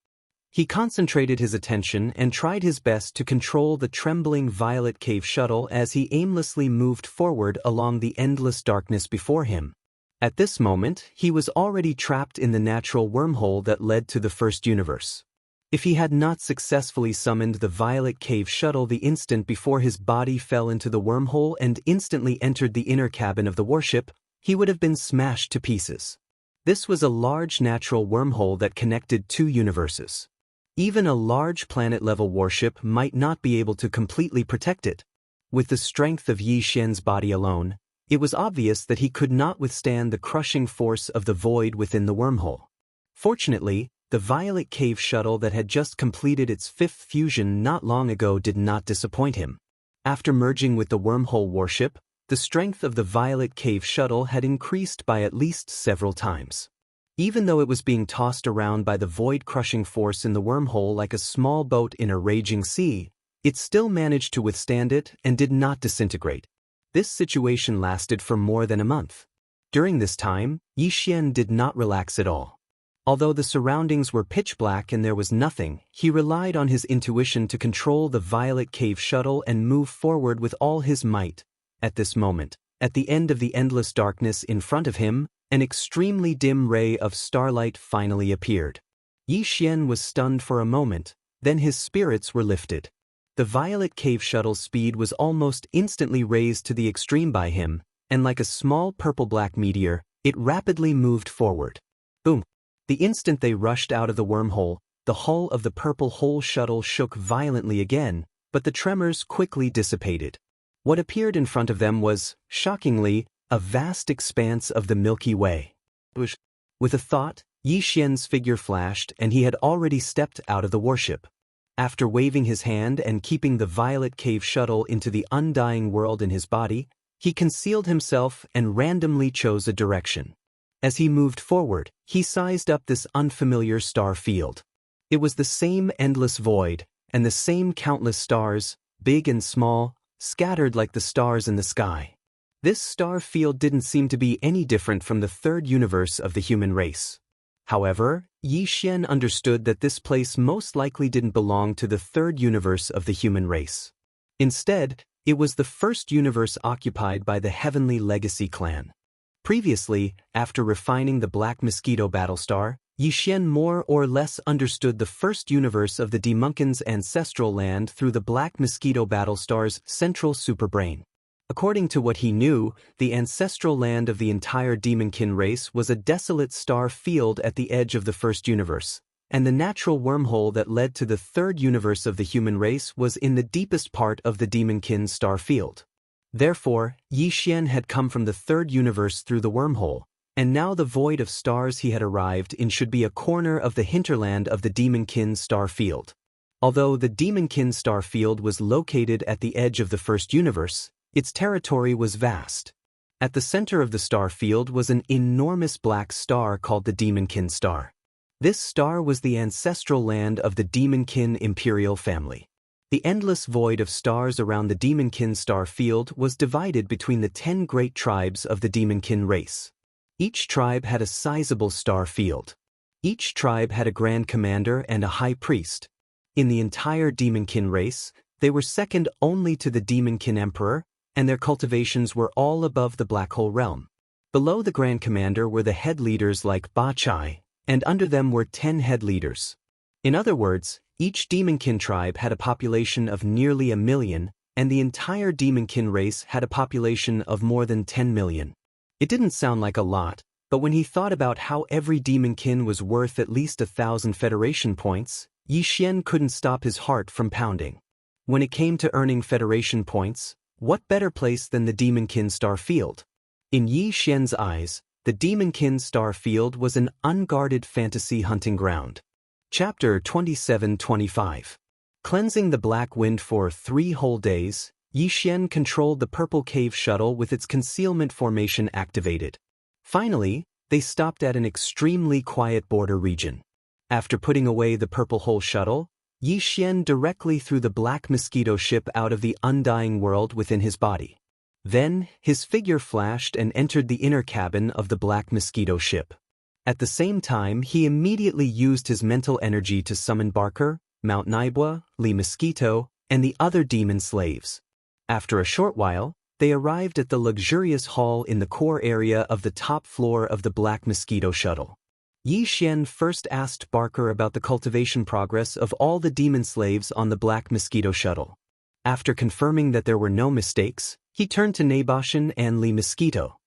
He concentrated his attention and tried his best to control the trembling violet cave shuttle as he aimlessly moved forward along the endless darkness before him. At this moment, he was already trapped in the natural wormhole that led to the first universe. If he had not successfully summoned the violet cave shuttle the instant before his body fell into the wormhole and instantly entered the inner cabin of the warship, he would have been smashed to pieces. This was a large natural wormhole that connected two universes. Even a large planet-level warship might not be able to completely protect it. With the strength of Yi Xian's body alone, it was obvious that he could not withstand the crushing force of the void within the wormhole. Fortunately, the violet cave shuttle that had just completed its fifth fusion not long ago did not disappoint him. After merging with the wormhole warship, the strength of the violet cave shuttle had increased by at least several times. Even though it was being tossed around by the void-crushing force in the wormhole like a small boat in a raging sea, it still managed to withstand it and did not disintegrate. This situation lasted for more than a month. During this time, Yi Xian did not relax at all. Although the surroundings were pitch black and there was nothing, he relied on his intuition to control the violet cave shuttle and move forward with all his might. At this moment, at the end of the endless darkness in front of him, an extremely dim ray of starlight finally appeared. Yi Xian was stunned for a moment, then his spirits were lifted. The violet cave shuttle's speed was almost instantly raised to the extreme by him, and like a small purple-black meteor, it rapidly moved forward. Boom! The instant they rushed out of the wormhole, the hull of the purple hole shuttle shook violently again, but the tremors quickly dissipated. What appeared in front of them was, shockingly, a vast expanse of the Milky Way. With a thought, Yi Xian's figure flashed and he had already stepped out of the warship. After waving his hand and keeping the violet cave shuttle into the undying world in his body, he concealed himself and randomly chose a direction. As he moved forward, he sized up this unfamiliar star field. It was the same endless void, and the same countless stars, big and small, scattered like the stars in the sky. This star field didn't seem to be any different from the third universe of the human race. However, Yi Xian understood that this place most likely didn't belong to the third universe of the human race. Instead, it was the first universe occupied by the Heavenly Legacy clan. Previously, after refining the Black Mosquito Battlestar, Yi Xian more or less understood the first universe of the Demonkin's ancestral land through the Black Mosquito Battlestar's central superbrain. According to what he knew, the ancestral land of the entire Demonkin race was a desolate star field at the edge of the first universe, and the natural wormhole that led to the third universe of the human race was in the deepest part of the Demonkin star field. Therefore, Yi Xian had come from the third universe through the wormhole, and now the void of stars he had arrived in should be a corner of the hinterland of the Demonkin star field. Although the Demonkin star field was located at the edge of the first universe, its territory was vast. At the center of the star field was an enormous black star called the Demonkin star. This star was the ancestral land of the Demonkin imperial family. The endless void of stars around the Demonkin star field was divided between the 10 great tribes of the Demonkin race. Each tribe had a sizable star field. Each tribe had a grand commander and a high priest. In the entire Demonkin race, they were second only to the Demonkin emperor, and their cultivations were all above the black hole realm. Below the grand commander were the head leaders like Ba Chai, and under them were 10 head leaders. In other words, each Demonkin tribe had a population of nearly 1 million, and the entire Demonkin race had a population of more than 10 million. It didn't sound like a lot, but when he thought about how every Demonkin was worth at least 1,000 Federation points, Yi Xian couldn't stop his heart from pounding. When it came to earning Federation points, what better place than the Demonkin star field? In Yi Xian's eyes, the Demonkin star field was an unguarded fantasy hunting ground. Chapter 27-25. Cleansing the black wind for 3 whole days, Yi Xian controlled the purple cave shuttle with its concealment formation activated. Finally, they stopped at an extremely quiet border region. After putting away the purple hole shuttle, Yi Xian directly threw the black mosquito ship out of the undying world within his body. Then, his figure flashed and entered the inner cabin of the black mosquito ship. At the same time, he immediately used his mental energy to summon Barker, Mount Naibwa, Li Mosquito, and the other demon slaves. After a short while, they arrived at the luxurious hall in the core area of the top floor of the Black Mosquito shuttle. Yi Xian first asked Barker about the cultivation progress of all the demon slaves on the Black Mosquito shuttle. After confirming that there were no mistakes, he turned to Naboshan and Li Mosquito.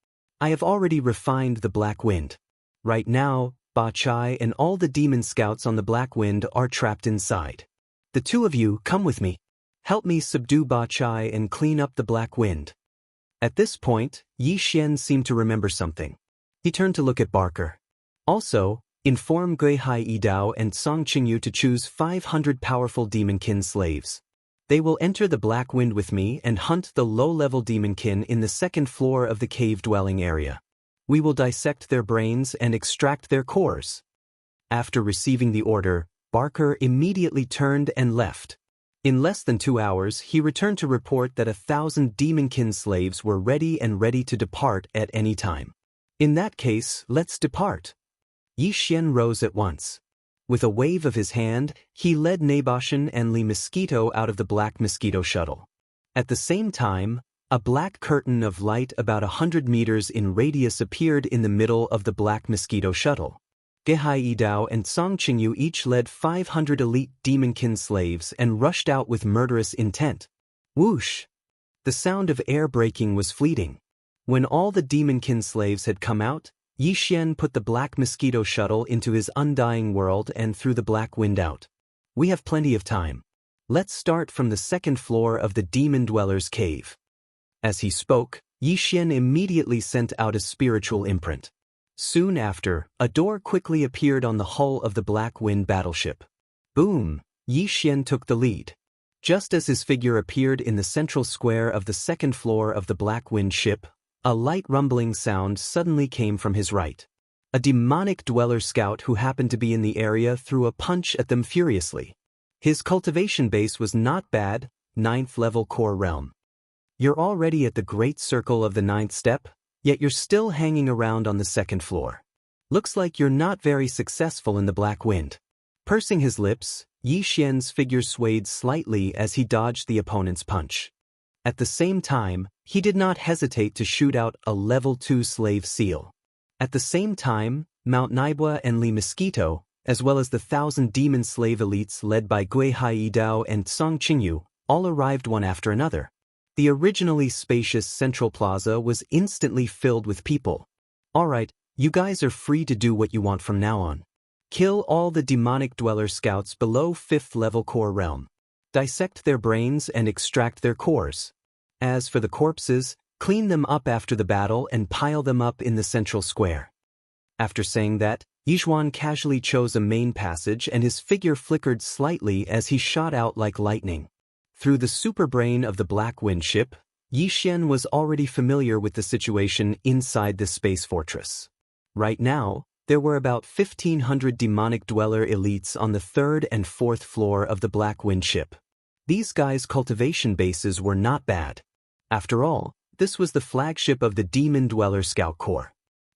"I have already refined the Black Wind. Right now, Ba Chai and all the demon scouts on the Black Wind are trapped inside. The 2 of you come with me. Help me subdue Ba Chai and clean up the Black Wind." At this point, Yi Xian seemed to remember something. He turned to look at Barker. "Also, inform Guihai Yidao and Song Qingyu to choose 500 powerful Demonkin slaves. They will enter the Black Wind with me and hunt the low-level Demonkin in the 2nd floor of the cave-dwelling area. We will dissect their brains and extract their cores." After receiving the order, Barker immediately turned and left. In less than 2 hours, he returned to report that 1,000 Demonkin slaves were ready to depart at any time. "In that case, let's depart." Yi Xian rose at once. With a wave of his hand, he led Naboshan and Li Mosquito out of the Black Mosquito shuttle. At the same time, a black curtain of light about 100 meters in radius appeared in the middle of the Black Mosquito shuttle. Guihai Yidao and Song Qingyu each led 500 elite Demonkin slaves and rushed out with murderous intent. Whoosh! The sound of air braking was fleeting. When all the Demonkin slaves had come out, Yi Xian put the Black Mosquito shuttle into his undying world and threw the Black Wind out. We have plenty of time. Let's start from the second floor of the Demon Dweller's cave. As he spoke, Yi Xian immediately sent out a spiritual imprint. Soon after, a door quickly appeared on the hull of the Black Wind battleship. Boom! Yi Xian took the lead. Just as his figure appeared in the central square of the second floor of the Black Wind ship, a light rumbling sound suddenly came from his right. A demonic dweller scout who happened to be in the area threw a punch at them furiously. His cultivation base was not bad, 9th level core realm. You're already at the great circle of the 9th step, yet you're still hanging around on the second floor. Looks like you're not very successful in the Black Wind. Pursing his lips, Yi Xian's figure swayed slightly as he dodged the opponent's punch. At the same time, he did not hesitate to shoot out a level 2 slave seal. At the same time, Mount Naibua and Li Mosquito, as well as the 1,000 demon slave elites led by Gui Hai Dao and Song Qingyu, all arrived one after another. The originally spacious central plaza was instantly filled with people. Alright, you guys are free to do what you want from now on. Kill all the demonic dweller scouts below 5th level core realm. Dissect their brains and extract their cores. As for the corpses, clean them up after the battle and pile them up in the central square. After saying that, Yizhuan casually chose a main passage and his figure flickered slightly as he shot out like lightning. Through the super brain of the Black Wind ship, Yi Xian was already familiar with the situation inside the space fortress. Right now, there were about 1,500 demonic dweller elites on the 3rd and 4th floor of the Black Wind ship. These guys' cultivation bases were not bad. After all, this was the flagship of the Demon Dweller Scout Corps.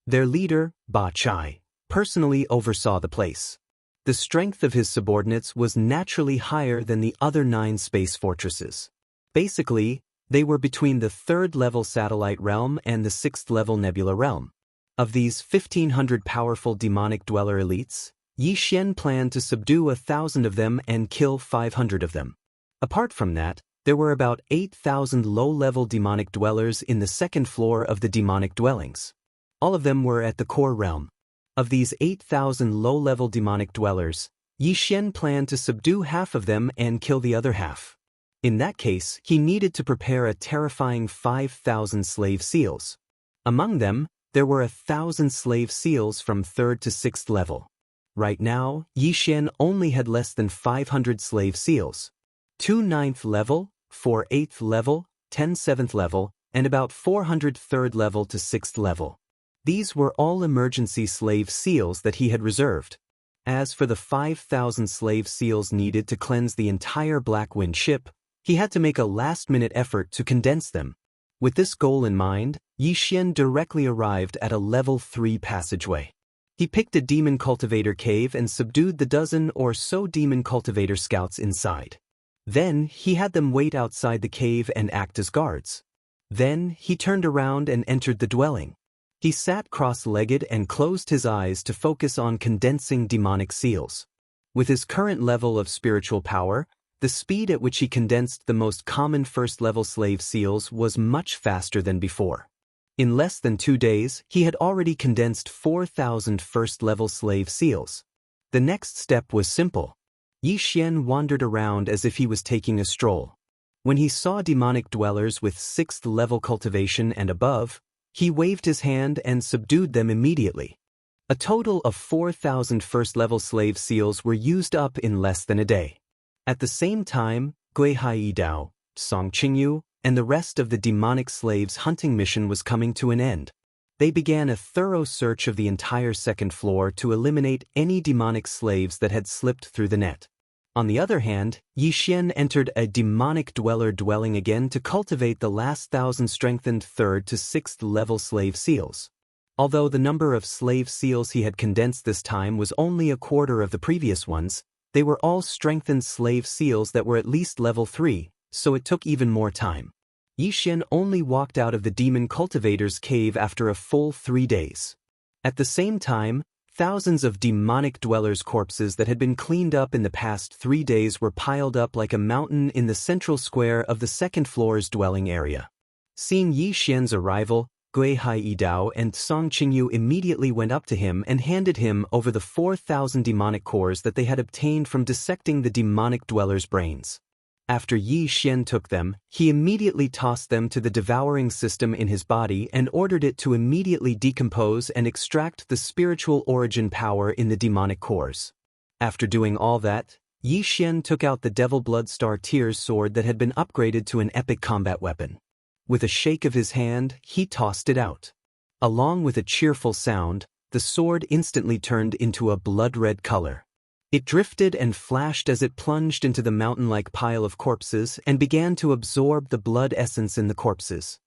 Their leader, Ba Chai, personally oversaw the place. The strength of his subordinates was naturally higher than the other 9 space fortresses. Basically, they were between the 3rd level satellite realm and the 6th level nebula realm. Of these 1,500 powerful demonic dweller elites, Yi Xian planned to subdue 1,000 of them and kill 500 of them. Apart from that, there were about 8,000 low-level demonic dwellers in the second floor of the demonic dwellings. All of them were at the core realm. Of these 8,000 low-level demonic dwellers, Yi Xian planned to subdue half of them and kill the other half. In that case, he needed to prepare a terrifying 5,000 slave seals. Among them, there were 1,000 slave seals from 3rd to 6th level. Right now, Yi Xian only had less than 500 slave seals. 2 9th level, 4 8th level, 10 7th level, and about 400 3rd level to 6th level. These were all emergency slave seals that he had reserved. As for the 5,000 slave seals needed to cleanse the entire Black Wind ship, he had to make a last-minute effort to condense them. With this goal in mind, Yi Xian directly arrived at a level 3 passageway. He picked a demon cultivator cave and subdued the dozen or so demon cultivator scouts inside. Then, he had them wait outside the cave and act as guards. Then, he turned around and entered the dwelling. He sat cross-legged and closed his eyes to focus on condensing demonic seals. With his current level of spiritual power, the speed at which he condensed the most common first-level slave seals was much faster than before. In less than 2 days, he had already condensed 4,000 first-level slave seals. The next step was simple. Yi Xian wandered around as if he was taking a stroll. When he saw demonic dwellers with 6th-level cultivation and above, he waved his hand and subdued them immediately. A total of 4,000 first-level slave seals were used up in less than a day. At the same time, Gui Hai Dao, Song Qingyu, and the rest of the demonic slaves' hunting mission was coming to an end. They began a thorough search of the entire second floor to eliminate any demonic slaves that had slipped through the net. On the other hand, Yi Xian entered a demonic dweller dwelling again to cultivate the last 1,000 strengthened 3rd to 6th level slave seals. Although the number of slave seals he had condensed this time was only a quarter of the previous ones, they were all strengthened slave seals that were at least level 3, so it took even more time. Yi Xian only walked out of the demon cultivator's cave after a full 3 days. At the same time, thousands of demonic dwellers' corpses that had been cleaned up in the past 3 days were piled up like a mountain in the central square of the second floor's dwelling area. Seeing Yi Xian's arrival, Gui Haidao and Song Qingyu immediately went up to him and handed him over the 4,000 demonic cores that they had obtained from dissecting the demonic dwellers' brains. After Yi Xian took them, he immediately tossed them to the devouring system in his body and ordered it to immediately decompose and extract the spiritual origin power in the demonic cores. After doing all that, Yi Xian took out the Devil Bloodstar Tears sword that had been upgraded to an epic combat weapon. With a shake of his hand, he tossed it out. Along with a cheerful sound, the sword instantly turned into a blood-red color. It drifted and flashed as it plunged into the mountain-like pile of corpses and began to absorb the blood essence in the corpses.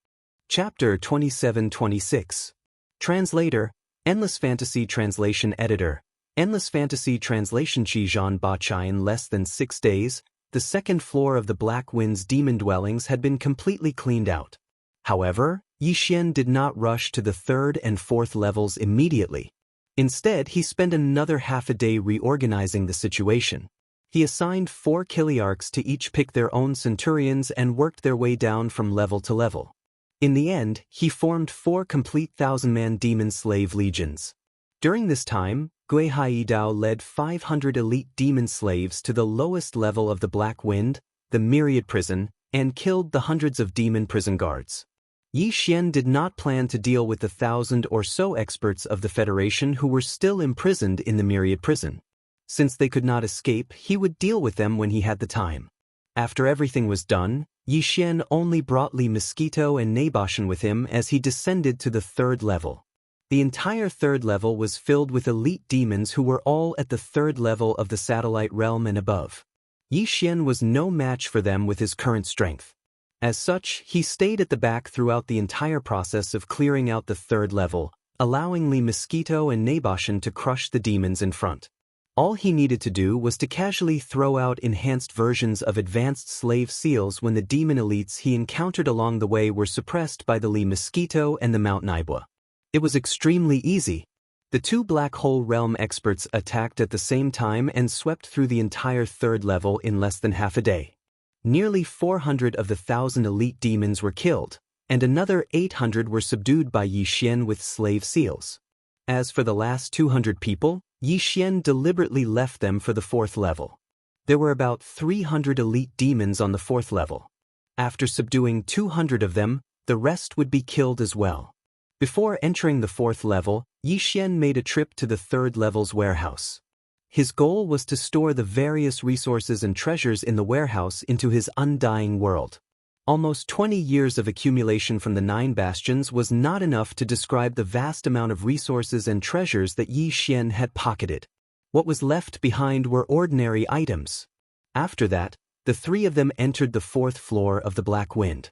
Chapter 27-26. Translator, Endless Fantasy Translation Editor. Endless Fantasy Translation Zhan Bachai. In less than 6 days, the second floor of the Black Wind's demon dwellings had been completely cleaned out. However, Yi Xian did not rush to the 3rd and 4th levels immediately. Instead, he spent another half a day reorganizing the situation. He assigned 4 Kiliarchs to each pick their own centurions and worked their way down from level to level. In the end, he formed 4 complete 1,000-man demon slave legions. During this time, Gui Haidao led 500 elite demon slaves to the lowest level of the Black Wind, the Myriad Prison, and killed the hundreds of demon prison guards. Yi Xian did not plan to deal with the 1,000 or so experts of the Federation who were still imprisoned in the Myriad Prison. Since they could not escape, he would deal with them when he had the time. After everything was done, Yi Xian only brought Li Mosquito and Naboshan with him as he descended to the 3rd level. The entire 3rd level was filled with elite demons who were all at the 3rd level of the satellite realm and above. Yi Xian was no match for them with his current strength. As such, he stayed at the back throughout the entire process of clearing out the 3rd level, allowing Li Mosquito and Naboshan to crush the demons in front. All he needed to do was to casually throw out enhanced versions of advanced slave seals when the demon elites he encountered along the way were suppressed by the Li Mosquito and the Mount Naibua. It was extremely easy. The 2 Black Hole Realm experts attacked at the same time and swept through the entire 3rd level in less than half a day. Nearly 400 of the 1,000 elite demons were killed, and another 800 were subdued by Yi Xian with slave seals. As for the last 200 people, Yi Xian deliberately left them for the 4th level. There were about 300 elite demons on the 4th level. After subduing 200 of them, the rest would be killed as well. Before entering the 4th level, Yi Xian made a trip to the 3rd level's warehouse. His goal was to store the various resources and treasures in the warehouse into his undying world. Almost 20 years of accumulation from the 9 bastions was not enough to describe the vast amount of resources and treasures that Yi Xian had pocketed. What was left behind were ordinary items. After that, the 3 of them entered the 4th floor of the Black Wind.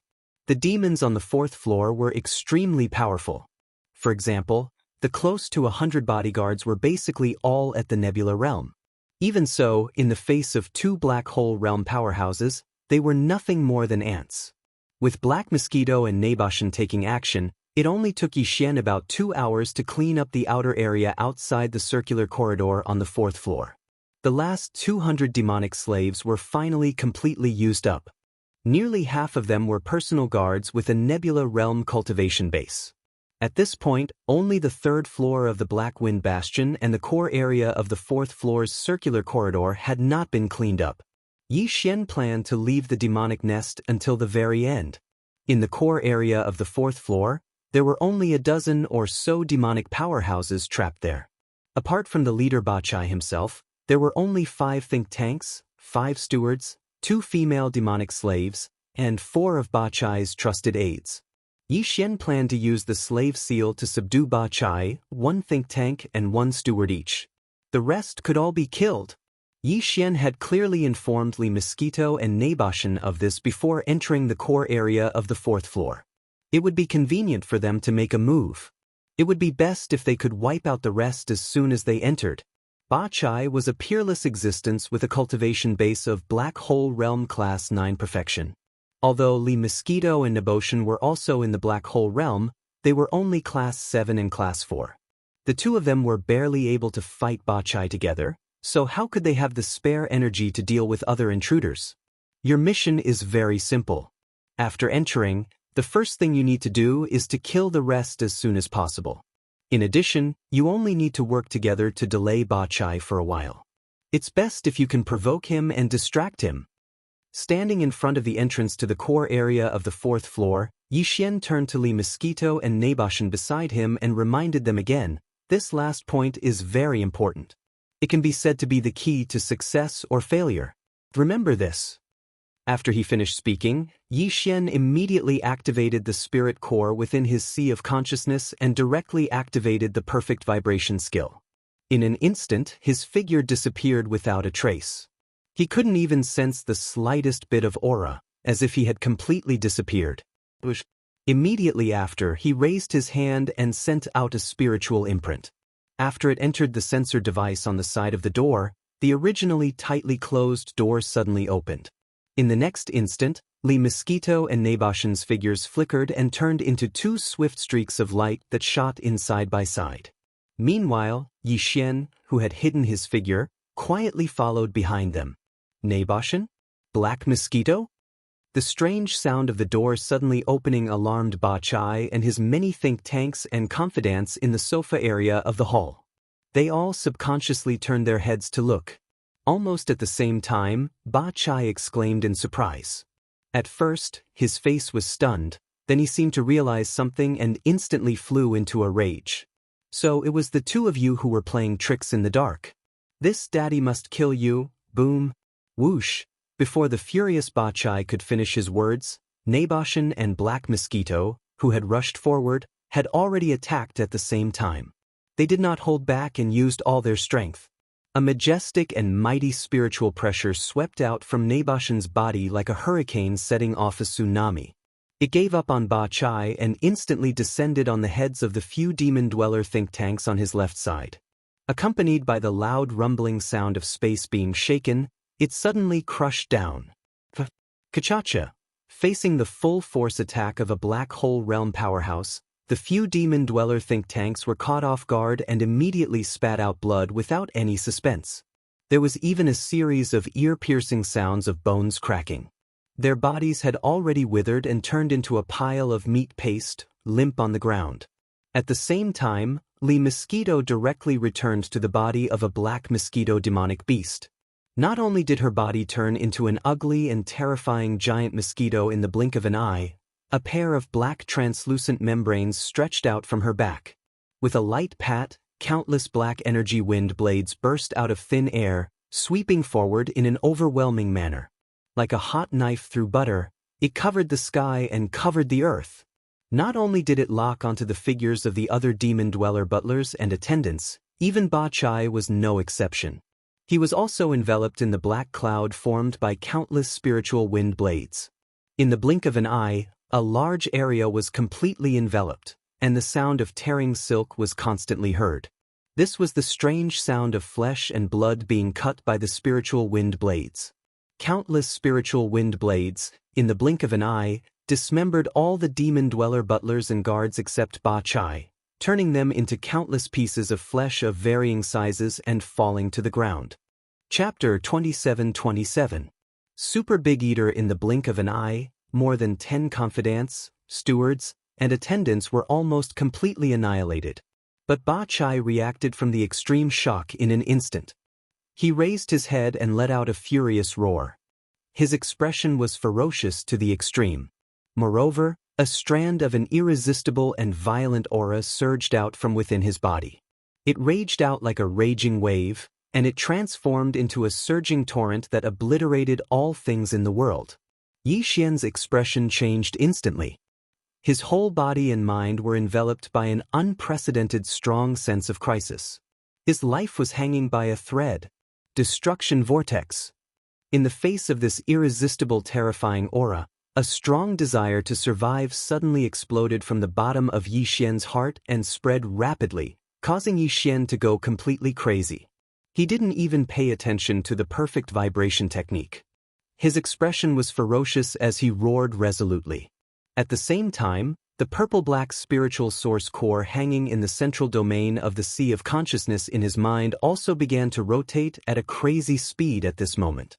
The demons on the 4th floor were extremely powerful. For example, the close to 100 bodyguards were basically all at the Nebula Realm. Even so, in the face of 2 Black Hole Realm powerhouses, they were nothing more than ants. With Black Mosquito and Naboshan taking action, it only took Yi Xian about 2 hours to clean up the outer area outside the circular corridor on the 4th floor. The last 200 demonic slaves were finally completely used up. Nearly half of them were personal guards with a Nebula Realm cultivation base. At this point, only the 3rd floor of the Black Wind Bastion and the core area of the 4th floor's circular corridor had not been cleaned up. Yi Xian planned to leave the demonic nest until the very end. In the core area of the 4th floor, there were only a dozen or so demonic powerhouses trapped there. Apart from the leader Bachai himself, there were only 5 think tanks, 5 stewards, 2 female demonic slaves, and 4 of Bachai's trusted aides. Yi Xian planned to use the slave seal to subdue Bachai, 1 think tank and 1 steward each. The rest could all be killed. Yi Xian had clearly informed Li Mosquito and Naboshan of this before entering the core area of the 4th floor. It would be convenient for them to make a move. It would be best if they could wipe out the rest as soon as they entered. Bachai was a peerless existence with a cultivation base of Black Hole Realm Class 9 perfection. Although Li Mosquito and Naboshan were also in the Black Hole Realm, they were only Class 7 and Class 4. The 2 of them were barely able to fight Bachai together, so how could they have the spare energy to deal with other intruders? Your mission is very simple. After entering, The first thing you need to do is to kill the rest as soon as possible. In addition, you only need to work together to delay Ba Chai for a while. It's best if you can provoke him and distract him. Standing in front of the entrance to the core area of the 4th floor, Yi Xian turned to Li Mosquito and Naboshan beside him and reminded them again, this last point is very important. It can be said to be the key to success or failure. Remember this. After he finished speaking, Yi Xian immediately activated the spirit core within his sea of consciousness and directly activated the perfect vibration skill. In an instant, his figure disappeared without a trace. He couldn't even sense the slightest bit of aura, as if he had completely disappeared. Immediately after, he raised his hand and sent out a spiritual imprint. After it entered the sensor device on the side of the door, the originally tightly closed door suddenly opened. In the next instant, Li Mosquito and Naboshan's figures flickered and turned into 2 swift streaks of light that shot in side by side. Meanwhile, Yi Xian, who had hidden his figure, quietly followed behind them. Naboshan? Black Mosquito? The strange sound of the door suddenly opening alarmed Ba Chai and his many think tanks and confidants in the sofa area of the hall. They all subconsciously turned their heads to look. Almost at the same time, Ba Chai exclaimed in surprise. At first, his face was stunned, then he seemed to realize something and instantly flew into a rage. So it was the 2 of you who were playing tricks in the dark. This daddy must kill you, boom, whoosh. Before the furious Ba Chai could finish his words, Naboshan and Black Mosquito, who had rushed forward, had already attacked at the same time. They did not hold back and used all their strength. A majestic and mighty spiritual pressure swept out from Naboshan's body like a hurricane setting off a tsunami. It gave up on Ba Chai and instantly descended on the heads of the few demon-dweller think tanks on his left side. Accompanied by the loud rumbling sound of space being shaken, it suddenly crushed down. Kachacha. Facing the full force attack of a black hole realm powerhouse, the few demon-dweller think tanks were caught off guard and immediately spat out blood without any suspense. There was even a series of ear-piercing sounds of bones cracking. Their bodies had already withered and turned into a pile of meat paste, limp on the ground. At the same time, Li Mosquito directly returned to the body of a black mosquito demonic beast. Not only did her body turn into an ugly and terrifying giant mosquito in the blink of an eye, a pair of black translucent membranes stretched out from her back. With a light pat, countless black energy wind blades burst out of thin air, sweeping forward in an overwhelming manner. Like a hot knife through butter, it covered the sky and covered the earth. Not only did it lock onto the figures of the other demon-dweller butlers and attendants, even Ba Chai was no exception. He was also enveloped in the black cloud formed by countless spiritual wind blades. In the blink of an eye, a large area was completely enveloped, and the sound of tearing silk was constantly heard. This was the strange sound of flesh and blood being cut by the spiritual wind blades. Countless spiritual wind blades, in the blink of an eye, dismembered all the demon-dweller butlers and guards except Ba Chai, turning them into countless pieces of flesh of varying sizes and falling to the ground. Chapter 27:27. Super Big Eater. In the blink of an eye, more than 10 confidants, stewards, and attendants were almost completely annihilated. But Ba Chai reacted from the extreme shock in an instant. He raised his head and let out a furious roar. His expression was ferocious to the extreme. Moreover, a strand of an irresistible and violent aura surged out from within his body. It raged out like a raging wave, and it transformed into a surging torrent that obliterated all things in the world. Yi Xian's expression changed instantly. His whole body and mind were enveloped by an unprecedented strong sense of crisis. His life was hanging by a thread. Destruction vortex. In the face of this irresistible, terrifying aura, a strong desire to survive suddenly exploded from the bottom of Yi Xian's heart and spread rapidly, causing Yi Xian to go completely crazy. He didn't even pay attention to the perfect vibration technique. His expression was ferocious as he roared resolutely. At the same time, the purple-black spiritual source core hanging in the central domain of the sea of consciousness in his mind also began to rotate at a crazy speed at this moment.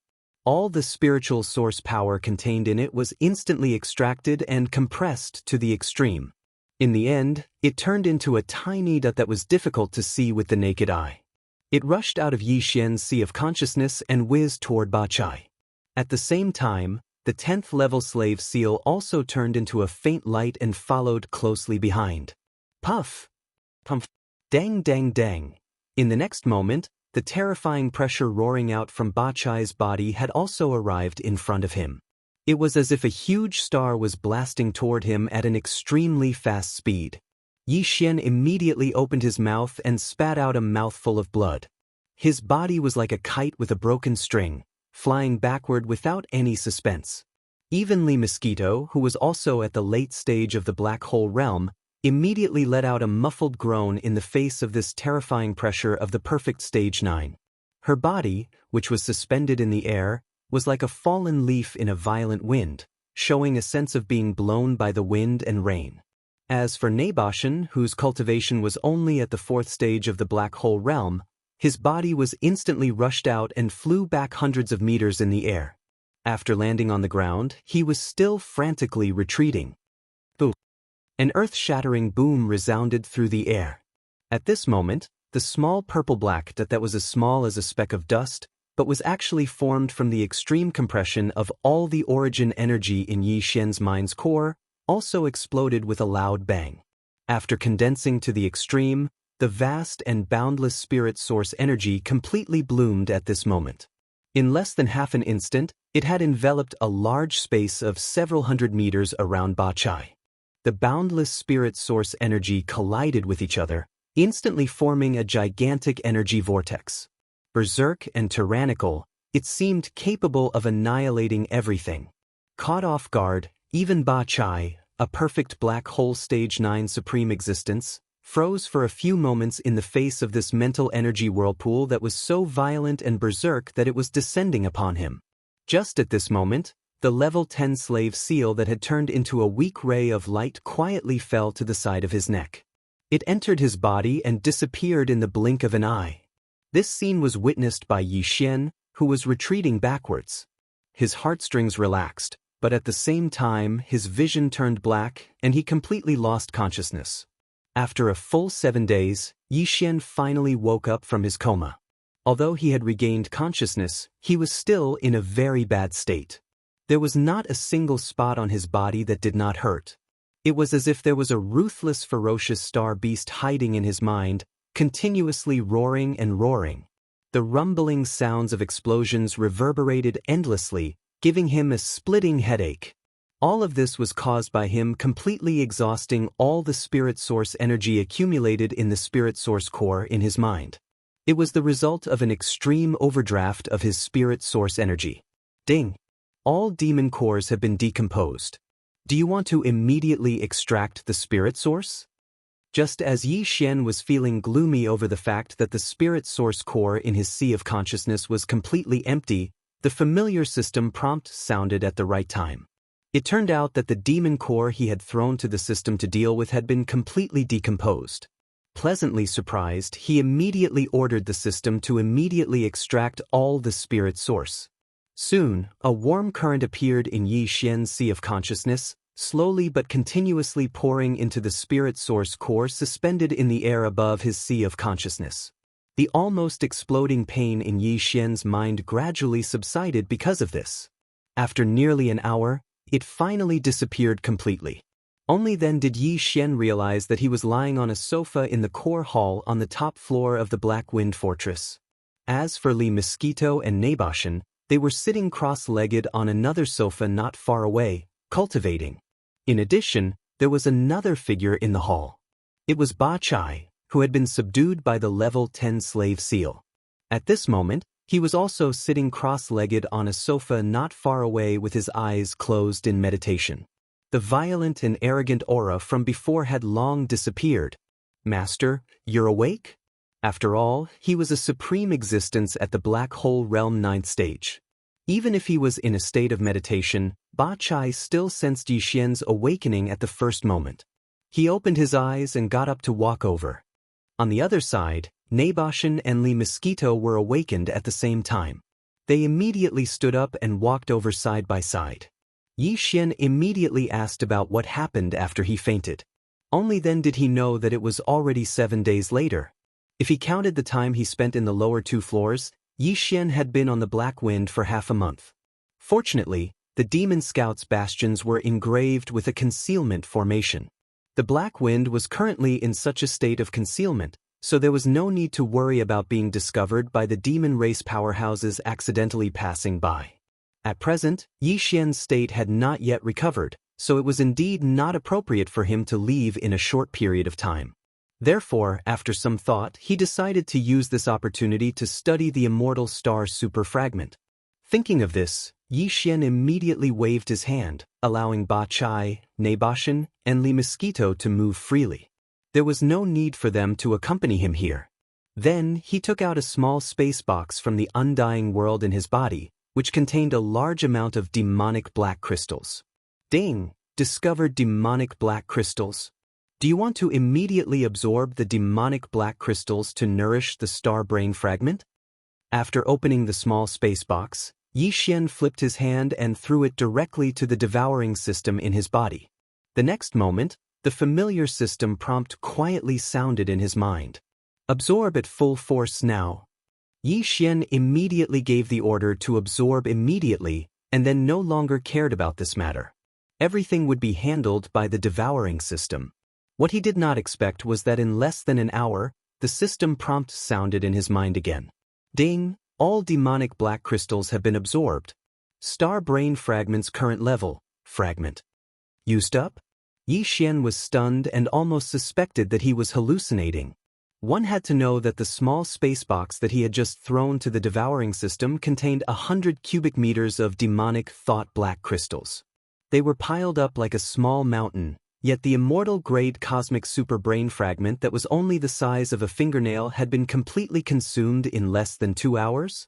All the spiritual source power contained in it was instantly extracted and compressed to the extreme. In the end, it turned into a tiny dot that was difficult to see with the naked eye. It rushed out of Yi Xian's sea of consciousness and whizzed toward Ba Chai. At the same time, the 10th level slave seal also turned into a faint light and followed closely behind. Puff! Puff! Dang dang dang! In the next moment, the terrifying pressure roaring out from Ba Chai's body had also arrived in front of him. It was as if a huge star was blasting toward him at an extremely fast speed. Yi Xian immediately opened his mouth and spat out a mouthful of blood. His body was like a kite with a broken string, flying backward without any suspense. Even Li Mosquito, who was also at the late stage of the black hole realm, immediately let out a muffled groan in the face of this terrifying pressure of the perfect stage 9. Her body, which was suspended in the air, was like a fallen leaf in a violent wind, showing a sense of being blown by the wind and rain. As for Naboshan, whose cultivation was only at the 4th stage of the black hole realm, his body was instantly rushed out and flew back hundreds of meters in the air. After landing on the ground, he was still frantically retreating. Boom! An earth-shattering boom resounded through the air. At this moment, the small purple-black dot that was as small as a speck of dust, but was actually formed from the extreme compression of all the origin energy in Yi Xian's mind's core, also exploded with a loud bang. After condensing to the extreme, the vast and boundless spirit source energy completely bloomed at this moment. In less than half an instant, it had enveloped a large space of several hundred meters around Ba Chai. The boundless spirit source energy collided with each other, instantly forming a gigantic energy vortex. Berserk and tyrannical, it seemed capable of annihilating everything. Caught off guard, even Ba Chai, a perfect black hole stage 9 supreme existence, froze for a few moments in the face of this mental energy whirlpool that was so violent and berserk that it was descending upon him. Just at this moment, the level 10 slave seal that had turned into a weak ray of light quietly fell to the side of his neck. It entered his body and disappeared in the blink of an eye. This scene was witnessed by Yi Xian, who was retreating backwards. His heartstrings relaxed, but at the same time his vision turned black and he completely lost consciousness. After a full 7 days, Yi Xian finally woke up from his coma. Although he had regained consciousness, he was still in a very bad state. There was not a single spot on his body that did not hurt. It was as if there was a ruthless, ferocious star beast hiding in his mind, continuously roaring and roaring. The rumbling sounds of explosions reverberated endlessly, giving him a splitting headache. All of this was caused by him completely exhausting all the spirit source energy accumulated in the spirit source core in his mind. It was the result of an extreme overdraft of his spirit source energy. Ding! All demon cores have been decomposed. Do you want to immediately extract the spirit source? Just as Yi Xian was feeling gloomy over the fact that the spirit source core in his sea of consciousness was completely empty, the familiar system prompt sounded at the right time. It turned out that the demon core he had thrown to the system to deal with had been completely decomposed. Pleasantly surprised, he immediately ordered the system to immediately extract all the spirit source. Soon, a warm current appeared in Yi Xian's sea of consciousness, slowly but continuously pouring into the spirit source core suspended in the air above his sea of consciousness. The almost exploding pain in Yi Xian's mind gradually subsided because of this. After nearly an hour, it finally disappeared completely. Only then did Yi Xian realize that he was lying on a sofa in the core hall on the top floor of the Black Wind Fortress. As for Li Mosquito and Naboshan, they were sitting cross-legged on another sofa not far away, cultivating. In addition, there was another figure in the hall. It was Ba Chai, who had been subdued by the level 10 slave seal. At this moment, he was also sitting cross-legged on a sofa not far away with his eyes closed in meditation. The violent and arrogant aura from before had long disappeared. Master, you're awake? After all, he was a supreme existence at the black hole realm 9th stage. Even if he was in a state of meditation, Ba Chai still sensed Yi Xian's awakening at the first moment. He opened his eyes and got up to walk over. On the other side, Naboshan and Li Mosquito were awakened at the same time. They immediately stood up and walked over side by side. Yi Xian immediately asked about what happened after he fainted. Only then did he know that it was already 7 days later. If he counted the time he spent in the lower 2 floors, Yi Xian had been on the Black Wind for half a month. Fortunately, the Demon Scouts' bastions were engraved with a concealment formation. The Black Wind was currently in such a state of concealment, so there was no need to worry about being discovered by the demon race powerhouses accidentally passing by. At present, Yi Xian's state had not yet recovered, so it was indeed not appropriate for him to leave in a short period of time. Therefore, after some thought, he decided to use this opportunity to study the immortal star superfragment. Thinking of this, Yi Xian immediately waved his hand, allowing Ba Chai, Nabashan, and Li Mosquito to move freely. There was no need for them to accompany him here. Then, he took out a small space box from the undying world in his body, which contained a large amount of demonic black crystals. Ding! Discovered demonic black crystals. Do you want to immediately absorb the demonic black crystals to nourish the star brain fragment? After opening the small space box, Yi Xian flipped his hand and threw it directly to the devouring system in his body. The next moment, the familiar system prompt quietly sounded in his mind. Absorb at full force now. Yi Xian immediately gave the order to absorb immediately, and then no longer cared about this matter. Everything would be handled by the devouring system. What he did not expect was that in less than an hour, the system prompt sounded in his mind again. Ding! All demonic black crystals have been absorbed. Star brain fragment's current level, fragment. Used up? Yi Xian was stunned and almost suspected that he was hallucinating. One had to know that the small space box that he had just thrown to the devouring system contained 100 cubic meters of demonic thought black crystals. They were piled up like a small mountain, yet the immortal-grade cosmic super-brain fragment that was only the size of a fingernail had been completely consumed in less than 2 hours?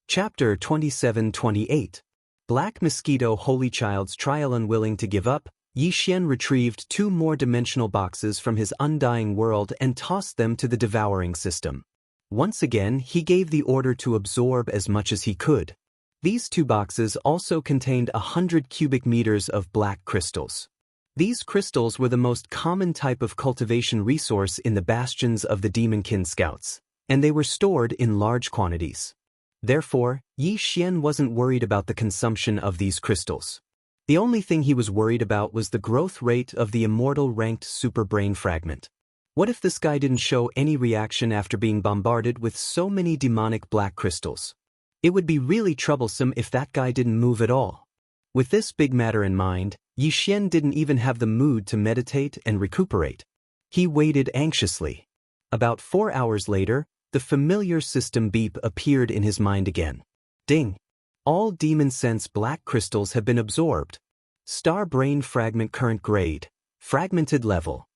Chapter 27-28. Black Mosquito Holy Child's Trial. Unwilling to give up, Yi Xian retrieved 2 more dimensional boxes from his undying world and tossed them to the devouring system. Once again, he gave the order to absorb as much as he could. These 2 boxes also contained 100 cubic meters of black crystals. These crystals were the most common type of cultivation resource in the bastions of the Demonkin Scouts, and they were stored in large quantities. Therefore, Yi Xian wasn't worried about the consumption of these crystals. The only thing he was worried about was the growth rate of the immortal ranked super brain fragment. What if this guy didn't show any reaction after being bombarded with so many demonic black crystals? It would be really troublesome if that guy didn't move at all. With this big matter in mind, Yi Xian didn't even have the mood to meditate and recuperate. He waited anxiously. About 4 hours later, the familiar system beep appeared in his mind again. Ding! All Demon Sense black crystals have been absorbed. Star Brain Fragment Current Grade. Fragmented Level.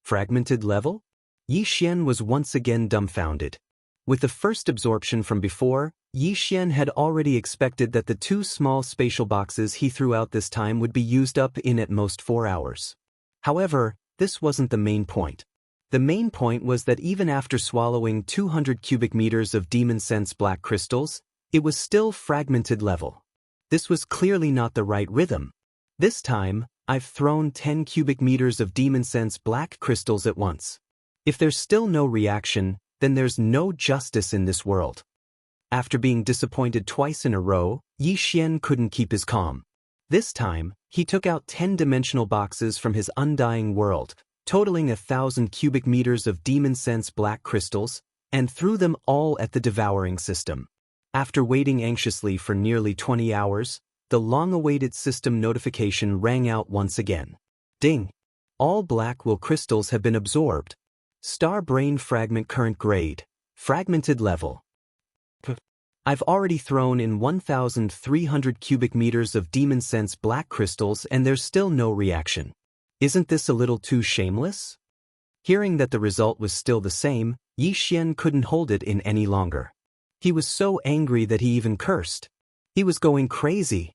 Fragmented Level? Yi Xian was once again dumbfounded. With the first absorption from before, Yi Xian had already expected that the 2 small spatial boxes he threw out this time would be used up in at most 4 hours. However, this wasn't the main point. The main point was that even after swallowing 200 cubic meters of Demon Sense black crystals, it was still fragmented level. This was clearly not the right rhythm. This time, I've thrown 10 cubic meters of Demon Sense black crystals at once. If there's still no reaction, then there's no justice in this world. After being disappointed twice in a row, Yi Xian couldn't keep his calm. This time, he took out 10-dimensional boxes from his undying world, totaling 1,000 cubic meters of Demon Sense black crystals, and threw them all at the devouring system. After waiting anxiously for nearly 20 hours, the long-awaited system notification rang out once again. Ding! All black will crystals have been absorbed. Star Brain Fragment Current Grade. Fragmented Level. I've already thrown in 1,300 cubic meters of Demon Sense black crystals and there's still no reaction. Isn't this a little too shameless? Hearing that the result was still the same, Yi Xian couldn't hold it in any longer. He was so angry that he even cursed. He was going crazy.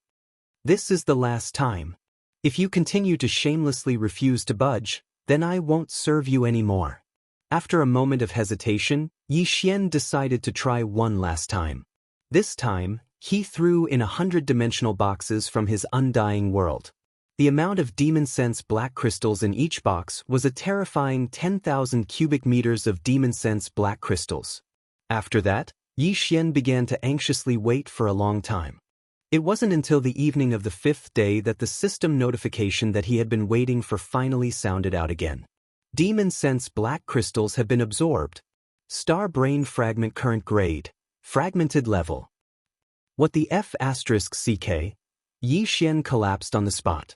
This is the last time. If you continue to shamelessly refuse to budge, then I won't serve you anymore. After a moment of hesitation, Yi Xian decided to try one last time. This time, he threw in 100-dimensional boxes from his undying world. The amount of demon sense black crystals in each box was a terrifying 10,000 cubic meters of demon sense black crystals. After that, Yi Xian began to anxiously wait for a long time. It wasn't until the evening of the 5th day that the system notification that he had been waiting for finally sounded out again. Demon sense black crystals have been absorbed. Star brain fragment current grade. Fragmented level. What the F***CK? Yi Xian collapsed on the spot.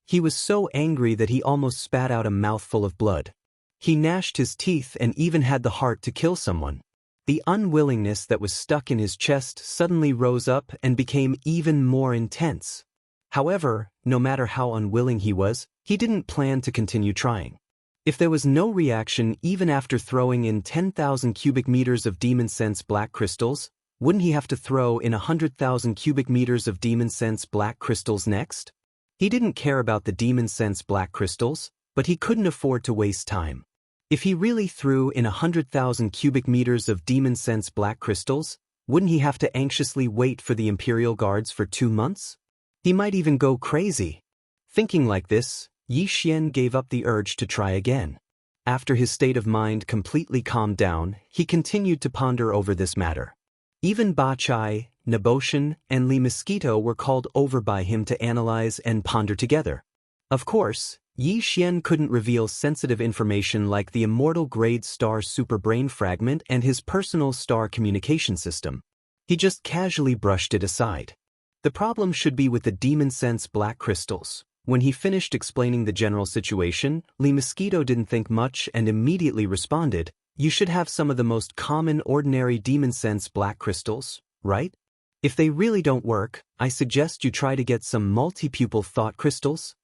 He was so angry that he almost spat out a mouthful of blood. He gnashed his teeth and even had the heart to kill someone. The unwillingness that was stuck in his chest suddenly rose up and became even more intense. However, no matter how unwilling he was, he didn't plan to continue trying. If there was no reaction even after throwing in 10,000 cubic meters of demon sense black crystals, wouldn't he have to throw in 100,000 cubic meters of demon sense black crystals next? He didn't care about the demon sense black crystals, but he couldn't afford to waste time. If he really threw in 100,000 cubic meters of demon sense black crystals, wouldn't he have to anxiously wait for the Imperial Guards for 2 months? He might even go crazy. Thinking like this, Yi Xian gave up the urge to try again. After his state of mind completely calmed down, he continued to ponder over this matter. Even Ba Chai, Neboshan, and Li Mosquito were called over by him to analyze and ponder together. Of course, Yi Xian couldn't reveal sensitive information like the immortal grade star superbrain fragment and his personal star communication system. He just casually brushed it aside. The problem should be with the demon sense black crystals. When he finished explaining the general situation, Li Mosquito didn't think much and immediately responded, "You should have some of the most common ordinary demon sense black crystals, right? If they really don't work, I suggest you try to get some multi-pupil thought crystals."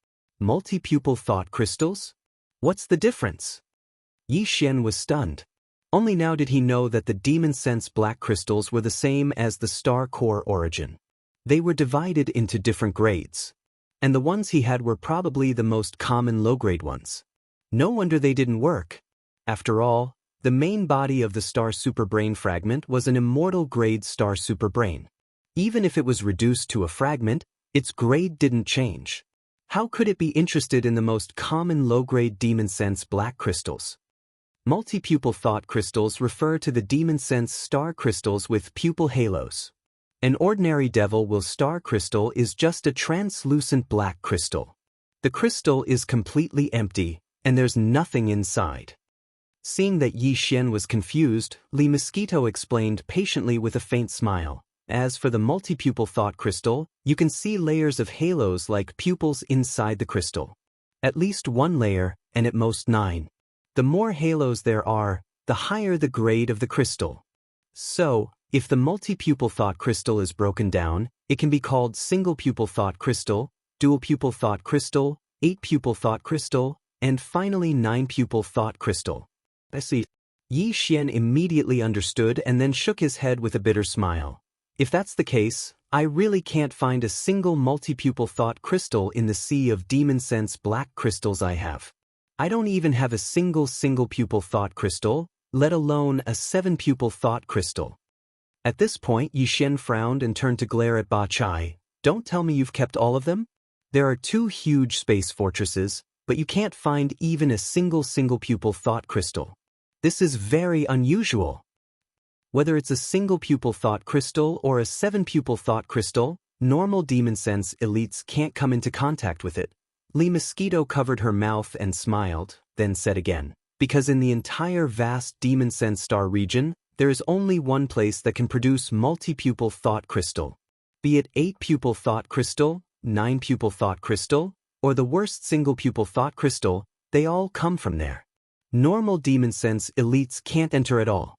Multi-pupil thought crystals? What's the difference? Yi Xian was stunned. Only now did he know that the demon sense black crystals were the same as the star core origin. They were divided into different grades. And the ones he had were probably the most common low-grade ones. No wonder they didn't work. After all, the main body of the star superbrain fragment was an immortal grade star superbrain. Even if it was reduced to a fragment, its grade didn't change. How could it be interested in the most common low-grade demon sense black crystals? Multi-pupil thought crystals refer to the demon sense star crystals with pupil halos. An ordinary devil will star crystal is just a translucent black crystal. The crystal is completely empty, and there's nothing inside. Seeing that Yi Xian was confused, Li Mosquito explained patiently with a faint smile. As for the multi-pupil thought crystal, you can see layers of halos like pupils inside the crystal. At least 1 layer, and at most 9. The more halos there are, the higher the grade of the crystal. So, if the multi-pupil thought crystal is broken down, it can be called single-pupil thought crystal, dual-pupil thought crystal, 8-pupil thought crystal, and finally 9-pupil thought crystal. I see. Yi Xian immediately understood and then shook his head with a bitter smile. If that's the case, I really can't find a single multi-pupil thought crystal in the sea of demon sense black crystals I have. I don't even have a single-pupil thought crystal, let alone a 7-pupil thought crystal. At this point, Yi Xian frowned and turned to glare at Ba Chai. Don't tell me you've kept all of them? There are 2 huge space fortresses, but you can't find even a single-pupil thought crystal. This is very unusual. Whether it's a single-pupil thought crystal or a 7-pupil thought crystal, normal demon sense elites can't come into contact with it. Li Mosquito covered her mouth and smiled, then said again, because in the entire vast demon sense star region, there is only one place that can produce multi-pupil thought crystal. Be it 8-pupil thought crystal, 9-pupil thought crystal, or the worst single-pupil thought crystal, they all come from there. Normal demon sense elites can't enter at all.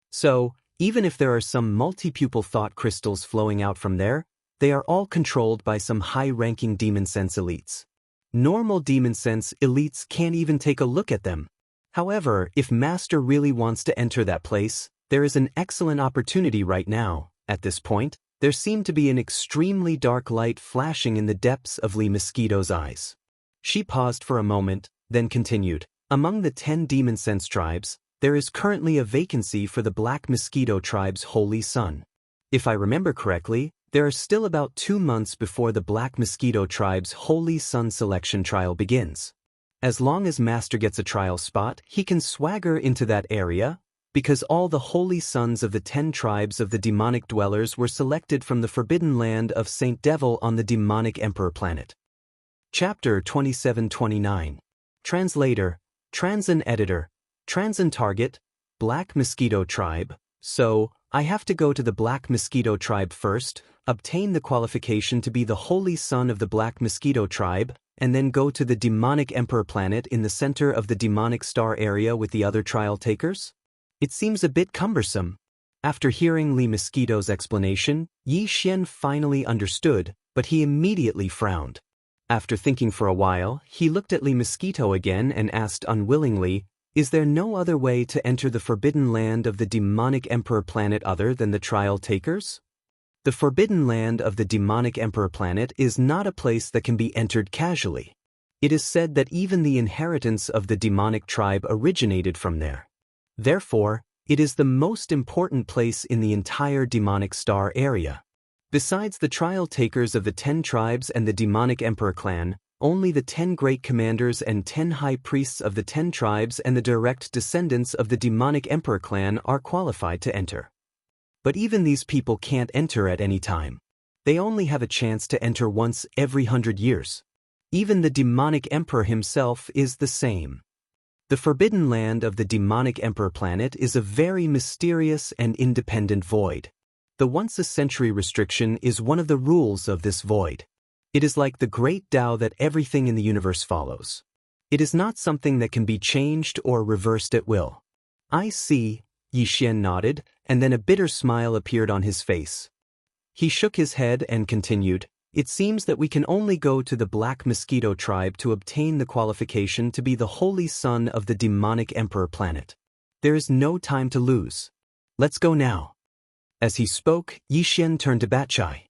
So, even if there are some multi-pupil thought crystals flowing out from there, they are all controlled by some high-ranking demon sense elites. Normal demon sense elites can't even take a look at them. However, if Master really wants to enter that place, there is an excellent opportunity right now. At this point, there seemed to be an extremely dark light flashing in the depths of Li Mosquito's eyes. She paused for a moment, then continued. Among the 10 demon sense tribes, there is currently a vacancy for the Black Mosquito tribe's holy son. If I remember correctly, there are still about 2 months before the Black Mosquito tribe's Holy Sun selection trial begins. As long as Master gets a trial spot, he can swagger into that area, because all the holy sons of the 10 tribes of the demonic dwellers were selected from the forbidden land of Saint Devil on the demonic emperor planet. Chapter 27-29. Translator, Transan Editor, Transan Target, Black Mosquito Tribe. So, I have to go to the Black Mosquito Tribe first, obtain the qualification to be the holy son of the Black Mosquito Tribe, and then go to the demonic emperor planet in the center of the demonic star area with the other trial takers? It seems a bit cumbersome. After hearing Li Mosquito's explanation, Yi Xian finally understood, but he immediately frowned. After thinking for a while, he looked at Li Mosquito again and asked unwillingly, "Is there no other way to enter the forbidden land of the demonic emperor planet other than the trial takers?" The forbidden land of the demonic emperor planet is not a place that can be entered casually. It is said that even the inheritance of the demonic tribe originated from there. Therefore, it is the most important place in the entire demonic star area. Besides the trial takers of the 10 tribes and the demonic emperor clan, only the 10 great commanders and 10 high priests of the 10 tribes and the direct descendants of the demonic emperor clan are qualified to enter. But even these people can't enter at any time. They only have a chance to enter once every 100 years. Even the demonic emperor himself is the same. The forbidden land of the demonic emperor planet is a very mysterious and independent void. The once-a-century restriction is one of the rules of this void. It is like the great Tao that everything in the universe follows. It is not something that can be changed or reversed at will. "I see," Yi Xian nodded, and then a bitter smile appeared on his face. He shook his head and continued, "It seems that we can only go to the Black Mosquito tribe to obtain the qualification to be the holy son of the demonic emperor planet. There is no time to lose. Let's go now." As he spoke, Yi Xian turned to Batchai.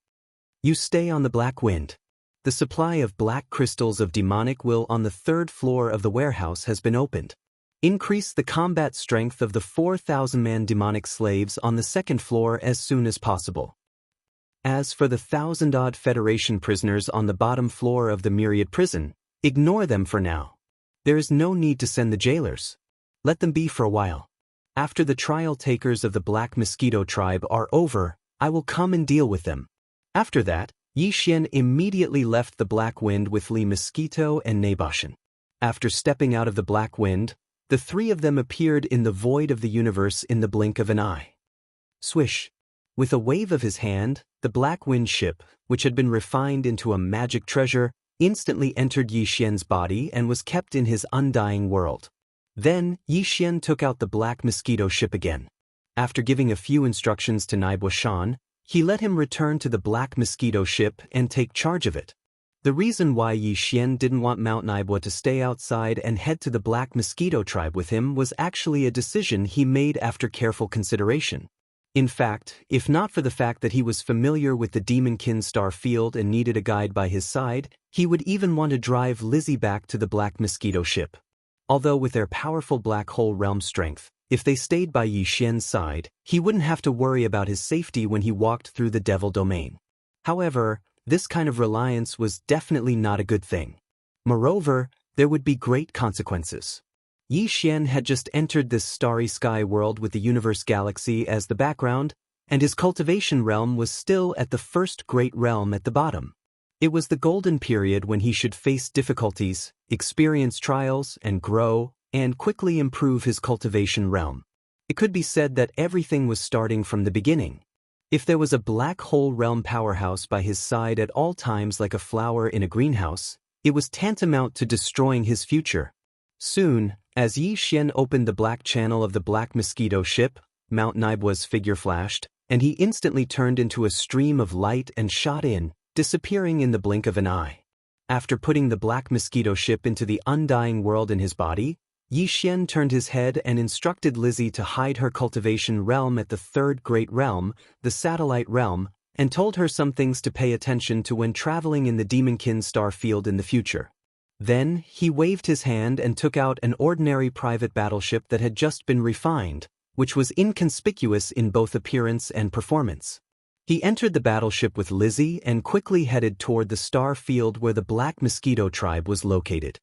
"You stay on the Black Wind. The supply of black crystals of demonic will on the 3rd floor of the warehouse has been opened. Increase the combat strength of the 4,000-man demonic slaves on the 2nd floor as soon as possible. As for the 1,000-odd Federation prisoners on the bottom floor of the Myriad prison, ignore them for now. There is no need to send the jailers. Let them be for a while. After the trial takers of the Black Mosquito tribe are over, I will come and deal with them." After that, Yi Xian immediately left the Black Wind with Li Mosquito and Naboshan. After stepping out of the Black Wind, the 3 of them appeared in the void of the universe in the blink of an eye. Swish! With a wave of his hand, the Black Wind ship, which had been refined into a magic treasure, instantly entered Yi Xian's body and was kept in his undying world. Then, Yi Xian took out the Black Mosquito ship again. After giving a few instructions to Naibo Shan, he let him return to the Black Mosquito ship and take charge of it. The reason why Yi Xian didn't want Mount Naibo to stay outside and head to the Black Mosquito tribe with him was actually a decision he made after careful consideration. In fact, if not for the fact that he was familiar with the Demonkin star field and needed a guide by his side, he would even want to drive Lizzie back to the Black Mosquito ship. Although with their powerful black hole realm strength, if they stayed by Yi Xian's side, he wouldn't have to worry about his safety when he walked through the Devil Domain. However, this kind of reliance was definitely not a good thing. Moreover, there would be great consequences. Yi Xian had just entered this starry sky world with the universe galaxy as the background, and his cultivation realm was still at the first great realm at the bottom. It was the golden period when he should face difficulties, experience trials, and grow, and quickly improve his cultivation realm. It could be said that everything was starting from the beginning. If there was a black hole realm powerhouse by his side at all times like a flower in a greenhouse, it was tantamount to destroying his future. Soon, as Yi Xian opened the black channel of the Black Mosquito ship, Mount Naibo's figure flashed, and he instantly turned into a stream of light and shot in, disappearing in the blink of an eye. After putting the Black Mosquito ship into the undying world in his body, Yi Xian turned his head and instructed Lizzie to hide her cultivation realm at the 3rd great realm, the satellite realm, and told her some things to pay attention to when traveling in the Demonkin star field in the future. Then, he waved his hand and took out an ordinary private battleship that had just been refined, which was inconspicuous in both appearance and performance. He entered the battleship with Lizzie and quickly headed toward the star field where the Black Mosquito tribe was located.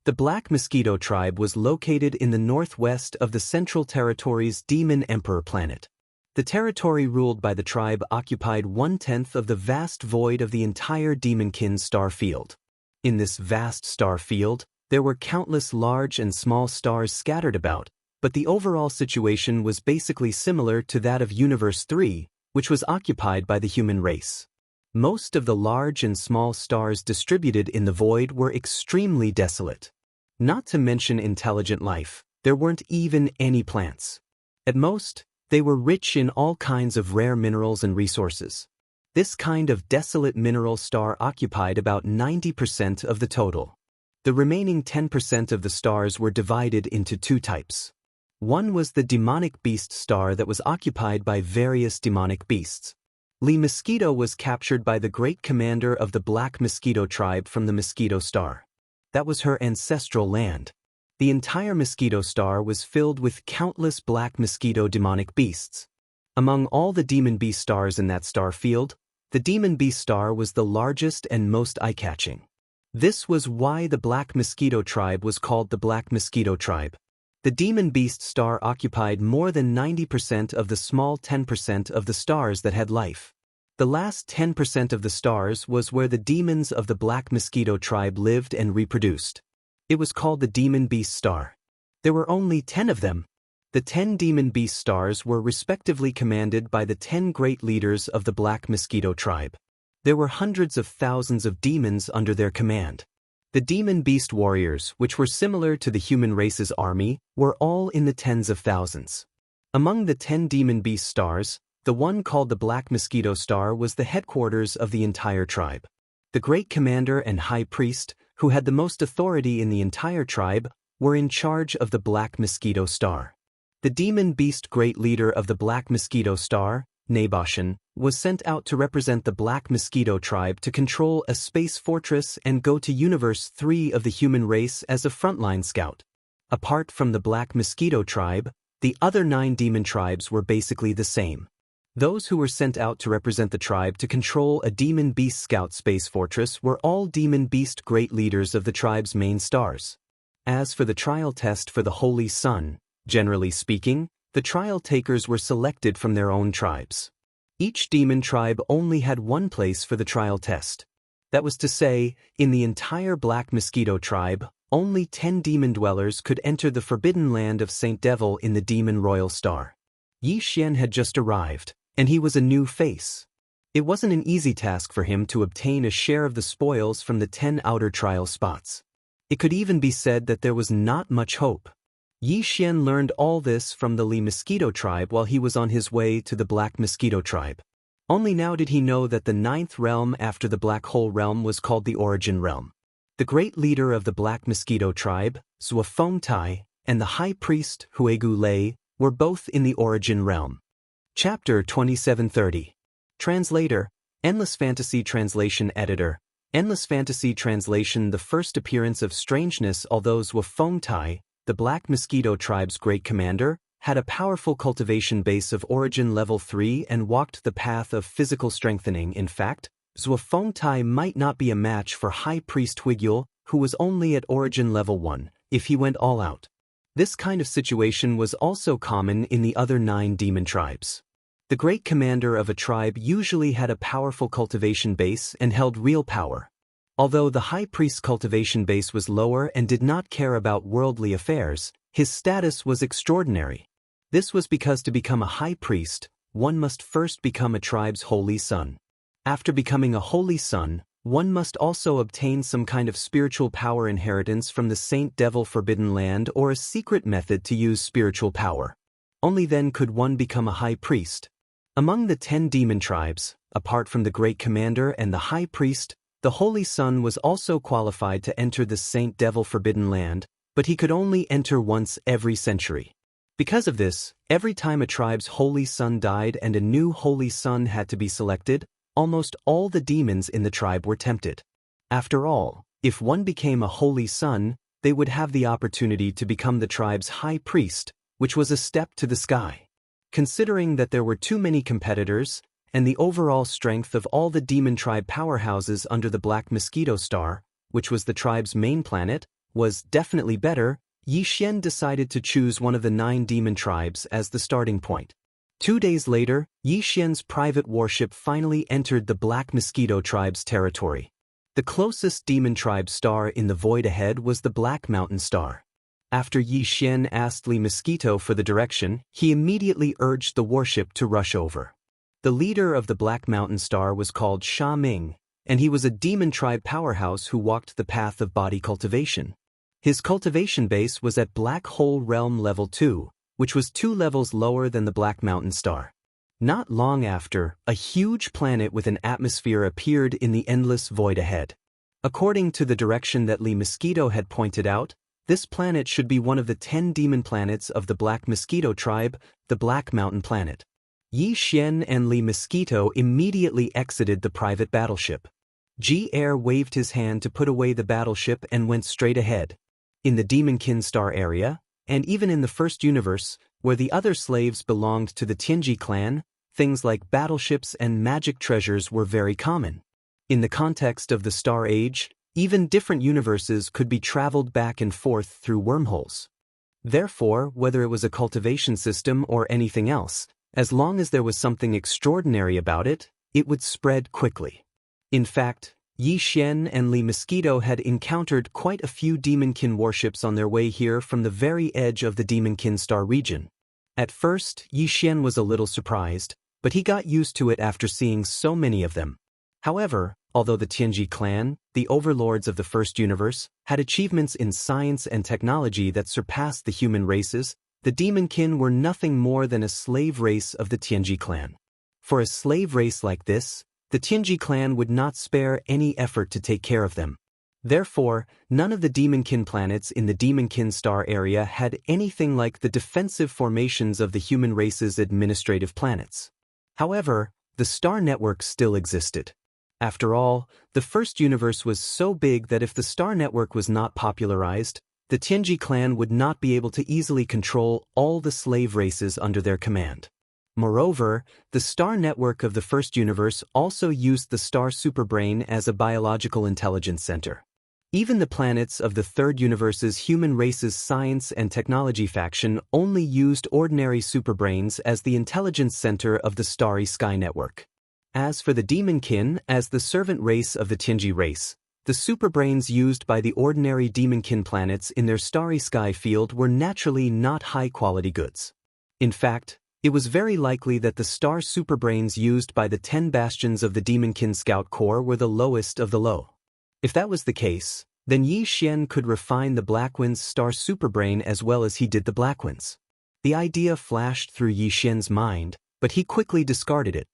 The Black Mosquito tribe was located in the northwest of the Central Territory's Demon Emperor planet. The territory ruled by the tribe occupied 1/10 of the vast void of the entire Demonkin star field. In this vast star field, there were countless large and small stars scattered about, but the overall situation was basically similar to that of Universe 3, which was occupied by the human race. Most of the large and small stars distributed in the void were extremely desolate. Not to mention intelligent life, there weren't even any plants. At most, they were rich in all kinds of rare minerals and resources. This kind of desolate mineral star occupied about 90% of the total. The remaining 10% of the stars were divided into two types. One was the demonic beast star that was occupied by various demonic beasts. Lee Mosquito was captured by the great commander of the Black Mosquito tribe from the Mosquito Star. That was her ancestral land. The entire Mosquito Star was filled with countless black mosquito demonic beasts. Among all the demon beast stars in that star field, the demon beast star was the largest and most eye-catching. This was why the Black Mosquito tribe was called the Black Mosquito tribe. The demon beast star occupied more than 90% of the small 10% of the stars that had life. The last 10% of the stars was where the demons of the Black Mosquito tribe lived and reproduced. It was called the Demon Beast Star. There were only 10 of them. The 10 Demon Beast Stars were respectively commanded by the 10 great leaders of the Black Mosquito tribe. There were hundreds of thousands of demons under their command. The demon beast warriors, which were similar to the human race's army, were all in the tens of thousands. Among the 10 demon beast stars, the one called the Black Mosquito Star was the headquarters of the entire tribe. The great commander and high priest, who had the most authority in the entire tribe, were in charge of the Black Mosquito Star. The demon beast great leader of the Black Mosquito Star, Predation, was sent out to represent the Black Mosquito tribe to control a space fortress and go to Universe 3 of the human race as a frontline scout. Apart from the Black Mosquito tribe, the other 9 demon tribes were basically the same. Those who were sent out to represent the tribe to control a demon beast scout space fortress were all demon beast great leaders of the tribe's main stars. As for the trial test for the Holy Sun, generally speaking, the trial takers were selected from their own tribes. Each demon tribe only had one place for the trial test. That was to say, in the entire Black Mosquito tribe, only 10 demon dwellers could enter the forbidden land of Saint Devil in the Demon Royal Star. Yi Xian had just arrived, and he was a new face. It wasn't an easy task for him to obtain a share of the spoils from the 10 outer trial spots. It could even be said that there was not much hope. Yi Xian learned all this from the Lee Mosquito tribe while he was on his way to the Black Mosquito tribe. Only now did he know that the 9th realm after the Black Hole realm was called the Origin realm. The great leader of the Black Mosquito tribe, Zhuofeng Tai, and the high priest, Huegu Lei, were both in the Origin realm. Chapter 2730. Translator, Endless Fantasy Translation Editor. Endless Fantasy Translation. The first appearance of strangeness. Although Zhuofeng Tai, the Black Mosquito tribe's great commander, had a powerful cultivation base of origin level 3 and walked the path of physical strengthening. In fact, Zhuofeng Tai might not be a match for High Priest Huigyul, who was only at origin level 1, if he went all out. This kind of situation was also common in the other 9 demon tribes. The great commander of a tribe usually had a powerful cultivation base and held real power. Although the high priest's cultivation base was lower and did not care about worldly affairs, his status was extraordinary. This was because to become a high priest, one must first become a tribe's holy son. After becoming a holy son, one must also obtain some kind of spiritual power inheritance from the Saint Devil Forbidden Land or a secret method to use spiritual power. Only then could one become a high priest. Among the 10 demon tribes, apart from the great commander and the high priest, the Holy Son was also qualified to enter the Saint Devil Forbidden Land, but he could only enter once every century. Because of this, every time a tribe's Holy Son died and a new Holy Son had to be selected, almost all the demons in the tribe were tempted. After all, if one became a Holy Son, they would have the opportunity to become the tribe's high priest, which was a step to the sky. Considering that there were too many competitors, and the overall strength of all the demon tribe powerhouses under the Black Mosquito Star, which was the tribe's main planet, was definitely better, Yi Xian decided to choose one of the 9 demon tribes as the starting point. 2 days later, Yi Xian's private warship finally entered the Black Mosquito tribe's territory. The closest demon tribe star in the void ahead was the Black Mountain Star. After Yi Xian asked Li Mosquito for the direction, he immediately urged the warship to rush over. The leader of the Black Mountain Star was called Sha Ming, and he was a demon tribe powerhouse who walked the path of body cultivation. His cultivation base was at Black Hole Realm Level 2, which was 2 levels lower than the Black Mountain Star. Not long after, a huge planet with an atmosphere appeared in the endless void ahead. According to the direction that Li Mosquito had pointed out, this planet should be one of the 10 demon planets of the Black Mosquito tribe, the Black Mountain Planet. Yi Xian and Li Mosquito immediately exited the private battleship. Ji Air waved his hand to put away the battleship and went straight ahead. In the Demonkin Star area, and even in the First Universe, where the other slaves belonged to the Tianji clan, things like battleships and magic treasures were very common. In the context of the Star Age, even different universes could be traveled back and forth through wormholes. Therefore, whether it was a cultivation system or anything else, as long as there was something extraordinary about it, it would spread quickly. In fact, Yi Xian and Li Mosquito had encountered quite a few Demonkin warships on their way here from the very edge of the Demonkin Star region. At first, Yi Xian was a little surprised, but he got used to it after seeing so many of them. However, although the Tianji clan, the overlords of the First Universe, had achievements in science and technology that surpassed the human races, the Demonkin were nothing more than a slave race of the Tianji clan. For a slave race like this, the Tianji clan would not spare any effort to take care of them. Therefore, none of the Demonkin planets in the Demonkin Star area had anything like the defensive formations of the human race's administrative planets. However, the star network still existed. After all, the First Universe was so big that if the star network was not popularized, the Tianji clan would not be able to easily control all the slave races under their command. Moreover, the star network of the First Universe also used the star superbrain as a biological intelligence center. Even the planets of the Third Universe's human race's science and technology faction only used ordinary superbrains as the intelligence center of the starry sky network. As for the Demonkin, as the servant race of the Tianji race, the superbrains used by the ordinary Demonkin planets in their starry sky field were naturally not high-quality goods. In fact, it was very likely that the star superbrains used by the 10 bastions of the Demonkin Scout Corps were the lowest of the low. If that was the case, then Yi Xian could refine the Blackwind's star superbrain as well as he did the Blackwind's. The idea flashed through Yi Xian's mind, but he quickly discarded it.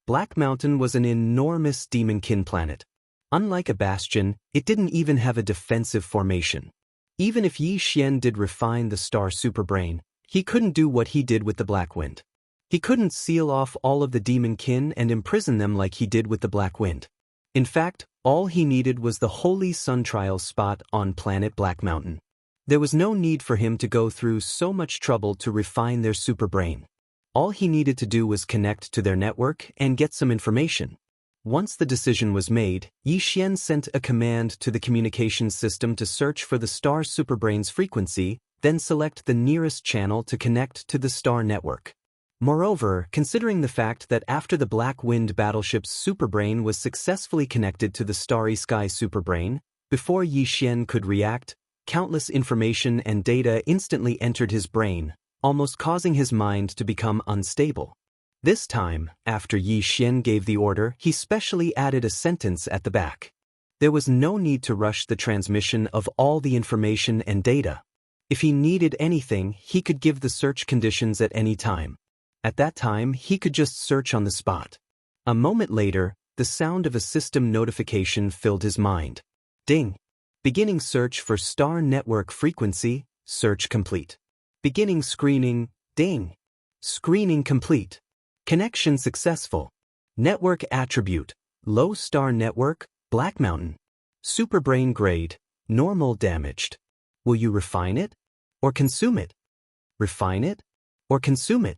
Black Mountain was an enormous Demonkin planet. Unlike a bastion, it didn't even have a defensive formation. Even if Yi Xian did refine the star superbrain, he couldn't do what he did with the Blackwind. He couldn't seal off all of the Demonkin and imprison them like he did with the Blackwind. In fact, all he needed was the Holy Sun Trial spot on planet Black Mountain. There was no need for him to go through so much trouble to refine their superbrain. All he needed to do was connect to their network and get some information. Once the decision was made, Yi Xian sent a command to the communications system to search for the star superbrain's frequency, then select the nearest channel to connect to the star network. Moreover, considering the fact that after the Black Wind battleship's superbrain was successfully connected to the Starry Sky superbrain, before Yi Xian could react, countless information and data instantly entered his brain, almost causing his mind to become unstable. This time, after Yi Xian gave the order, he specially added a sentence at the back. There was no need to rush the transmission of all the information and data. If he needed anything, he could give the search conditions at any time. At that time, he could just search on the spot. A moment later, the sound of a system notification filled his mind. Ding! Beginning search for star network frequency, search complete. Beginning screening, ding! Screening complete. Connection successful. Network attribute, low star network, Black Mountain. Superbrain grade, normal damaged. Will you refine it? Or consume it? Refine it? Or consume it?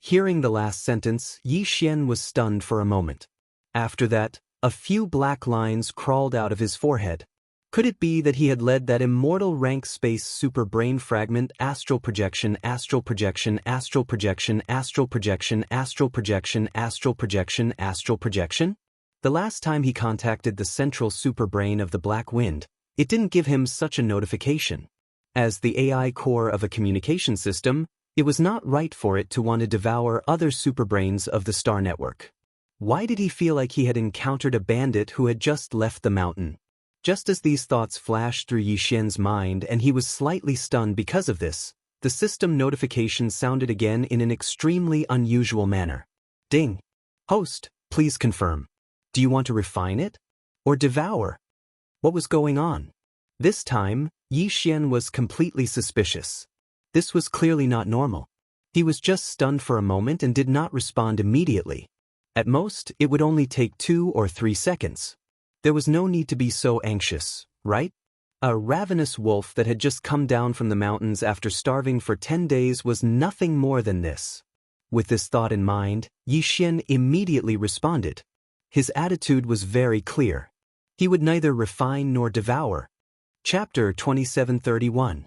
Hearing the last sentence, Yi Xian was stunned for a moment. After that, a few black lines crawled out of his forehead. Could it be that he had led that immortal rank space super brain fragment astral projection, astral projection, astral projection, astral projection, astral projection, astral projection, astral projection? The last time he contacted the central super brain of the Black Wind, it didn't give him such a notification. As the AI core of a communication system, it was not right for it to want to devour other superbrains of the star network. Why did he feel like he had encountered a bandit who had just left the mountain? Just as these thoughts flashed through Yi Xian's mind and he was slightly stunned because of this, the system notification sounded again in an extremely unusual manner. Ding. Host, please confirm. Do you want to refine it? Or devour? What was going on? This time, Yi Xian was completely suspicious. This was clearly not normal. He was just stunned for a moment and did not respond immediately. At most, it would only take 2 or 3 seconds. There was no need to be so anxious, right? A ravenous wolf that had just come down from the mountains after starving for 10 days was nothing more than this. With this thought in mind, Yi Xian immediately responded. His attitude was very clear. He would neither refine nor devour. Chapter 2731.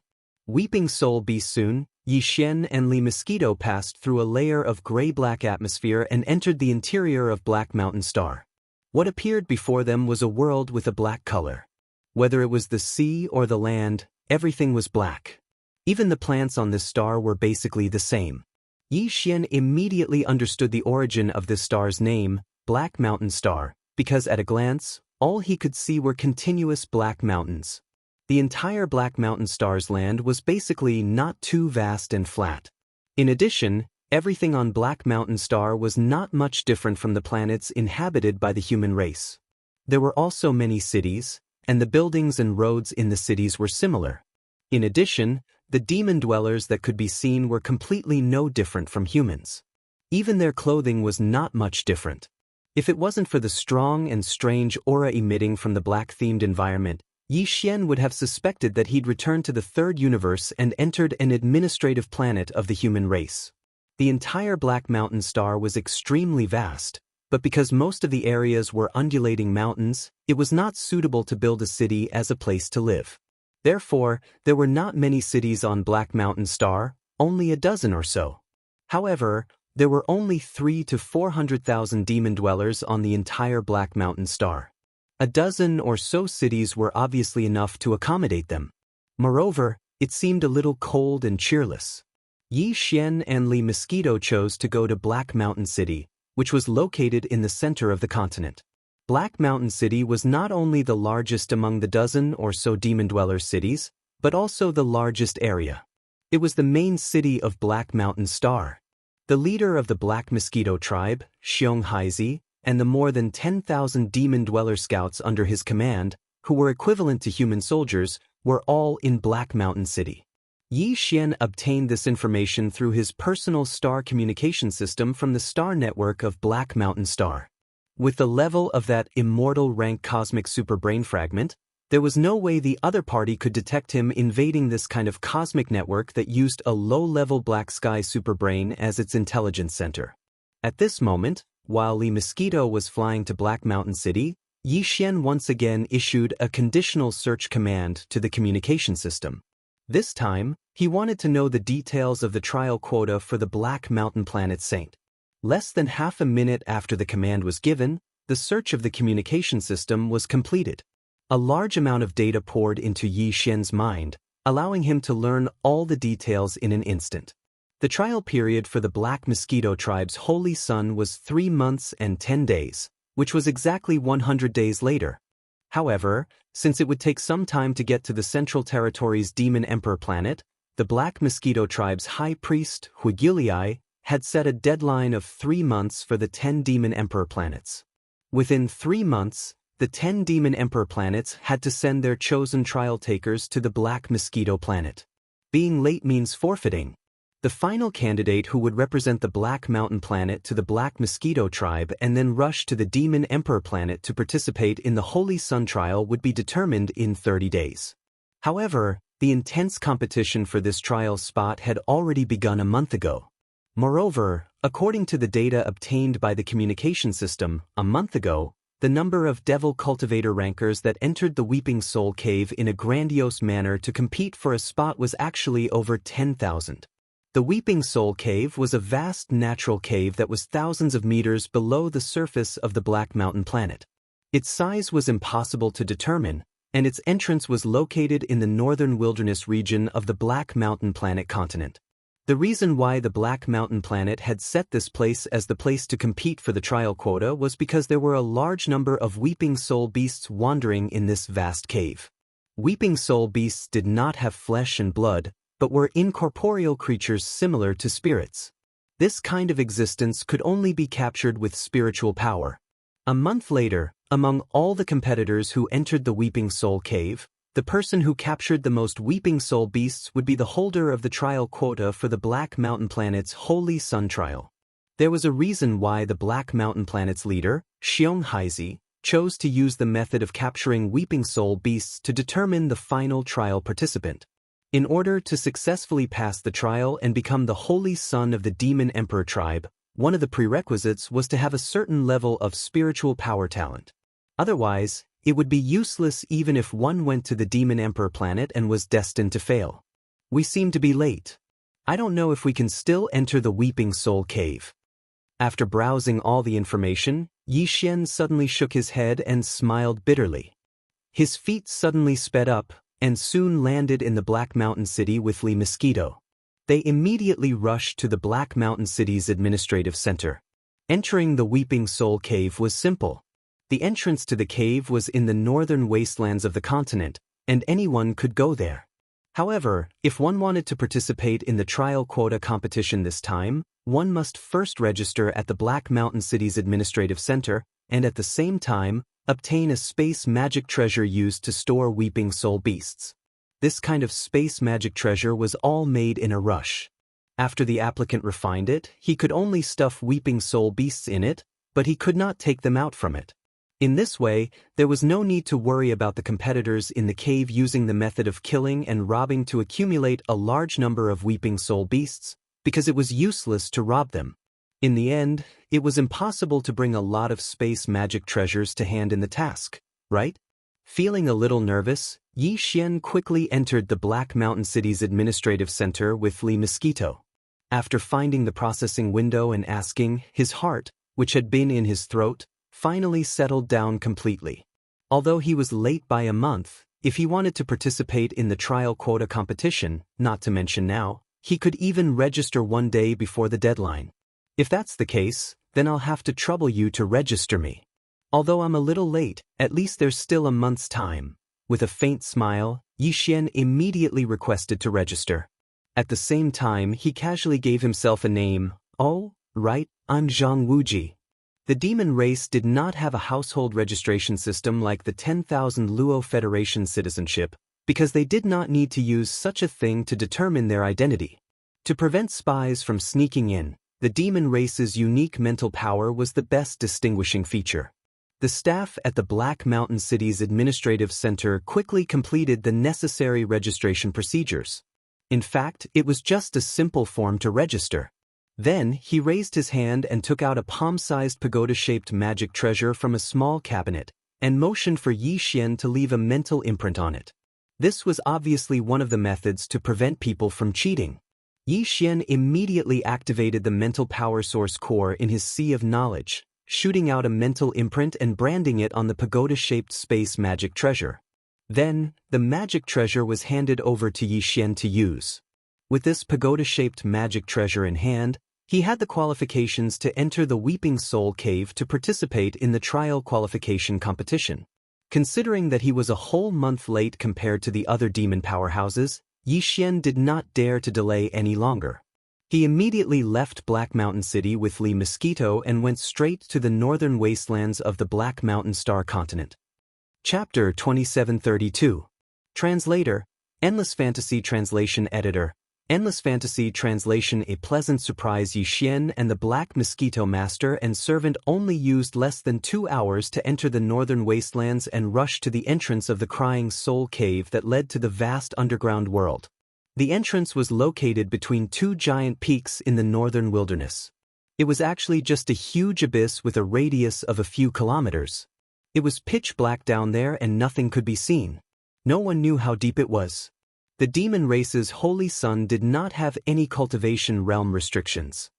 Weeping Soul Be Soon, Yi Xian and Li Mosquito passed through a layer of gray-black atmosphere and entered the interior of Black Mountain Star. What appeared before them was a world with a black color. Whether it was the sea or the land, everything was black. Even the plants on this star were basically the same. Yi Xian immediately understood the origin of this star's name, Black Mountain Star, because at a glance, all he could see were continuous black mountains. The entire Black Mountain Star's land was basically not too vast and flat. In addition, everything on Black Mountain Star was not much different from the planets inhabited by the human race. There were also many cities, and the buildings and roads in the cities were similar. In addition, the demon dwellers that could be seen were completely no different from humans. Even their clothing was not much different. If it wasn't for the strong and strange aura emitting from the black-themed environment, Yi Xian would have suspected that he'd returned to the third universe and entered an administrative planet of the human race. The entire Black Mountain Star was extremely vast, but because most of the areas were undulating mountains, it was not suitable to build a city as a place to live. Therefore, there were not many cities on Black Mountain Star, only a dozen or so. However, there were only 300,000 to 400,000 demon dwellers on the entire Black Mountain Star. A dozen or so cities were obviously enough to accommodate them. Moreover, it seemed a little cold and cheerless. Yi Xian and Li Mosquito chose to go to Black Mountain City, which was located in the center of the continent. Black Mountain City was not only the largest among the dozen or so demon dweller cities, but also the largest area. It was the main city of Black Mountain Star. The leader of the Black Mosquito tribe, Xiong Haizi, and the more than 10,000 demon dweller scouts under his command, who were equivalent to human soldiers, were all in Black Mountain City. Yi Xian obtained this information through his personal star communication system from the star network of Black Mountain Star. With the level of that immortal rank cosmic superbrain fragment, there was no way the other party could detect him invading this kind of cosmic network that used a low-level black sky superbrain as its intelligence center. At this moment, while Li Mosquito was flying to Black Mountain City, Yi Xian once again issued a conditional search command to the communication system. This time, he wanted to know the details of the trial quota for the Black Mountain planet Saint. Less than half a minute after the command was given, the search of the communication system was completed. A large amount of data poured into Yi Xian's mind, allowing him to learn all the details in an instant. The trial period for the Black Mosquito tribe's holy sun was 3 months and 10 days, which was exactly 100 days later. However, since it would take some time to get to the Central Territory's Demon Emperor planet, the Black Mosquito tribe's high priest, Huigiliai, had set a deadline of 3 months for the 10 Demon Emperor planets. Within 3 months, the 10 Demon Emperor planets had to send their chosen trial takers to the Black Mosquito planet. Being late means forfeiting. The final candidate who would represent the Black Mountain planet to the Black Mosquito tribe and then rush to the Demon Emperor planet to participate in the Holy Sun trial would be determined in 30 days. However, the intense competition for this trial spot had already begun a month ago. Moreover, according to the data obtained by the communication system a month ago, the number of devil cultivator rankers that entered the Weeping Soul Cave in a grandiose manner to compete for a spot was actually over 10,000. The Weeping Soul Cave was a vast natural cave that was thousands of meters below the surface of the Black Mountain planet. Its size was impossible to determine, and its entrance was located in the northern wilderness region of the Black Mountain planet continent. The reason why the Black Mountain planet had set this place as the place to compete for the trial quota was because there were a large number of Weeping Soul beasts wandering in this vast cave. Weeping Soul beasts did not have flesh and blood, but were incorporeal creatures similar to spirits. This kind of existence could only be captured with spiritual power. A month later, among all the competitors who entered the Weeping Soul Cave, the person who captured the most Weeping Soul beasts would be the holder of the trial quota for the Black Mountain planet's Holy Sun trial. There was a reason why the Black Mountain planet's leader, Xiong Haizi, chose to use the method of capturing Weeping Soul beasts to determine the final trial participant. In order to successfully pass the trial and become the Holy Son of the Demon Emperor tribe, one of the prerequisites was to have a certain level of spiritual power talent. Otherwise, it would be useless even if one went to the Demon Emperor planet and was destined to fail. We seem to be late. I don't know if we can still enter the Weeping Soul Cave. After browsing all the information, Yi Xian suddenly shook his head and smiled bitterly. His feet suddenly sped up, and soon landed in the Black Mountain City with Li Mosquito. They immediately rushed to the Black Mountain City's administrative center. Entering the Weeping Soul Cave was simple. The entrance to the cave was in the northern wastelands of the continent, and anyone could go there. However, if one wanted to participate in the trial quota competition this time, one must first register at the Black Mountain City's administrative center, and at the same time, obtain a space magic treasure used to store Weeping Soul beasts. This kind of space magic treasure was all made in a rush. After the applicant refined it, he could only stuff Weeping Soul beasts in it, but he could not take them out from it. In this way, there was no need to worry about the competitors in the cave using the method of killing and robbing to accumulate a large number of Weeping Soul beasts, because it was useless to rob them. In the end, it was impossible to bring a lot of space magic treasures to hand in the task, right? Feeling a little nervous, Yi Xian quickly entered the Black Mountain City's administrative center with Li Mosquito. After finding the processing window and asking, his heart, which had been in his throat, finally settled down completely. Although he was late by a month, if he wanted to participate in the trial quota competition, not to mention now, he could even register one day before the deadline. If that's the case, then I'll have to trouble you to register me. Although I'm a little late, at least there's still a month's time. With a faint smile, Yi Xian immediately requested to register. At the same time, he casually gave himself a name. Oh, right, I'm Zhang Wuji. The demon race did not have a household registration system like the 10,000 Luo Federation citizenship, because they did not need to use such a thing to determine their identity. To prevent spies from sneaking in, the demon race's unique mental power was the best distinguishing feature. The staff at the Black Mountain City's administrative center quickly completed the necessary registration procedures. In fact, it was just a simple form to register. Then, he raised his hand and took out a palm-sized pagoda-shaped magic treasure from a small cabinet, and motioned for Yi Xian to leave a mental imprint on it. This was obviously one of the methods to prevent people from cheating. Yi Xian immediately activated the mental power source core in his sea of knowledge, shooting out a mental imprint and branding it on the pagoda-shaped space magic treasure. Then, the magic treasure was handed over to Yi Xian to use. With this pagoda-shaped magic treasure in hand, he had the qualifications to enter the Weeping Soul Cave to participate in the trial qualification competition. Considering that he was a whole month late compared to the other demon powerhouses, Yi Xian did not dare to delay any longer. He immediately left Black Mountain City with Li Mosquito and went straight to the northern wastelands of the Black Mountain Star continent. Chapter 2732. Translator, Endless Fantasy Translation Editor. Endless Fantasy Translation. A pleasant surprise. Yi Xian and the Black Mosquito Master and servant only used less than 2 hours to enter the northern wastelands and rush to the entrance of the Crying Soul Cave that led to the vast underground world. The entrance was located between two giant peaks in the northern wilderness. It was actually just a huge abyss with a radius of a few kilometers. It was pitch black down there and nothing could be seen. No one knew how deep it was. The demon race's holy sun did not have any cultivation realm restrictions.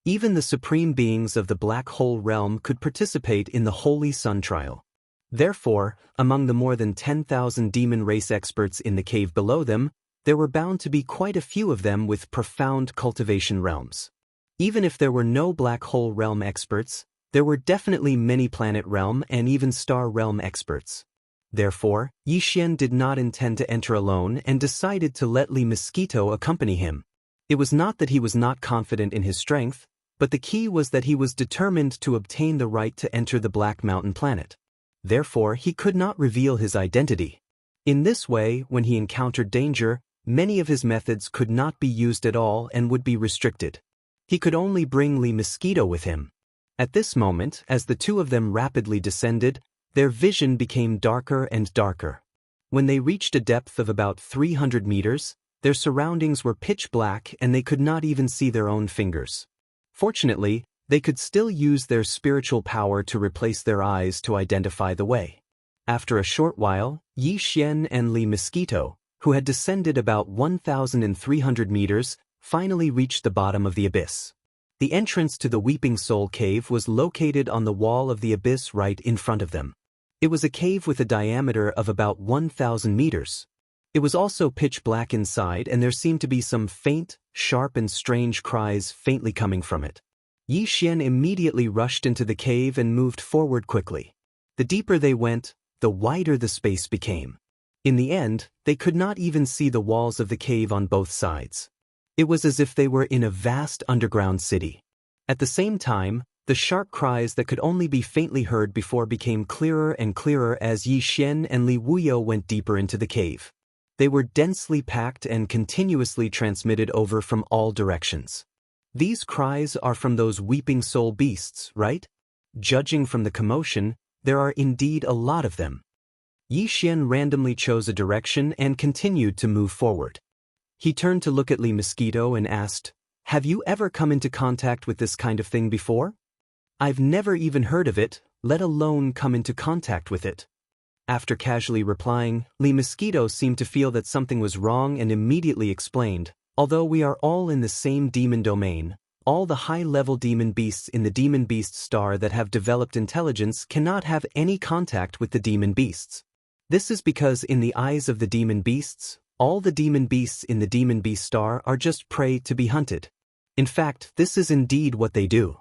Even the supreme beings of the black hole realm could participate in the holy sun trial. Therefore, among the more than 10,000 demon race experts in the cave below them, there were bound to be quite a few of them with profound cultivation realms. Even if there were no black hole realm experts, there were definitely many planet realm and even star realm experts. Therefore, Yi Xian did not intend to enter alone and decided to let Li Mosquito accompany him. It was not that he was not confident in his strength, but the key was that he was determined to obtain the right to enter the Black Mountain planet. Therefore, he could not reveal his identity. In this way, when he encountered danger, many of his methods could not be used at all and would be restricted. He could only bring Li Mosquito with him. At this moment, as the two of them rapidly descended, their vision became darker and darker. When they reached a depth of about 300 meters, their surroundings were pitch black and they could not even see their own fingers. Fortunately, they could still use their spiritual power to replace their eyes to identify the way. After a short while, Yi Xian and Li Mosquito, who had descended about 1,300 meters, finally reached the bottom of the abyss. The entrance to the Weeping Soul Cave was located on the wall of the abyss right in front of them. It was a cave with a diameter of about 1,000 meters. It was also pitch black inside and there seemed to be some faint, sharp and strange cries faintly coming from it. Yi Xian immediately rushed into the cave and moved forward quickly. The deeper they went, the wider the space became. In the end, they could not even see the walls of the cave on both sides. It was as if they were in a vast underground city. At the same time, the sharp cries that could only be faintly heard before became clearer and clearer as Yi Xian and Li Wuyo went deeper into the cave. They were densely packed and continuously transmitted over from all directions. These cries are from those weeping soul beasts, right? Judging from the commotion, there are indeed a lot of them. Yi Xian randomly chose a direction and continued to move forward. He turned to look at Li Mosquito and asked, "Have you ever come into contact with this kind of thing before?" "I've never even heard of it, let alone come into contact with it." After casually replying, Li Mosquito seemed to feel that something was wrong and immediately explained, "Although we are all in the same demon domain, all the high-level demon beasts in the demon beast star that have developed intelligence cannot have any contact with the demon beasts. This is because in the eyes of the demon beasts, all the demon beasts in the demon beast star are just prey to be hunted. In fact, this is indeed what they do.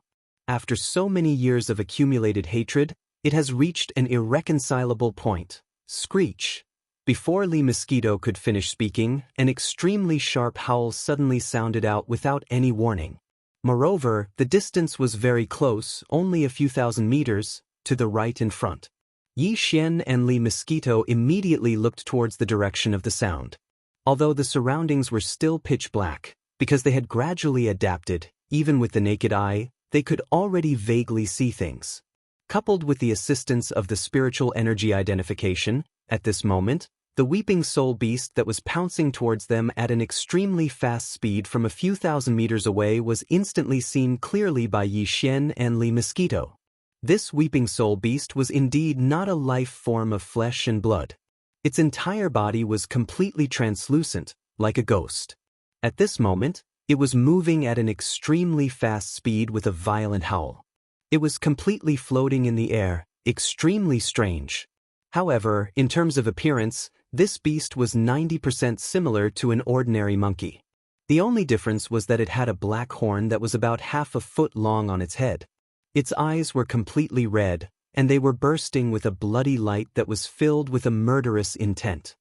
After so many years of accumulated hatred, it has reached an irreconcilable point." Screech. Before Li Mosquito could finish speaking, an extremely sharp howl suddenly sounded out without any warning. Moreover, the distance was very close, only a few thousand meters, to the right in front. Yi Xian and Li Mosquito immediately looked towards the direction of the sound. Although the surroundings were still pitch black, because they had gradually adapted, even with the naked eye, they could already vaguely see things. Coupled with the assistance of the spiritual energy identification, at this moment, the weeping soul beast that was pouncing towards them at an extremely fast speed from a few thousand meters away was instantly seen clearly by Yi Xian and Li Mosquito. This weeping soul beast was indeed not a life form of flesh and blood. Its entire body was completely translucent, like a ghost. At this moment, it was moving at an extremely fast speed with a violent howl. It was completely floating in the air, extremely strange. However, in terms of appearance, this beast was 90% similar to an ordinary monkey. The only difference was that it had a black horn that was about half a foot long on its head. Its eyes were completely red, and they were bursting with a bloody light that was filled with a murderous intent.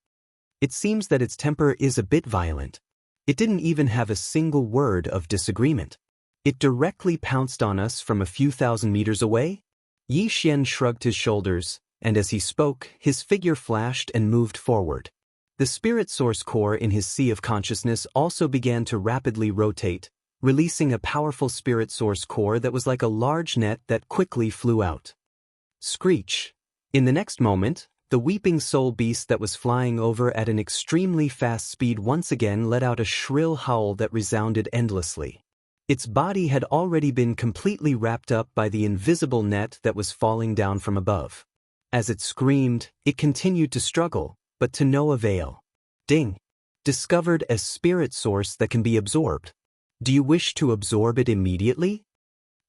It seems that its temper is a bit violent. It didn't even have a single word of disagreement. It directly pounced on us from a few thousand meters away? Yi Xian shrugged his shoulders, and as he spoke, his figure flashed and moved forward. The spirit source core in his sea of consciousness also began to rapidly rotate, releasing a powerful spirit source core that was like a large net that quickly flew out. Screech. In the next moment, The weeping soul beast that was flying over at an extremely fast speed once again let out a shrill howl that resounded endlessly. Its body had already been completely wrapped up by the invisible net that was falling down from above. As it screamed, it continued to struggle, but to no avail. Ding! Discovered as spirit source that can be absorbed. Do you wish to absorb it immediately?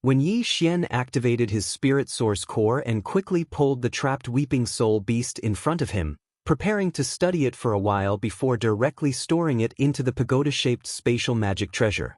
When Yi Xian activated his spirit source core and quickly pulled the trapped weeping soul beast in front of him, preparing to study it for a while before directly storing it into the pagoda-shaped spatial magic treasure.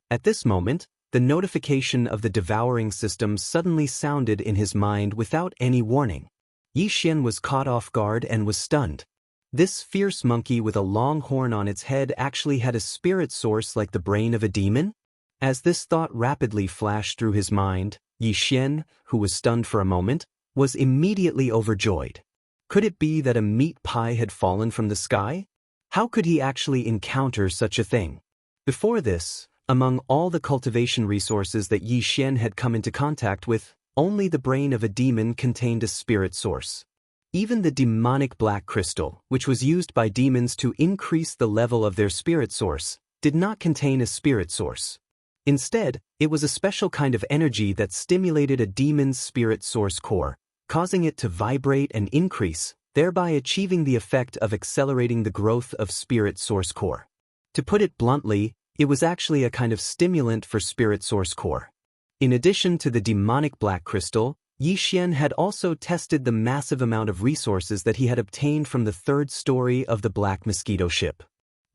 At this moment, the notification of the devouring system suddenly sounded in his mind without any warning. Yi Xian was caught off guard and was stunned. This fierce monkey with a long horn on its head actually had a spirit source like the brain of a demon? As this thought rapidly flashed through his mind, Yi Xian, who was stunned for a moment, was immediately overjoyed. Could it be that a meat pie had fallen from the sky? How could he actually encounter such a thing? Before this, among all the cultivation resources that Yi Xian had come into contact with, only the brain of a demon contained a spirit source. Even the demonic black crystal, which was used by demons to increase the level of their spirit source, did not contain a spirit source. Instead, it was a special kind of energy that stimulated a demon's spirit source core, causing it to vibrate and increase, thereby achieving the effect of accelerating the growth of spirit source core. To put it bluntly, it was actually a kind of stimulant for spirit source core. In addition to the demonic black crystal, Yi Xian had also tested the massive amount of resources that he had obtained from the third story of the Black Mosquito ship.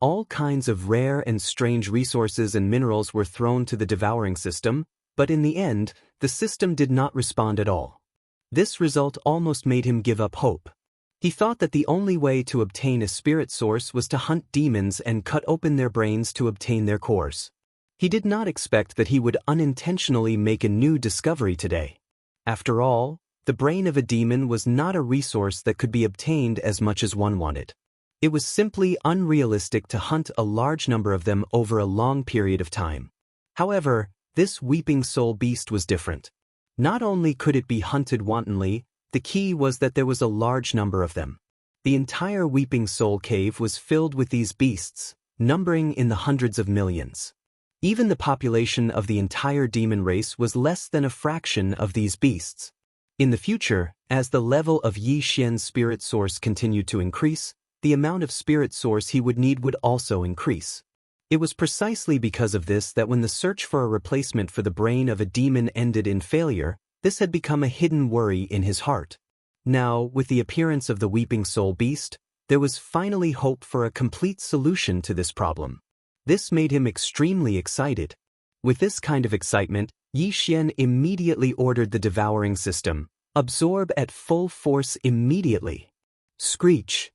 All kinds of rare and strange resources and minerals were thrown to the devouring system, but in the end, the system did not respond at all. This result almost made him give up hope. He thought that the only way to obtain a spirit source was to hunt demons and cut open their brains to obtain their cores. He did not expect that he would unintentionally make a new discovery today. After all, the brain of a demon was not a resource that could be obtained as much as one wanted. It was simply unrealistic to hunt a large number of them over a long period of time. However, this weeping soul beast was different. Not only could it be hunted wantonly, the key was that there was a large number of them. The entire weeping soul cave was filled with these beasts, numbering in the hundreds of millions. Even the population of the entire demon race was less than a fraction of these beasts. In the future, as the level of Yi Xian's spirit source continued to increase, the amount of spirit source he would need would also increase. It was precisely because of this that when the search for a replacement for the brain of a demon ended in failure, this had become a hidden worry in his heart. Now, with the appearance of the weeping soul beast, there was finally hope for a complete solution to this problem. This made him extremely excited. With this kind of excitement, Yi Xian immediately ordered the devouring system, absorb at full force immediately. Screech!